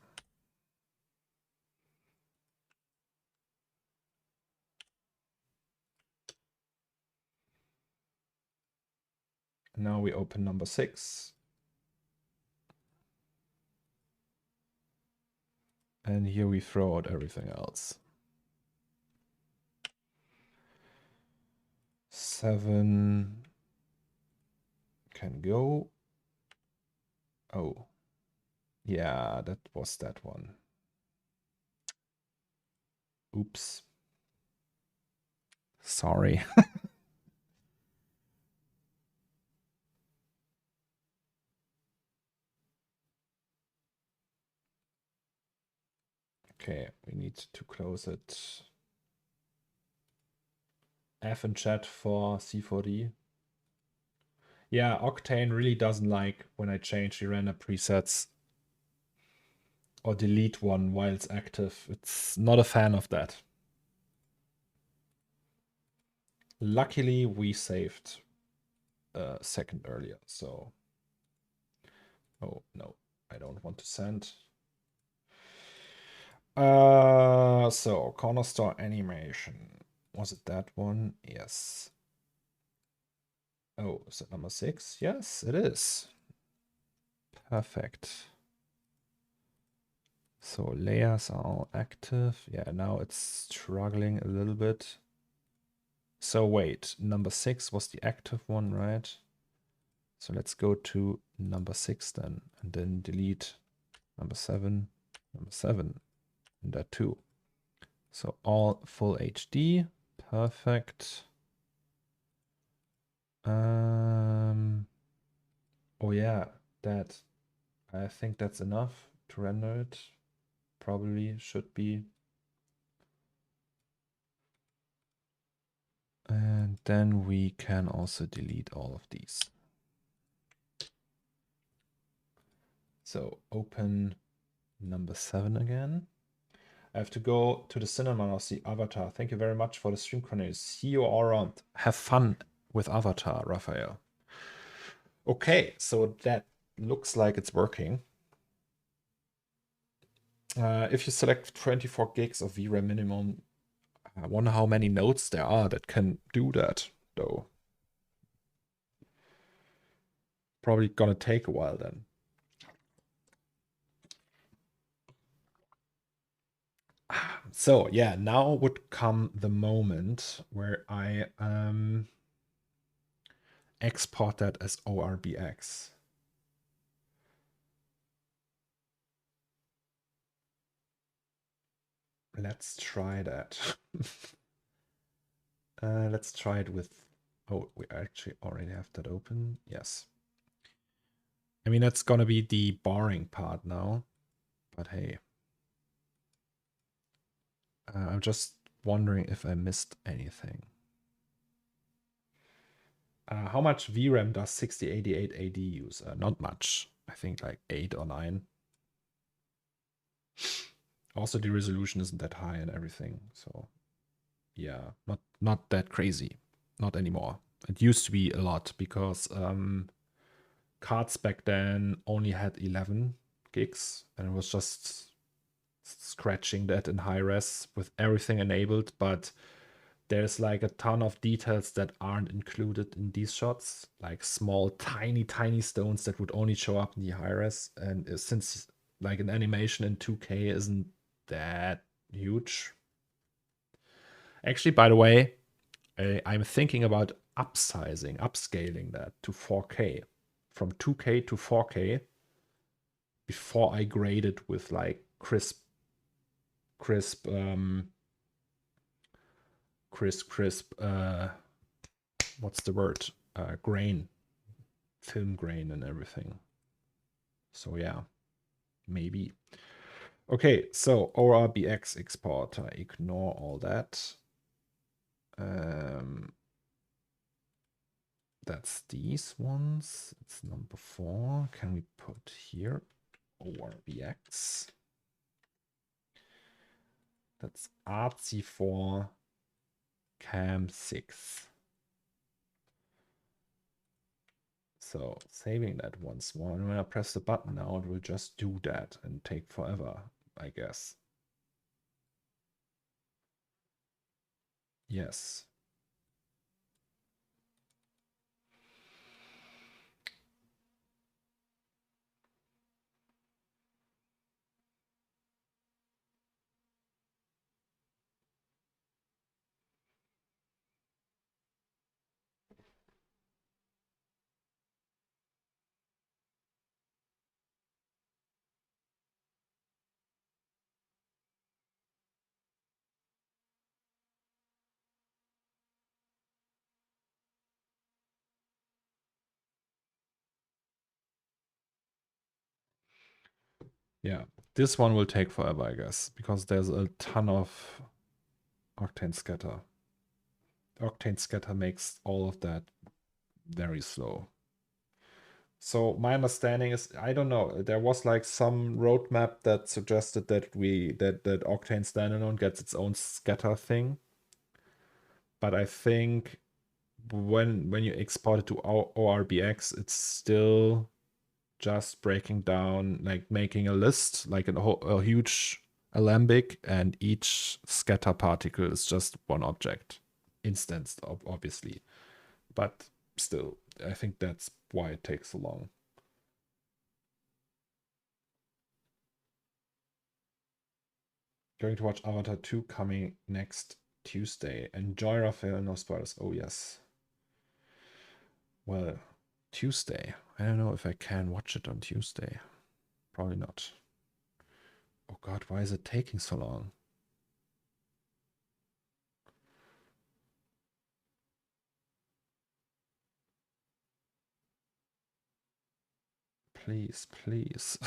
Now we open number 6. And here we throw out everything else. 7 can go. Oh, yeah, that was that one. Oops. Sorry. Okay, we need to close it. F in chat for C4D. Yeah, Octane really doesn't like when I change the render presets or delete one while it's active. It's not a fan of that. Luckily, we saved a second earlier, so... Oh, no, I don't want to send. So CORNERSTORE animation. Was it that one? Yes. Oh, is it number 6? Yes, it is. Perfect. So layers are all active. Yeah, now it's struggling a little bit. So wait, number 6 was the active one, right? So let's go to number 6 then, and then delete number 7, and that too. So all full HD, perfect. Oh yeah, that, I think that's enough to render it. Probably should be. And then we can also delete all of these. So open number 7 again. I have to go to the cinema of the Avatar. Thank you very much for the stream, Cornelius. See you all around. Have fun with Avatar, Raphael. Okay, so that looks like it's working. If you select 24 gigs of VRAM minimum, I wonder how many nodes there are that can do that, though. Probably gonna take a while then. So yeah, now would come the moment where I export that as ORBX. Let's try that. Let's try it with, oh, we actually already have that open. Yes. I mean, that's gonna be the boring part now, but hey. I'm just wondering if I missed anything. How much VRAM does 6088 AD use? Not much. I think like 8 or 9. Also, the resolution isn't that high and everything. So yeah, not that crazy. Not anymore. It used to be a lot because cards back then only had 11 gigs and it was just scratching that in high res with everything enabled, but there's like a ton of details that aren't included in these shots, like small, tiny stones that would only show up in the high res. And since like an animation in 2K isn't that huge. Actually, by the way, I'm thinking about upscaling that to 4K, from 2K to 4K, before I grade it with like crisp, what's the word? Grain, film grain and everything. So yeah, maybe. Okay, so ORBX export. I ignore all that. That's these ones. It's number 4. Can we put here ORBX? That's artsy4 cam 6. So saving that once more. And when I press the button now, it will just do that and take forever, I guess. Yes. Yeah, this one will take forever, I guess, because there's a ton of octane scatter. Octane scatter makes all of that very slow. So my understanding is, I don't know, there was like some roadmap that suggested that that Octane standalone gets its own scatter thing. But I think when you export it to ORBX, it's still just breaking down, like making a list, like a huge alembic, and each scatter particle is just one object, instanced, obviously. But still, I think that's why it takes so long. Going to watch Avatar 2 coming next Tuesday. Enjoy Raphael, no spoilers. Oh, yes. Well, Tuesday. I don't know if I can watch it on Tuesday. Probably not. Oh god, why is it taking so long? Please, please.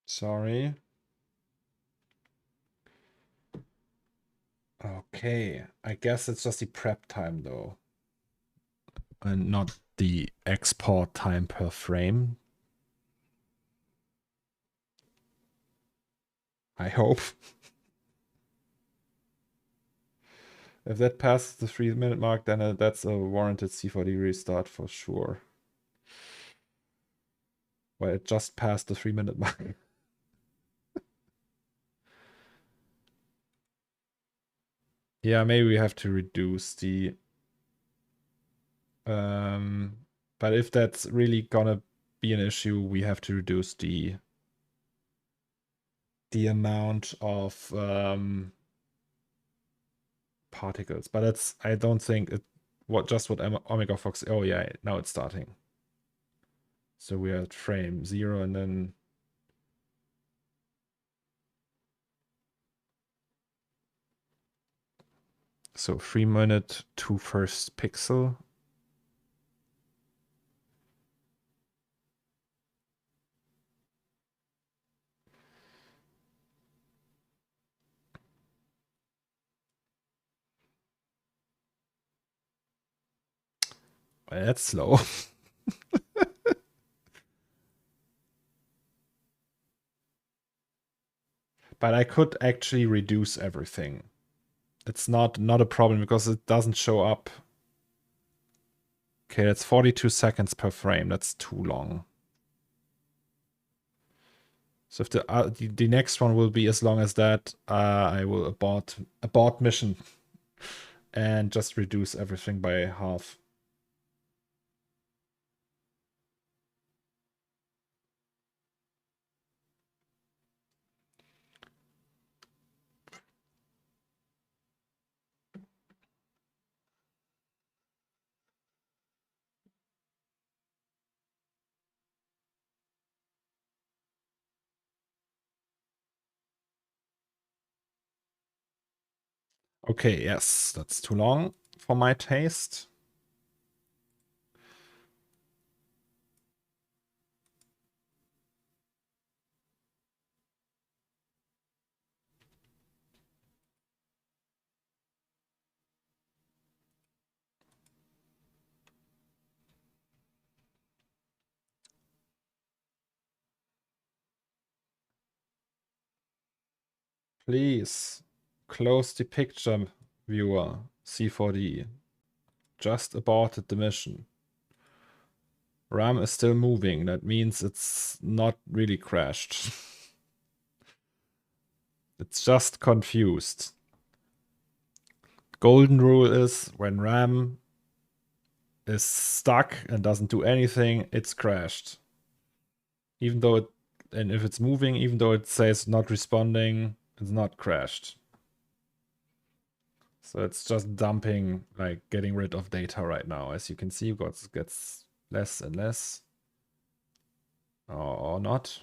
Sorry. Okay, I guess it's just the prep time though, and not the export time per frame. I hope. If that passes the 3-minute mark, then that's a warranted C4D restart for sure. Well, it just passed the 3-minute mark. Yeah, maybe we have to reduce the... but if that's really gonna be an issue, we have to reduce the amount of particles. But that's, I don't think it what Omega Fox. Oh yeah, now it's starting. So we are at frame 0 and then so 3-minute to first pixel. Well, that's slow. But I could actually reduce everything. It's not a problem because it doesn't show up. Okay, that's 42 seconds per frame. That's too long. So if the next one will be as long as that, I will abort mission and just reduce everything by half. Okay, yes, that's too long for my taste. Please close the picture viewer, C4D. Just aborted the mission. RAM is still moving. That means it's not really crashed. It's just confused. Golden rule is when RAM is stuck and doesn't do anything, it's crashed. Even though it, and if it's moving, even though it says not responding, it's not crashed. So it's just dumping, like getting rid of data right now. As you can see, it gets less and less. Or not.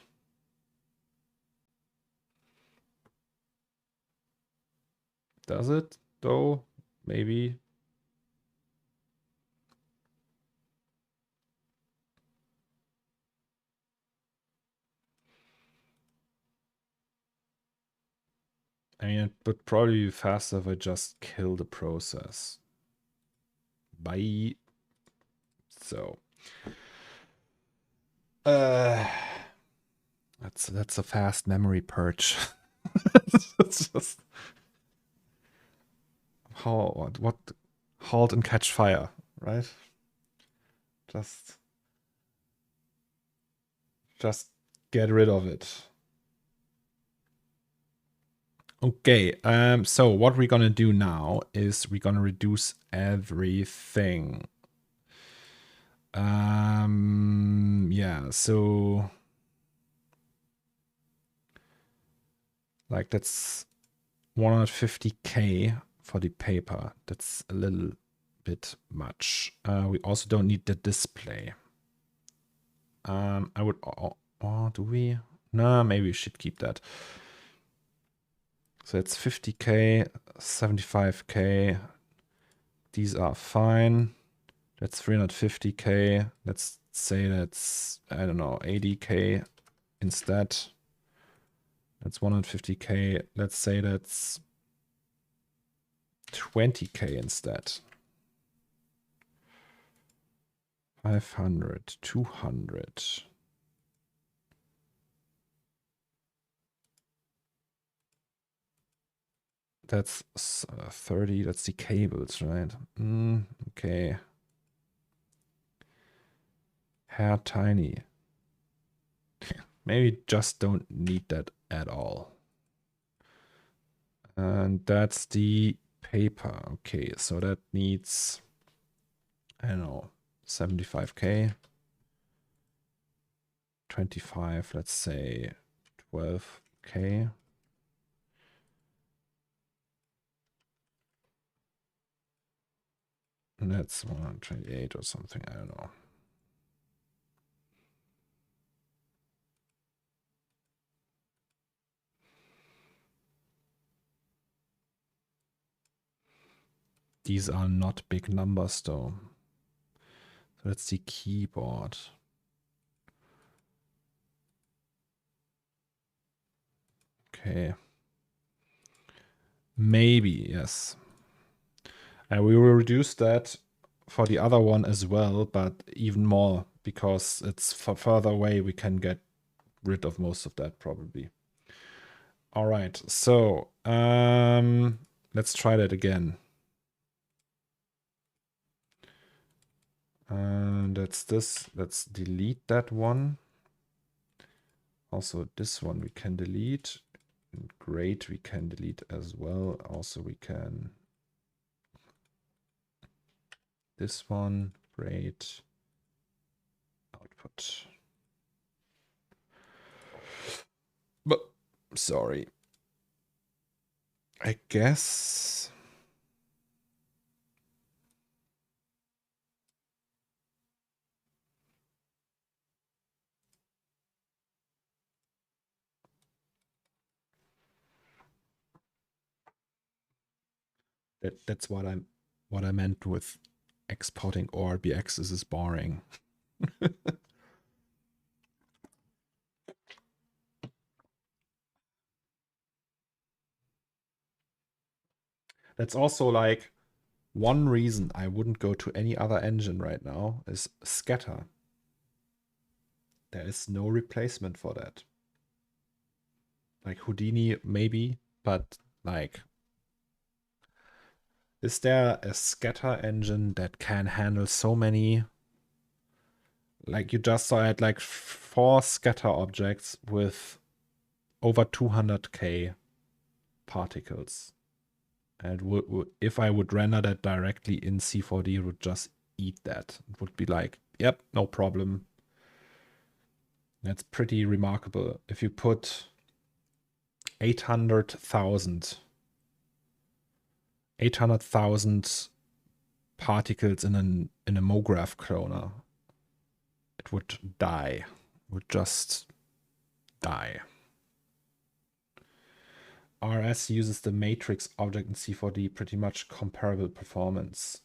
Does it, though? Maybe. I mean, it would probably be faster if I just kill the process. Bye. So. That's a fast memory purge. It's just what halt and catch fire, right? Just get rid of it. Okay, so what we're gonna do now is we're gonna reduce everything. Yeah, so like that's 150K for the paper. That's a little bit much. We also don't need the display. I would, do we? No, maybe we should keep that. So it's 50K, 75K. These are fine. That's 350K. Let's say that's, I don't know, 80K instead. That's 150K. Let's say that's 20K instead. 500, 200. That's 30. That's the cables, right? Okay. Hair tiny. Maybe just don't need that at all. And that's the paper. Okay, so that needs, I don't know, 75K. 25, let's say 12K. And that's 128 or something, I don't know. These are not big numbers though. So that's the keyboard. Okay. Maybe, yes. And we will reduce that for the other one as well, but even more because it's further away. We can get rid of most of that probably. All right, so let's try that again. And that's this. Let's delete that one. Also, this one we can delete. Great, we can delete as well. Also, we can this one. Great. Output. But sorry. I guess that's what I meant with exporting ORBX. This is boring. That's also like one reason I wouldn't go to any other engine right now is scatter. There is no replacement for that. Like Houdini, maybe, but like, is there a scatter engine that can handle so many? Like you just saw, I had like 4 scatter objects with over 200K particles. And if I would render that directly in C4D, it would just eat that. It would be like, yep, no problem. That's pretty remarkable. If you put 800,000 particles in a MoGraph cloner, it would die. It would just die. RS uses the matrix object in C4D, pretty much comparable performance.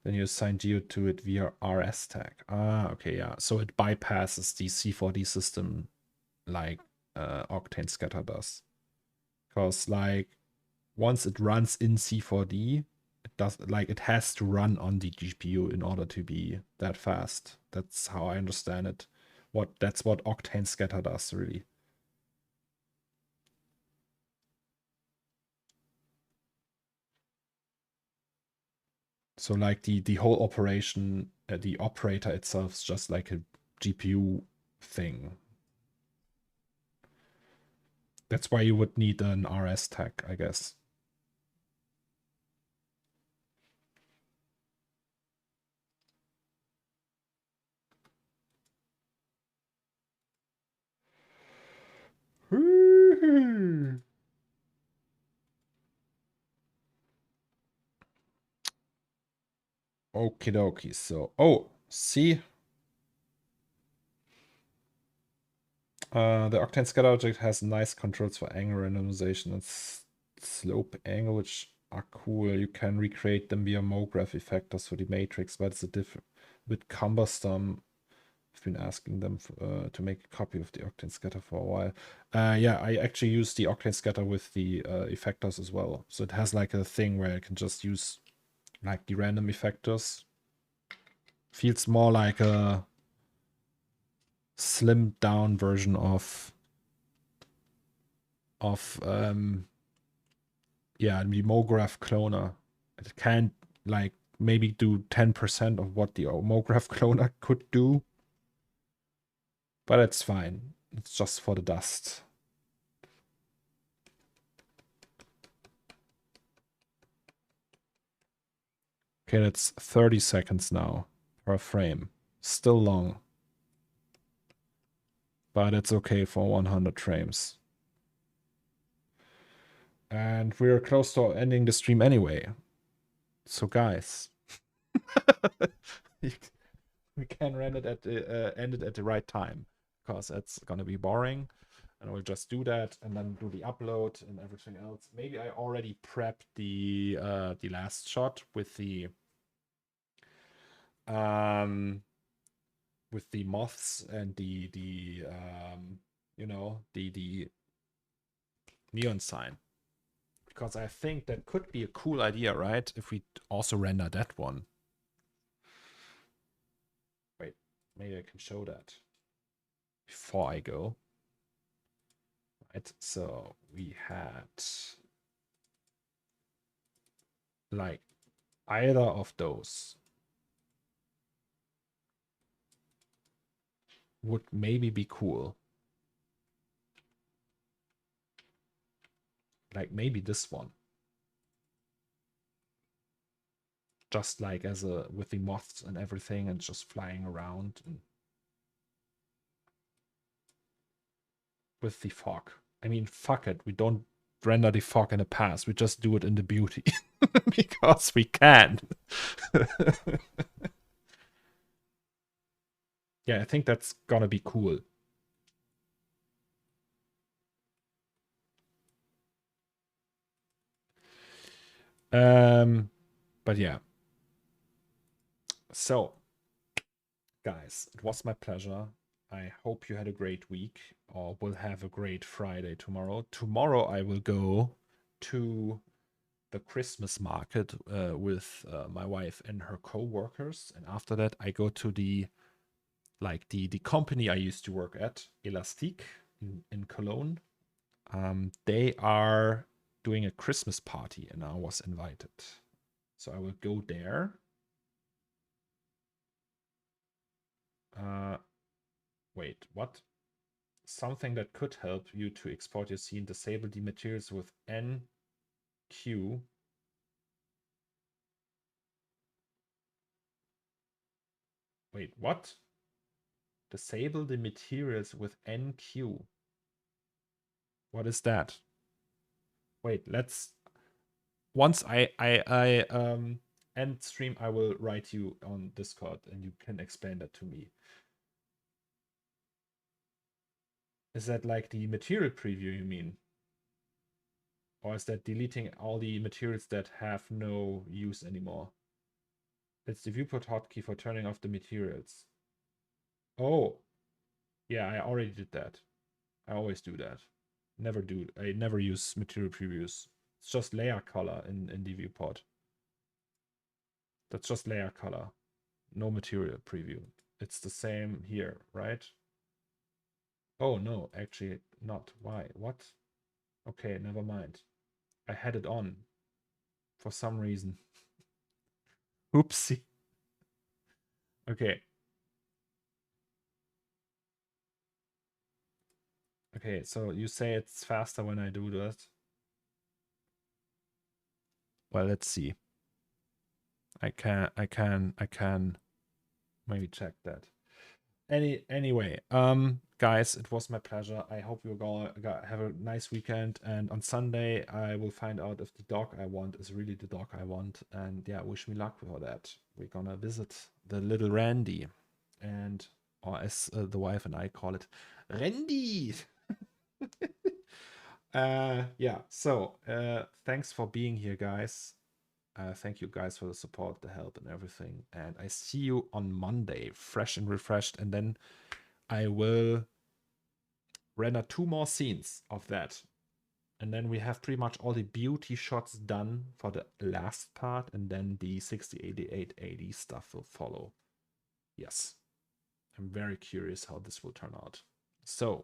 Then you assign geo to it via RS tag. Ah, okay, yeah. So it bypasses the C4D system like Octane Scatter does. Because like once it runs in C4D, it does like it has to run on the GPU in order to be that fast. That's how I understand it. That's what Octane Scatter does, really. So like the whole operation, the operator itself is just like a GPU thing. That's why you would need an RS tag, I guess. Okie dokie. So, oh, see, the Octane Scatter object has nice controls for angle randomization and slope angle, which are cool. You can recreate them via MoGraph effectors for the matrix, but it's a bit cumbersome I've been asking them to make a copy of the Octane scatter for a while. Yeah, I actually use the Octane scatter with the effectors as well. So it has like a thing where I can just use like the random effectors. Feels more like a slimmed down version of yeah, the MoGraph cloner. It can like maybe do 10% of what the MoGraph cloner could do. But it's fine. It's just for the dust. Okay, that's 30 seconds now per frame. Still long. But it's okay for 100 frames. And we're close to ending the stream anyway. So guys, we can end it at the right time, because that's gonna be boring. And we'll just do that and then do the upload and everything else. Maybe I already prepped the last shot with the moths and the you know, the neon sign, because I think that could be a cool idea, right? If we also render that one. Wait, maybe I can show that before I go. Right, so we had like either of those would maybe be cool. Like maybe this one. Just like as a with the moths and everything and just flying around and with the fog. I mean, fuck it. We don't render the fog in the past. We just do it in the beauty. Because we can. Yeah, I think that's gonna be cool. But yeah. So, guys, it was my pleasure. I hope you had a great week or will have a great Friday tomorrow. Tomorrow I will go to the Christmas market with my wife and her co-workers, and after that I go to the company I used to work at, Elastic in Cologne. They are doing a Christmas party and I was invited, so I will go there. Wait, what? Something that could help you to export your scene. Disable the materials with NQ. Wait, what? Disable the materials with NQ. What is that? Wait, let's. Once I end stream, I will write you on Discord and you can explain that to me. Is that like the material preview you mean? Or is that deleting all the materials that have no use anymore? It's the viewport hotkey for turning off the materials. Oh, yeah, I already did that. I always do that. I never use material previews. It's just layer color in the viewport. That's just layer color. No material preview. It's the same here, right? Oh, no, actually not. Why? What? Okay, never mind. I had it on for some reason. Oopsie. Okay. Okay, so you say it's faster when I do that. Well, let's see. I can maybe check that. Anyway, guys, it was my pleasure. I hope you're gonna have a nice weekend, and on Sunday I will find out if the dog I want is really the dog I want, and yeah, wish me luck for that. We're gonna visit the little Randy, and or as the wife and I call it, Randy. Yeah, so thanks for being here, guys. Thank you guys for the support, the help, and everything. And I see you on Monday, fresh and refreshed. And then I will render 2 more scenes of that. And then we have pretty much all the beauty shots done for the last part. And then the 6088 stuff will follow. Yes. I'm very curious how this will turn out. So